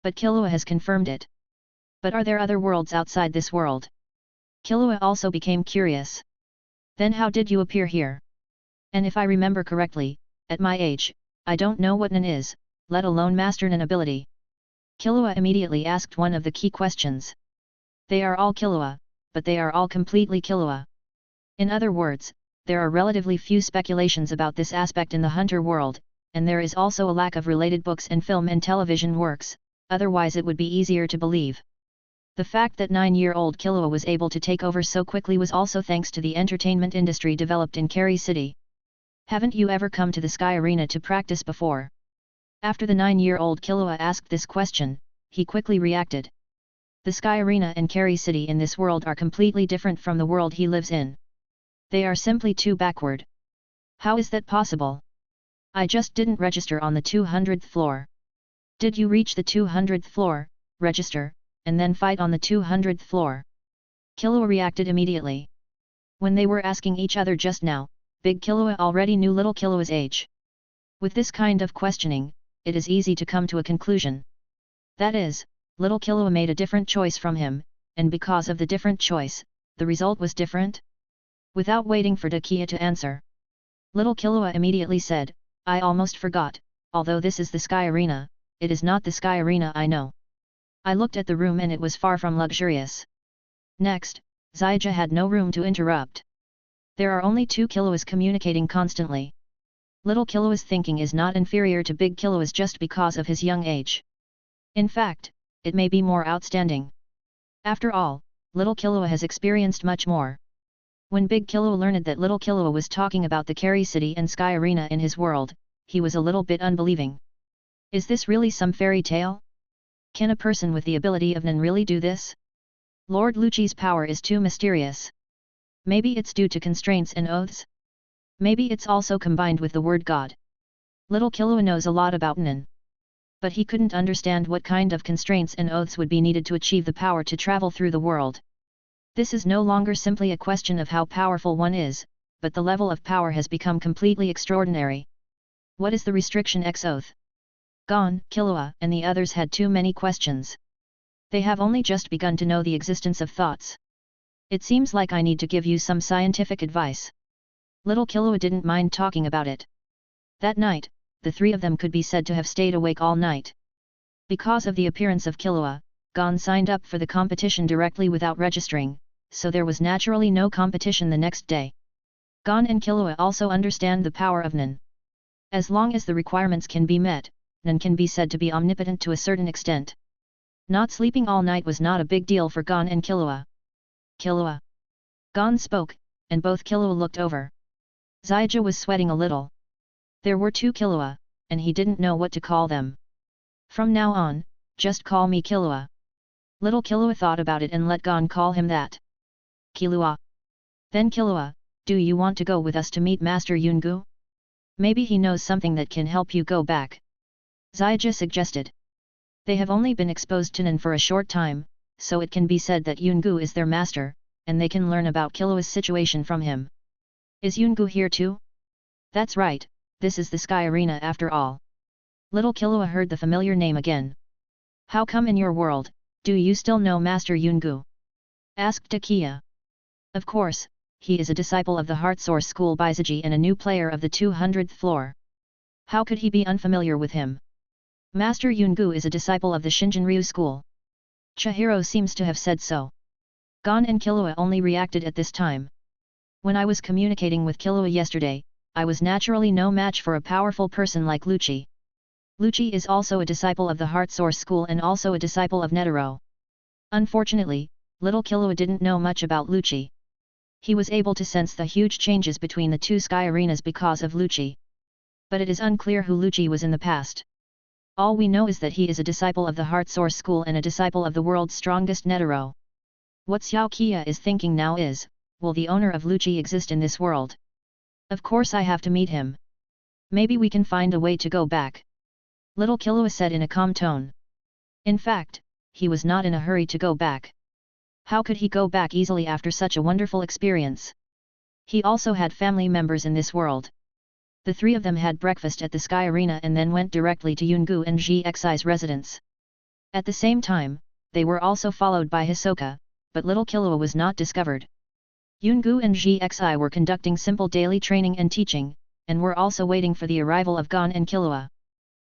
S1: But Killua has confirmed it. But are there other worlds outside this world? Killua also became curious. Then how did you appear here? And if I remember correctly, at my age, I don't know what Nen is, let alone master Nen ability. Killua immediately asked one of the key questions. They are all Killua, but they are all completely Killua. In other words, there are relatively few speculations about this aspect in the Hunter world, and there is also a lack of related books and film and television works, otherwise it would be easier to believe. The fact that 9-year-old Killua was able to take over so quickly was also thanks to the entertainment industry developed in Cary City. Haven't you ever come to the Sky Arena to practice before? After the 9-year-old Killua asked this question, he quickly reacted. The Sky Arena and Cary City in this world are completely different from the world he lives in. They are simply too backward. How is that possible? I just didn't register on the 200th floor. Did you reach the 200th floor, register, and then fight on the 200th floor? Killua reacted immediately. When they were asking each other just now, Big Killua already knew Little Killua's age. With this kind of questioning, it is easy to come to a conclusion. That is, Little Killua made a different choice from him, and because of the different choice, the result was different? Without waiting for Dakia to answer, Little Killua immediately said, I almost forgot, although this is the Sky Arena, it is not the Sky Arena I know. I looked at the room and it was far from luxurious. Next, Zaija had no room to interrupt. There are only two Killuas communicating constantly. Little Killua's thinking is not inferior to Big Killua's just because of his young age. In fact, it may be more outstanding. After all, Little Killua has experienced much more. When Big Killua learned that Little Killua was talking about the Cary City and Sky Arena in his world, he was a little bit unbelieving. Is this really some fairy tale? Can a person with the ability of Nen really do this? Lord Lucci's power is too mysterious. Maybe it's due to constraints and oaths? Maybe it's also combined with the word God. Little Killua knows a lot about Nen. But he couldn't understand what kind of constraints and oaths would be needed to achieve the power to travel through the world. This is no longer simply a question of how powerful one is, but the level of power has become completely extraordinary. What is the restriction X oath? Gon, Killua, and the others had too many questions. They have only just begun to know the existence of thoughts. It seems like I need to give you some scientific advice. Little Killua didn't mind talking about it. That night, the three of them could be said to have stayed awake all night. Because of the appearance of Killua, Gon signed up for the competition directly without registering, so there was naturally no competition the next day. Gon and Killua also understand the power of Nen. As long as the requirements can be met, Nen can be said to be omnipotent to a certain extent. Not sleeping all night was not a big deal for Gon and Killua. Killua. Gon spoke, and both Killua looked over. Zyja was sweating a little. There were two Killua, and he didn't know what to call them. From now on, just call me Killua. Little Killua thought about it and let Gon call him that. Killua. Then Killua, do you want to go with us to meet Master Yungu? Maybe he knows something that can help you go back. Zyja suggested. They have only been exposed to Nen for a short time, so it can be said that Yungu is their master, and they can learn about Killua's situation from him. Is Yungu here too? That's right, this is the Sky Arena after all. Little Killua heard the familiar name again. How come in your world, do you still know Master Yungu? Asked Takia. Of course, he is a disciple of the Heart Source School Baizaji and a new player of the 200th floor. How could he be unfamiliar with him? Master Yungu is a disciple of the Shinjinryu school. Chihiro seems to have said so. Gon and Killua only reacted at this time. When I was communicating with Killua yesterday, I was naturally no match for a powerful person like Lucci. Lucci is also a disciple of the Heart Source School and also a disciple of Netero. Unfortunately, little Killua didn't know much about Lucci. He was able to sense the huge changes between the two sky arenas because of Lucci. But it is unclear who Lucci was in the past. All we know is that he is a disciple of the Heart Source School and a disciple of the world's strongest Netero. What Xiao Qia is thinking now is, will the owner of Lucci exist in this world? Of course I have to meet him. Maybe we can find a way to go back. Little Killua said in a calm tone. In fact, he was not in a hurry to go back. How could he go back easily after such a wonderful experience? He also had family members in this world. The three of them had breakfast at the Sky Arena and then went directly to Yungu and Gxi's residence. At the same time, they were also followed by Hisoka, but little Killua was not discovered. Yungu and Gxi were conducting simple daily training and teaching, and were also waiting for the arrival of Gon and Killua.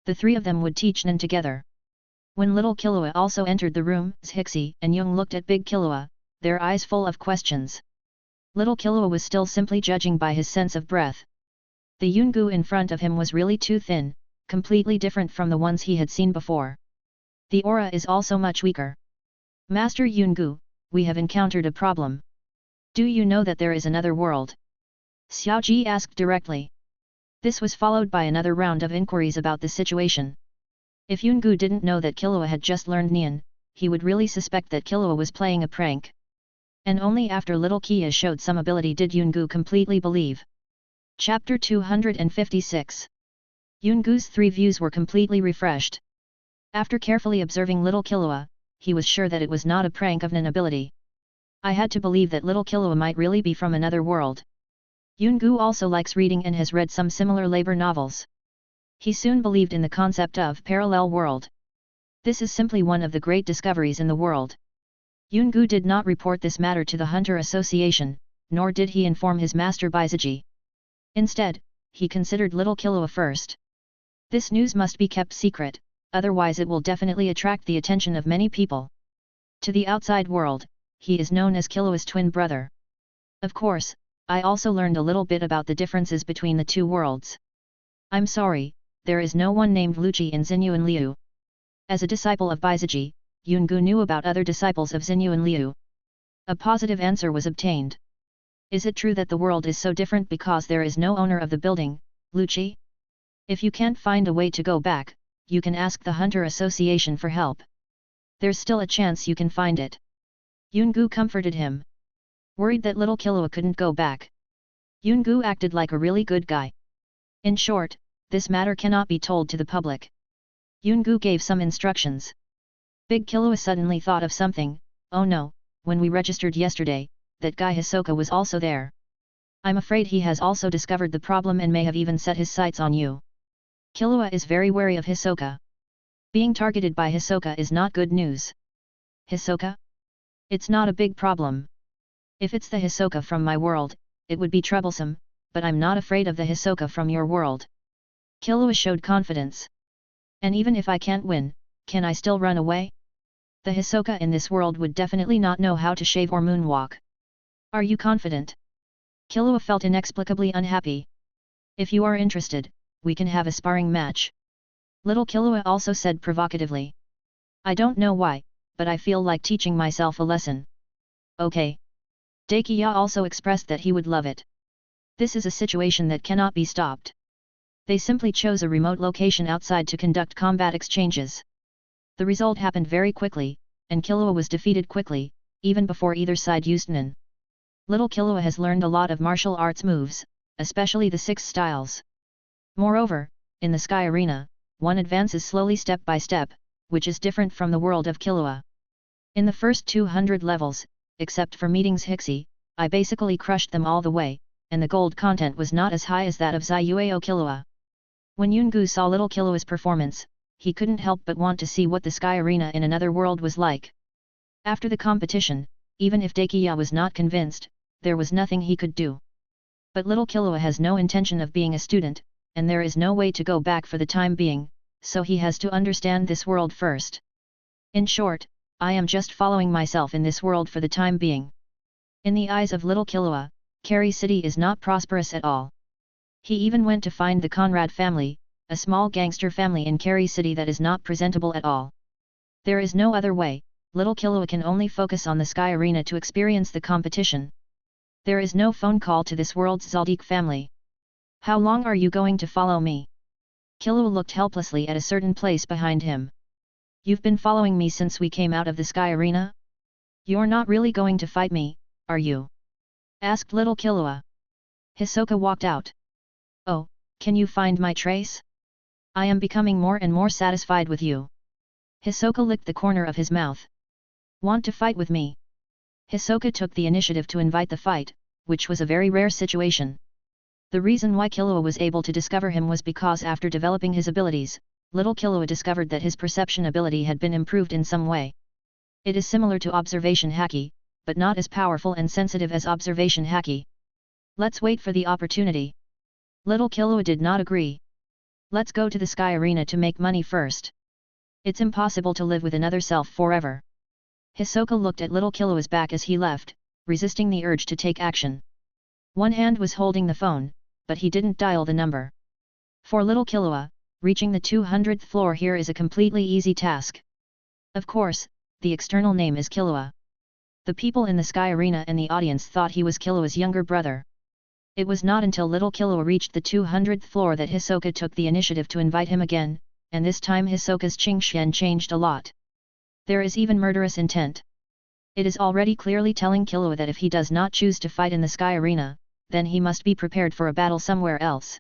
S1: The three of them would teach Nen together. When little Killua also entered the room, Zhixi and Young looked at big Killua, their eyes full of questions. Little Killua was still simply judging by his sense of breath. The Yungu in front of him was really too thin, completely different from the ones he had seen before. The aura is also much weaker. Master Yungu, we have encountered a problem. Do you know that there is another world? Xiaoji asked directly. This was followed by another round of inquiries about the situation. If Yungu didn't know that Killua had just learned Nian, he would really suspect that Killua was playing a prank. And only after little Kia showed some ability did Yungu completely believe. Chapter 256. Yungu's three views were completely refreshed. After carefully observing little Killua, he was sure that it was not a prank of Nen ability. I had to believe that little Killua might really be from another world. Yungu also likes reading and has read some similar labor novels. He soon believed in the concept of parallel world. This is simply one of the great discoveries in the world. Yungu did not report this matter to the Hunter Association, nor did he inform his master Baizaji. Instead, he considered little Killua first. This news must be kept secret, otherwise it will definitely attract the attention of many people. To the outside world, he is known as Killua's twin brother. Of course, I also learned a little bit about the differences between the two worlds. I'm sorry, there is no one named Lucci in Xinyu and Liu. As a disciple of Baizaji, Yungu knew about other disciples of Xinyu and Liu. A positive answer was obtained. Is it true that the world is so different because there is no owner of the building, Lucci? If you can't find a way to go back, you can ask the Hunter Association for help. There's still a chance you can find it. Yungu comforted him. Worried that little Killua couldn't go back. Yungu acted like a really good guy. In short, this matter cannot be told to the public. Yungu gave some instructions. Big Killua suddenly thought of something. Oh no, when we registered yesterday, that guy Hisoka was also there. I'm afraid he has also discovered the problem and may have even set his sights on you. Killua is very wary of Hisoka. Being targeted by Hisoka is not good news. Hisoka? It's not a big problem. If it's the Hisoka from my world, it would be troublesome, but I'm not afraid of the Hisoka from your world. Killua showed confidence. And even if I can't win, can I still run away? The Hisoka in this world would definitely not know how to shave or moonwalk. Are you confident? Killua felt inexplicably unhappy. If you are interested, we can have a sparring match. Little Killua also said provocatively. I don't know why, but I feel like teaching myself a lesson. Okay. Dakiya also expressed that he would love it. This is a situation that cannot be stopped. They simply chose a remote location outside to conduct combat exchanges. The result happened very quickly, and Killua was defeated quickly, even before either side used Nen. Little Killua has learned a lot of martial arts moves, especially the 6 styles. Moreover, in the Sky Arena, one advances slowly step by step, which is different from the world of Killua. In the first 200 levels, except for meetings Hixie, I basically crushed them all the way, and the gold content was not as high as that of Ziyueo Killua. When Yungu saw little Killua's performance, he couldn't help but want to see what the Sky Arena in another world was like. After the competition, even if Dakiya was not convinced, there was nothing he could do. But little Killua has no intention of being a student, and there is no way to go back for the time being, so he has to understand this world first. In short, I am just following myself in this world for the time being. In the eyes of little Killua, Carrie City is not prosperous at all. He even went to find the Conrad family, a small gangster family in Carrie City that is not presentable at all. There is no other way, little Killua can only focus on the Sky Arena to experience the competition. There is no phone call to this world's Zaldik family. How long are you going to follow me? Killua looked helplessly at a certain place behind him. You've been following me since we came out of the Sky Arena? You're not really going to fight me, are you? Asked little Killua. Hisoka walked out. Oh, can you find my trace? I am becoming more and more satisfied with you. Hisoka licked the corner of his mouth. Want to fight with me? Hisoka took the initiative to invite the fight, which was a very rare situation. The reason why Killua was able to discover him was because after developing his abilities, little Killua discovered that his perception ability had been improved in some way. It is similar to observation haki, but not as powerful and sensitive as observation haki. Let's wait for the opportunity. Little Killua did not agree. Let's go to the Sky Arena to make money first. It's impossible to live with another self forever. Hisoka looked at little Killua's back as he left, resisting the urge to take action. One hand was holding the phone, but he didn't dial the number. For little Killua, reaching the 200th floor here is a completely easy task. Of course, the external name is Killua. The people in the Sky Arena and the audience thought he was Killua's younger brother. It was not until little Killua reached the 200th floor that Hisoka took the initiative to invite him again, and this time Hisoka's Qingxian changed a lot. There is even murderous intent. It is already clearly telling Killua that if he does not choose to fight in the Sky Arena, then he must be prepared for a battle somewhere else.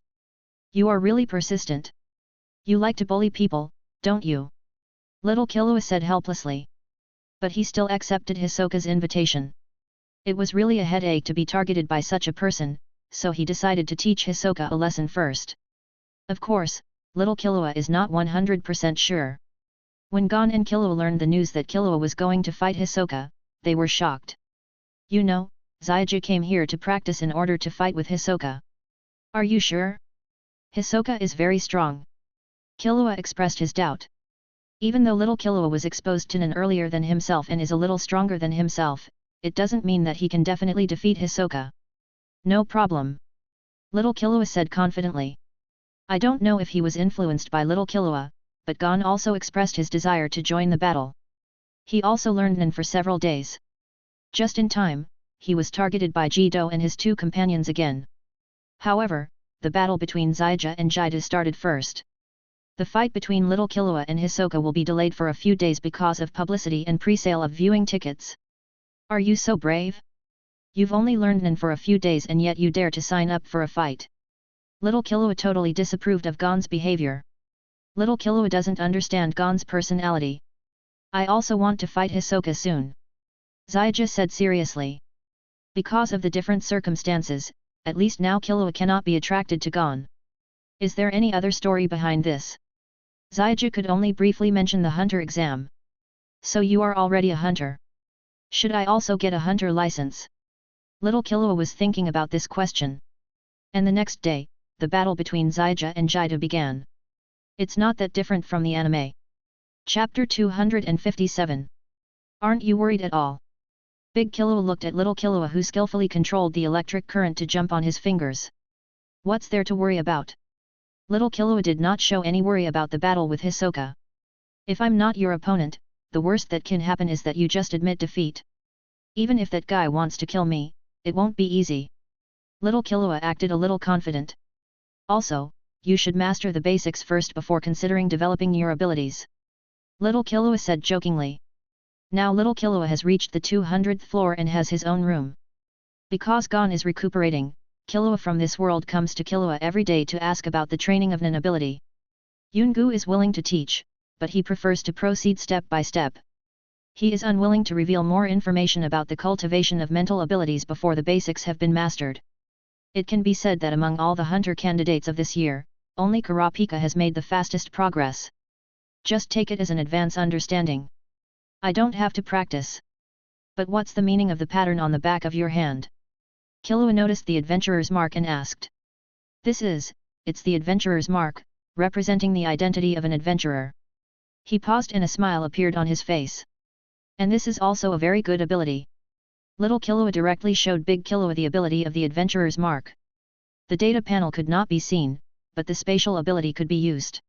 S1: You are really persistent. You like to bully people, don't you? Little Killua said helplessly. But he still accepted Hisoka's invitation. It was really a headache to be targeted by such a person, so he decided to teach Hisoka a lesson first. Of course, little Killua is not 100% sure. When Gon and Killua learned the news that Killua was going to fight Hisoka, they were shocked. You know, Ziyuja came here to practice in order to fight with Hisoka. Are you sure? Hisoka is very strong. Killua expressed his doubt. Even though little Killua was exposed to Nen earlier than himself and is a little stronger than himself, it doesn't mean that he can definitely defeat Hisoka. No problem. Little Killua said confidently. I don't know if he was influenced by little Killua, but Gon also expressed his desire to join the battle. He also learned Nen for several days. Just in time, he was targeted by Jido and his 2 companions again. However, the battle between Ziyuja and Jido started first. The fight between little Killua and Hisoka will be delayed for a few days because of publicity and pre-sale of viewing tickets. Are you so brave? You've only learned Nen for a few days and yet you dare to sign up for a fight. Little Killua totally disapproved of Gon's behavior. Little Killua doesn't understand Gon's personality. I also want to fight Hisoka soon. Zyja said seriously. Because of the different circumstances, at least now Killua cannot be attracted to Gon. Is there any other story behind this? Zyja could only briefly mention the hunter exam. So you are already a hunter. Should I also get a hunter license? Little Killua was thinking about this question. And the next day, the battle between Zyja and Jida began. It's not that different from the anime. Chapter 257. Aren't you worried at all? Big Killua looked at little Killua, who skillfully controlled the electric current to jump on his fingers. What's there to worry about? Little Killua did not show any worry about the battle with Hisoka. If I'm not your opponent, the worst that can happen is that you just admit defeat. Even if that guy wants to kill me, it won't be easy. Little Killua acted a little confident. Also, you should master the basics first before considering developing your abilities. Little Killua said jokingly. Now little Killua has reached the 200th floor and has his own room. Because Gon is recuperating, Killua from this world comes to Killua every day to ask about the training of an ability. Yungu is willing to teach, but he prefers to proceed step by step. He is unwilling to reveal more information about the cultivation of mental abilities before the basics have been mastered. It can be said that among all the hunter candidates of this year, only Kurapika has made the fastest progress. Just take it as an advance understanding. I don't have to practice. But what's the meaning of the pattern on the back of your hand? Killua noticed the adventurer's mark and asked. It's the adventurer's mark, representing the identity of an adventurer. He paused and a smile appeared on his face. And this is also a very good ability. Little Killua directly showed Big Killua the ability of the adventurer's mark. The data panel could not be seen, but the spatial ability could be used.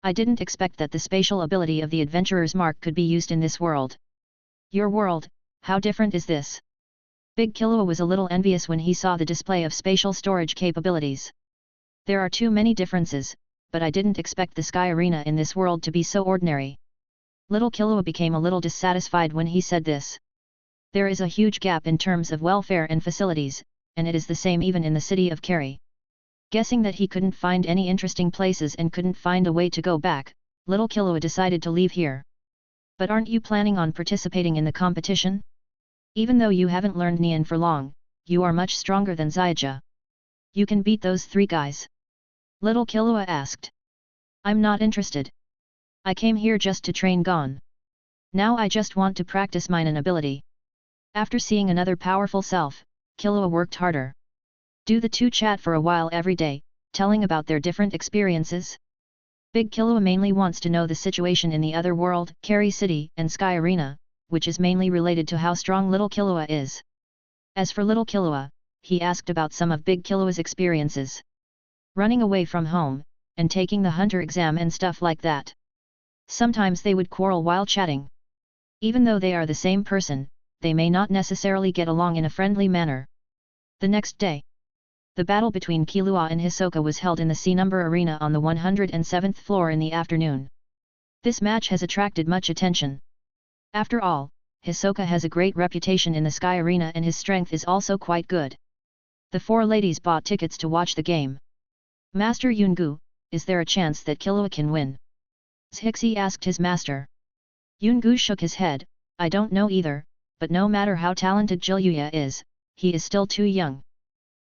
S1: I didn't expect that the spatial ability of the adventurer's mark could be used in this world. Your world, how different is this? Big Killua was a little envious when he saw the display of spatial storage capabilities. There are too many differences, but I didn't expect the sky arena in this world to be so ordinary. Little Killua became a little dissatisfied when he said this. There is a huge gap in terms of welfare and facilities, and it is the same even in the city of Keri. Guessing that he couldn't find any interesting places and couldn't find a way to go back, little Killua decided to leave here. But aren't you planning on participating in the competition? Even though you haven't learned Nian for long, you are much stronger than Zyja. You can beat those 3 guys? Little Killua asked. I'm not interested. I came here just to train Gon. Now I just want to practice mine ability. After seeing another powerful self, Killua worked harder. Do the 2 chat for a while every day, telling about their different experiences? Big Killua mainly wants to know the situation in the other world, Keri City and Sky Arena, which is mainly related to how strong little Killua is. As for little Killua, he asked about some of Big Killua's experiences. Running away from home, and taking the hunter exam and stuff like that. Sometimes they would quarrel while chatting. Even though they are the same person, they may not necessarily get along in a friendly manner. The next day, the battle between Killua and Hisoka was held in the C-number arena on the 107th floor in the afternoon. This match has attracted much attention. After all, Hisoka has a great reputation in the Sky Arena and his strength is also quite good. The 4 ladies bought tickets to watch the game. Master Yungu, is there a chance that Killua can win? Zhixi asked his master. Yungu shook his head, I don't know either, but no matter how talented Jilyuya is, he is still too young.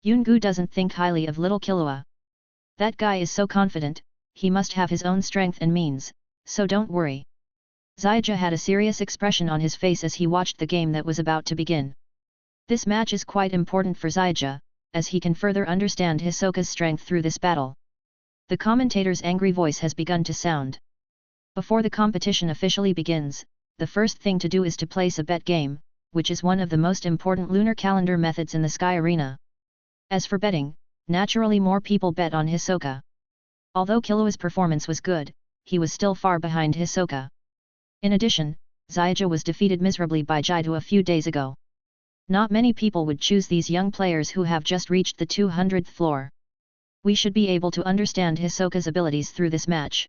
S1: Yungu doesn't think highly of little Killua. That guy is so confident, he must have his own strength and means, so don't worry. Zyja had a serious expression on his face as he watched the game that was about to begin. This match is quite important for Zyja, as he can further understand Hisoka's strength through this battle. The commentator's angry voice has begun to sound. Before the competition officially begins, the first thing to do is to place a bet game, which is one of the most important lunar calendar methods in the Sky Arena. As for betting, naturally more people bet on Hisoka. Although Killua's performance was good, he was still far behind Hisoka. In addition, Zyja was defeated miserably by Jida a few days ago. Not many people would choose these young players who have just reached the 200th floor. We should be able to understand Hisoka's abilities through this match.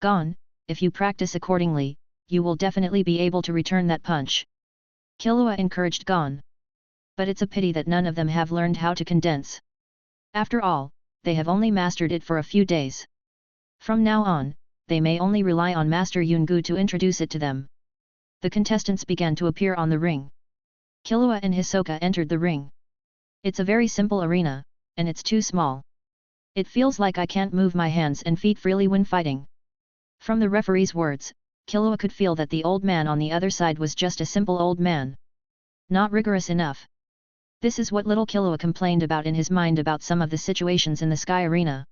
S1: Gon, if you practice accordingly, you will definitely be able to return that punch. Killua encouraged Gon. But it's a pity that none of them have learned how to condense. After all, they have only mastered it for a few days. From now on, they may only rely on Master Yungu to introduce it to them. The contestants began to appear on the ring. Killua and Hisoka entered the ring. It's a very simple arena, and it's too small. It feels like I can't move my hands and feet freely when fighting. From the referee's words, Killua could feel that the old man on the other side was just a simple old man. Not rigorous enough. This is what little Killua complained about in his mind about some of the situations in the Sky Arena.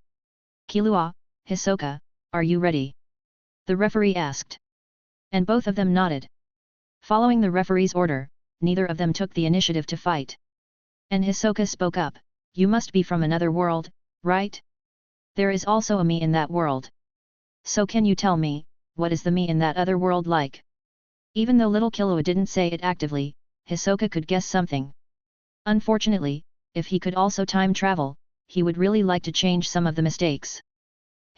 S1: Killua, Hisoka, are you ready? The referee asked. And both of them nodded. Following the referee's order, neither of them took the initiative to fight. And Hisoka spoke up, you must be from another world, right? There is also a me in that world. So can you tell me, what is the me in that other world like? Even though little Killua didn't say it actively, Hisoka could guess something. Unfortunately, if he could also time travel, he would really like to change some of the mistakes.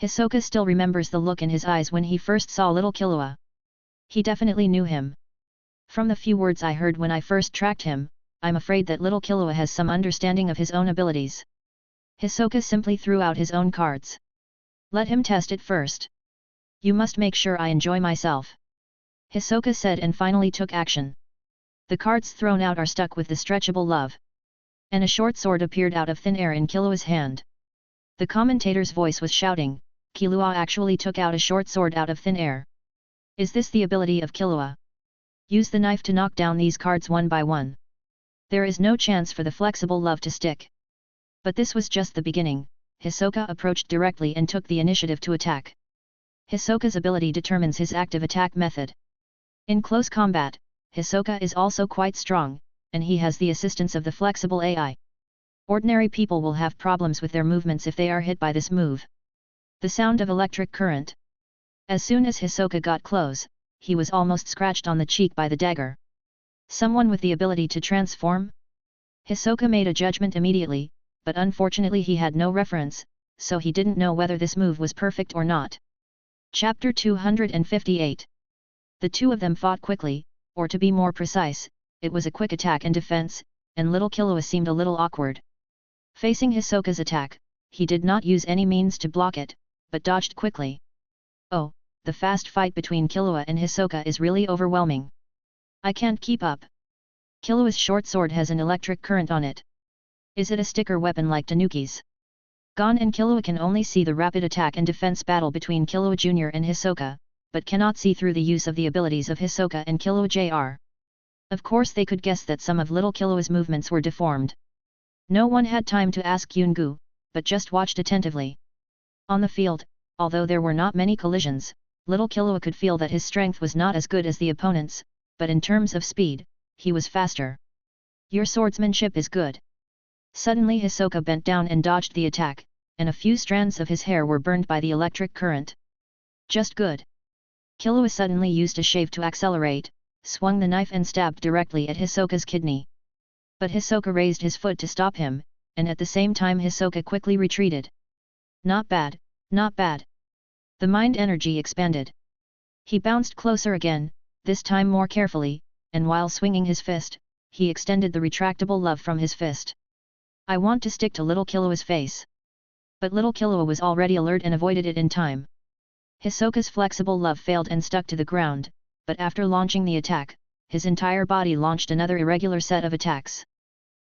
S1: Hisoka still remembers the look in his eyes when he first saw little Killua. He definitely knew him. From the few words I heard when I first tracked him, I'm afraid that little Killua has some understanding of his own abilities. Hisoka simply threw out his own cards. Let him test it first. You must make sure I enjoy myself. Hisoka said and finally took action. The cards thrown out are stuck with the stretchable love. And a short sword appeared out of thin air in Killua's hand. The commentator's voice was shouting, Killua actually took out a short sword out of thin air. Is this the ability of Killua? Use the knife to knock down these cards one by one. There is no chance for the flexible love to stick. But this was just the beginning. Hisoka approached directly and took the initiative to attack. Hisoka's ability determines his active attack method. In close combat, Hisoka is also quite strong, and he has the assistance of the flexible AI. Ordinary people will have problems with their movements if they are hit by this move. The sound of electric current. As soon as Hisoka got close, he was almost scratched on the cheek by the dagger. Someone with the ability to transform? Hisoka made a judgment immediately, but unfortunately he had no reference, so he didn't know whether this move was perfect or not. Chapter 258. The two of them fought quickly, or to be more precise, it was a quick attack and defense, and little Killua seemed a little awkward. Facing Hisoka's attack, he did not use any means to block it, but dodged quickly. Oh, the fast fight between Killua and Hisoka is really overwhelming. I can't keep up. Killua's short sword has an electric current on it. Is it a sticker weapon like Tanuki's? Gon and Killua can only see the rapid attack and defense battle between Killua Jr. and Hisoka, but cannot see through the use of the abilities of Hisoka and Killua Jr. Of course they could guess that some of little Killua's movements were deformed. No one had time to ask Yungu, but just watched attentively. On the field, although there were not many collisions, little Killua could feel that his strength was not as good as the opponent's, but in terms of speed, he was faster. Your swordsmanship is good. Suddenly Hisoka bent down and dodged the attack, and a few strands of his hair were burned by the electric current. Just good. Killua suddenly used a shave to accelerate, swung the knife and stabbed directly at Hisoka's kidney. But Hisoka raised his foot to stop him, and at the same time Hisoka quickly retreated. Not bad, not bad. The mind energy expanded. He bounced closer again, this time more carefully, and while swinging his fist, he extended the retractable glove from his fist. I want to stick to little Killua's face. But little Killua was already alert and avoided it in time. Hisoka's flexible glove failed and stuck to the ground, but after launching the attack, his entire body launched another irregular set of attacks.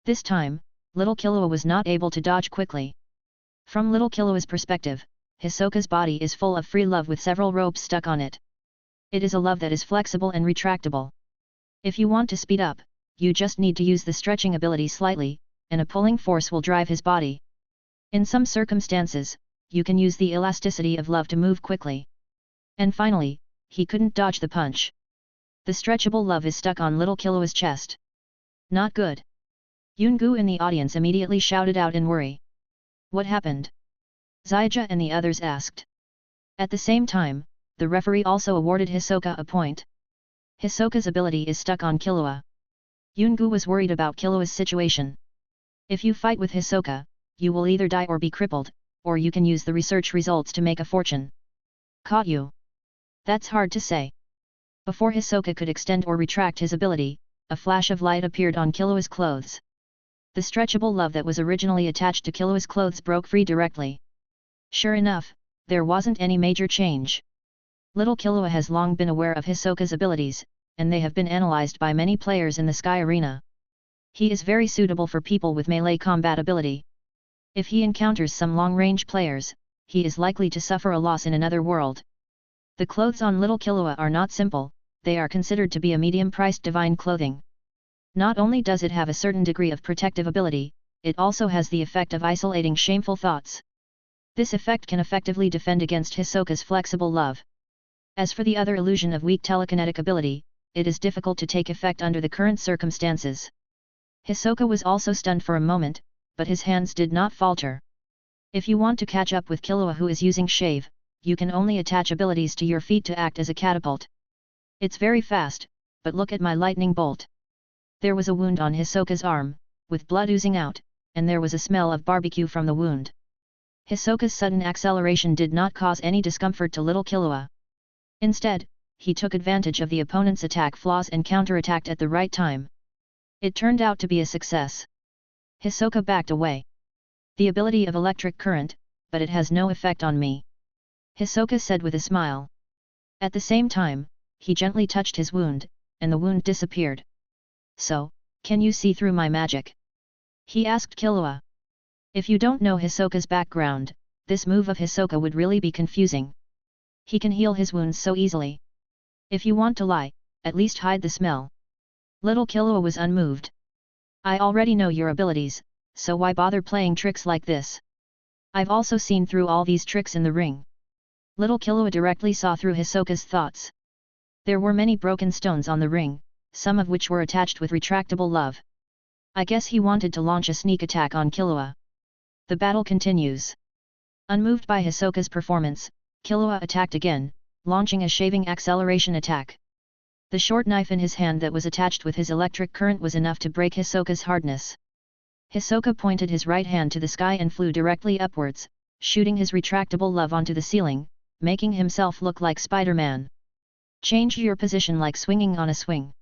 S1: This time, little Killua was not able to dodge quickly. From little Killua's perspective, Hisoka's body is full of free love with several ropes stuck on it. It is a love that is flexible and retractable. If you want to speed up, you just need to use the stretching ability slightly, and a pulling force will drive his body. In some circumstances, you can use the elasticity of love to move quickly. And finally, he couldn't dodge the punch. The stretchable love is stuck on little Killua's chest. Not good. Yungu in the audience immediately shouted out in worry. What happened? Zaija and the others asked. At the same time, the referee also awarded Hisoka a point. Hisoka's ability is stuck on Killua. Yungu was worried about Killua's situation. If you fight with Hisoka, you will either die or be crippled, or you can use the research results to make a fortune. Caught you. That's hard to say. Before Hisoka could extend or retract his ability, a flash of light appeared on Killua's clothes. The stretchable glove that was originally attached to Killua's clothes broke free directly. Sure enough, there wasn't any major change. Little Killua has long been aware of Hisoka's abilities, and they have been analyzed by many players in the Sky Arena. He is very suitable for people with melee combat ability. If he encounters some long-range players, he is likely to suffer a loss in another world. The clothes on little Killua are not simple, they are considered to be a medium-priced divine clothing. Not only does it have a certain degree of protective ability, it also has the effect of isolating shameful thoughts. This effect can effectively defend against Hisoka's flexible love. As for the other illusion of weak telekinetic ability, it is difficult to take effect under the current circumstances. Hisoka was also stunned for a moment, but his hands did not falter. If you want to catch up with Killua who is using shave, you can only attach abilities to your feet to act as a catapult. It's very fast, but look at my lightning bolt. There was a wound on Hisoka's arm, with blood oozing out, and there was a smell of barbecue from the wound. Hisoka's sudden acceleration did not cause any discomfort to little Killua. Instead, he took advantage of the opponent's attack flaws and counterattacked at the right time. It turned out to be a success. Hisoka backed away. The ability of electric current, but it has no effect on me, Hisoka said with a smile. At the same time, he gently touched his wound, and the wound disappeared. So, can you see through my magic? He asked Killua. If you don't know Hisoka's background, this move of Hisoka would really be confusing. He can heal his wounds so easily. If you want to lie, at least hide the smell. Little Killua was unmoved. I already know your abilities, so why bother playing tricks like this? I've also seen through all these tricks in the ring. Little Killua directly saw through Hisoka's thoughts. There were many broken stones on the ring, some of which were attached with retractable love. I guess he wanted to launch a sneak attack on Killua. The battle continues. Unmoved by Hisoka's performance, Killua attacked again, launching a shaving acceleration attack. The short knife in his hand that was attached with his electric current was enough to break Hisoka's hardness. Hisoka pointed his right hand to the sky and flew directly upwards, shooting his retractable love onto the ceiling, making himself look like Spider-Man. Change your position like swinging on a swing.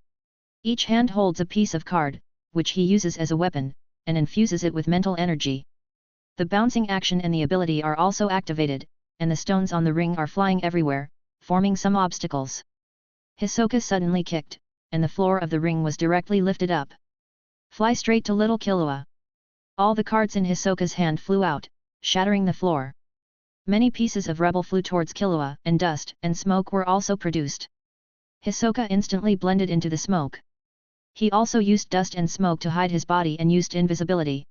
S1: Each hand holds a piece of card, which he uses as a weapon, and infuses it with mental energy. The bouncing action and the ability are also activated, and the stones on the ring are flying everywhere, forming some obstacles. Hisoka suddenly kicked, and the floor of the ring was directly lifted up. Fly straight to little Killua. All the cards in Hisoka's hand flew out, shattering the floor. Many pieces of rubble flew towards Killua, and dust and smoke were also produced. Hisoka instantly blended into the smoke. He also used dust and smoke to hide his body and used invisibility.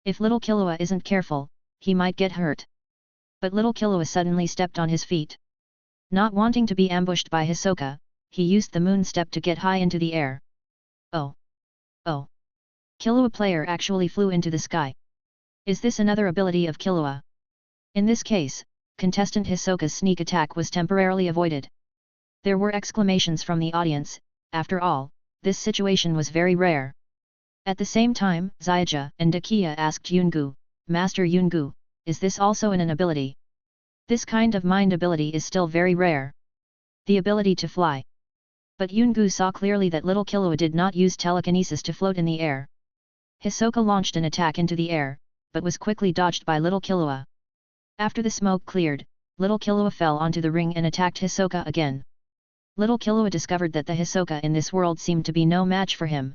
S1: If little Killua isn't careful, he might get hurt. But little Killua suddenly stepped on his feet. Not wanting to be ambushed by Hisoka, he used the moon step to get high into the air. Oh! Oh! Killua player actually flew into the sky. Is this another ability of Killua? In this case, contestant Hisoka's sneak attack was temporarily avoided. There were exclamations from the audience. After all, this situation was very rare. At the same time, Zyuja and Dakiya asked Yungu, Master Yungu, is this also an ability? This kind of mind ability is still very rare. The ability to fly. But Yungu saw clearly that little Killua did not use telekinesis to float in the air. Hisoka launched an attack into the air, but was quickly dodged by little Killua. After the smoke cleared, little Killua fell onto the ring and attacked Hisoka again. Little Killua discovered that the Hisoka in this world seemed to be no match for him.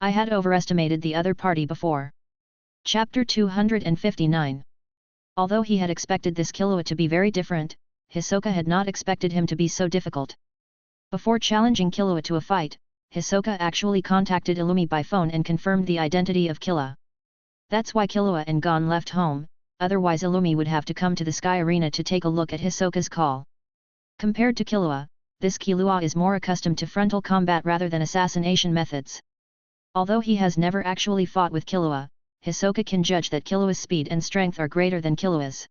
S1: I had overestimated the other party before. Chapter 259. Although he had expected this Killua to be very different, Hisoka had not expected him to be so difficult. Before challenging Killua to a fight, Hisoka actually contacted Illumi by phone and confirmed the identity of Killua. That's why Killua and Gon left home, otherwise Illumi would have to come to the Sky Arena to take a look at Hisoka's call. Compared to Killua, this Killua is more accustomed to frontal combat rather than assassination methods. Although he has never actually fought with Killua, Hisoka can judge that Killua's speed and strength are greater than Killua's.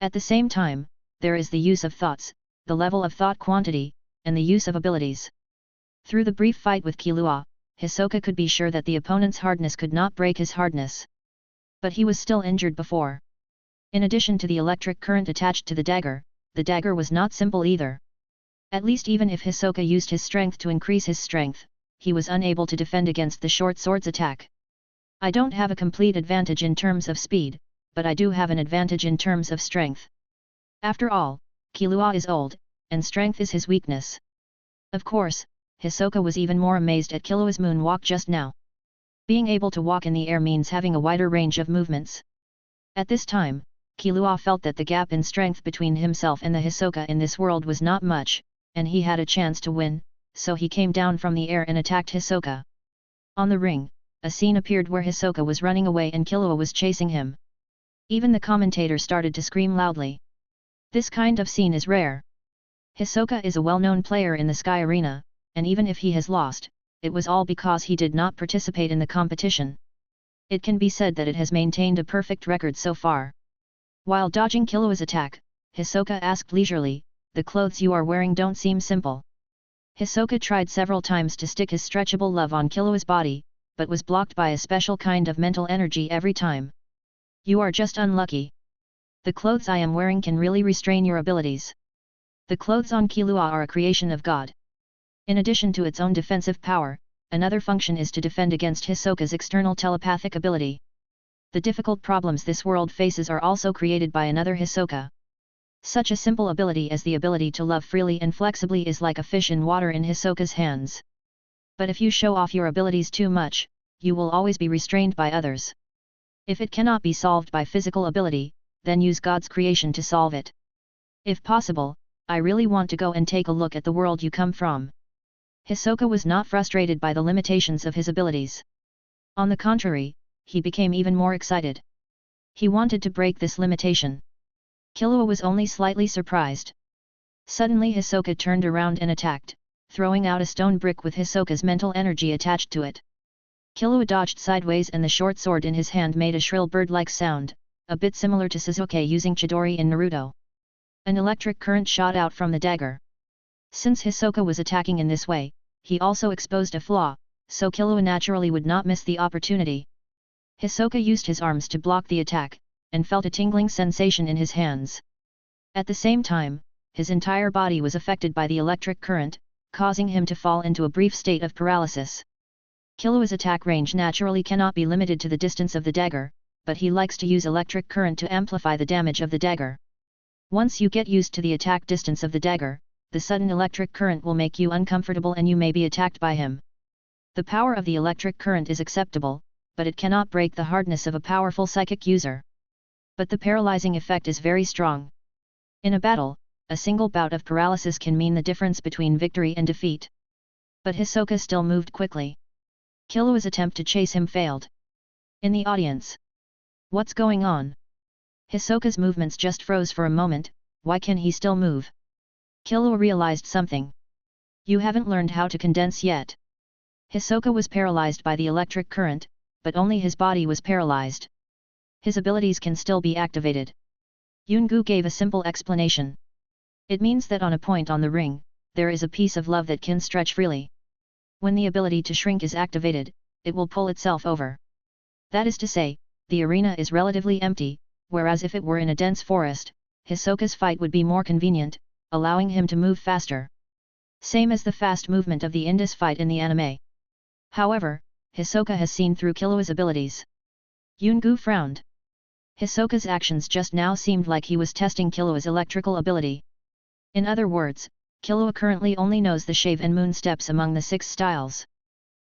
S1: At the same time, there is the use of thoughts, the level of thought quantity, and the use of abilities. Through the brief fight with Killua, Hisoka could be sure that the opponent's hardness could not break his hardness. But he was still injured before. In addition to the electric current attached to the dagger was not simple either. At least even if Hisoka used his strength to increase his strength, he was unable to defend against the short sword's attack. I don't have a complete advantage in terms of speed, but I do have an advantage in terms of strength. After all, Killua is old, and strength is his weakness. Of course, Hisoka was even more amazed at Killua's moonwalk just now. Being able to walk in the air means having a wider range of movements. At this time, Killua felt that the gap in strength between himself and the Hisoka in this world was not much, and he had a chance to win, so he came down from the air and attacked Hisoka. On the ring, a scene appeared where Hisoka was running away and Killua was chasing him. Even the commentator started to scream loudly. This kind of scene is rare. Hisoka is a well-known player in the Sky Arena, and even if he has lost, it was all because he did not participate in the competition. It can be said that it has maintained a perfect record so far. While dodging Killua's attack, Hisoka asked leisurely, "The clothes you are wearing don't seem simple." Hisoka tried several times to stick his stretchable love on Killua's body, but was blocked by a special kind of mental energy every time. "You are just unlucky. The clothes I am wearing can really restrain your abilities." The clothes on Killua are a creation of God. In addition to its own defensive power, another function is to defend against Hisoka's external telepathic ability. The difficult problems this world faces are also created by another Hisoka. Such a simple ability as the ability to love freely and flexibly is like a fish in water in Hisoka's hands. But if you show off your abilities too much, you will always be restrained by others. If it cannot be solved by physical ability, then use God's creation to solve it. If possible, I really want to go and take a look at the world you come from. Hisoka was not frustrated by the limitations of his abilities. On the contrary, he became even more excited. He wanted to break this limitation. Killua was only slightly surprised. Suddenly Hisoka turned around and attacked, throwing out a stone brick with Hisoka's mental energy attached to it. Killua dodged sideways and the short sword in his hand made a shrill bird-like sound, a bit similar to Sasuke using Chidori in Naruto. An electric current shot out from the dagger. Since Hisoka was attacking in this way, he also exposed a flaw, so Killua naturally would not miss the opportunity. Hisoka used his arms to block the attack, and felt a tingling sensation in his hands. At the same time, his entire body was affected by the electric current, causing him to fall into a brief state of paralysis. Killua's attack range naturally cannot be limited to the distance of the dagger, but he likes to use electric current to amplify the damage of the dagger. Once you get used to the attack distance of the dagger, the sudden electric current will make you uncomfortable and you may be attacked by him. The power of the electric current is acceptable, but it cannot break the hardness of a powerful psychic user. But the paralyzing effect is very strong. In a battle, a single bout of paralysis can mean the difference between victory and defeat. But Hisoka still moved quickly. Killua's attempt to chase him failed. In the audience. What's going on? Hisoka's movements just froze for a moment, why can he still move? Killua realized something. You haven't learned how to condense yet. Hisoka was paralyzed by the electric current, but only his body was paralyzed. His abilities can still be activated. Yungu gave a simple explanation. It means that on a point on the ring, there is a piece of love that can stretch freely. When the ability to shrink is activated, it will pull itself over. That is to say, the arena is relatively empty, whereas if it were in a dense forest, Hisoka's fight would be more convenient, allowing him to move faster. Same as the fast movement of the Indus fight in the anime. However, Hisoka has seen through Killua's abilities. Yungu frowned. Hisoka's actions just now seemed like he was testing Killua's electrical ability. In other words, Killua currently only knows the shave and moon steps among the 6 styles.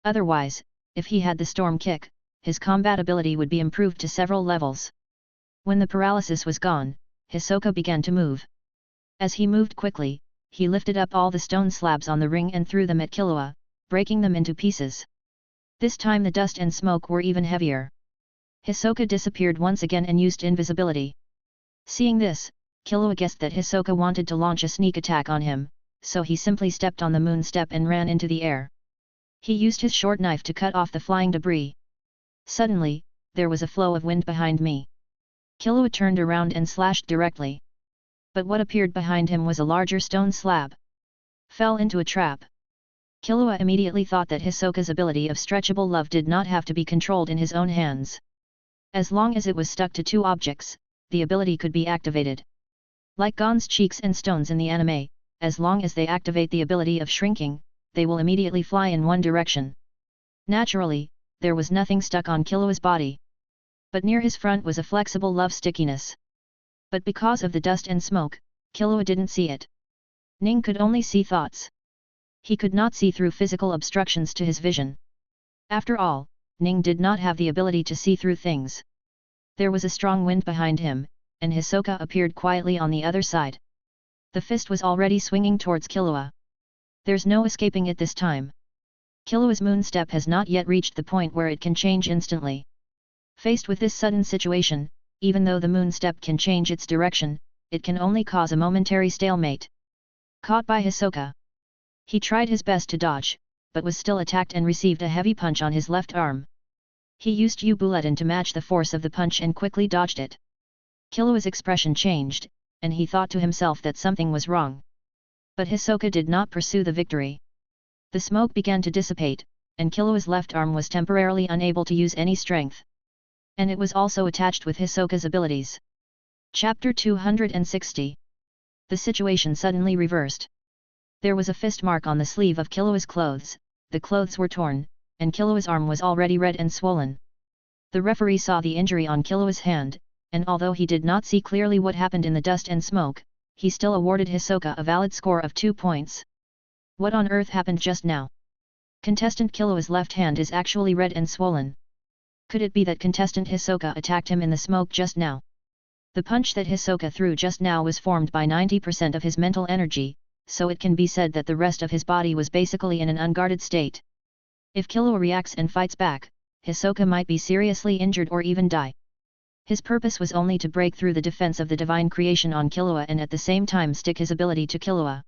S1: Otherwise, if he had the storm kick, his combat ability would be improved to several levels. When the paralysis was gone, Hisoka began to move. As he moved quickly, he lifted up all the stone slabs on the ring and threw them at Killua, breaking them into pieces. This time the dust and smoke were even heavier. Hisoka disappeared once again and used invisibility. Seeing this, Killua guessed that Hisoka wanted to launch a sneak attack on him, so he simply stepped on the moon step and ran into the air. He used his short knife to cut off the flying debris. Suddenly, there was a flow of wind behind me. Killua turned around and slashed directly. But what appeared behind him was a larger stone slab. Fell into a trap. Killua immediately thought that Hisoka's ability of stretchable love did not have to be controlled in his own hands. As long as it was stuck to 2 objects, the ability could be activated. Like Gon's cheeks and stones in the anime, as long as they activate the ability of shrinking, they will immediately fly in one direction. Naturally, there was nothing stuck on Killua's body. But near his front was a flexible love stickiness. But because of the dust and smoke, Killua didn't see it. Ning could only see thoughts. He could not see through physical obstructions to his vision. After all, Ning did not have the ability to see through things. There was a strong wind behind him, and Hisoka appeared quietly on the other side. The fist was already swinging towards Killua. There's no escaping it this time. Killua's moon step has not yet reached the point where it can change instantly. Faced with this sudden situation, even though the moon step can change its direction, it can only cause a momentary stalemate. Caught by Hisoka. He tried his best to dodge, but was still attacked and received a heavy punch on his left arm. He used U-Bulletin to match the force of the punch and quickly dodged it. Killua's expression changed, and he thought to himself that something was wrong. But Hisoka did not pursue the victory. The smoke began to dissipate, and Killua's left arm was temporarily unable to use any strength. And it was also attached with Hisoka's abilities. Chapter 260. The situation suddenly reversed. There was a fist mark on the sleeve of Killua's clothes, the clothes were torn, and Killua's arm was already red and swollen. The referee saw the injury on Killua's hand, and although he did not see clearly what happened in the dust and smoke, he still awarded Hisoka a valid score of 2 points. What on earth happened just now? Contestant Killua's left hand is actually red and swollen. Could it be that contestant Hisoka attacked him in the smoke just now? The punch that Hisoka threw just now was formed by 90% of his mental energy, so it can be said that the rest of his body was basically in an unguarded state. If Killua reacts and fights back, Hisoka might be seriously injured or even die. His purpose was only to break through the defense of the divine creation on Killua and at the same time stick his ability to Killua.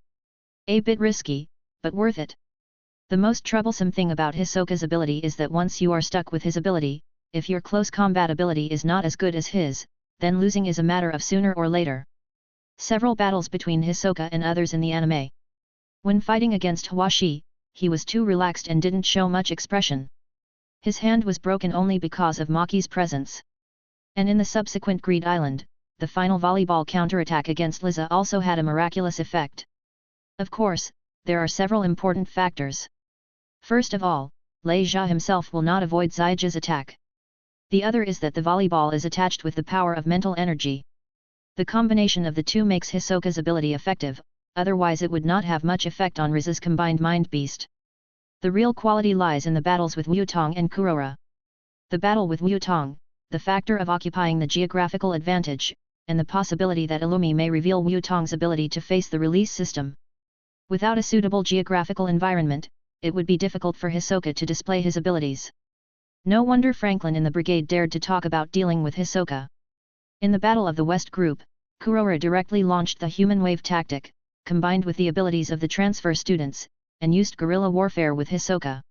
S1: A bit risky, but worth it. The most troublesome thing about Hisoka's ability is that once you are stuck with his ability, if your close combat ability is not as good as his, then losing is a matter of sooner or later. Several battles between Hisoka and others in the anime. When fighting against Hawashi, he was too relaxed and didn't show much expression. His hand was broken only because of Maki's presence. And in the subsequent Greed Island, the final volleyball counterattack against Liza also had a miraculous effect. Of course, there are several important factors. First of all, Lei Jia himself will not avoid Zaiji's attack. The other is that the volleyball is attached with the power of mental energy. The combination of the two makes Hisoka's ability effective, otherwise it would not have much effect on Riza's combined mind beast. The real quality lies in the battles with Wutong and Kurora. The battle with Wutong, the factor of occupying the geographical advantage, and the possibility that Illumi may reveal Wutong's ability to face the release system. Without a suitable geographical environment, it would be difficult for Hisoka to display his abilities. No wonder Franklin in the brigade dared to talk about dealing with Hisoka. In the Battle of the West Group, Kurora directly launched the human wave tactic, combined with the abilities of the transfer students, and used guerrilla warfare with Hisoka.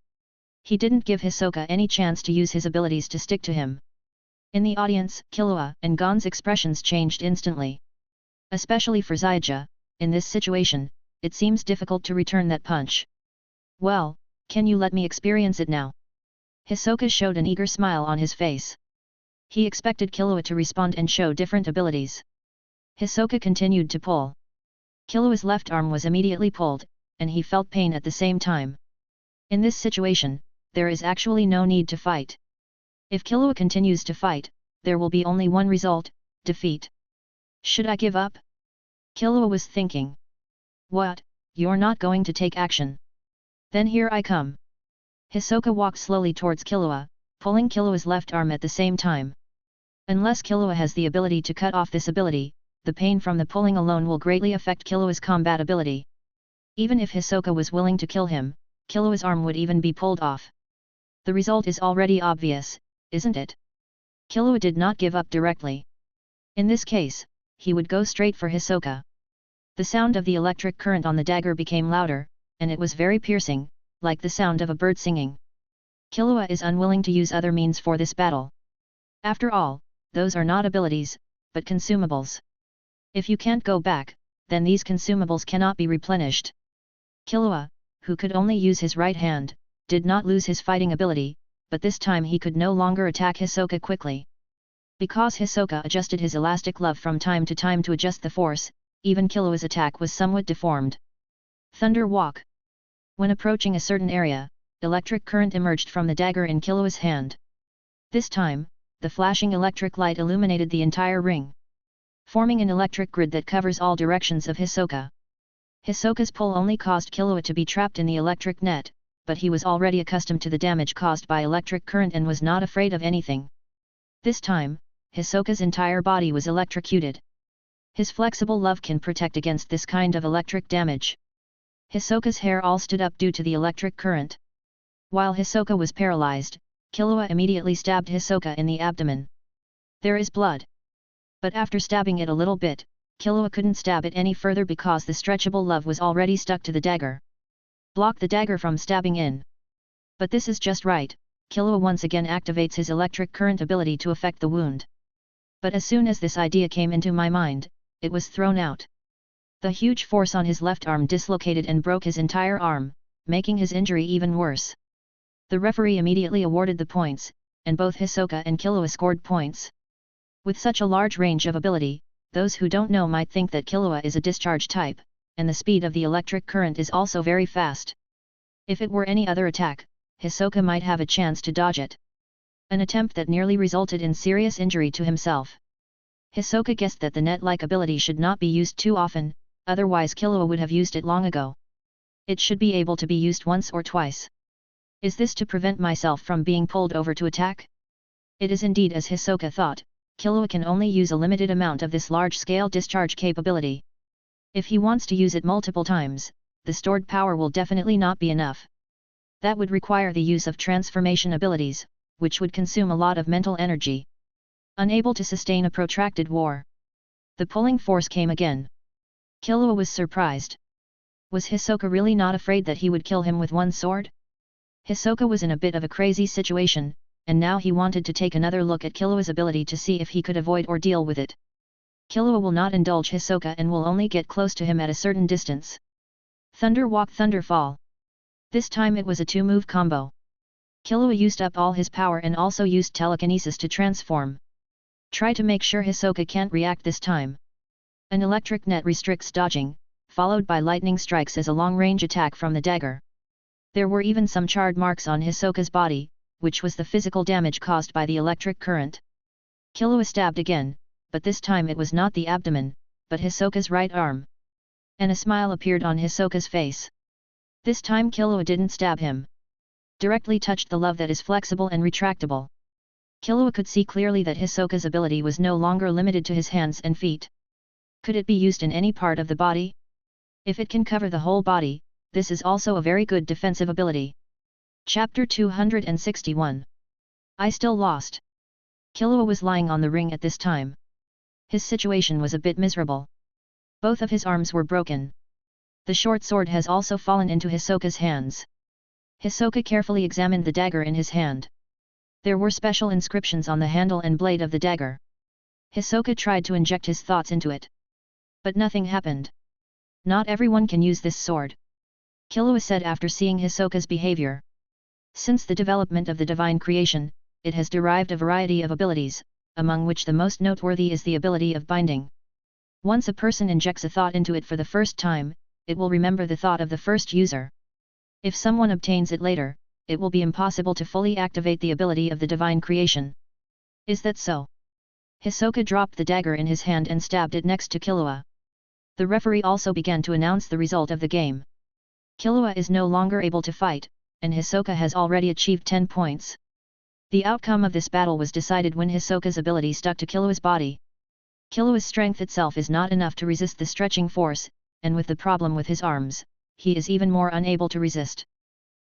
S1: He didn't give Hisoka any chance to use his abilities to stick to him. In the audience, Killua and Gon's expressions changed instantly. Especially for Zaija, in this situation, it seems difficult to return that punch. Well, can you let me experience it now? Hisoka showed an eager smile on his face. He expected Killua to respond and show different abilities. Hisoka continued to pull. Killua's left arm was immediately pulled, and he felt pain at the same time. In this situation, there is actually no need to fight. If Killua continues to fight, there will be only one result, defeat. Should I give up? Killua was thinking. What, you're not going to take action? Then here I come. Hisoka walked slowly towards Killua, pulling Killua's left arm at the same time. Unless Killua has the ability to cut off this ability, the pain from the pulling alone will greatly affect Killua's combat ability. Even if Hisoka was willing to kill him, Killua's arm would even be pulled off. The result is already obvious, isn't it? Killua did not give up directly. In this case, he would go straight for Hisoka. The sound of the electric current on the dagger became louder, and it was very piercing, like the sound of a bird singing. Killua is unwilling to use other means for this battle. After all, those are not abilities, but consumables. If you can't go back, then these consumables cannot be replenished. Killua, who could only use his right hand, did not lose his fighting ability, but this time he could no longer attack Hisoka quickly. Because Hisoka adjusted his elastic glove from time to time to adjust the force, even Killua's attack was somewhat deformed. Thunder Walk. When approaching a certain area, electric current emerged from the dagger in Killua's hand. This time, the flashing electric light illuminated the entire ring, forming an electric grid that covers all directions of Hisoka. Hisoka's pull only caused Killua to be trapped in the electric net, but he was already accustomed to the damage caused by electric current and was not afraid of anything. This time, Hisoka's entire body was electrocuted. His flexible love can protect against this kind of electric damage. Hisoka's hair all stood up due to the electric current. While Hisoka was paralyzed, Killua immediately stabbed Hisoka in the abdomen. There is blood. But after stabbing it a little bit, Killua couldn't stab it any further because the stretchable love was already stuck to the dagger. Block the dagger from stabbing in. But this is just right, Killua once again activates his electric current ability to affect the wound. But as soon as this idea came into my mind, it was thrown out. The huge force on his left arm dislocated and broke his entire arm, making his injury even worse. The referee immediately awarded the points, and both Hisoka and Killua scored points. With such a large range of ability, those who don't know might think that Killua is a discharge type, and the speed of the electric current is also very fast. If it were any other attack, Hisoka might have a chance to dodge it. An attempt that nearly resulted in serious injury to himself. Hisoka guessed that the net-like ability should not be used too often, otherwise Killua would have used it long ago. It should be able to be used once or twice. Is this to prevent myself from being pulled over to attack? It is indeed as Hisoka thought, Killua can only use a limited amount of this large-scale discharge capability. If he wants to use it multiple times, the stored power will definitely not be enough. That would require the use of transformation abilities, which would consume a lot of mental energy. Unable to sustain a protracted war. The pulling force came again. Killua was surprised. Was Hisoka really not afraid that he would kill him with one sword? Hisoka was in a bit of a crazy situation, and now he wanted to take another look at Killua's ability to see if he could avoid or deal with it. Killua will not indulge Hisoka and will only get close to him at a certain distance. Thunder Walk Thunder Fall. This time it was a two-move combo. Killua used up all his power and also used telekinesis to transform. Try to make sure Hisoka can't react this time. An electric net restricts dodging, followed by lightning strikes as a long-range attack from the dagger. There were even some charred marks on Hisoka's body, which was the physical damage caused by the electric current. Killua stabbed again, but this time it was not the abdomen, but Hisoka's right arm. And a smile appeared on Hisoka's face. This time Killua didn't stab him. Directly touched the love that is flexible and retractable. Killua could see clearly that Hisoka's ability was no longer limited to his hands and feet. Could it be used in any part of the body? If it can cover the whole body, this is also a very good defensive ability. Chapter 261. I still lost. Killua was lying on the ring at this time. His situation was a bit miserable. Both of his arms were broken. The short sword has also fallen into Hisoka's hands. Hisoka carefully examined the dagger in his hand. There were special inscriptions on the handle and blade of the dagger. Hisoka tried to inject his thoughts into it. But nothing happened. Not everyone can use this sword. Killua said after seeing Hisoka's behavior. Since the development of the divine creation, it has derived a variety of abilities, among which the most noteworthy is the ability of binding. Once a person injects a thought into it for the first time, it will remember the thought of the first user. If someone obtains it later, it will be impossible to fully activate the ability of the divine creation. Is that so? Hisoka dropped the dagger in his hand and stabbed it next to Killua. The referee also began to announce the result of the game. Killua is no longer able to fight, and Hisoka has already achieved 10 points. The outcome of this battle was decided when Hisoka's ability stuck to Killua's body. Killua's strength itself is not enough to resist the stretching force, and with the problem with his arms, he is even more unable to resist.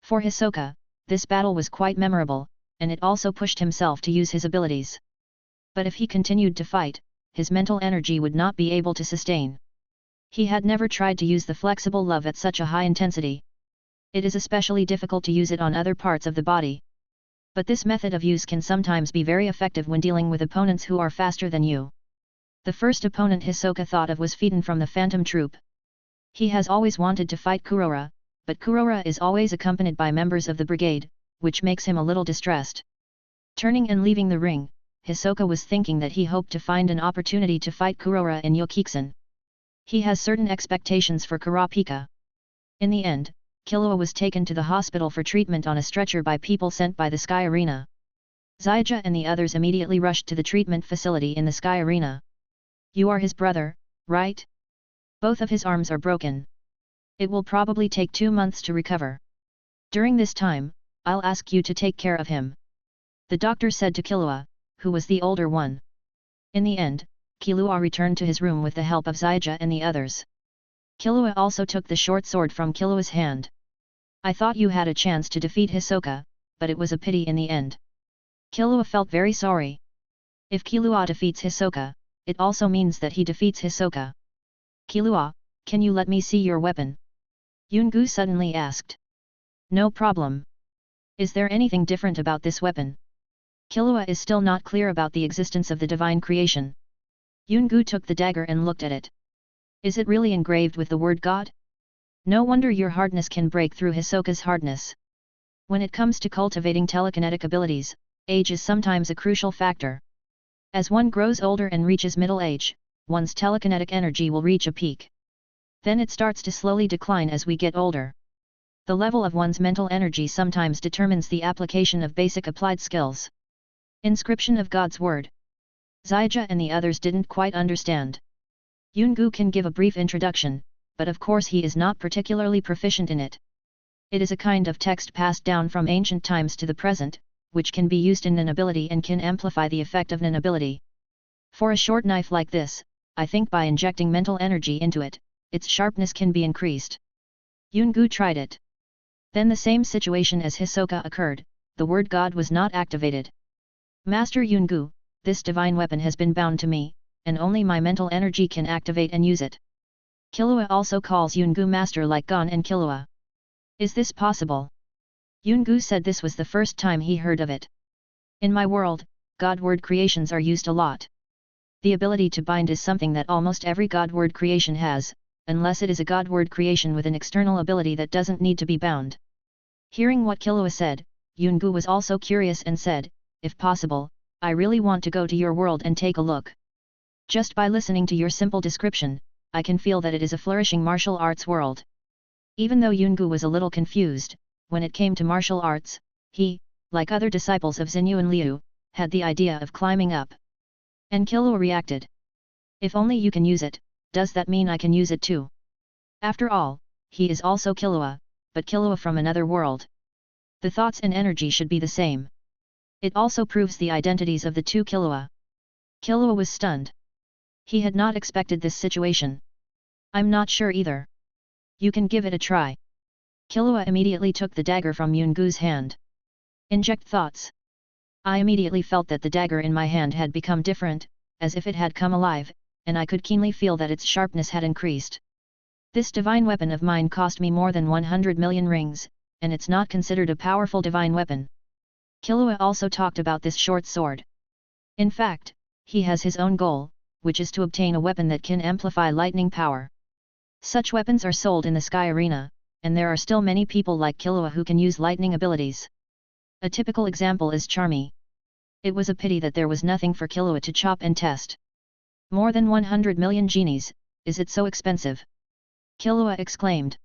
S1: For Hisoka, this battle was quite memorable, and it also pushed himself to use his abilities. But if he continued to fight, his mental energy would not be able to sustain. He had never tried to use the flexible love at such a high intensity. It is especially difficult to use it on other parts of the body. But this method of use can sometimes be very effective when dealing with opponents who are faster than you. The first opponent Hisoka thought of was Phaeton from the Phantom Troop. He has always wanted to fight Kurora, but Kurora is always accompanied by members of the brigade, which makes him a little distressed. Turning and leaving the ring, Hisoka was thinking that he hoped to find an opportunity to fight Kurora in Yokiksen. He has certain expectations for Kurapika. In the end, Killua was taken to the hospital for treatment on a stretcher by people sent by the Sky Arena. Zyja and the others immediately rushed to the treatment facility in the Sky Arena. You are his brother, right? Both of his arms are broken. It will probably take 2 months to recover. During this time, I'll ask you to take care of him. The doctor said to Killua, who was the older one. In the end, Killua returned to his room with the help of Zyja and the others. Killua also took the short sword from Killua's hand. I thought you had a chance to defeat Hisoka, but it was a pity in the end. Killua felt very sorry. If Killua defeats Hisoka, it also means that he defeats Hisoka. Killua, can you let me see your weapon? Yungu suddenly asked. No problem. Is there anything different about this weapon? Killua is still not clear about the existence of the divine creation. Yungu took the dagger and looked at it. Is it really engraved with the word God? No wonder your hardness can break through Hisoka's hardness. When it comes to cultivating telekinetic abilities, age is sometimes a crucial factor. As one grows older and reaches middle age, one's telekinetic energy will reach a peak. Then it starts to slowly decline as we get older. The level of one's mental energy sometimes determines the application of basic applied skills. Inscription of God's Word. Zyja and the others didn't quite understand. Yungu can give a brief introduction, but of course he is not particularly proficient in it. It is a kind of text passed down from ancient times to the present, which can be used in an ability and can amplify the effect of an ability. For a short knife like this, I think by injecting mental energy into it, its sharpness can be increased. Yungu tried it. Then the same situation as Hisoka occurred, the word God was not activated. Master Yungu, this divine weapon has been bound to me, and only my mental energy can activate and use it. Killua also calls Yungu master like Gon and Killua. Is this possible? Yungu said this was the first time he heard of it. In my world, God word creations are used a lot. The ability to bind is something that almost every God word creation has, unless it is a God word creation with an external ability that doesn't need to be bound. Hearing what Killua said, Yungu was also curious and said, if possible, I really want to go to your world and take a look. Just by listening to your simple description, I can feel that it is a flourishing martial arts world. Even though Yungu was a little confused, when it came to martial arts, he, like other disciples of Xinyu and Liu, had the idea of climbing up. And Killua reacted. If only you can use it, does that mean I can use it too? After all, he is also Killua, but Killua from another world. The thoughts and energy should be the same. It also proves the identities of the two Killua. Killua was stunned. He had not expected this situation. I'm not sure either. You can give it a try. Killua immediately took the dagger from Yungu's hand. Inject thoughts. I immediately felt that the dagger in my hand had become different, as if it had come alive, and I could keenly feel that its sharpness had increased. This divine weapon of mine cost me more than 100 million rings, and it's not considered a powerful divine weapon. Killua also talked about this short sword. In fact, he has his own goal, which is to obtain a weapon that can amplify lightning power. Such weapons are sold in the Sky Arena, and there are still many people like Killua who can use lightning abilities. A typical example is Charmy. It was a pity that there was nothing for Killua to chop and test. More than 100 million genies, is it so expensive? Killua exclaimed.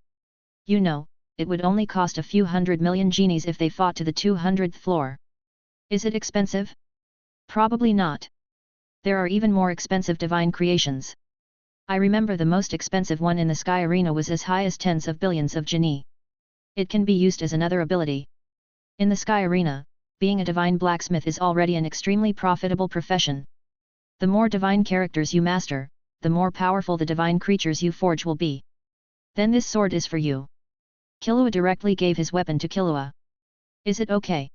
S1: You know, it would only cost a few 100 million genies if they fought to the 200th floor. Is it expensive? Probably not. There are even more expensive divine creations. I remember the most expensive one in the Sky Arena was as high as tens of billions of genie. It can be used as another ability. In the Sky Arena, being a divine blacksmith is already an extremely profitable profession. The more divine characters you master, the more powerful the divine creatures you forge will be. Then this sword is for you. Killua directly gave his weapon to Killua. Is it okay?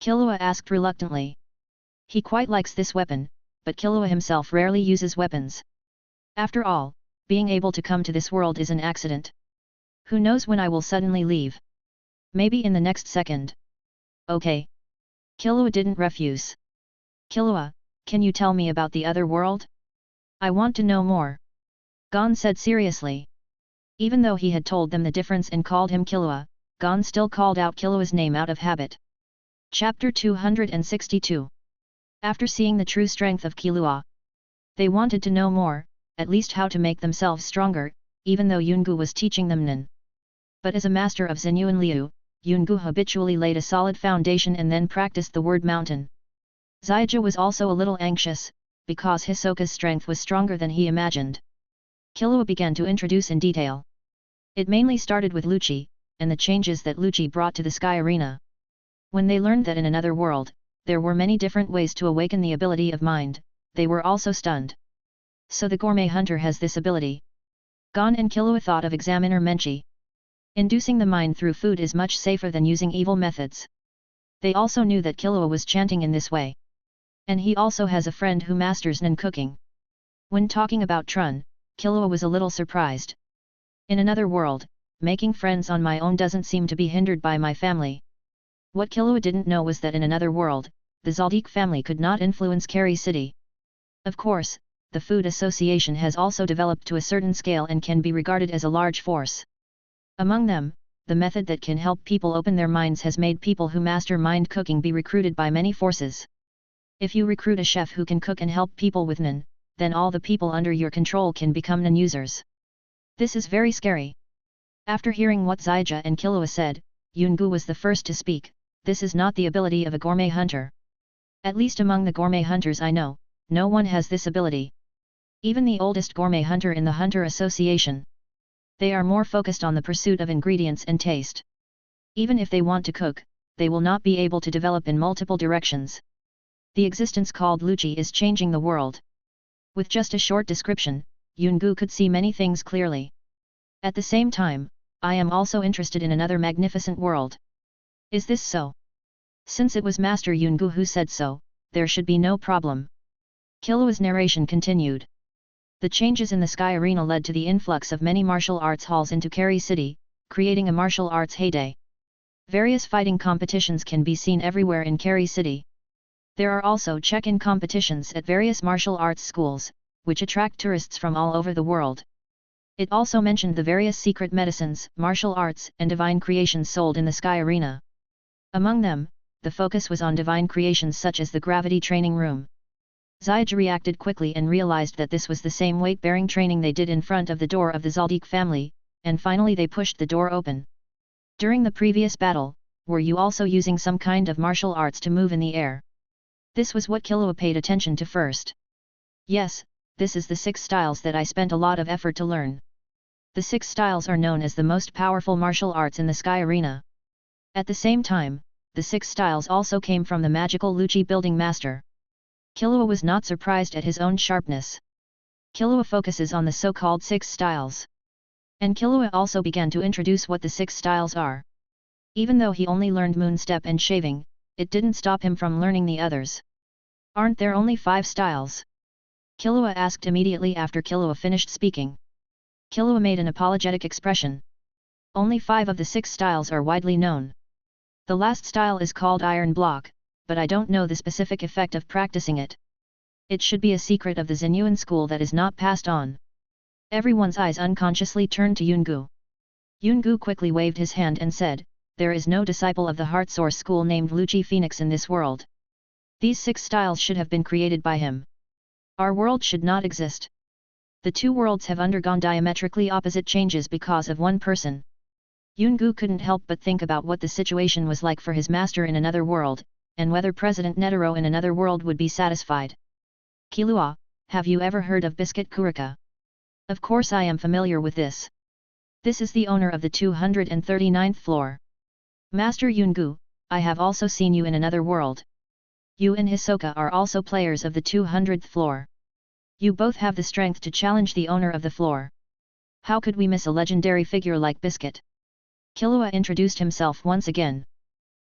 S1: Killua asked reluctantly. He quite likes this weapon, but Killua himself rarely uses weapons. After all, being able to come to this world is an accident. Who knows when I will suddenly leave? Maybe in the next second. Okay. Killua didn't refuse. Killua, can you tell me about the other world? I want to know more. Gon said seriously. Even though he had told them the difference and called him Killua, Gon still called out Killua's name out of habit. Chapter 262. After seeing the true strength of Killua, they wanted to know more, at least how to make themselves stronger, even though Yungu was teaching them Nen. But as a master of Xinyu and Liu, Yungu habitually laid a solid foundation and then practiced the word mountain. Zyja was also a little anxious, because Hisoka's strength was stronger than he imagined. Killua began to introduce in detail. It mainly started with Lucci, and the changes that Lucci brought to the Sky Arena. When they learned that in another world, there were many different ways to awaken the ability of mind, they were also stunned. So the gourmet hunter has this ability. Gon and Killua thought of Examiner Menchi. Inducing the mind through food is much safer than using evil methods. They also knew that Killua was chanting in this way. And he also has a friend who masters Nen cooking. When talking about Trun, Killua was a little surprised. In another world, making friends on my own doesn't seem to be hindered by my family. What Killua didn't know was that in another world, the Zaldik family could not influence Carrie City. Of course, the Food Association has also developed to a certain scale and can be regarded as a large force. Among them, the method that can help people open their minds has made people who master mind cooking be recruited by many forces. If you recruit a chef who can cook and help people with Nen, then all the people under your control can become Nen users. This is very scary. After hearing what Zaija and Killua said, Yungu was the first to speak. This is not the ability of a gourmet hunter. At least among the gourmet hunters I know, no one has this ability. Even the oldest gourmet hunter in the Hunter Association. They are more focused on the pursuit of ingredients and taste. Even if they want to cook, they will not be able to develop in multiple directions. The existence called Lucci is changing the world. With just a short description, Yungu could see many things clearly. At the same time, I am also interested in another magnificent world. Is this so? Since it was Master Yungu who said so, there should be no problem. Killua's narration continued. The changes in the Sky Arena led to the influx of many martial arts halls into Carrie City, creating a martial arts heyday. Various fighting competitions can be seen everywhere in Carrie City. There are also check-in competitions at various martial arts schools, which attract tourists from all over the world. It also mentioned the various secret medicines, martial arts, and divine creations sold in the Sky Arena. Among them, the focus was on divine creations such as the gravity training room. Zaija reacted quickly and realized that this was the same weight-bearing training they did in front of the door of the Zaldik family, and finally they pushed the door open. During the previous battle, were you also using some kind of martial arts to move in the air? This was what Killua paid attention to first. Yes, this is the 6 styles that I spent a lot of effort to learn. The 6 styles are known as the most powerful martial arts in the Sky Arena. At the same time, the 6 styles also came from the magical Lucci building master. Killua was not surprised at his own sharpness. Killua focuses on the so-called 6 styles. And Killua also began to introduce what the 6 styles are. Even though he only learned moon step and shaving, it didn't stop him from learning the others. Aren't there only 5 styles? Killua asked immediately after Killua finished speaking. Killua made an apologetic expression. Only 5 of the 6 styles are widely known. The last style is called Iron Block, but I don't know the specific effect of practicing it. It should be a secret of the Zenyuan school that is not passed on. Everyone's eyes unconsciously turned to Yungu. Yungu quickly waved his hand and said, there is no disciple of the Heart Source school named Lucci Phoenix in this world. These 6 styles should have been created by him. Our world should not exist. The 2 worlds have undergone diametrically opposite changes because of one person. Yungu couldn't help but think about what the situation was like for his master in another world, and whether President Netero in another world would be satisfied. Killua, have you ever heard of Biscuit Kurika? Of course I am familiar with this. This is the owner of the 239th floor. Master Yungu, I have also seen you in another world. You and Hisoka are also players of the 200th floor. You both have the strength to challenge the owner of the floor. How could we miss a legendary figure like Biscuit? Killua introduced himself once again.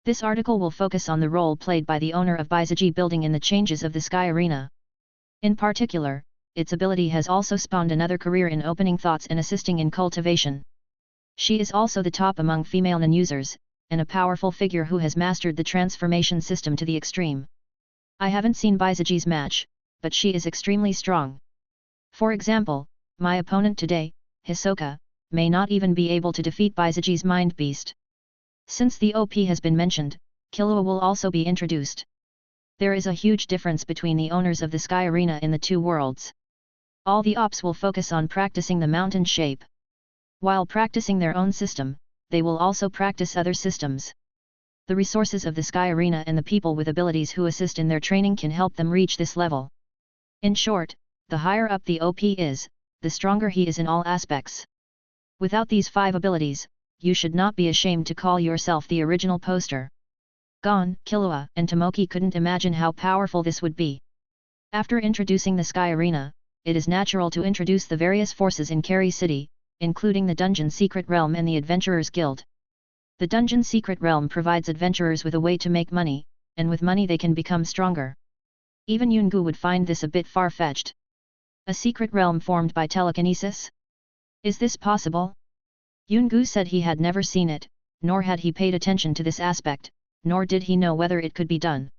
S1: This article will focus on the role played by the owner of Baizaji building in the changes of the Sky Arena. In particular, its ability has also spawned another career in opening thoughts and assisting in cultivation. She is also the top among female Nen users, and a powerful figure who has mastered the transformation system to the extreme. I haven't seen Baizaji's match, but she is extremely strong. For example, my opponent today, Hisoka, may not even be able to defeat Baizaji's Mind Beast. Since the OP has been mentioned, Killua will also be introduced. There is a huge difference between the owners of the Sky Arena in the 2 worlds. All the ops will focus on practicing the mountain shape. While practicing their own system, they will also practice other systems. The resources of the Sky Arena and the people with abilities who assist in their training can help them reach this level. In short, the higher up the OP is, the stronger he is in all aspects. Without these 5 abilities, you should not be ashamed to call yourself the original poster. Gon, Killua, and Tomoki couldn't imagine how powerful this would be. After introducing the Sky Arena, it is natural to introduce the various forces in Carrie City, including the Dungeon Secret Realm and the Adventurers Guild. The Dungeon Secret Realm provides adventurers with a way to make money, and with money they can become stronger. Even Yungu would find this a bit far-fetched. A secret realm formed by telekinesis? Is this possible? Yungu said he had never seen it, nor had he paid attention to this aspect, nor did he know whether it could be done.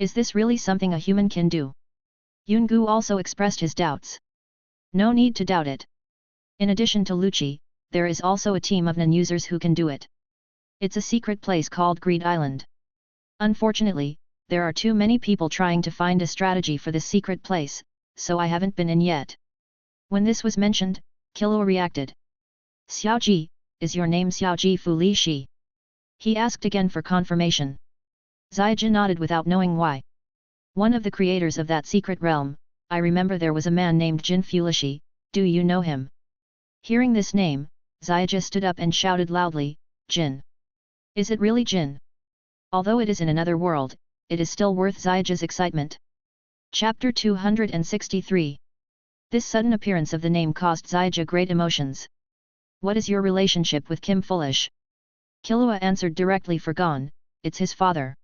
S1: Is this really something a human can do? Yungu also expressed his doubts. No need to doubt it. In addition to Lucci, there is also a team of non-users who can do it. It's a secret place called Greed Island. Unfortunately, there are too many people trying to find a strategy for this secret place, so I haven't been in yet. When this was mentioned, Killua reacted. Xiaoji, is your name Xiaoji Fu Li Shi? He asked again for confirmation. Xiaoji nodded without knowing why. One of the creators of that secret realm, I remember there was a man named Jin Fulishi, do you know him? Hearing this name, Xiaoji stood up and shouted loudly, Jin. Is it really Jin? Although it is in another world, it is still worth Xiaoji's excitement. Chapter 263. This sudden appearance of the name caused Xiaoji great emotions. What is your relationship with Kim Foolish? Killua answered directly for Gon, it's his father.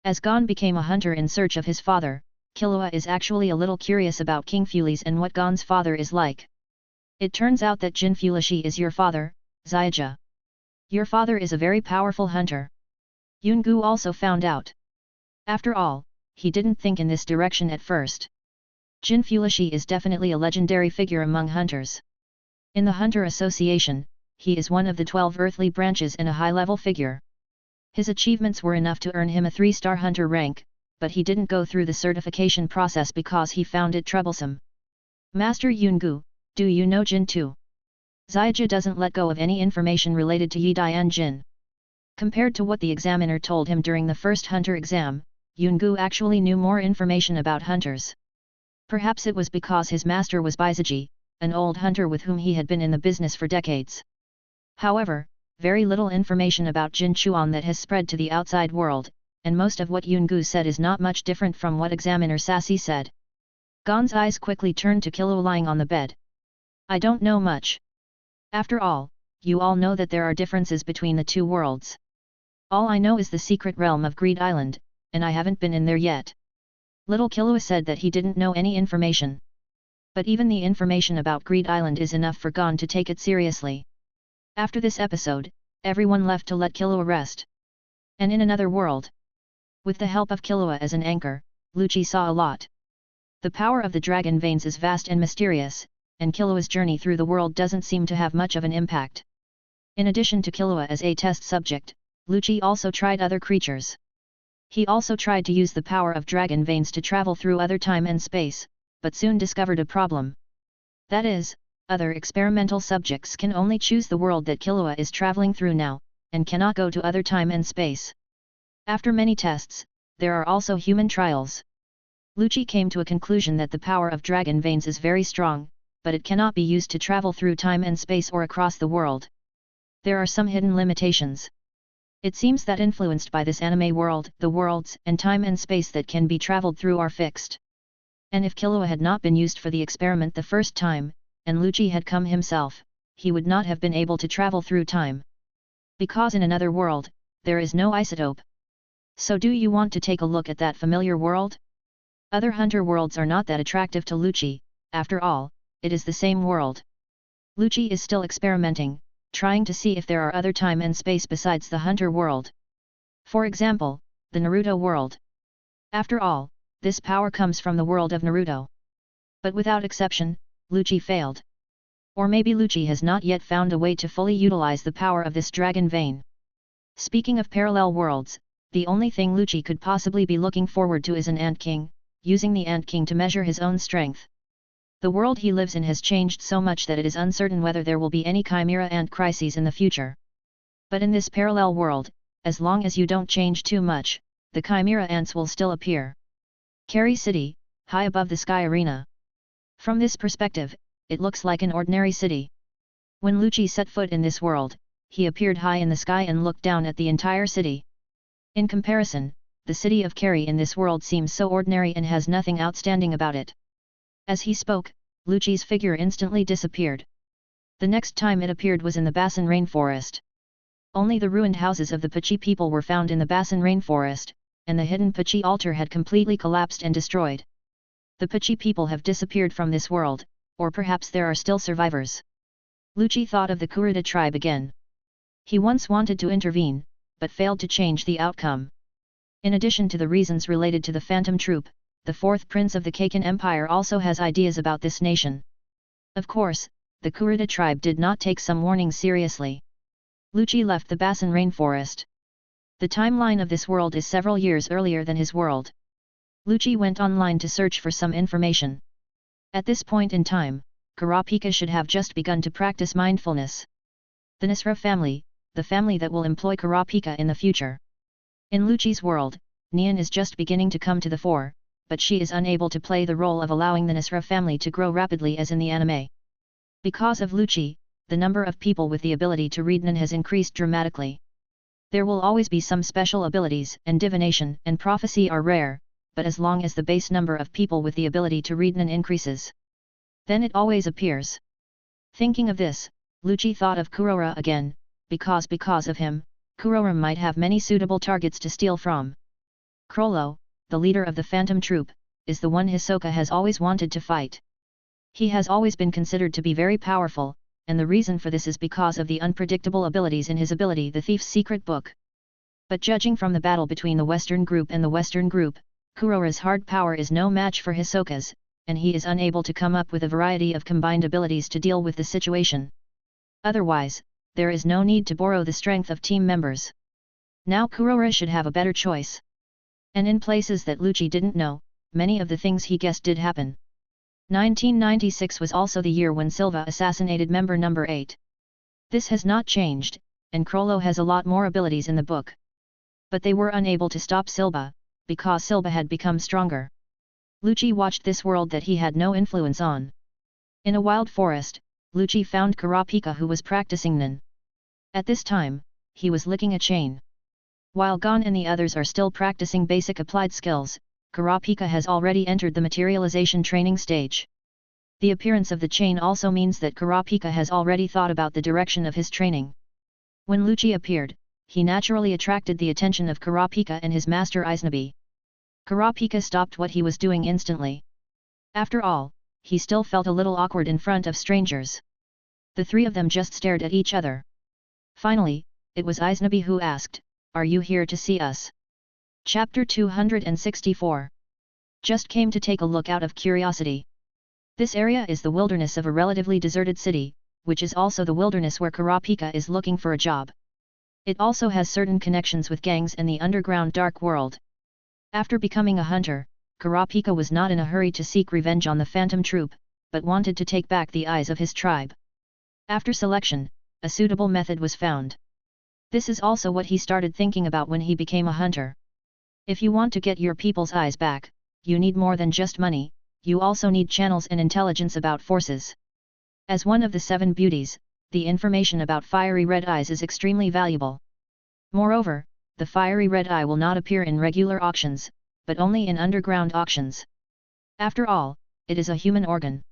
S1: As Gon became a hunter in search of his father, Killua is actually a little curious about King Fulis and what Gon's father is like. It turns out that Jin Fulishi is your father, Xiaoji. Your father is a very powerful hunter. Yungu also found out. After all, he didn't think in this direction at first. Jin Fulishi is definitely a legendary figure among hunters. In the Hunter Association, he is one of the 12 earthly branches and a high-level figure. His achievements were enough to earn him a 3-star hunter rank, but he didn't go through the certification process because he found it troublesome. Master Yungu, do you know Jin too? Xiaoji doesn't let go of any information related to Yi Dian Jin. Compared to what the examiner told him during the first hunter exam, Yungu actually knew more information about hunters. Perhaps it was because his master was Baizaji, an old hunter with whom he had been in the business for decades. However, very little information about Jin Chuan that has spread to the outside world, and most of what Yungu said is not much different from what examiner Sassy said. Gon's eyes quickly turned to Killua lying on the bed. I don't know much. After all, you all know that there are differences between the two worlds. All I know is the secret realm of Greed Island, and I haven't been in there yet. Little Killua said that he didn't know any information. But even the information about Greed Island is enough for Gon to take it seriously. After this episode, everyone left to let Killua rest. And in another world, with the help of Killua as an anchor, Lucci saw a lot. The power of the dragon veins is vast and mysterious, and Killua's journey through the world doesn't seem to have much of an impact. In addition to Killua as a test subject, Lucci also tried other creatures. He also tried to use the power of dragon veins to travel through other time and space, but soon discovered a problem. That is, other experimental subjects can only choose the world that Killua is traveling through now, and cannot go to other time and space. After many tests, there are also human trials. Lucci came to a conclusion that the power of dragon veins is very strong, but it cannot be used to travel through time and space or across the world. There are some hidden limitations. It seems that influenced by this anime world, the worlds and time and space that can be traveled through are fixed. And if Killua had not been used for the experiment the first time, and Lucci had come himself, he would not have been able to travel through time. Because in another world, there is no isotope. So do you want to take a look at that familiar world? Other hunter worlds are not that attractive to Lucci, after all, it is the same world. Lucci is still experimenting, trying to see if there are other time and space besides the hunter world. For example, the Naruto world. After all, this power comes from the world of Naruto. But without exception, Lucci failed. Or maybe Lucci has not yet found a way to fully utilize the power of this dragon vein. Speaking of parallel worlds, the only thing Lucci could possibly be looking forward to is an Ant King, using the Ant King to measure his own strength. The world he lives in has changed so much that it is uncertain whether there will be any chimera ant crises in the future. But in this parallel world, as long as you don't change too much, the chimera ants will still appear. Carrie City, high above the Sky Arena. From this perspective, it looks like an ordinary city. When Lucci set foot in this world, he appeared high in the sky and looked down at the entire city. In comparison, the city of Carey in this world seems so ordinary and has nothing outstanding about it. As he spoke, Lucci's figure instantly disappeared. The next time it appeared was in the Basin rainforest. Only the ruined houses of the Pachi people were found in the Basin rainforest, and the hidden Pachi altar had completely collapsed and destroyed. The Pachi people have disappeared from this world, or perhaps there are still survivors. Lucci thought of the Kurita tribe again. He once wanted to intervene, but failed to change the outcome. In addition to the reasons related to the Phantom Troop, the fourth prince of the Kaken Empire also has ideas about this nation. Of course, the Kurita tribe did not take some warnings seriously. Lucci left the Basin rainforest. The timeline of this world is several years earlier than his world. Lucci went online to search for some information. At this point in time, Kurapika should have just begun to practice mindfulness. The Nisra family, the family that will employ Kurapika in the future. In Lucci's world, Nian is just beginning to come to the fore, but she is unable to play the role of allowing the Nisra family to grow rapidly as in the anime. Because of Lucci, the number of people with the ability to read Nin has increased dramatically. There will always be some special abilities, and divination and prophecy are rare, but as long as the base number of people with the ability to read Nin increases, then it always appears. Thinking of this, Lucci thought of Kurora again, because of him, Kurora might have many suitable targets to steal from. Krollo, the leader of the Phantom Troop, is the one Hisoka has always wanted to fight. He has always been considered to be very powerful, and the reason for this is because of the unpredictable abilities in his ability The Thief's Secret Book. But judging from the battle between the Western Group and the Western Group, Kurora's hard power is no match for Hisoka's, and he is unable to come up with a variety of combined abilities to deal with the situation. Otherwise, there is no need to borrow the strength of team members. Now Kurora should have a better choice. And in places that Lucci didn't know, many of the things he guessed did happen. 1996 was also the year when Silva assassinated member number 8. This has not changed, and Krollo has a lot more abilities in the book. But they were unable to stop Silva, because Silva had become stronger. Lucci watched this world that he had no influence on. In a wild forest, Lucci found Kurapika who was practicing Nin. At this time, he was licking a chain. While Gon and the others are still practicing basic applied skills, Kurapika has already entered the materialization training stage. The appearance of the chain also means that Kurapika has already thought about the direction of his training. When Lucci appeared, he naturally attracted the attention of Kurapika and his master Aiznabi. Kurapika stopped what he was doing instantly. After all, he still felt a little awkward in front of strangers. The three of them just stared at each other. Finally, it was Aiznabi who asked, "Are you here to see us?" Chapter 264. Just came to take a look out of curiosity. This area is the wilderness of a relatively deserted city, which is also the wilderness where Kurapika is looking for a job. It also has certain connections with gangs and the underground dark world. After becoming a hunter, Kurapika was not in a hurry to seek revenge on the Phantom Troop, but wanted to take back the eyes of his tribe. After selection, a suitable method was found. This is also what he started thinking about when he became a hunter. If you want to get your people's eyes back, you need more than just money, you also need channels and intelligence about forces. As one of the 7 beauties, the information about fiery red eyes is extremely valuable. Moreover, the fiery red eye will not appear in regular auctions, but only in underground auctions. After all, it is a human organ.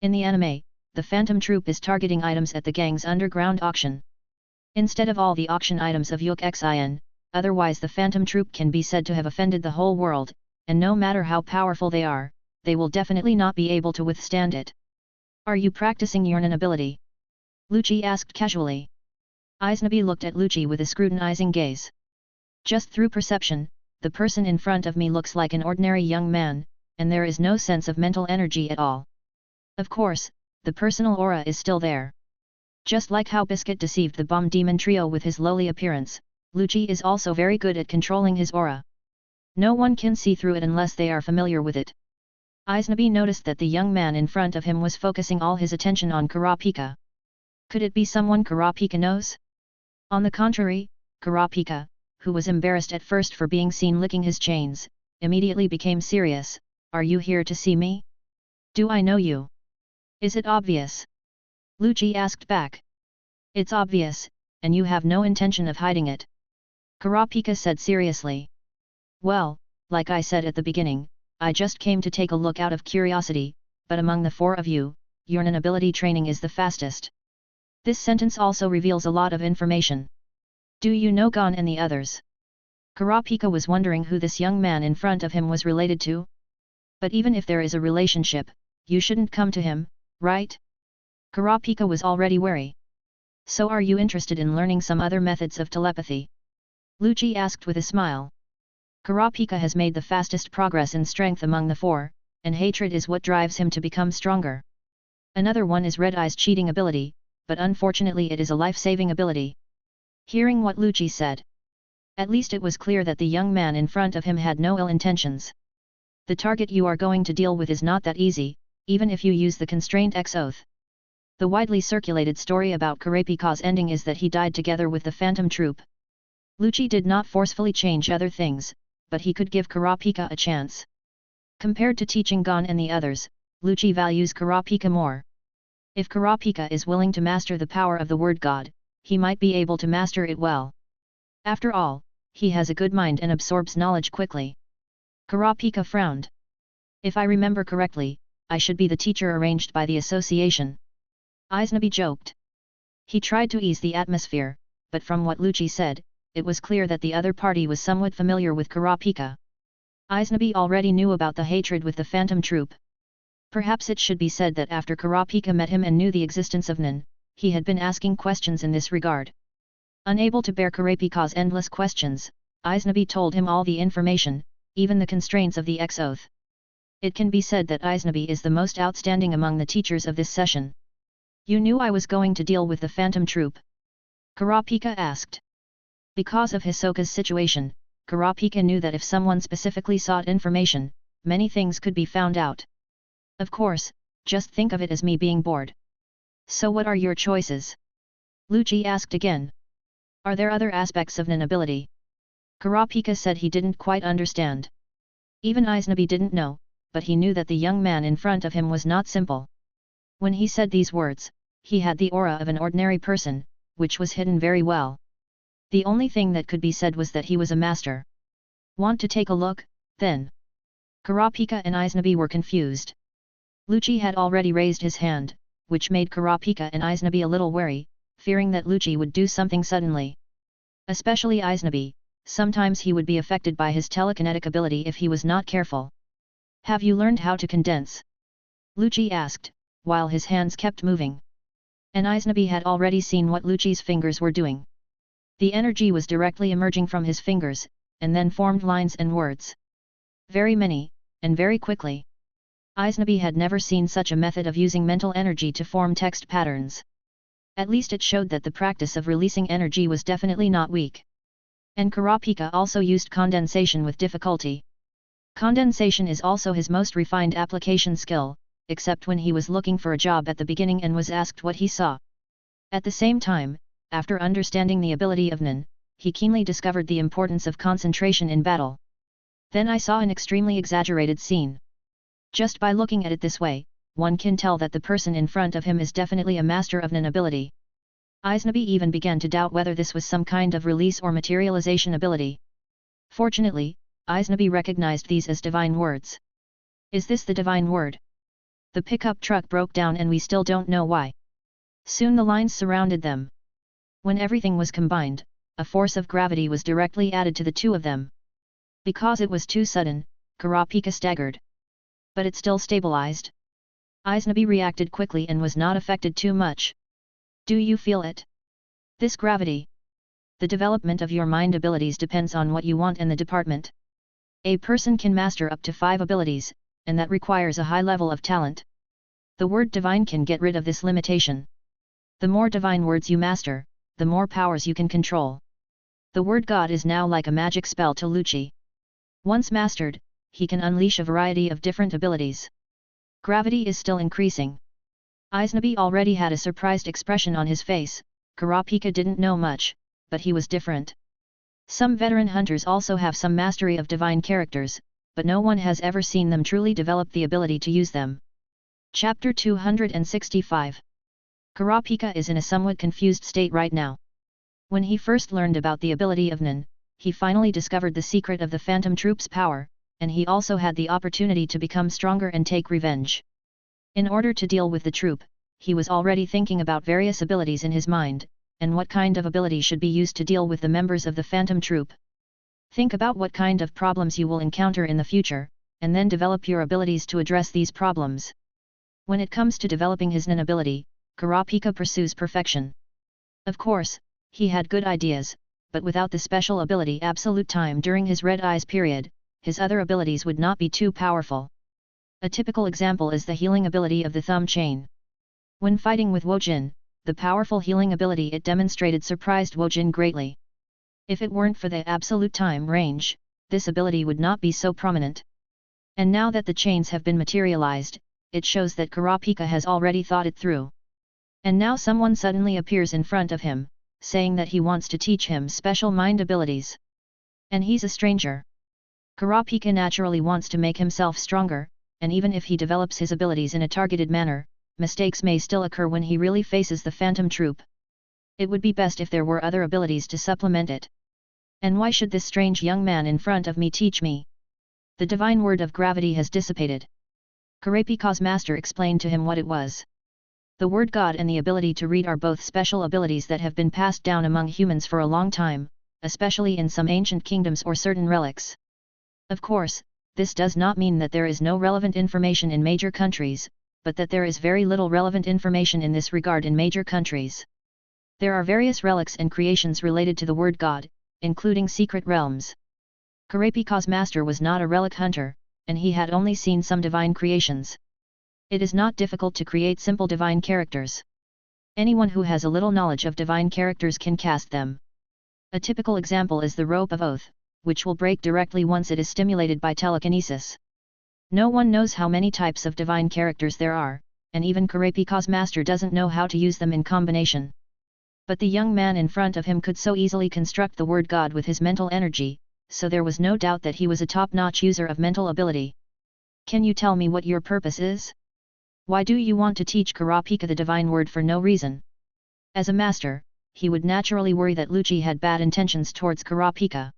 S1: In the anime, the Phantom Troop is targeting items at the gang's underground auction. Instead of all the auction items of Yuk Xin, otherwise the Phantom Troop can be said to have offended the whole world, and no matter how powerful they are, they will definitely not be able to withstand it. "Are you practicing your Nin ability?" Lucci asked casually. Aiznabi looked at Lucci with a scrutinizing gaze. "Just through perception, the person in front of me looks like an ordinary young man, and there is no sense of mental energy at all. Of course, the personal aura is still there. Just like how Biscuit deceived the Bomb Demon Trio with his lowly appearance, Lucci is also very good at controlling his aura. No one can see through it unless they are familiar with it." Aiznabi noticed that the young man in front of him was focusing all his attention on Kurapika. Could it be someone Kurapika knows? On the contrary, Kurapika, who was embarrassed at first for being seen licking his chains, immediately became serious. "Are you here to see me? Do I know you? Is it obvious?" Lucci asked back. It's obvious, and you have no intention of hiding it. Kurapika said seriously. Well, like I said at the beginning, I just came to take a look out of curiosity, but among the four of you, your nin ability training is the fastest. This sentence also reveals a lot of information. Do you know Gon and the others? Kurapika was wondering who this young man in front of him was related to. But even if there is a relationship, you shouldn't come to him, right? Kurapika was already wary. So are you interested in learning some other methods of telepathy? Lucci asked with a smile. Kurapika has made the fastest progress in strength among the four, and hatred is what drives him to become stronger. Another one is Red Eye's cheating ability, but unfortunately it is a life-saving ability. Hearing what Lucci said, at least it was clear that the young man in front of him had no ill intentions. The target you are going to deal with is not that easy, even if you use the constraint X oath. The widely circulated story about Kurapika's ending is that he died together with the Phantom Troop. Lucci did not forcefully change other things, but he could give Kurapika a chance. Compared to teaching Gon and the others, Lucci values Kurapika more. If Kurapika is willing to master the power of the word God, he might be able to master it well. After all, he has a good mind and absorbs knowledge quickly. Kurapika frowned. If I remember correctly, I should be the teacher arranged by the association. Aiznabi joked. He tried to ease the atmosphere, but from what Lucci said, it was clear that the other party was somewhat familiar with Kurapika. Aiznabi already knew about the hatred with the Phantom Troop. Perhaps it should be said that after Kurapika met him and knew the existence of Nin, he had been asking questions in this regard. Unable to bear Kurapika's endless questions, Aiznabi told him all the information, even the constraints of the X-Oath. It can be said that Aiznabi is the most outstanding among the teachers of this session. You knew I was going to deal with the Phantom Troop? Kurapika asked. Because of Hisoka's situation, Kurapika knew that if someone specifically sought information, many things could be found out. Of course, just think of it as me being bored. So what are your choices? Lucci asked again. Are there other aspects of Nin ability? Kurapika said he didn't quite understand. Even Aiznabi didn't know, but he knew that the young man in front of him was not simple. When he said these words, he had the aura of an ordinary person, which was hidden very well. The only thing that could be said was that he was a master. Want to take a look, then? Kurapika and Aiznabi were confused. Lucci had already raised his hand, which made Kurapika and Aiznabi a little wary, fearing that Lucci would do something suddenly. Especially Aiznabi, sometimes he would be affected by his telekinetic ability if he was not careful. Have you learned how to condense? Lucci asked, while his hands kept moving. And Aiznabi had already seen what Lucci's fingers were doing. The energy was directly emerging from his fingers, and then formed lines and words. Very many, and very quickly. Aiznabi had never seen such a method of using mental energy to form text patterns. At least it showed that the practice of releasing energy was definitely not weak. And Kurapika also used condensation with difficulty. Condensation is also his most refined application skill, except when he was looking for a job at the beginning and was asked what he saw. At the same time, after understanding the ability of Nin, he keenly discovered the importance of concentration in battle. Then I saw an extremely exaggerated scene. Just by looking at it this way, one can tell that the person in front of him is definitely a master of Nin ability. Aiznabi even began to doubt whether this was some kind of release or materialization ability. Fortunately, Aiznabi recognized these as divine words. Is this the divine word? The pickup truck broke down and we still don't know why. Soon the lines surrounded them. When everything was combined, a force of gravity was directly added to the two of them. Because it was too sudden, Kurapika staggered. But it still stabilized. Aiznabi reacted quickly and was not affected too much. Do you feel it? This gravity. The development of your mind abilities depends on what you want and the department. A person can master up to 5 abilities, and that requires a high level of talent. The word divine can get rid of this limitation. The more divine words you master, the more powers you can control. The word God is now like a magic spell to Lucci. Once mastered, he can unleash a variety of different abilities. Gravity is still increasing. Aiznabi already had a surprised expression on his face. Kurapika didn't know much, but he was different. Some veteran hunters also have some mastery of divine characters, but no one has ever seen them truly develop the ability to use them. Chapter 265 Kurapika is in a somewhat confused state right now. When he first learned about the ability of Nin, he finally discovered the secret of the Phantom Troop's power, and he also had the opportunity to become stronger and take revenge. In order to deal with the troop, he was already thinking about various abilities in his mind, and what kind of ability should be used to deal with the members of the Phantom Troop. Think about what kind of problems you will encounter in the future, and then develop your abilities to address these problems. When it comes to developing his Nin ability, Kurapika pursues perfection. Of course, he had good ideas, but without the special ability Absolute Time during his Red Eyes period, his other abilities would not be too powerful. A typical example is the healing ability of the Thumb Chain. When fighting with Wojin, the powerful healing ability it demonstrated surprised Wojin greatly. If it weren't for the Absolute Time range, this ability would not be so prominent. And now that the chains have been materialized, it shows that Kurapika has already thought it through. And now someone suddenly appears in front of him, saying that he wants to teach him special mind abilities. And he's a stranger. Kurapika naturally wants to make himself stronger, and even if he develops his abilities in a targeted manner, mistakes may still occur when he really faces the Phantom Troop. It would be best if there were other abilities to supplement it. And why should this strange young man in front of me teach me? The divine word of gravity has dissipated. Kurapika's master explained to him what it was. The word God and the ability to read are both special abilities that have been passed down among humans for a long time, especially in some ancient kingdoms or certain relics. Of course, this does not mean that there is no relevant information in major countries, but that there is very little relevant information in this regard in major countries. There are various relics and creations related to the word God, including secret realms. Kurapika's master was not a relic hunter, and he had only seen some divine creations. It is not difficult to create simple divine characters. Anyone who has a little knowledge of divine characters can cast them. A typical example is the Rope of Oath, which will break directly once it is stimulated by telekinesis. No one knows how many types of divine characters there are, and even Kurapika's master doesn't know how to use them in combination. But the young man in front of him could so easily construct the word God with his mental energy, so there was no doubt that he was a top-notch user of mental ability. Can you tell me what your purpose is? Why do you want to teach Kurapika the divine word for no reason? As a master, he would naturally worry that Lucci had bad intentions towards Kurapika.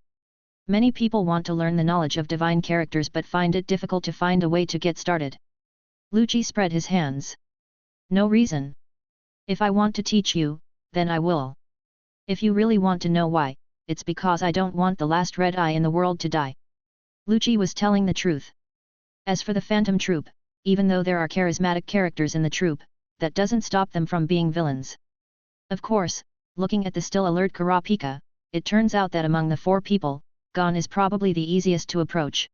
S1: Many people want to learn the knowledge of divine characters but find it difficult to find a way to get started. Lucci spread his hands. No reason. If I want to teach you, then I will. If you really want to know why, it's because I don't want the last red eye in the world to die. Lucci was telling the truth. As for the Phantom Troop, even though there are charismatic characters in the troop, that doesn't stop them from being villains. Of course, looking at the still alert Kurapika, it turns out that among the four people, Gon is probably the easiest to approach.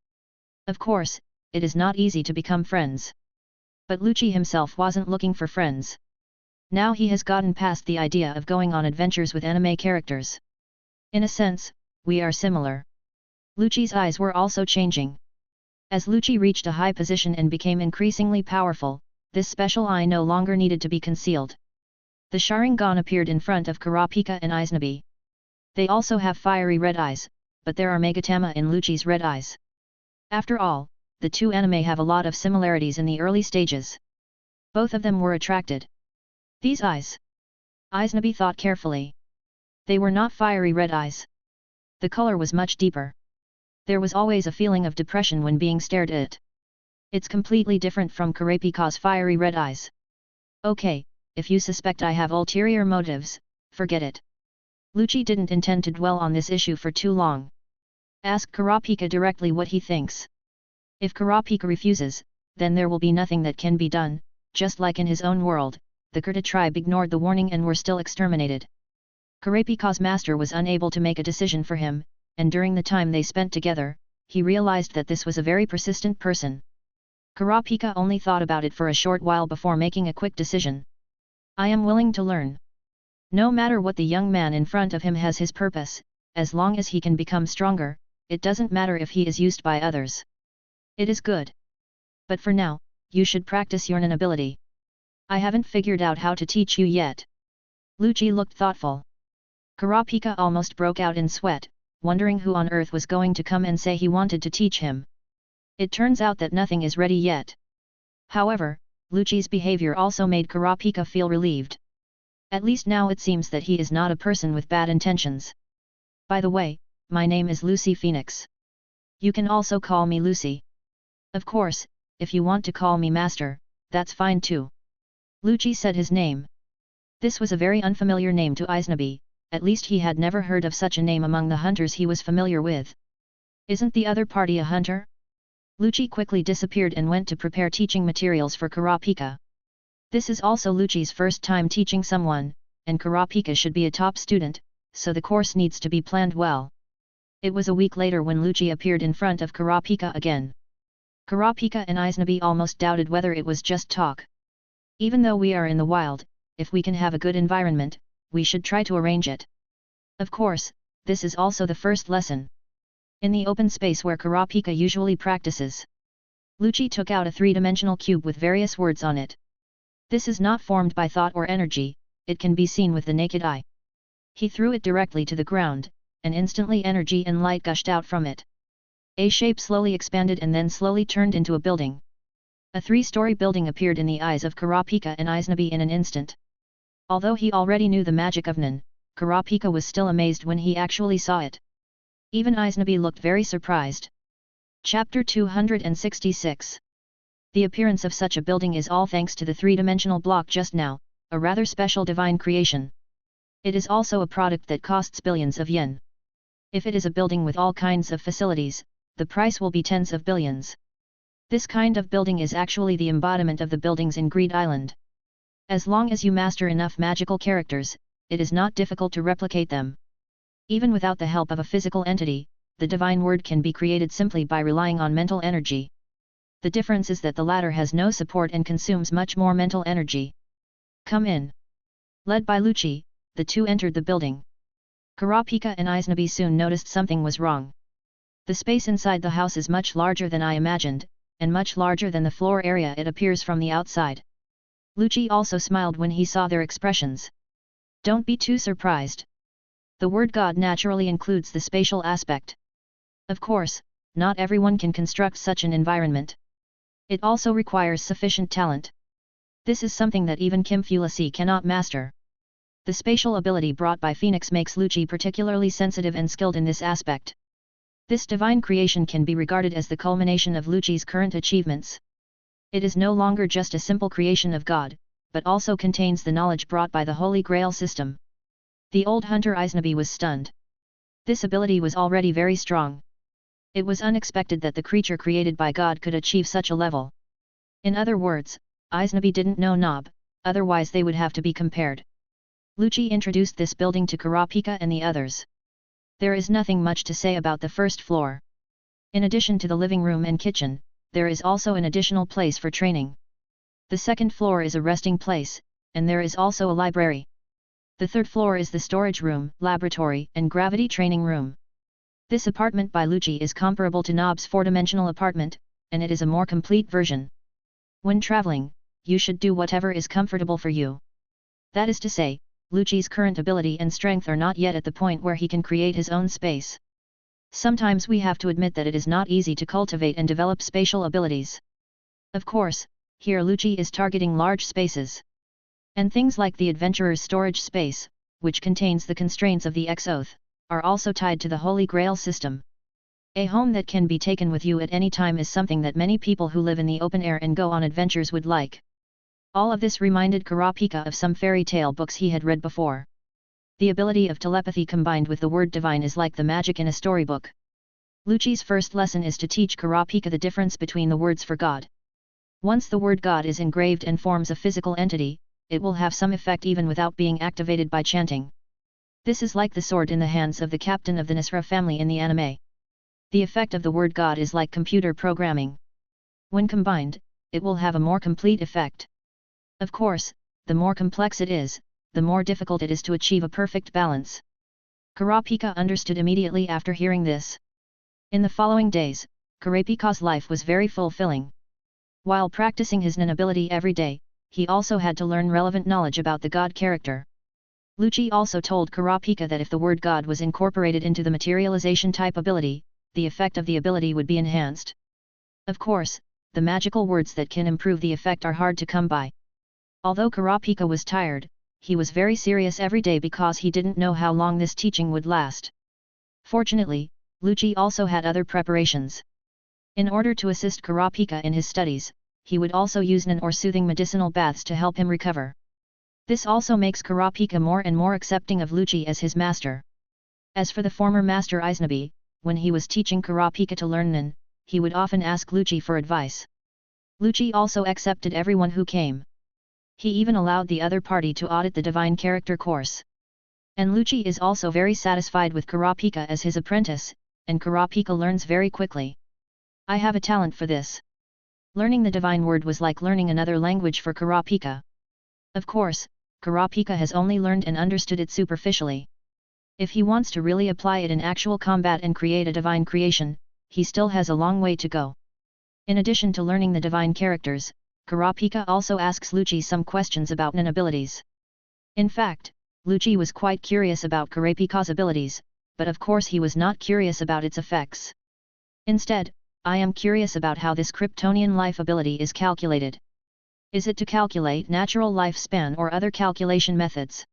S1: Of course, it is not easy to become friends. But Lucci himself wasn't looking for friends. Now he has gotten past the idea of going on adventures with anime characters. In a sense, we are similar. Lucci's eyes were also changing. As Lucci reached a high position and became increasingly powerful, this special eye no longer needed to be concealed. The Sharingan appeared in front of Kurapika and Aiznabi. They also have fiery red eyes, but there are Megatama in Lucci's red eyes. After all, the two anime have a lot of similarities in the early stages. Both of them were attracted. These eyes. Aiznabi thought carefully. They were not fiery red eyes. The color was much deeper. There was always a feeling of depression when being stared at. It's completely different from Kurapika's fiery red eyes. Okay, if you suspect I have ulterior motives, forget it. Lucci didn't intend to dwell on this issue for too long. Ask Kurapika directly what he thinks. If Kurapika refuses, then there will be nothing that can be done. Just like in his own world, the Kurta tribe ignored the warning and were still exterminated. Kurapika's master was unable to make a decision for him, and during the time they spent together, he realized that this was a very persistent person. Kurapika only thought about it for a short while before making a quick decision. I am willing to learn. No matter what the young man in front of him has his purpose, as long as he can become stronger, it doesn't matter if he is used by others. It is good. But for now, you should practice your Nin ability. I haven't figured out how to teach you yet. Lucci looked thoughtful. Kurapika almost broke out in sweat, wondering who on earth was going to come and say he wanted to teach him. It turns out that nothing is ready yet. However, Lucci's behavior also made Kurapika feel relieved. At least now it seems that he is not a person with bad intentions. By the way, my name is Lucy Phoenix. You can also call me Lucy. Of course, if you want to call me Master, that's fine too. Lucci said his name. This was a very unfamiliar name to Aiznabi, at least he had never heard of such a name among the hunters he was familiar with. Isn't the other party a hunter? Lucci quickly disappeared and went to prepare teaching materials for Karapika. This is also Lucci's first time teaching someone, and Karapika should be a top student, so the course needs to be planned well. It was a week later when Lucci appeared in front of Karapika again. Karapika and Aiznabi almost doubted whether it was just talk. Even though we are in the wild, if we can have a good environment, we should try to arrange it. Of course, this is also the first lesson. In the open space where Karapika usually practices, Lucci took out a three-dimensional cube with various words on it. This is not formed by thought or energy, it can be seen with the naked eye. He threw it directly to the ground, and instantly energy and light gushed out from it. A shape slowly expanded and then slowly turned into a building. A three-story building appeared in the eyes of Karapika and Aiznabi in an instant. Although he already knew the magic of Nen, Karapika was still amazed when he actually saw it. Even Aiznabi looked very surprised. Chapter 266. The appearance of such a building is all thanks to the three-dimensional block just now, a rather special divine creation. It is also a product that costs billions of yen. If it is a building with all kinds of facilities, the price will be tens of billions. This kind of building is actually the embodiment of the buildings in Greed Island. As long as you master enough magical characters, it is not difficult to replicate them. Even without the help of a physical entity, the divine word can be created simply by relying on mental energy. The difference is that the latter has no support and consumes much more mental energy. Come in. Led by Lucci, the two entered the building. Karapika and Aiznabi soon noticed something was wrong. The space inside the house is much larger than I imagined, and much larger than the floor area it appears from the outside. Lucci also smiled when he saw their expressions. Don't be too surprised. The word God naturally includes the spatial aspect. Of course, not everyone can construct such an environment. It also requires sufficient talent. This is something that even Kim Fulasi cannot master. The spatial ability brought by Phoenix makes Lucci particularly sensitive and skilled in this aspect. This divine creation can be regarded as the culmination of Lucci's current achievements. It is no longer just a simple creation of God, but also contains the knowledge brought by the Holy Grail system. The old hunter Aiznabi was stunned. This ability was already very strong. It was unexpected that the creature created by God could achieve such a level. In other words, Aiznabi didn't know Nob, otherwise they would have to be compared. Lucci introduced this building to Karapika and the others. There is nothing much to say about the first floor. In addition to the living room and kitchen, there is also an additional place for training. The second floor is a resting place, and there is also a library. The third floor is the storage room, laboratory, and gravity training room. This apartment by Lucci is comparable to Nob's four-dimensional apartment, and it is a more complete version. When traveling, you should do whatever is comfortable for you. That is to say, Lucci's current ability and strength are not yet at the point where he can create his own space. Sometimes we have to admit that it is not easy to cultivate and develop spatial abilities. Of course, here Lucci is targeting large spaces. And things like the adventurer's storage space, which contains the constraints of the X-Oath, are also tied to the Holy Grail system. A home that can be taken with you at any time is something that many people who live in the open air and go on adventures would like. All of this reminded Karapika of some fairy tale books he had read before. The ability of telepathy combined with the word divine is like the magic in a storybook. Lucci's first lesson is to teach Karapika the difference between the words for God. Once the word God is engraved and forms a physical entity, it will have some effect even without being activated by chanting. This is like the sword in the hands of the captain of the Nisra family in the anime. The effect of the word God is like computer programming. When combined, it will have a more complete effect. Of course, the more complex it is, the more difficult it is to achieve a perfect balance. Karapika understood immediately after hearing this. In the following days, Karapika's life was very fulfilling. While practicing his Nen ability every day, he also had to learn relevant knowledge about the God character. Lucci also told Karapika that if the word God was incorporated into the materialization type ability, the effect of the ability would be enhanced. Of course, the magical words that can improve the effect are hard to come by. Although Karapika was tired, he was very serious every day because he didn't know how long this teaching would last. Fortunately, Lucci also had other preparations. In order to assist Kurapika in his studies, he would also use Nin or soothing medicinal baths to help him recover. This also makes Kurapika more and more accepting of Lucci as his master. As for the former master Aiznabi, when he was teaching Kurapika to learn Nin, he would often ask Lucci for advice. Lucci also accepted everyone who came. He even allowed the other party to audit the divine character course. And Lucci is also very satisfied with Kurapika as his apprentice, and Kurapika learns very quickly. I have a talent for this. Learning the divine word was like learning another language for Kurapika. Of course, Kurapika has only learned and understood it superficially. If he wants to really apply it in actual combat and create a divine creation, he still has a long way to go. In addition to learning the divine characters, Kurapika also asks Lucci some questions about Nin abilities. In fact, Lucci was quite curious about Kurapika's abilities, but of course he was not curious about its effects. Instead, I am curious about how this Kryptonian life ability is calculated. Is it to calculate natural lifespan or other calculation methods?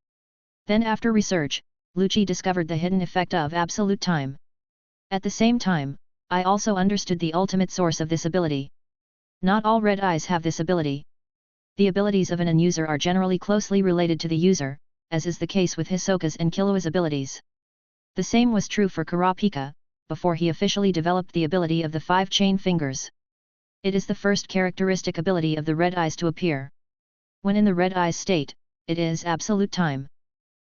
S1: Then after research, Lucci discovered the hidden effect of absolute time. At the same time, I also understood the ultimate source of this ability. Not all red eyes have this ability. The abilities of an user are generally closely related to the user, as is the case with Hisoka's and Killua's abilities. The same was true for Kurapika, before he officially developed the ability of the 5 chain fingers. It is the first characteristic ability of the red eyes to appear. When in the red eyes state, it is absolute time.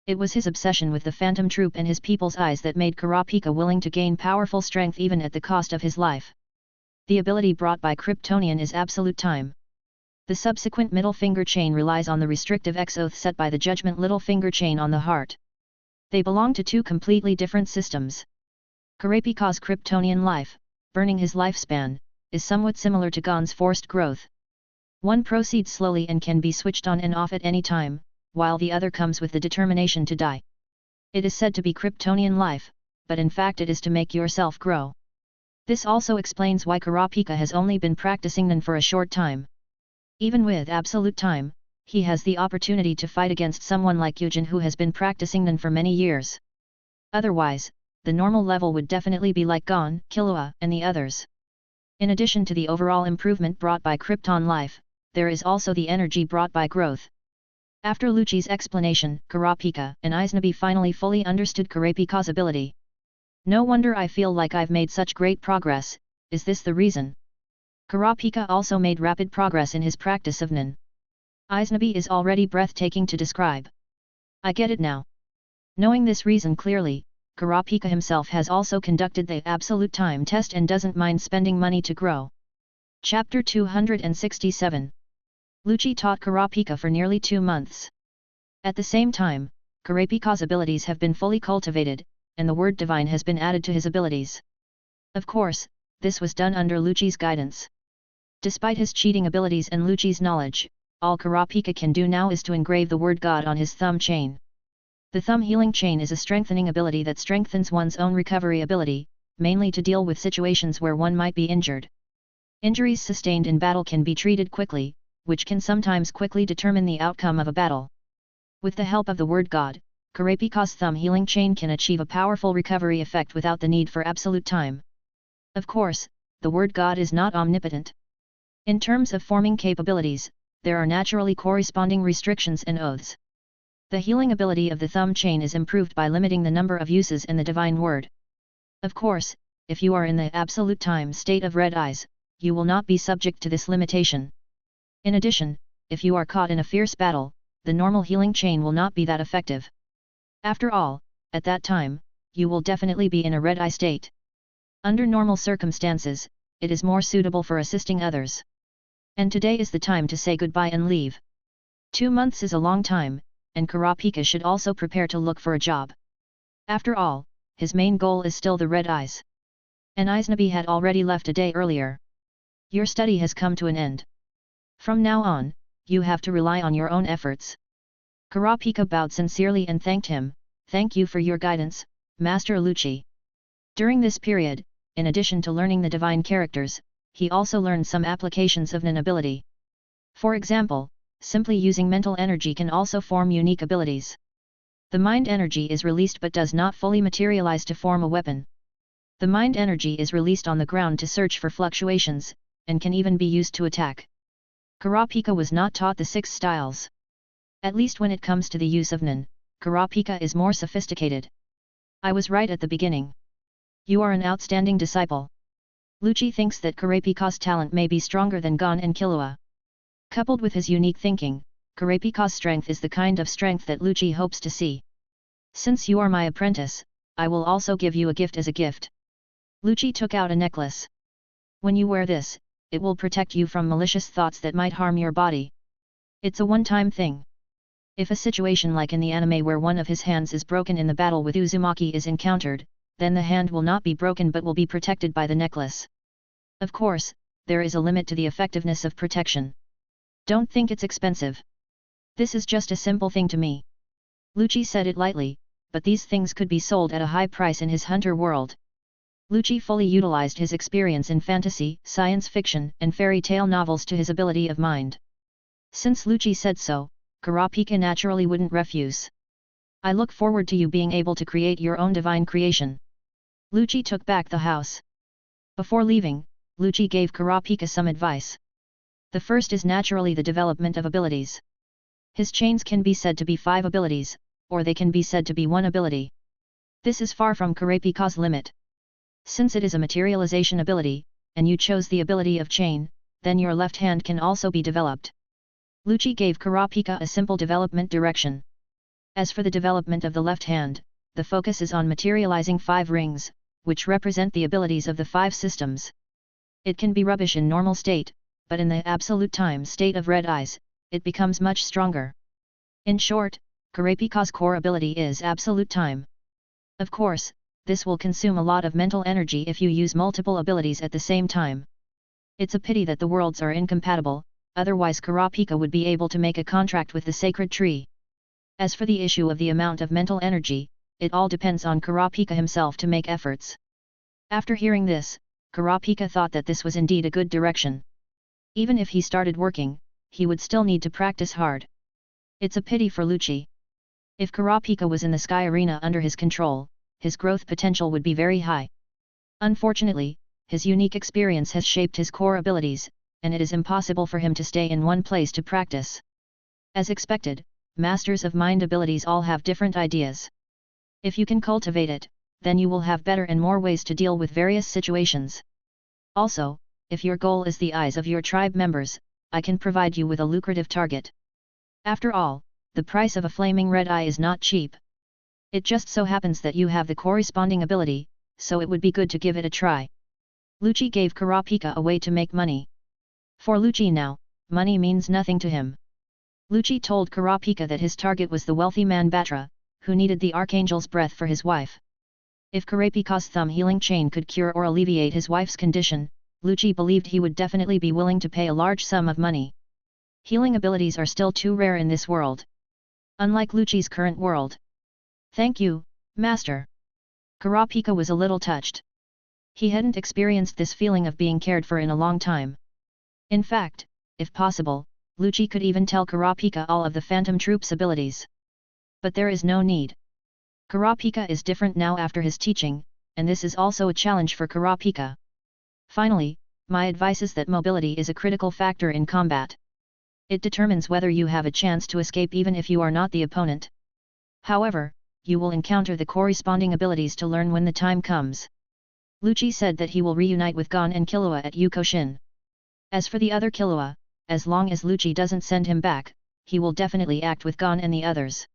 S1: It was his obsession with the phantom troop and his people's eyes that made Kurapika willing to gain powerful strength even at the cost of his life. The ability brought by Kryptonian is absolute time. The subsequent middle finger chain relies on the restrictive X-oath set by the judgment little finger chain on the heart. They belong to 2 completely different systems. Kurapika's Kryptonian life, burning his lifespan, is somewhat similar to Gon's forced growth. One proceeds slowly and can be switched on and off at any time, while the other comes with the determination to die. It is said to be Kryptonian life, but in fact it is to make yourself grow. This also explains why Kurapika has only been practicing Nin for a short time. Even with absolute time, he has the opportunity to fight against someone like Yujin who has been practicing Nin for many years. Otherwise, the normal level would definitely be like Gon, Killua, and the others. In addition to the overall improvement brought by Krypton life, there is also the energy brought by growth. After Lucci's explanation, Kurapika and Aiznabi finally fully understood Kurapika's ability. No wonder I feel like I've made such great progress, is this the reason? Kurapika also made rapid progress in his practice of Nin. Aiznabi is already breathtaking to describe. I get it now. Knowing this reason clearly, Kurapika himself has also conducted the absolute time test and doesn't mind spending money to grow. Chapter 267. Lucci taught Kurapika for nearly 2 months. At the same time, Kurapika's abilities have been fully cultivated, and the word divine has been added to his abilities. Of course, this was done under Lucci's guidance. Despite his cheating abilities and Lucci's knowledge, all Kurapika can do now is to engrave the word God on his thumb chain. The thumb healing chain is a strengthening ability that strengthens one's own recovery ability, mainly to deal with situations where one might be injured. Injuries sustained in battle can be treated quickly, which can sometimes quickly determine the outcome of a battle. With the help of the word God, Kurapika's thumb healing chain can achieve a powerful recovery effect without the need for absolute time. Of course, the word God is not omnipotent. In terms of forming capabilities, there are naturally corresponding restrictions and oaths. The healing ability of the thumb chain is improved by limiting the number of uses in the divine word. Of course, if you are in the absolute time state of red eyes, you will not be subject to this limitation. In addition, if you are caught in a fierce battle, the normal healing chain will not be that effective. After all, at that time, you will definitely be in a red eye state. Under normal circumstances, it is more suitable for assisting others. And today is the time to say goodbye and leave. 2 months is a long time, and Kurapika should also prepare to look for a job. After all, his main goal is still the red eyes. And Aiznabi had already left a day earlier. Your study has come to an end. From now on, you have to rely on your own efforts. Kurapika bowed sincerely and thanked him. Thank you for your guidance, Master Lucci. During this period, in addition to learning the divine characters, he also learned some applications of Nin ability. For example, simply using mental energy can also form unique abilities. The mind energy is released but does not fully materialize to form a weapon. The mind energy is released on the ground to search for fluctuations, and can even be used to attack. Kurapika was not taught the 6 styles. At least when it comes to the use of Nen, Kurapika is more sophisticated. I was right at the beginning. You are an outstanding disciple. Lucci thinks that Kurapika's talent may be stronger than Gon and Killua. Coupled with his unique thinking, Kurapika's strength is the kind of strength that Lucci hopes to see. Since you are my apprentice, I will also give you a gift as a gift. Lucci took out a necklace. When you wear this, it will protect you from malicious thoughts that might harm your body. It's a one-time thing. If a situation like in the anime where one of his hands is broken in the battle with Uzumaki is encountered, then the hand will not be broken but will be protected by the necklace. Of course, there is a limit to the effectiveness of protection. Don't think it's expensive. This is just a simple thing to me. Lucci said it lightly, but these things could be sold at a high price in his hunter world. Lucci fully utilized his experience in fantasy, science fiction, and fairy tale novels to his ability of mind. Since Lucci said so, Kurapika naturally wouldn't refuse. I look forward to you being able to create your own divine creation. Lucci took back the house. Before leaving, Lucci gave Kurapika some advice. The first is naturally the development of abilities. His chains can be said to be 5 abilities, or they can be said to be 1 ability. This is far from Kurapika's limit. Since it is a materialization ability, and you chose the ability of chain, then your left hand can also be developed. Lucci gave Kurapika a simple development direction. As for the development of the left hand, the focus is on materializing 5 rings, which represent the abilities of the 5 systems. It can be rubbish in normal state, but in the absolute time state of red eyes, it becomes much stronger. In short, Kurapika's core ability is absolute time. Of course, this will consume a lot of mental energy if you use multiple abilities at the same time. It's a pity that the worlds are incompatible, otherwise Kurapika would be able to make a contract with the sacred tree. As for the issue of the amount of mental energy, it all depends on Kurapika himself to make efforts. After hearing this, Kurapika thought that this was indeed a good direction. Even if he started working, he would still need to practice hard. It's a pity for Lucci. If Kurapika was in the sky arena under his control, his growth potential would be very high. Unfortunately, his unique experience has shaped his core abilities, and it is impossible for him to stay in one place to practice. As expected, masters of mind abilities all have different ideas. If you can cultivate it, then you will have better and more ways to deal with various situations. Also, if your goal is the eyes of your tribe members, I can provide you with a lucrative target. After all, the price of a flaming red eye is not cheap. It just so happens that you have the corresponding ability, so it would be good to give it a try. Lucci gave Kurapika a way to make money. For Lucci now, money means nothing to him. Lucci told Kurapika that his target was the wealthy man Batra, who needed the archangel's breath for his wife. If Kurapika's thumb healing chain could cure or alleviate his wife's condition, Lucci believed he would definitely be willing to pay a large sum of money. Healing abilities are still too rare in this world. Unlike Lucci's current world. Thank you, Master. Kurapika was a little touched. He hadn't experienced this feeling of being cared for in a long time. In fact, if possible, Lucci could even tell Kurapika all of the Phantom Troop's abilities. But there is no need. Kurapika is different now after his teaching, and this is also a challenge for Kurapika. Finally, my advice is that mobility is a critical factor in combat. It determines whether you have a chance to escape even if you are not the opponent. However, you will encounter the corresponding abilities to learn when the time comes. Lucci said that he will reunite with Gon and Killua at Yukoshin. As for the other Killua, as long as Lucci doesn't send him back, he will definitely act with Gon and the others.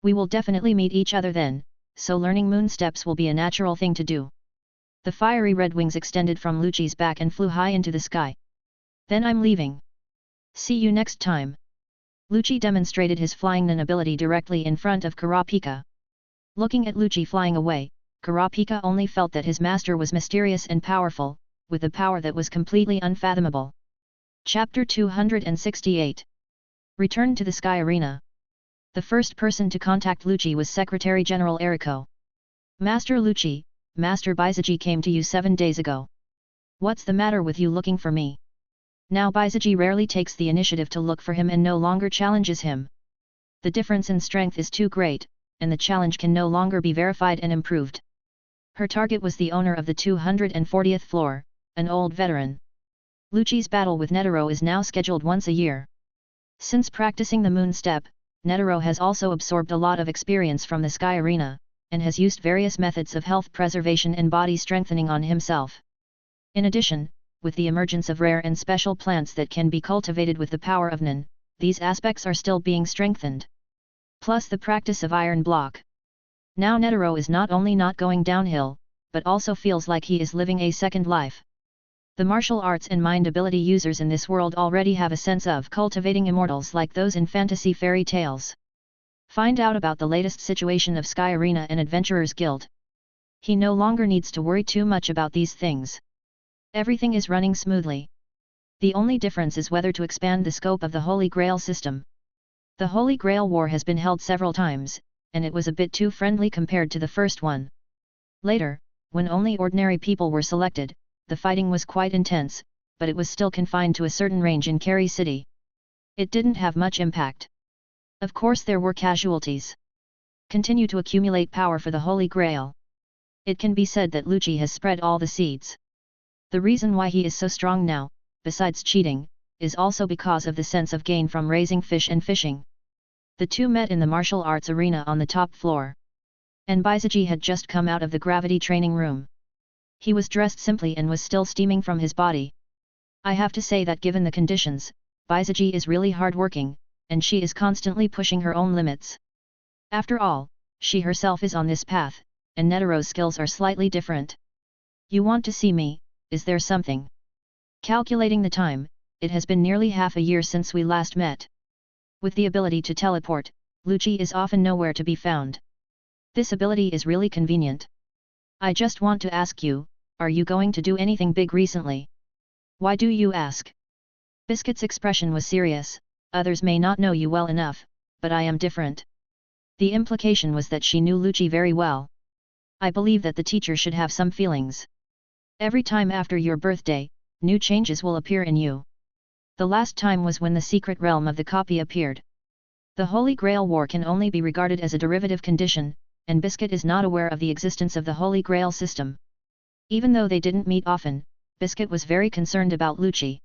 S1: We will definitely meet each other then, so learning moon steps will be a natural thing to do. The fiery red wings extended from Lucci's back and flew high into the sky. Then I'm leaving. See you next time. Lucci demonstrated his flying Nen ability directly in front of Kurapika. Looking at Lucci flying away, Kurapika only felt that his master was mysterious and powerful, with a power that was completely unfathomable. Chapter 268. Return to the Sky Arena. The first person to contact Lucci was Secretary General Eriko. Master Lucci, Master Baizaji came to you 7 days ago. What's the matter with you looking for me? Now Baizaji rarely takes the initiative to look for him and no longer challenges him. The difference in strength is too great, and the challenge can no longer be verified and improved. Her target was the owner of the 240th floor, an old veteran. Lucci's battle with Netero is now scheduled once a year. Since practicing the moon step, Netero has also absorbed a lot of experience from the Sky Arena, and has used various methods of health preservation and body strengthening on himself. In addition, with the emergence of rare and special plants that can be cultivated with the power of Nen, these aspects are still being strengthened. Plus the practice of iron block. Now Netero is not only not going downhill, but also feels like he is living a second life. The martial arts and mind ability users in this world already have a sense of cultivating immortals like those in fantasy fairy tales. Find out about the latest situation of Sky Arena and Adventurers Guild. He no longer needs to worry too much about these things. Everything is running smoothly. The only difference is whether to expand the scope of the Holy Grail system. The Holy Grail War has been held several times, and it was a bit too friendly compared to the first one. Later, when only ordinary people were selected, the fighting was quite intense, but it was still confined to a certain range in Carey City. It didn't have much impact. Of course there were casualties. Continue to accumulate power for the Holy Grail. It can be said that Lucci has spread all the seeds. The reason why he is so strong now, besides cheating, is also because of the sense of gain from raising fish and fishing. The two met in the martial arts arena on the top floor. And Baizaji had just come out of the gravity training room. He was dressed simply and was still steaming from his body. I have to say that given the conditions, Baizaji is really hard-working, and she is constantly pushing her own limits. After all, she herself is on this path, and Netero's skills are slightly different. You want to see me, is there something? Calculating the time, it has been nearly half a year since we last met. With the ability to teleport, Lucci is often nowhere to be found. This ability is really convenient. I just want to ask you, are you going to do anything big recently? Why do you ask? Biscuit's expression was serious. Others may not know you well enough, but I am different. The implication was that she knew Lucci very well. I believe that the teacher should have some feelings. Every time after your birthday, new changes will appear in you. The last time was when the secret realm of the copy appeared. The Holy Grail War can only be regarded as a derivative condition, and Biscuit is not aware of the existence of the Holy Grail system. Even though they didn't meet often, Biscuit was very concerned about Lucci.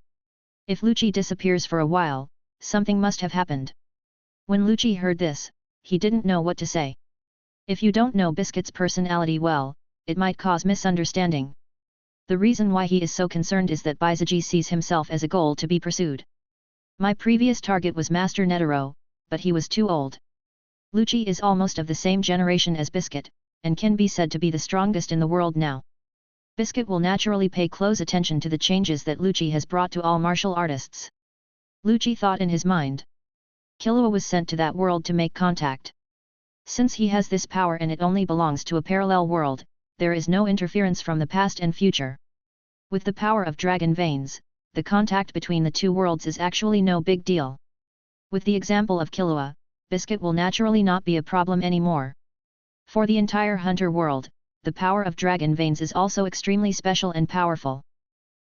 S1: If Lucci disappears for a while, something must have happened. When Lucci heard this, he didn't know what to say. If you don't know Biscuit's personality well, it might cause misunderstanding. The reason why he is so concerned is that Baizaji sees himself as a goal to be pursued. My previous target was Master Netero, but he was too old. Lucci is almost of the same generation as Biscuit, and can be said to be the strongest in the world now. Biscuit will naturally pay close attention to the changes that Lucci has brought to all martial artists. Lucci thought in his mind. Killua was sent to that world to make contact. Since he has this power and it only belongs to a parallel world, there is no interference from the past and future. With the power of dragon veins, the contact between the two worlds is actually no big deal. With the example of Killua, Biscuit will naturally not be a problem anymore. For the entire hunter world, the power of dragon veins is also extremely special and powerful.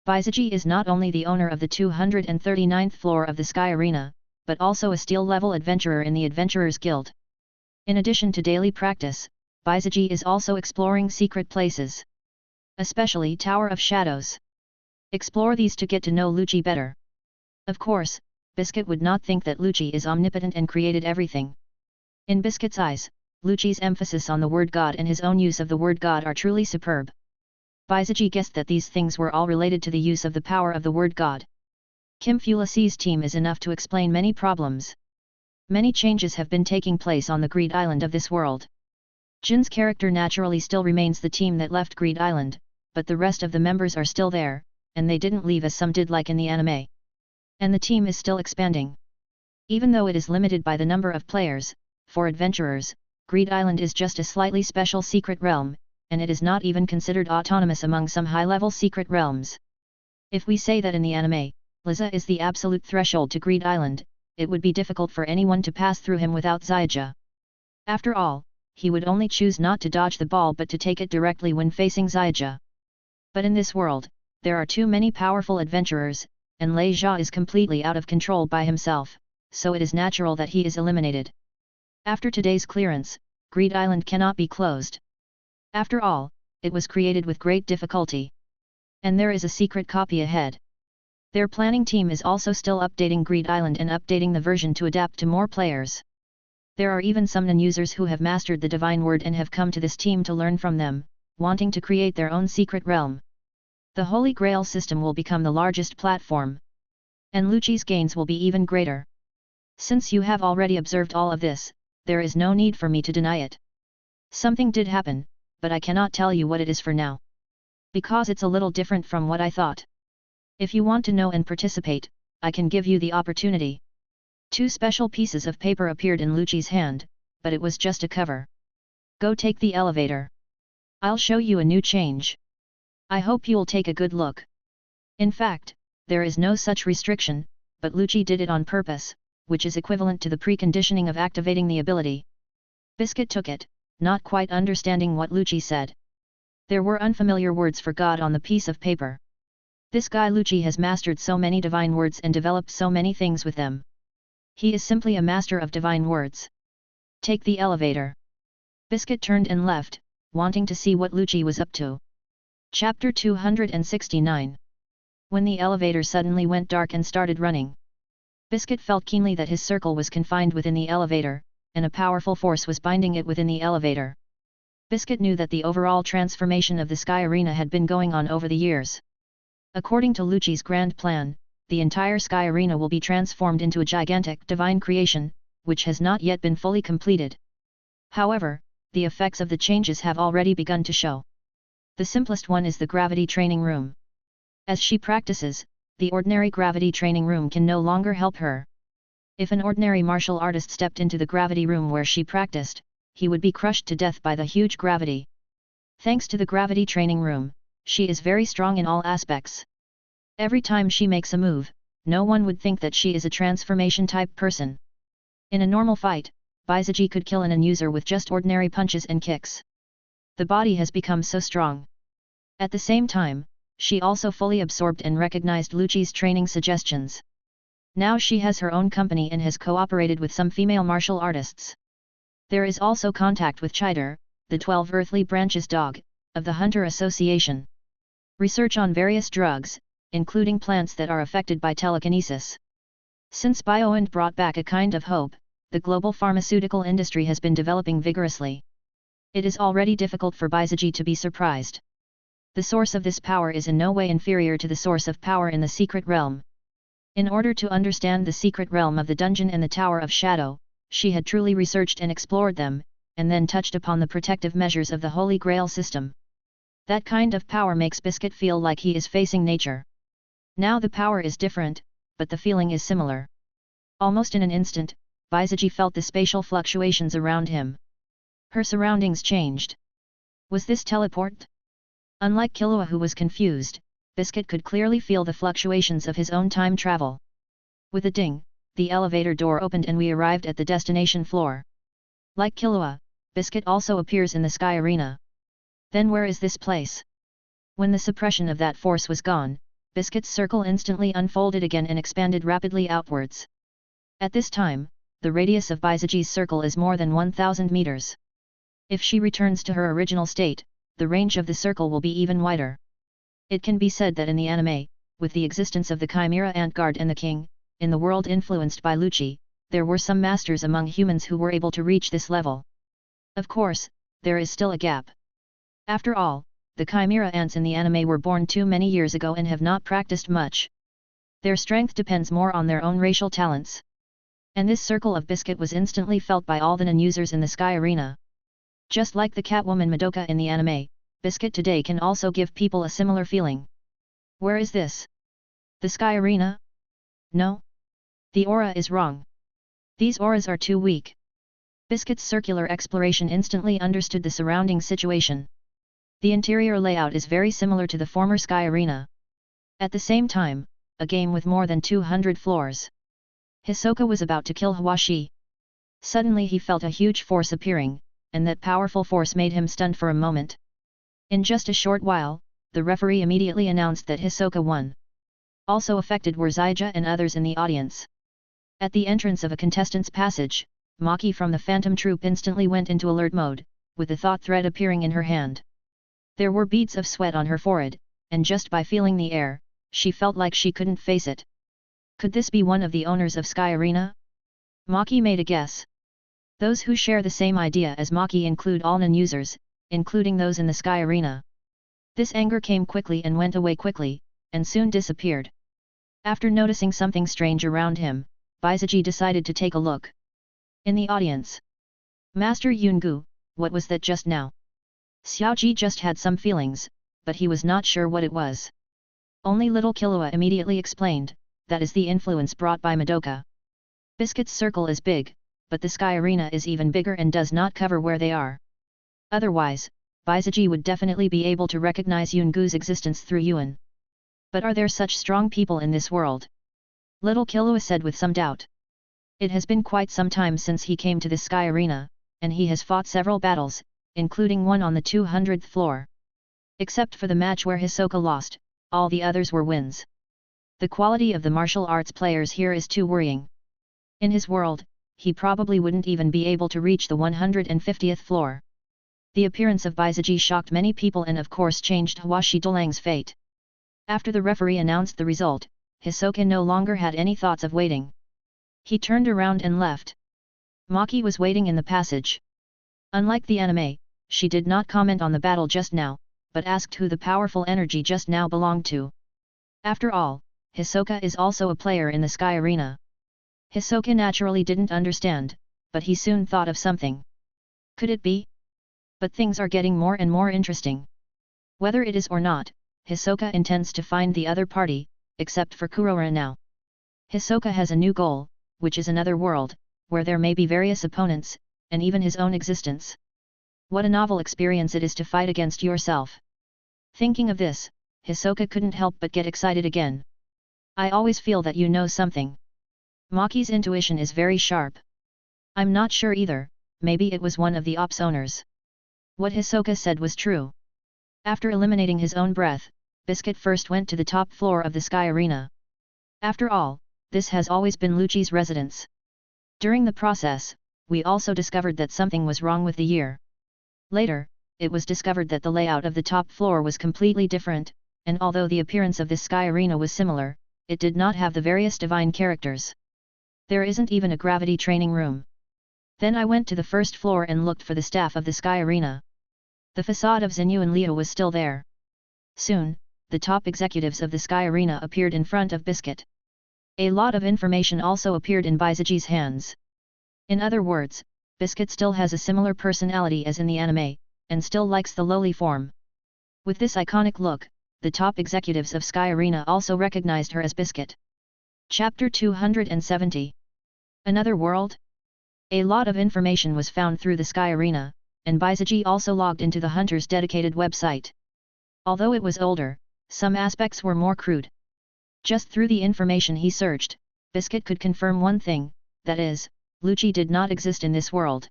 S1: Baizaji is not only the owner of the 239th floor of the Sky Arena, but also a steel-level adventurer in the Adventurers Guild. In addition to daily practice, Baizaji is also exploring secret places. Especially Tower of Shadows. Explore these to get to know Lucci better. Of course, Biscuit would not think that Lucci is omnipotent and created everything. In Biscuit's eyes, Lucci's emphasis on the word God and his own use of the word God are truly superb. Baizaji guessed that these things were all related to the use of the power of the word God. Kim Fulasi's team is enough to explain many problems. Many changes have been taking place on the Greed Island of this world. Jin's character naturally still remains the team that left Greed Island, but the rest of the members are still there, and they didn't leave as some did like in the anime. And the team is still expanding. Even though it is limited by the number of players, for adventurers, Greed Island is just a slightly special secret realm, and it is not even considered autonomous among some high-level secret realms. If we say that in the anime, Liza is the absolute threshold to Greed Island, it would be difficult for anyone to pass through him without Zyja. After all, he would only choose not to dodge the ball but to take it directly when facing Zyja. But in this world, there are too many powerful adventurers, and Lei Jia is completely out of control by himself, so it is natural that he is eliminated. After today's clearance, Greed Island cannot be closed. After all, it was created with great difficulty. And there is a secret copy ahead. Their planning team is also still updating Greed Island and updating the version to adapt to more players. There are even some non-users who have mastered the Divine Word and have come to this team to learn from them, wanting to create their own secret realm. The Holy Grail system will become the largest platform. And Lucci's gains will be even greater. Since you have already observed all of this, there is no need for me to deny it. Something did happen, but I cannot tell you what it is for now. Because it's a little different from what I thought. If you want to know and participate, I can give you the opportunity. 2 special pieces of paper appeared in Lucci's hand, but it was just a cover. Go take the elevator. I'll show you a new change. I hope you'll take a good look. In fact, there is no such restriction, but Lucci did it on purpose, which is equivalent to the preconditioning of activating the ability. Biscuit took it, not quite understanding what Lucci said. There were unfamiliar words for God on the piece of paper. This guy Lucci has mastered so many divine words and developed so many things with them. He is simply a master of divine words. Take the elevator. Biscuit turned and left, wanting to see what Lucci was up to. Chapter 269. When the elevator suddenly went dark and started running, Biscuit felt keenly that his circle was confined within the elevator, and a powerful force was binding it within the elevator. Biscuit knew that the overall transformation of the Sky Arena had been going on over the years. According to Lucci's grand plan, the entire Sky Arena will be transformed into a gigantic divine creation, which has not yet been fully completed. However, the effects of the changes have already begun to show. The simplest one is the gravity training room. As she practices, the ordinary gravity training room can no longer help her. If an ordinary martial artist stepped into the gravity room where she practiced, he would be crushed to death by the huge gravity. Thanks to the gravity training room, she is very strong in all aspects. Every time she makes a move, no one would think that she is a transformation type person. In a normal fight, Baizaji could kill an user with just ordinary punches and kicks. The body has become so strong. At the same time, she also fully absorbed and recognized Lucci's training suggestions. Now she has her own company and has cooperated with some female martial artists. There is also contact with Chider, the 12 earthly branches dog, of the Hunter Association. Research on various drugs, including plants that are affected by telekinesis. Since BioEnd brought back a kind of hope, the global pharmaceutical industry has been developing vigorously. It is already difficult for Baizaji to be surprised. The source of this power is in no way inferior to the source of power in the secret realm. In order to understand the secret realm of the dungeon and the Tower of Shadow, she had truly researched and explored them, and then touched upon the protective measures of the Holy Grail system. That kind of power makes Biscuit feel like he is facing nature. Now the power is different, but the feeling is similar. Almost in an instant, Baizaji felt the spatial fluctuations around him. Her surroundings changed. Was this teleport? Unlike Killua who was confused, Biscuit could clearly feel the fluctuations of his own time travel. With a ding, the elevator door opened and we arrived at the destination floor. Like Killua, Biscuit also appears in the Sky Arena. Then where is this place? When the suppression of that force was gone, Biscuit's circle instantly unfolded again and expanded rapidly outwards. At this time, the radius of Baizaji's circle is more than 1,000 meters. If she returns to her original state, the range of the circle will be even wider. It can be said that in the anime, with the existence of the Chimera Ant Guard and the King, in the world influenced by Lucci, there were some masters among humans who were able to reach this level. Of course, there is still a gap. After all, the Chimera Ants in the anime were born too many years ago and have not practiced much. Their strength depends more on their own racial talents. And this circle of Biscuit was instantly felt by all the non-users in the Sky Arena. Just like the Catwoman Madoka in the anime, Biscuit today can also give people a similar feeling. Where is this? The Sky Arena? No. The aura is wrong. These auras are too weak. Biscuit's circular exploration instantly understood the surrounding situation. The interior layout is very similar to the former Sky Arena. At the same time, a game with more than 200 floors. Hisoka was about to kill Hawashi. Suddenly he felt a huge force appearing, and that powerful force made him stunned for a moment. In just a short while, the referee immediately announced that Hisoka won. Also affected were Zyja and others in the audience. At the entrance of a contestant's passage, Maki from the Phantom Troupe instantly went into alert mode, with the thought thread appearing in her hand. There were beads of sweat on her forehead, and just by feeling the air, she felt like she couldn't face it. Could this be one of the owners of Sky Arena? Maki made a guess. Those who share the same idea as Maki include all non-users, including those in the Sky Arena. This anger came quickly and went away quickly, and soon disappeared. After noticing something strange around him, Baizaji decided to take a look. In the audience, Master Yungu, what was that just now? Xiaoji just had some feelings, but he was not sure what it was. Only little Killua immediately explained, that is the influence brought by Madoka. Biscuit's circle is big, but the Sky Arena is even bigger and does not cover where they are. Otherwise, Baizaji would definitely be able to recognize Yungu's existence through Yuan. But are there such strong people in this world? Little Killua said with some doubt. It has been quite some time since he came to the Sky Arena, and he has fought several battles, including one on the 200th floor. Except for the match where Hisoka lost, all the others were wins. The quality of the martial arts players here is too worrying. In his world, he probably wouldn't even be able to reach the 150th floor. The appearance of Baizaji shocked many people and of course changed Hwashi Dolang's fate. After the referee announced the result, Hisoka no longer had any thoughts of waiting. He turned around and left. Maki was waiting in the passage. Unlike the anime, she did not comment on the battle just now, but asked who the powerful energy just now belonged to. After all, Hisoka is also a player in the Sky Arena. Hisoka naturally didn't understand, but he soon thought of something. Could it be? But things are getting more and more interesting. Whether it is or not, Hisoka intends to find the other party, except for Kurora now. Hisoka has a new goal, which is another world, where there may be various opponents, and even his own existence. What a novel experience it is to fight against yourself. Thinking of this, Hisoka couldn't help but get excited again. I always feel that you know something. Maki's intuition is very sharp. I'm not sure either, maybe it was one of the ops owners. What Hisoka said was true. After eliminating his own breath, Biscuit first went to the top floor of the Sky Arena. After all, this has always been Lucci's residence. During the process, we also discovered that something was wrong with the year. Later, it was discovered that the layout of the top floor was completely different, and although the appearance of this Sky Arena was similar, it did not have the various divine characters. There isn't even a gravity training room. Then I went to the first floor and looked for the staff of the Sky Arena. The facade of Zinyu and Leo was still there. Soon, the top executives of the Sky Arena appeared in front of Biscuit. A lot of information also appeared in Baizaji's hands. In other words, Biscuit still has a similar personality as in the anime, and still likes the lowly form. With this iconic look, the top executives of Sky Arena also recognized her as Biscuit. Chapter 270. Another world? A lot of information was found through the Sky Arena, and Baizaji also logged into the Hunter's dedicated website. Although it was older, some aspects were more crude. Just through the information he searched, Biscuit could confirm one thing, that is, Lucci did not exist in this world.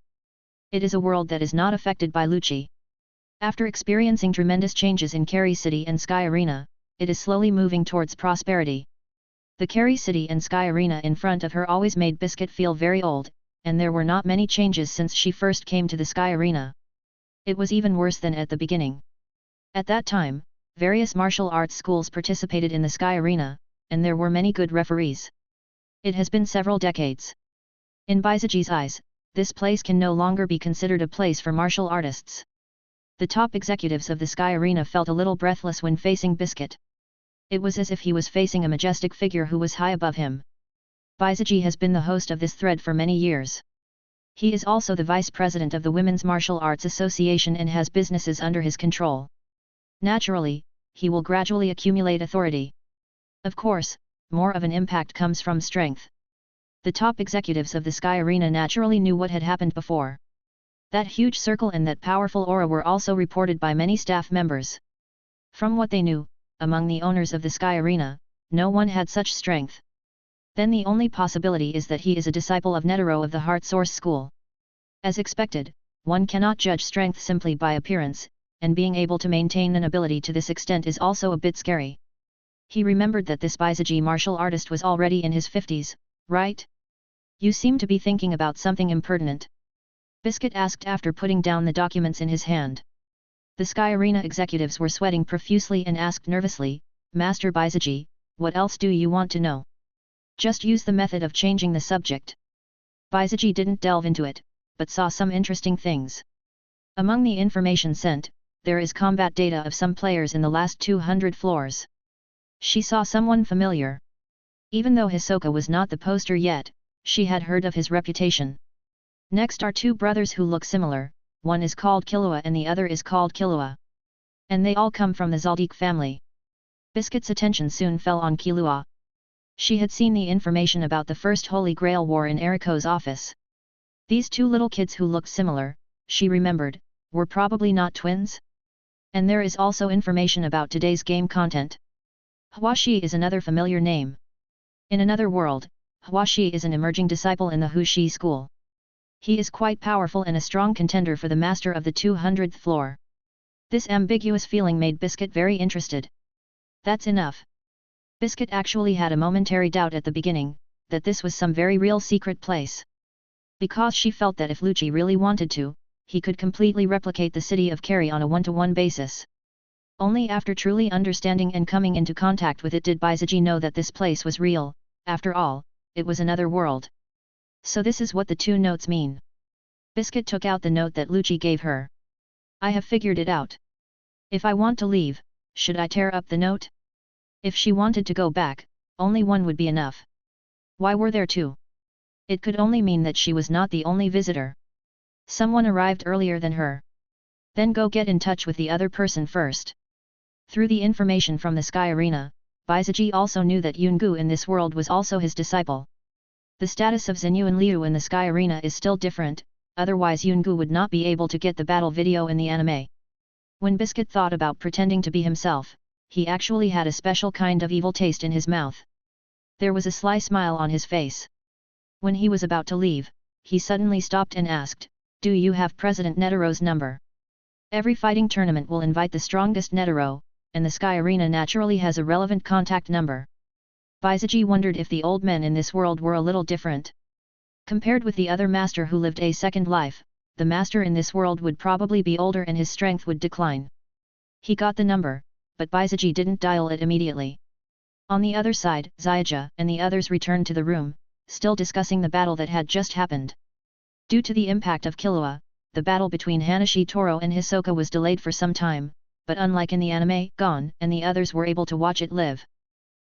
S1: It is a world that is not affected by Lucci. After experiencing tremendous changes in Carey City and Sky Arena, it is slowly moving towards prosperity. The Carey City and Sky Arena in front of her always made Biscuit feel very old, and there were not many changes since she first came to the Sky Arena. It was even worse than at the beginning. At that time, various martial arts schools participated in the Sky Arena, and there were many good referees. It has been several decades. In Baizaji's eyes, this place can no longer be considered a place for martial artists. The top executives of the Sky Arena felt a little breathless when facing Biscuit. It was as if he was facing a majestic figure who was high above him. Baizaji has been the host of this thread for many years. He is also the vice president of the Women's Martial Arts Association and has businesses under his control. Naturally, he will gradually accumulate authority. Of course, more of an impact comes from strength. The top executives of the Sky Arena naturally knew what had happened before. That huge circle and that powerful aura were also reported by many staff members. From what they knew, among the owners of the Sky Arena, no one had such strength. Then the only possibility is that he is a disciple of Netero of the Heart Source School. As expected, one cannot judge strength simply by appearance, and being able to maintain an ability to this extent is also a bit scary. He remembered that this Baisaji martial artist was already in his 50s, right? You seem to be thinking about something impertinent. Biscuit asked after putting down the documents in his hand. The Sky Arena executives were sweating profusely and asked nervously, Master Baisaji, what else do you want to know? Just use the method of changing the subject. Baisaji didn't delve into it, but saw some interesting things. Among the information sent, there is combat data of some players in the last 200 floors. She saw someone familiar. Even though Hisoka was not the poster yet, she had heard of his reputation. Next are two brothers who look similar, one is called Killua and the other is called Killua. And they all come from the Zaldik family. Biscuit's attention soon fell on Killua. She had seen the information about the First Holy Grail War in Eriko's office. These two little kids who looked similar, she remembered, were probably not twins? And there is also information about today's game content. Hwashi is another familiar name. In another world, Hwashi is an emerging disciple in the Hushi school. He is quite powerful and a strong contender for the master of the 200th floor. This ambiguous feeling made Biscuit very interested. That's enough. Biscuit actually had a momentary doubt at the beginning, that this was some very real secret place. Because she felt that if Lucci really wanted to, he could completely replicate the city of Carrie on a one-to-one basis. Only after truly understanding and coming into contact with it did Baisaji know that this place was real. After all, it was another world. So this is what the two notes mean. Biscuit took out the note that Lucci gave her. I have figured it out. If I want to leave, should I tear up the note? If she wanted to go back, only one would be enough. Why were there two? It could only mean that she was not the only visitor. Someone arrived earlier than her. Then go get in touch with the other person first. Through the information from the Sky Arena, Baisaji also knew that Yungu in this world was also his disciple. The status of Zenyu and Liu in the Sky Arena is still different, otherwise Yungu would not be able to get the battle video in the anime. When Biscuit thought about pretending to be himself, he actually had a special kind of evil taste in his mouth. There was a sly smile on his face. When he was about to leave, he suddenly stopped and asked, do you have President Netero's number? Every fighting tournament will invite the strongest Netero, and the Sky Arena naturally has a relevant contact number. Baisaji wondered if the old men in this world were a little different. Compared with the other master who lived a second life, the master in this world would probably be older and his strength would decline. He got the number, but Baisaji didn't dial it immediately. On the other side, Zyuja and the others returned to the room, still discussing the battle that had just happened. Due to the impact of Killua, the battle between Hanashi Toro and Hisoka was delayed for some time, but unlike in the anime, Gon and the others were able to watch it live.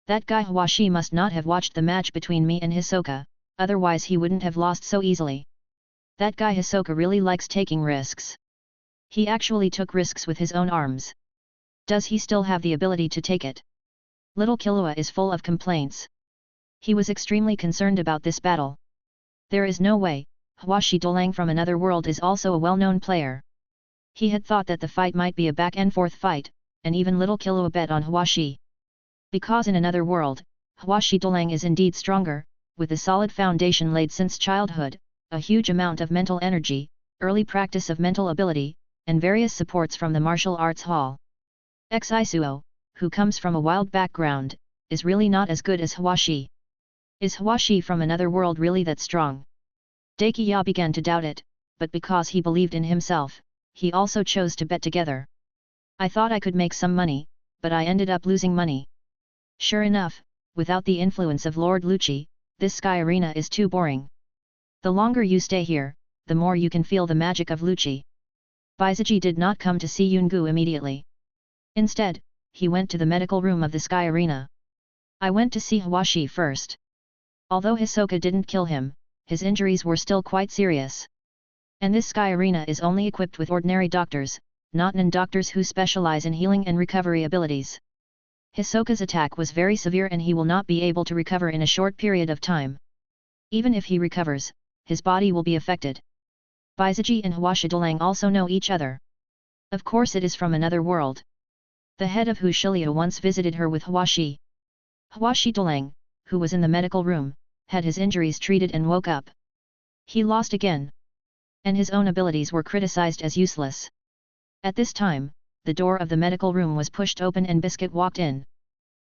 S1: That guy Hwashi must not have watched the match between me and Hisoka, otherwise he wouldn't have lost so easily. That guy Hisoka really likes taking risks. He actually took risks with his own arms. Does he still have the ability to take it? Little Killua is full of complaints. He was extremely concerned about this battle. There is no way. Hwashi Dolang from another world is also a well-known player. He had thought that the fight might be a back-and-forth fight, and even little Killua bet on Hwashi. Because in another world, Hwashi Dolang is indeed stronger, with a solid foundation laid since childhood, a huge amount of mental energy, early practice of mental ability, and various supports from the martial arts hall. Xisuo, who comes from a wild background, is really not as good as Hwashi. Is Hwashi from another world really that strong? Dakiya began to doubt it, but because he believed in himself, he also chose to bet together. I thought I could make some money, but I ended up losing money. Sure enough, without the influence of Lord Lucci, this Sky Arena is too boring. The longer you stay here, the more you can feel the magic of Lucci. Baisaji did not come to see Yungu immediately. Instead, he went to the medical room of the Sky Arena. I went to see Hwashi first. Although Hisoka didn't kill him, his injuries were still quite serious. And this Sky Arena is only equipped with ordinary doctors, not nin doctors who specialize in healing and recovery abilities. Hisoka's attack was very severe and he will not be able to recover in a short period of time. Even if he recovers, his body will be affected. Baisaji and Hwashi Dolang also know each other. Of course it is from another world. The head of Hushilio once visited her with Hwashi. Hwashi Dolang, who was in the medical room, had his injuries treated and woke up. He lost again. And his own abilities were criticized as useless. At this time, the door of the medical room was pushed open and Biscuit walked in.